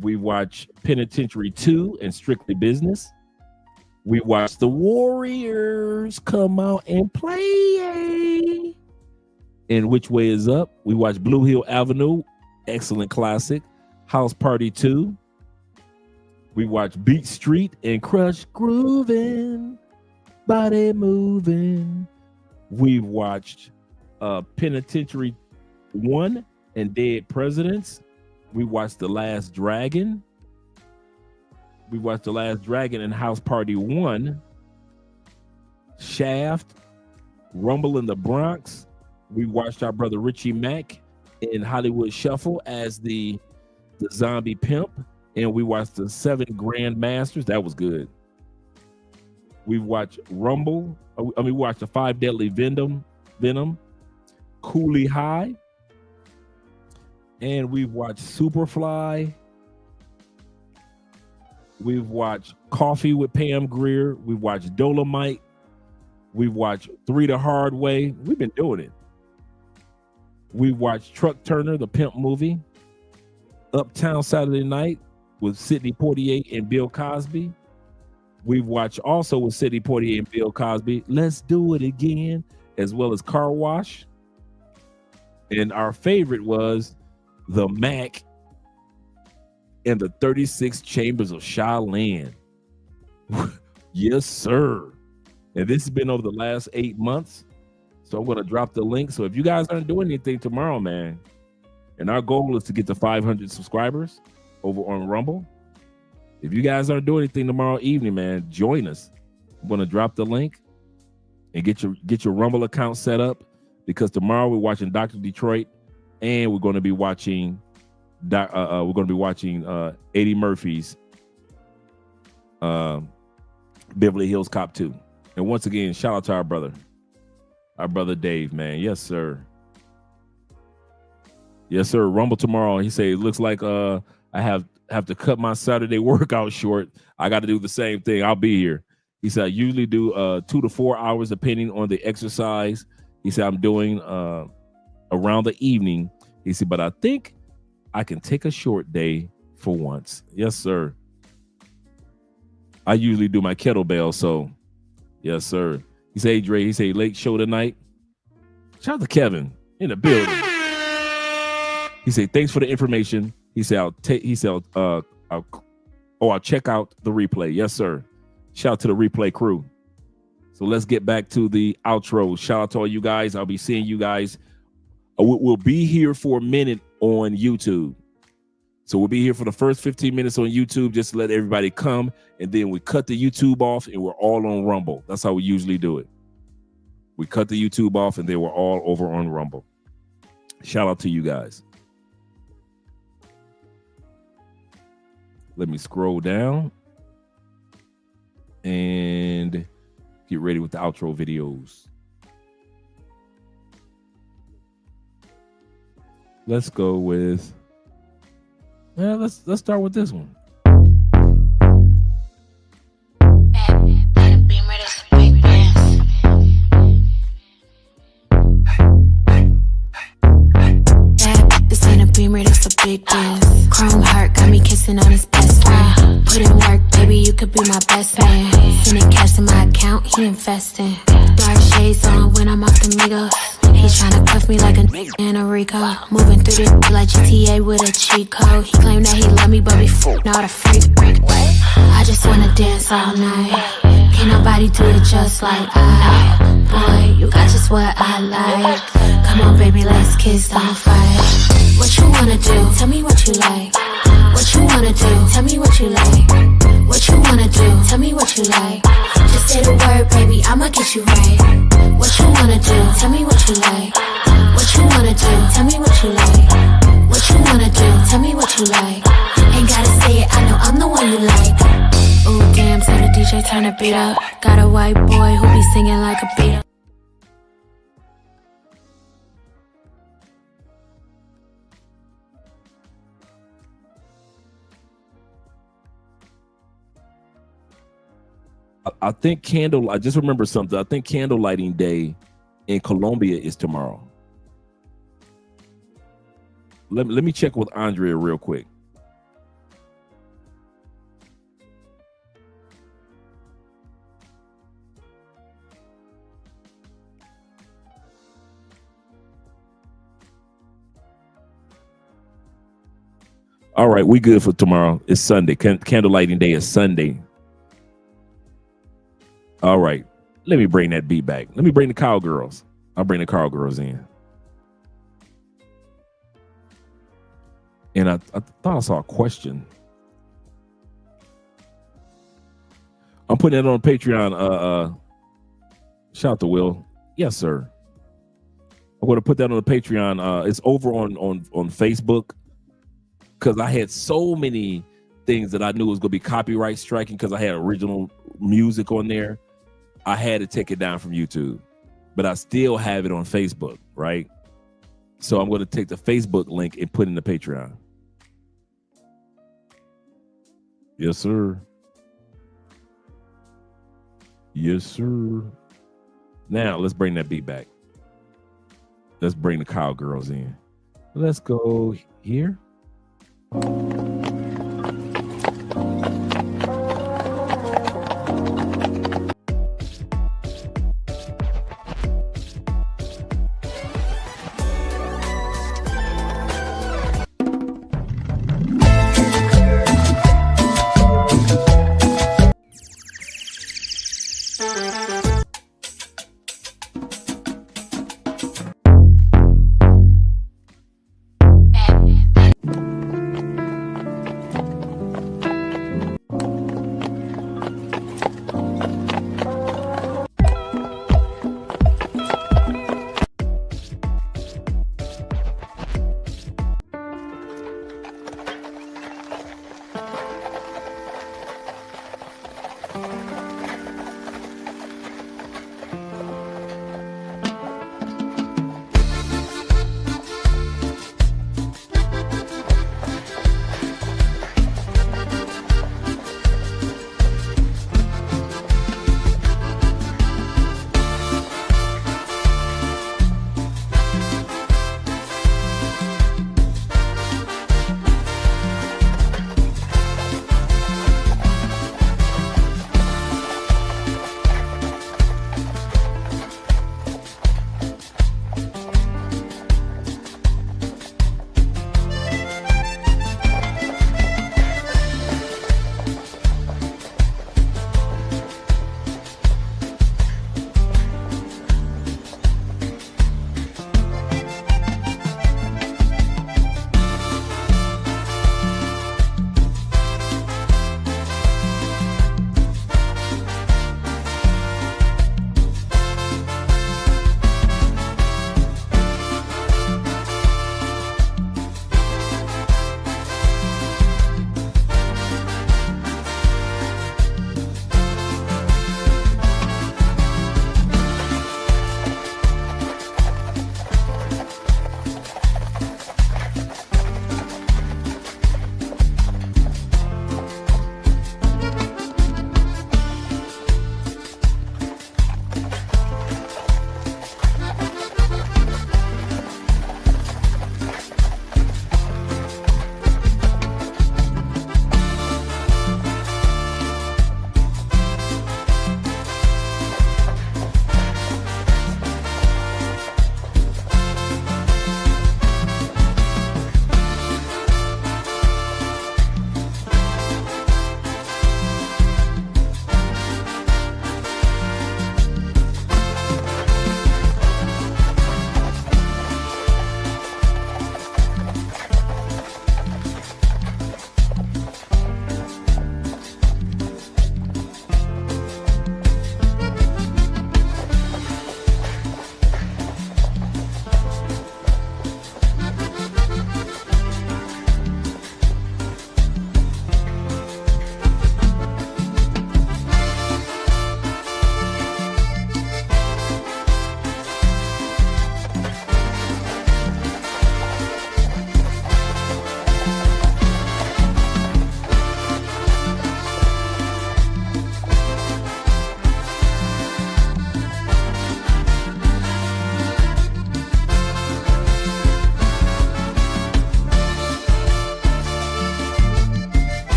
We watch Penitentiary 2 and Strictly Business. We watch The Warriors Come Out and Play. And Which Way Is Up? We watch Blue Hill Avenue, excellent classic. House Party 2. We watch Beat Street and Crush Groovin', Body Moving. We've watched Penitentiary 1 and Dead Presidents. We watched The Last Dragon. We watched The Last Dragon and House Party 1. Shaft, Rumble in the Bronx. We watched our brother Richie Mack in Hollywood Shuffle as the zombie pimp. And we watched The 7 Grandmasters. That was good. We've watched Rumble. We watched the 5 Deadly Venom, Coolie High, and we've watched Superfly. We've watched Coffee with Pam Grier. We've watched Dolomite. We've watched 3 the Hard Way. We've been doing it. We've watched Truck Turner, the Pimp movie. Uptown Saturday Night with Sidney Poitier and Bill Cosby. We've watched also with Sidney Poitier and Bill Cosby, Let's Do It Again, as well as Car Wash. And our favorite was The Mac and the 36 Chambers of Shaolin. Yes, sir. And this has been over the last 8 months. So I'm going to drop the link. So if you guys aren't doing anything tomorrow, man, and our goal is to get to 500 subscribers over on Rumble. If you guys aren't doing anything tomorrow evening, man, join us. I'm going to drop the link and get your Rumble account set up, because tomorrow we're watching Dr. Detroit, and we're going to be watching Eddie Murphy's Beverly Hills Cop 2. And once again, shout out to our brother Dave, man. Yes, sir. Yes, sir. Rumble tomorrow. He said, it looks like I have to cut my Saturday workout short. I got to do the same thing. I'll be here. He said, I usually do 2 to 4 hours depending on the exercise. He said, I'm doing around the evening. He said, but I think I can take a short day for once. Yes, sir. I usually do my kettlebell, so yes, sir. He said, hey, Dre, he said, late show tonight. Shout out to Kevin in the building. He said, thanks for the information. He said, I'll check out the replay. Yes, sir. Shout out to the replay crew. So let's get back to the outro. Shout out to all you guys. I'll be seeing you guys. We'll be here for a minute on YouTube. So we'll be here for the first 15 minutes on YouTube, just to let everybody come. And then we cut the YouTube off and we're all on Rumble. That's how we usually do it. We cut the YouTube off and then we're all over on Rumble. Shout out to you guys. Let me scroll down and get ready with the outro videos. Let's go with, let's start with this one. This ain't a Beamer, this a big dance. Chrome heart got me kissing on his best friend. Put in work, baby, you could be my best man. Sending cash to my account, he investing. Dark shades on when I'm off the Migos. He tryna cuff me like a in a Rico. Moving through this like GTA with a cheat code. He claimed that he love me, but before not a freak. I just wanna dance all night. Can't nobody do it just like I. Boy, you got just what I like. Come on, baby, let's kiss, don't fight. What you wanna do? Tell me what you like. What you wanna do? Tell me what you like. What you wanna do? Tell me what you like. Just say the word, baby, I'ma get you right. What you wanna do? Tell me what you like. What you wanna do? Tell me what you like. What you wanna do? Tell me what you like. Ain't gotta say it, I know I'm the one you like. Ooh, damn, so the DJ turn the beat up. Got a white boy who be singing like a beat up. I think I just remember something. I think candle lighting day in Colombia is tomorrow. Let me check with Andrea real quick. All right, we good for tomorrow. It's Sunday. Candle lighting day is Sunday. All right, let me bring that beat back. Let me bring the cowgirls. I'll bring the cowgirls in. And I thought I saw a question. I'm putting it on Patreon. Shout out to Will. Yes, sir. I'm going to put that on the Patreon. It's over on Facebook, because I had so many things that I knew was going to be copyright striking because I had original music on there. I had to take it down from YouTube, but I still have it on Facebook, right? So I'm going to take the Facebook link and put it in the Patreon. Yes, sir. Yes, sir. Now let's bring that beat back. Let's bring the cowgirls in. Let's go here.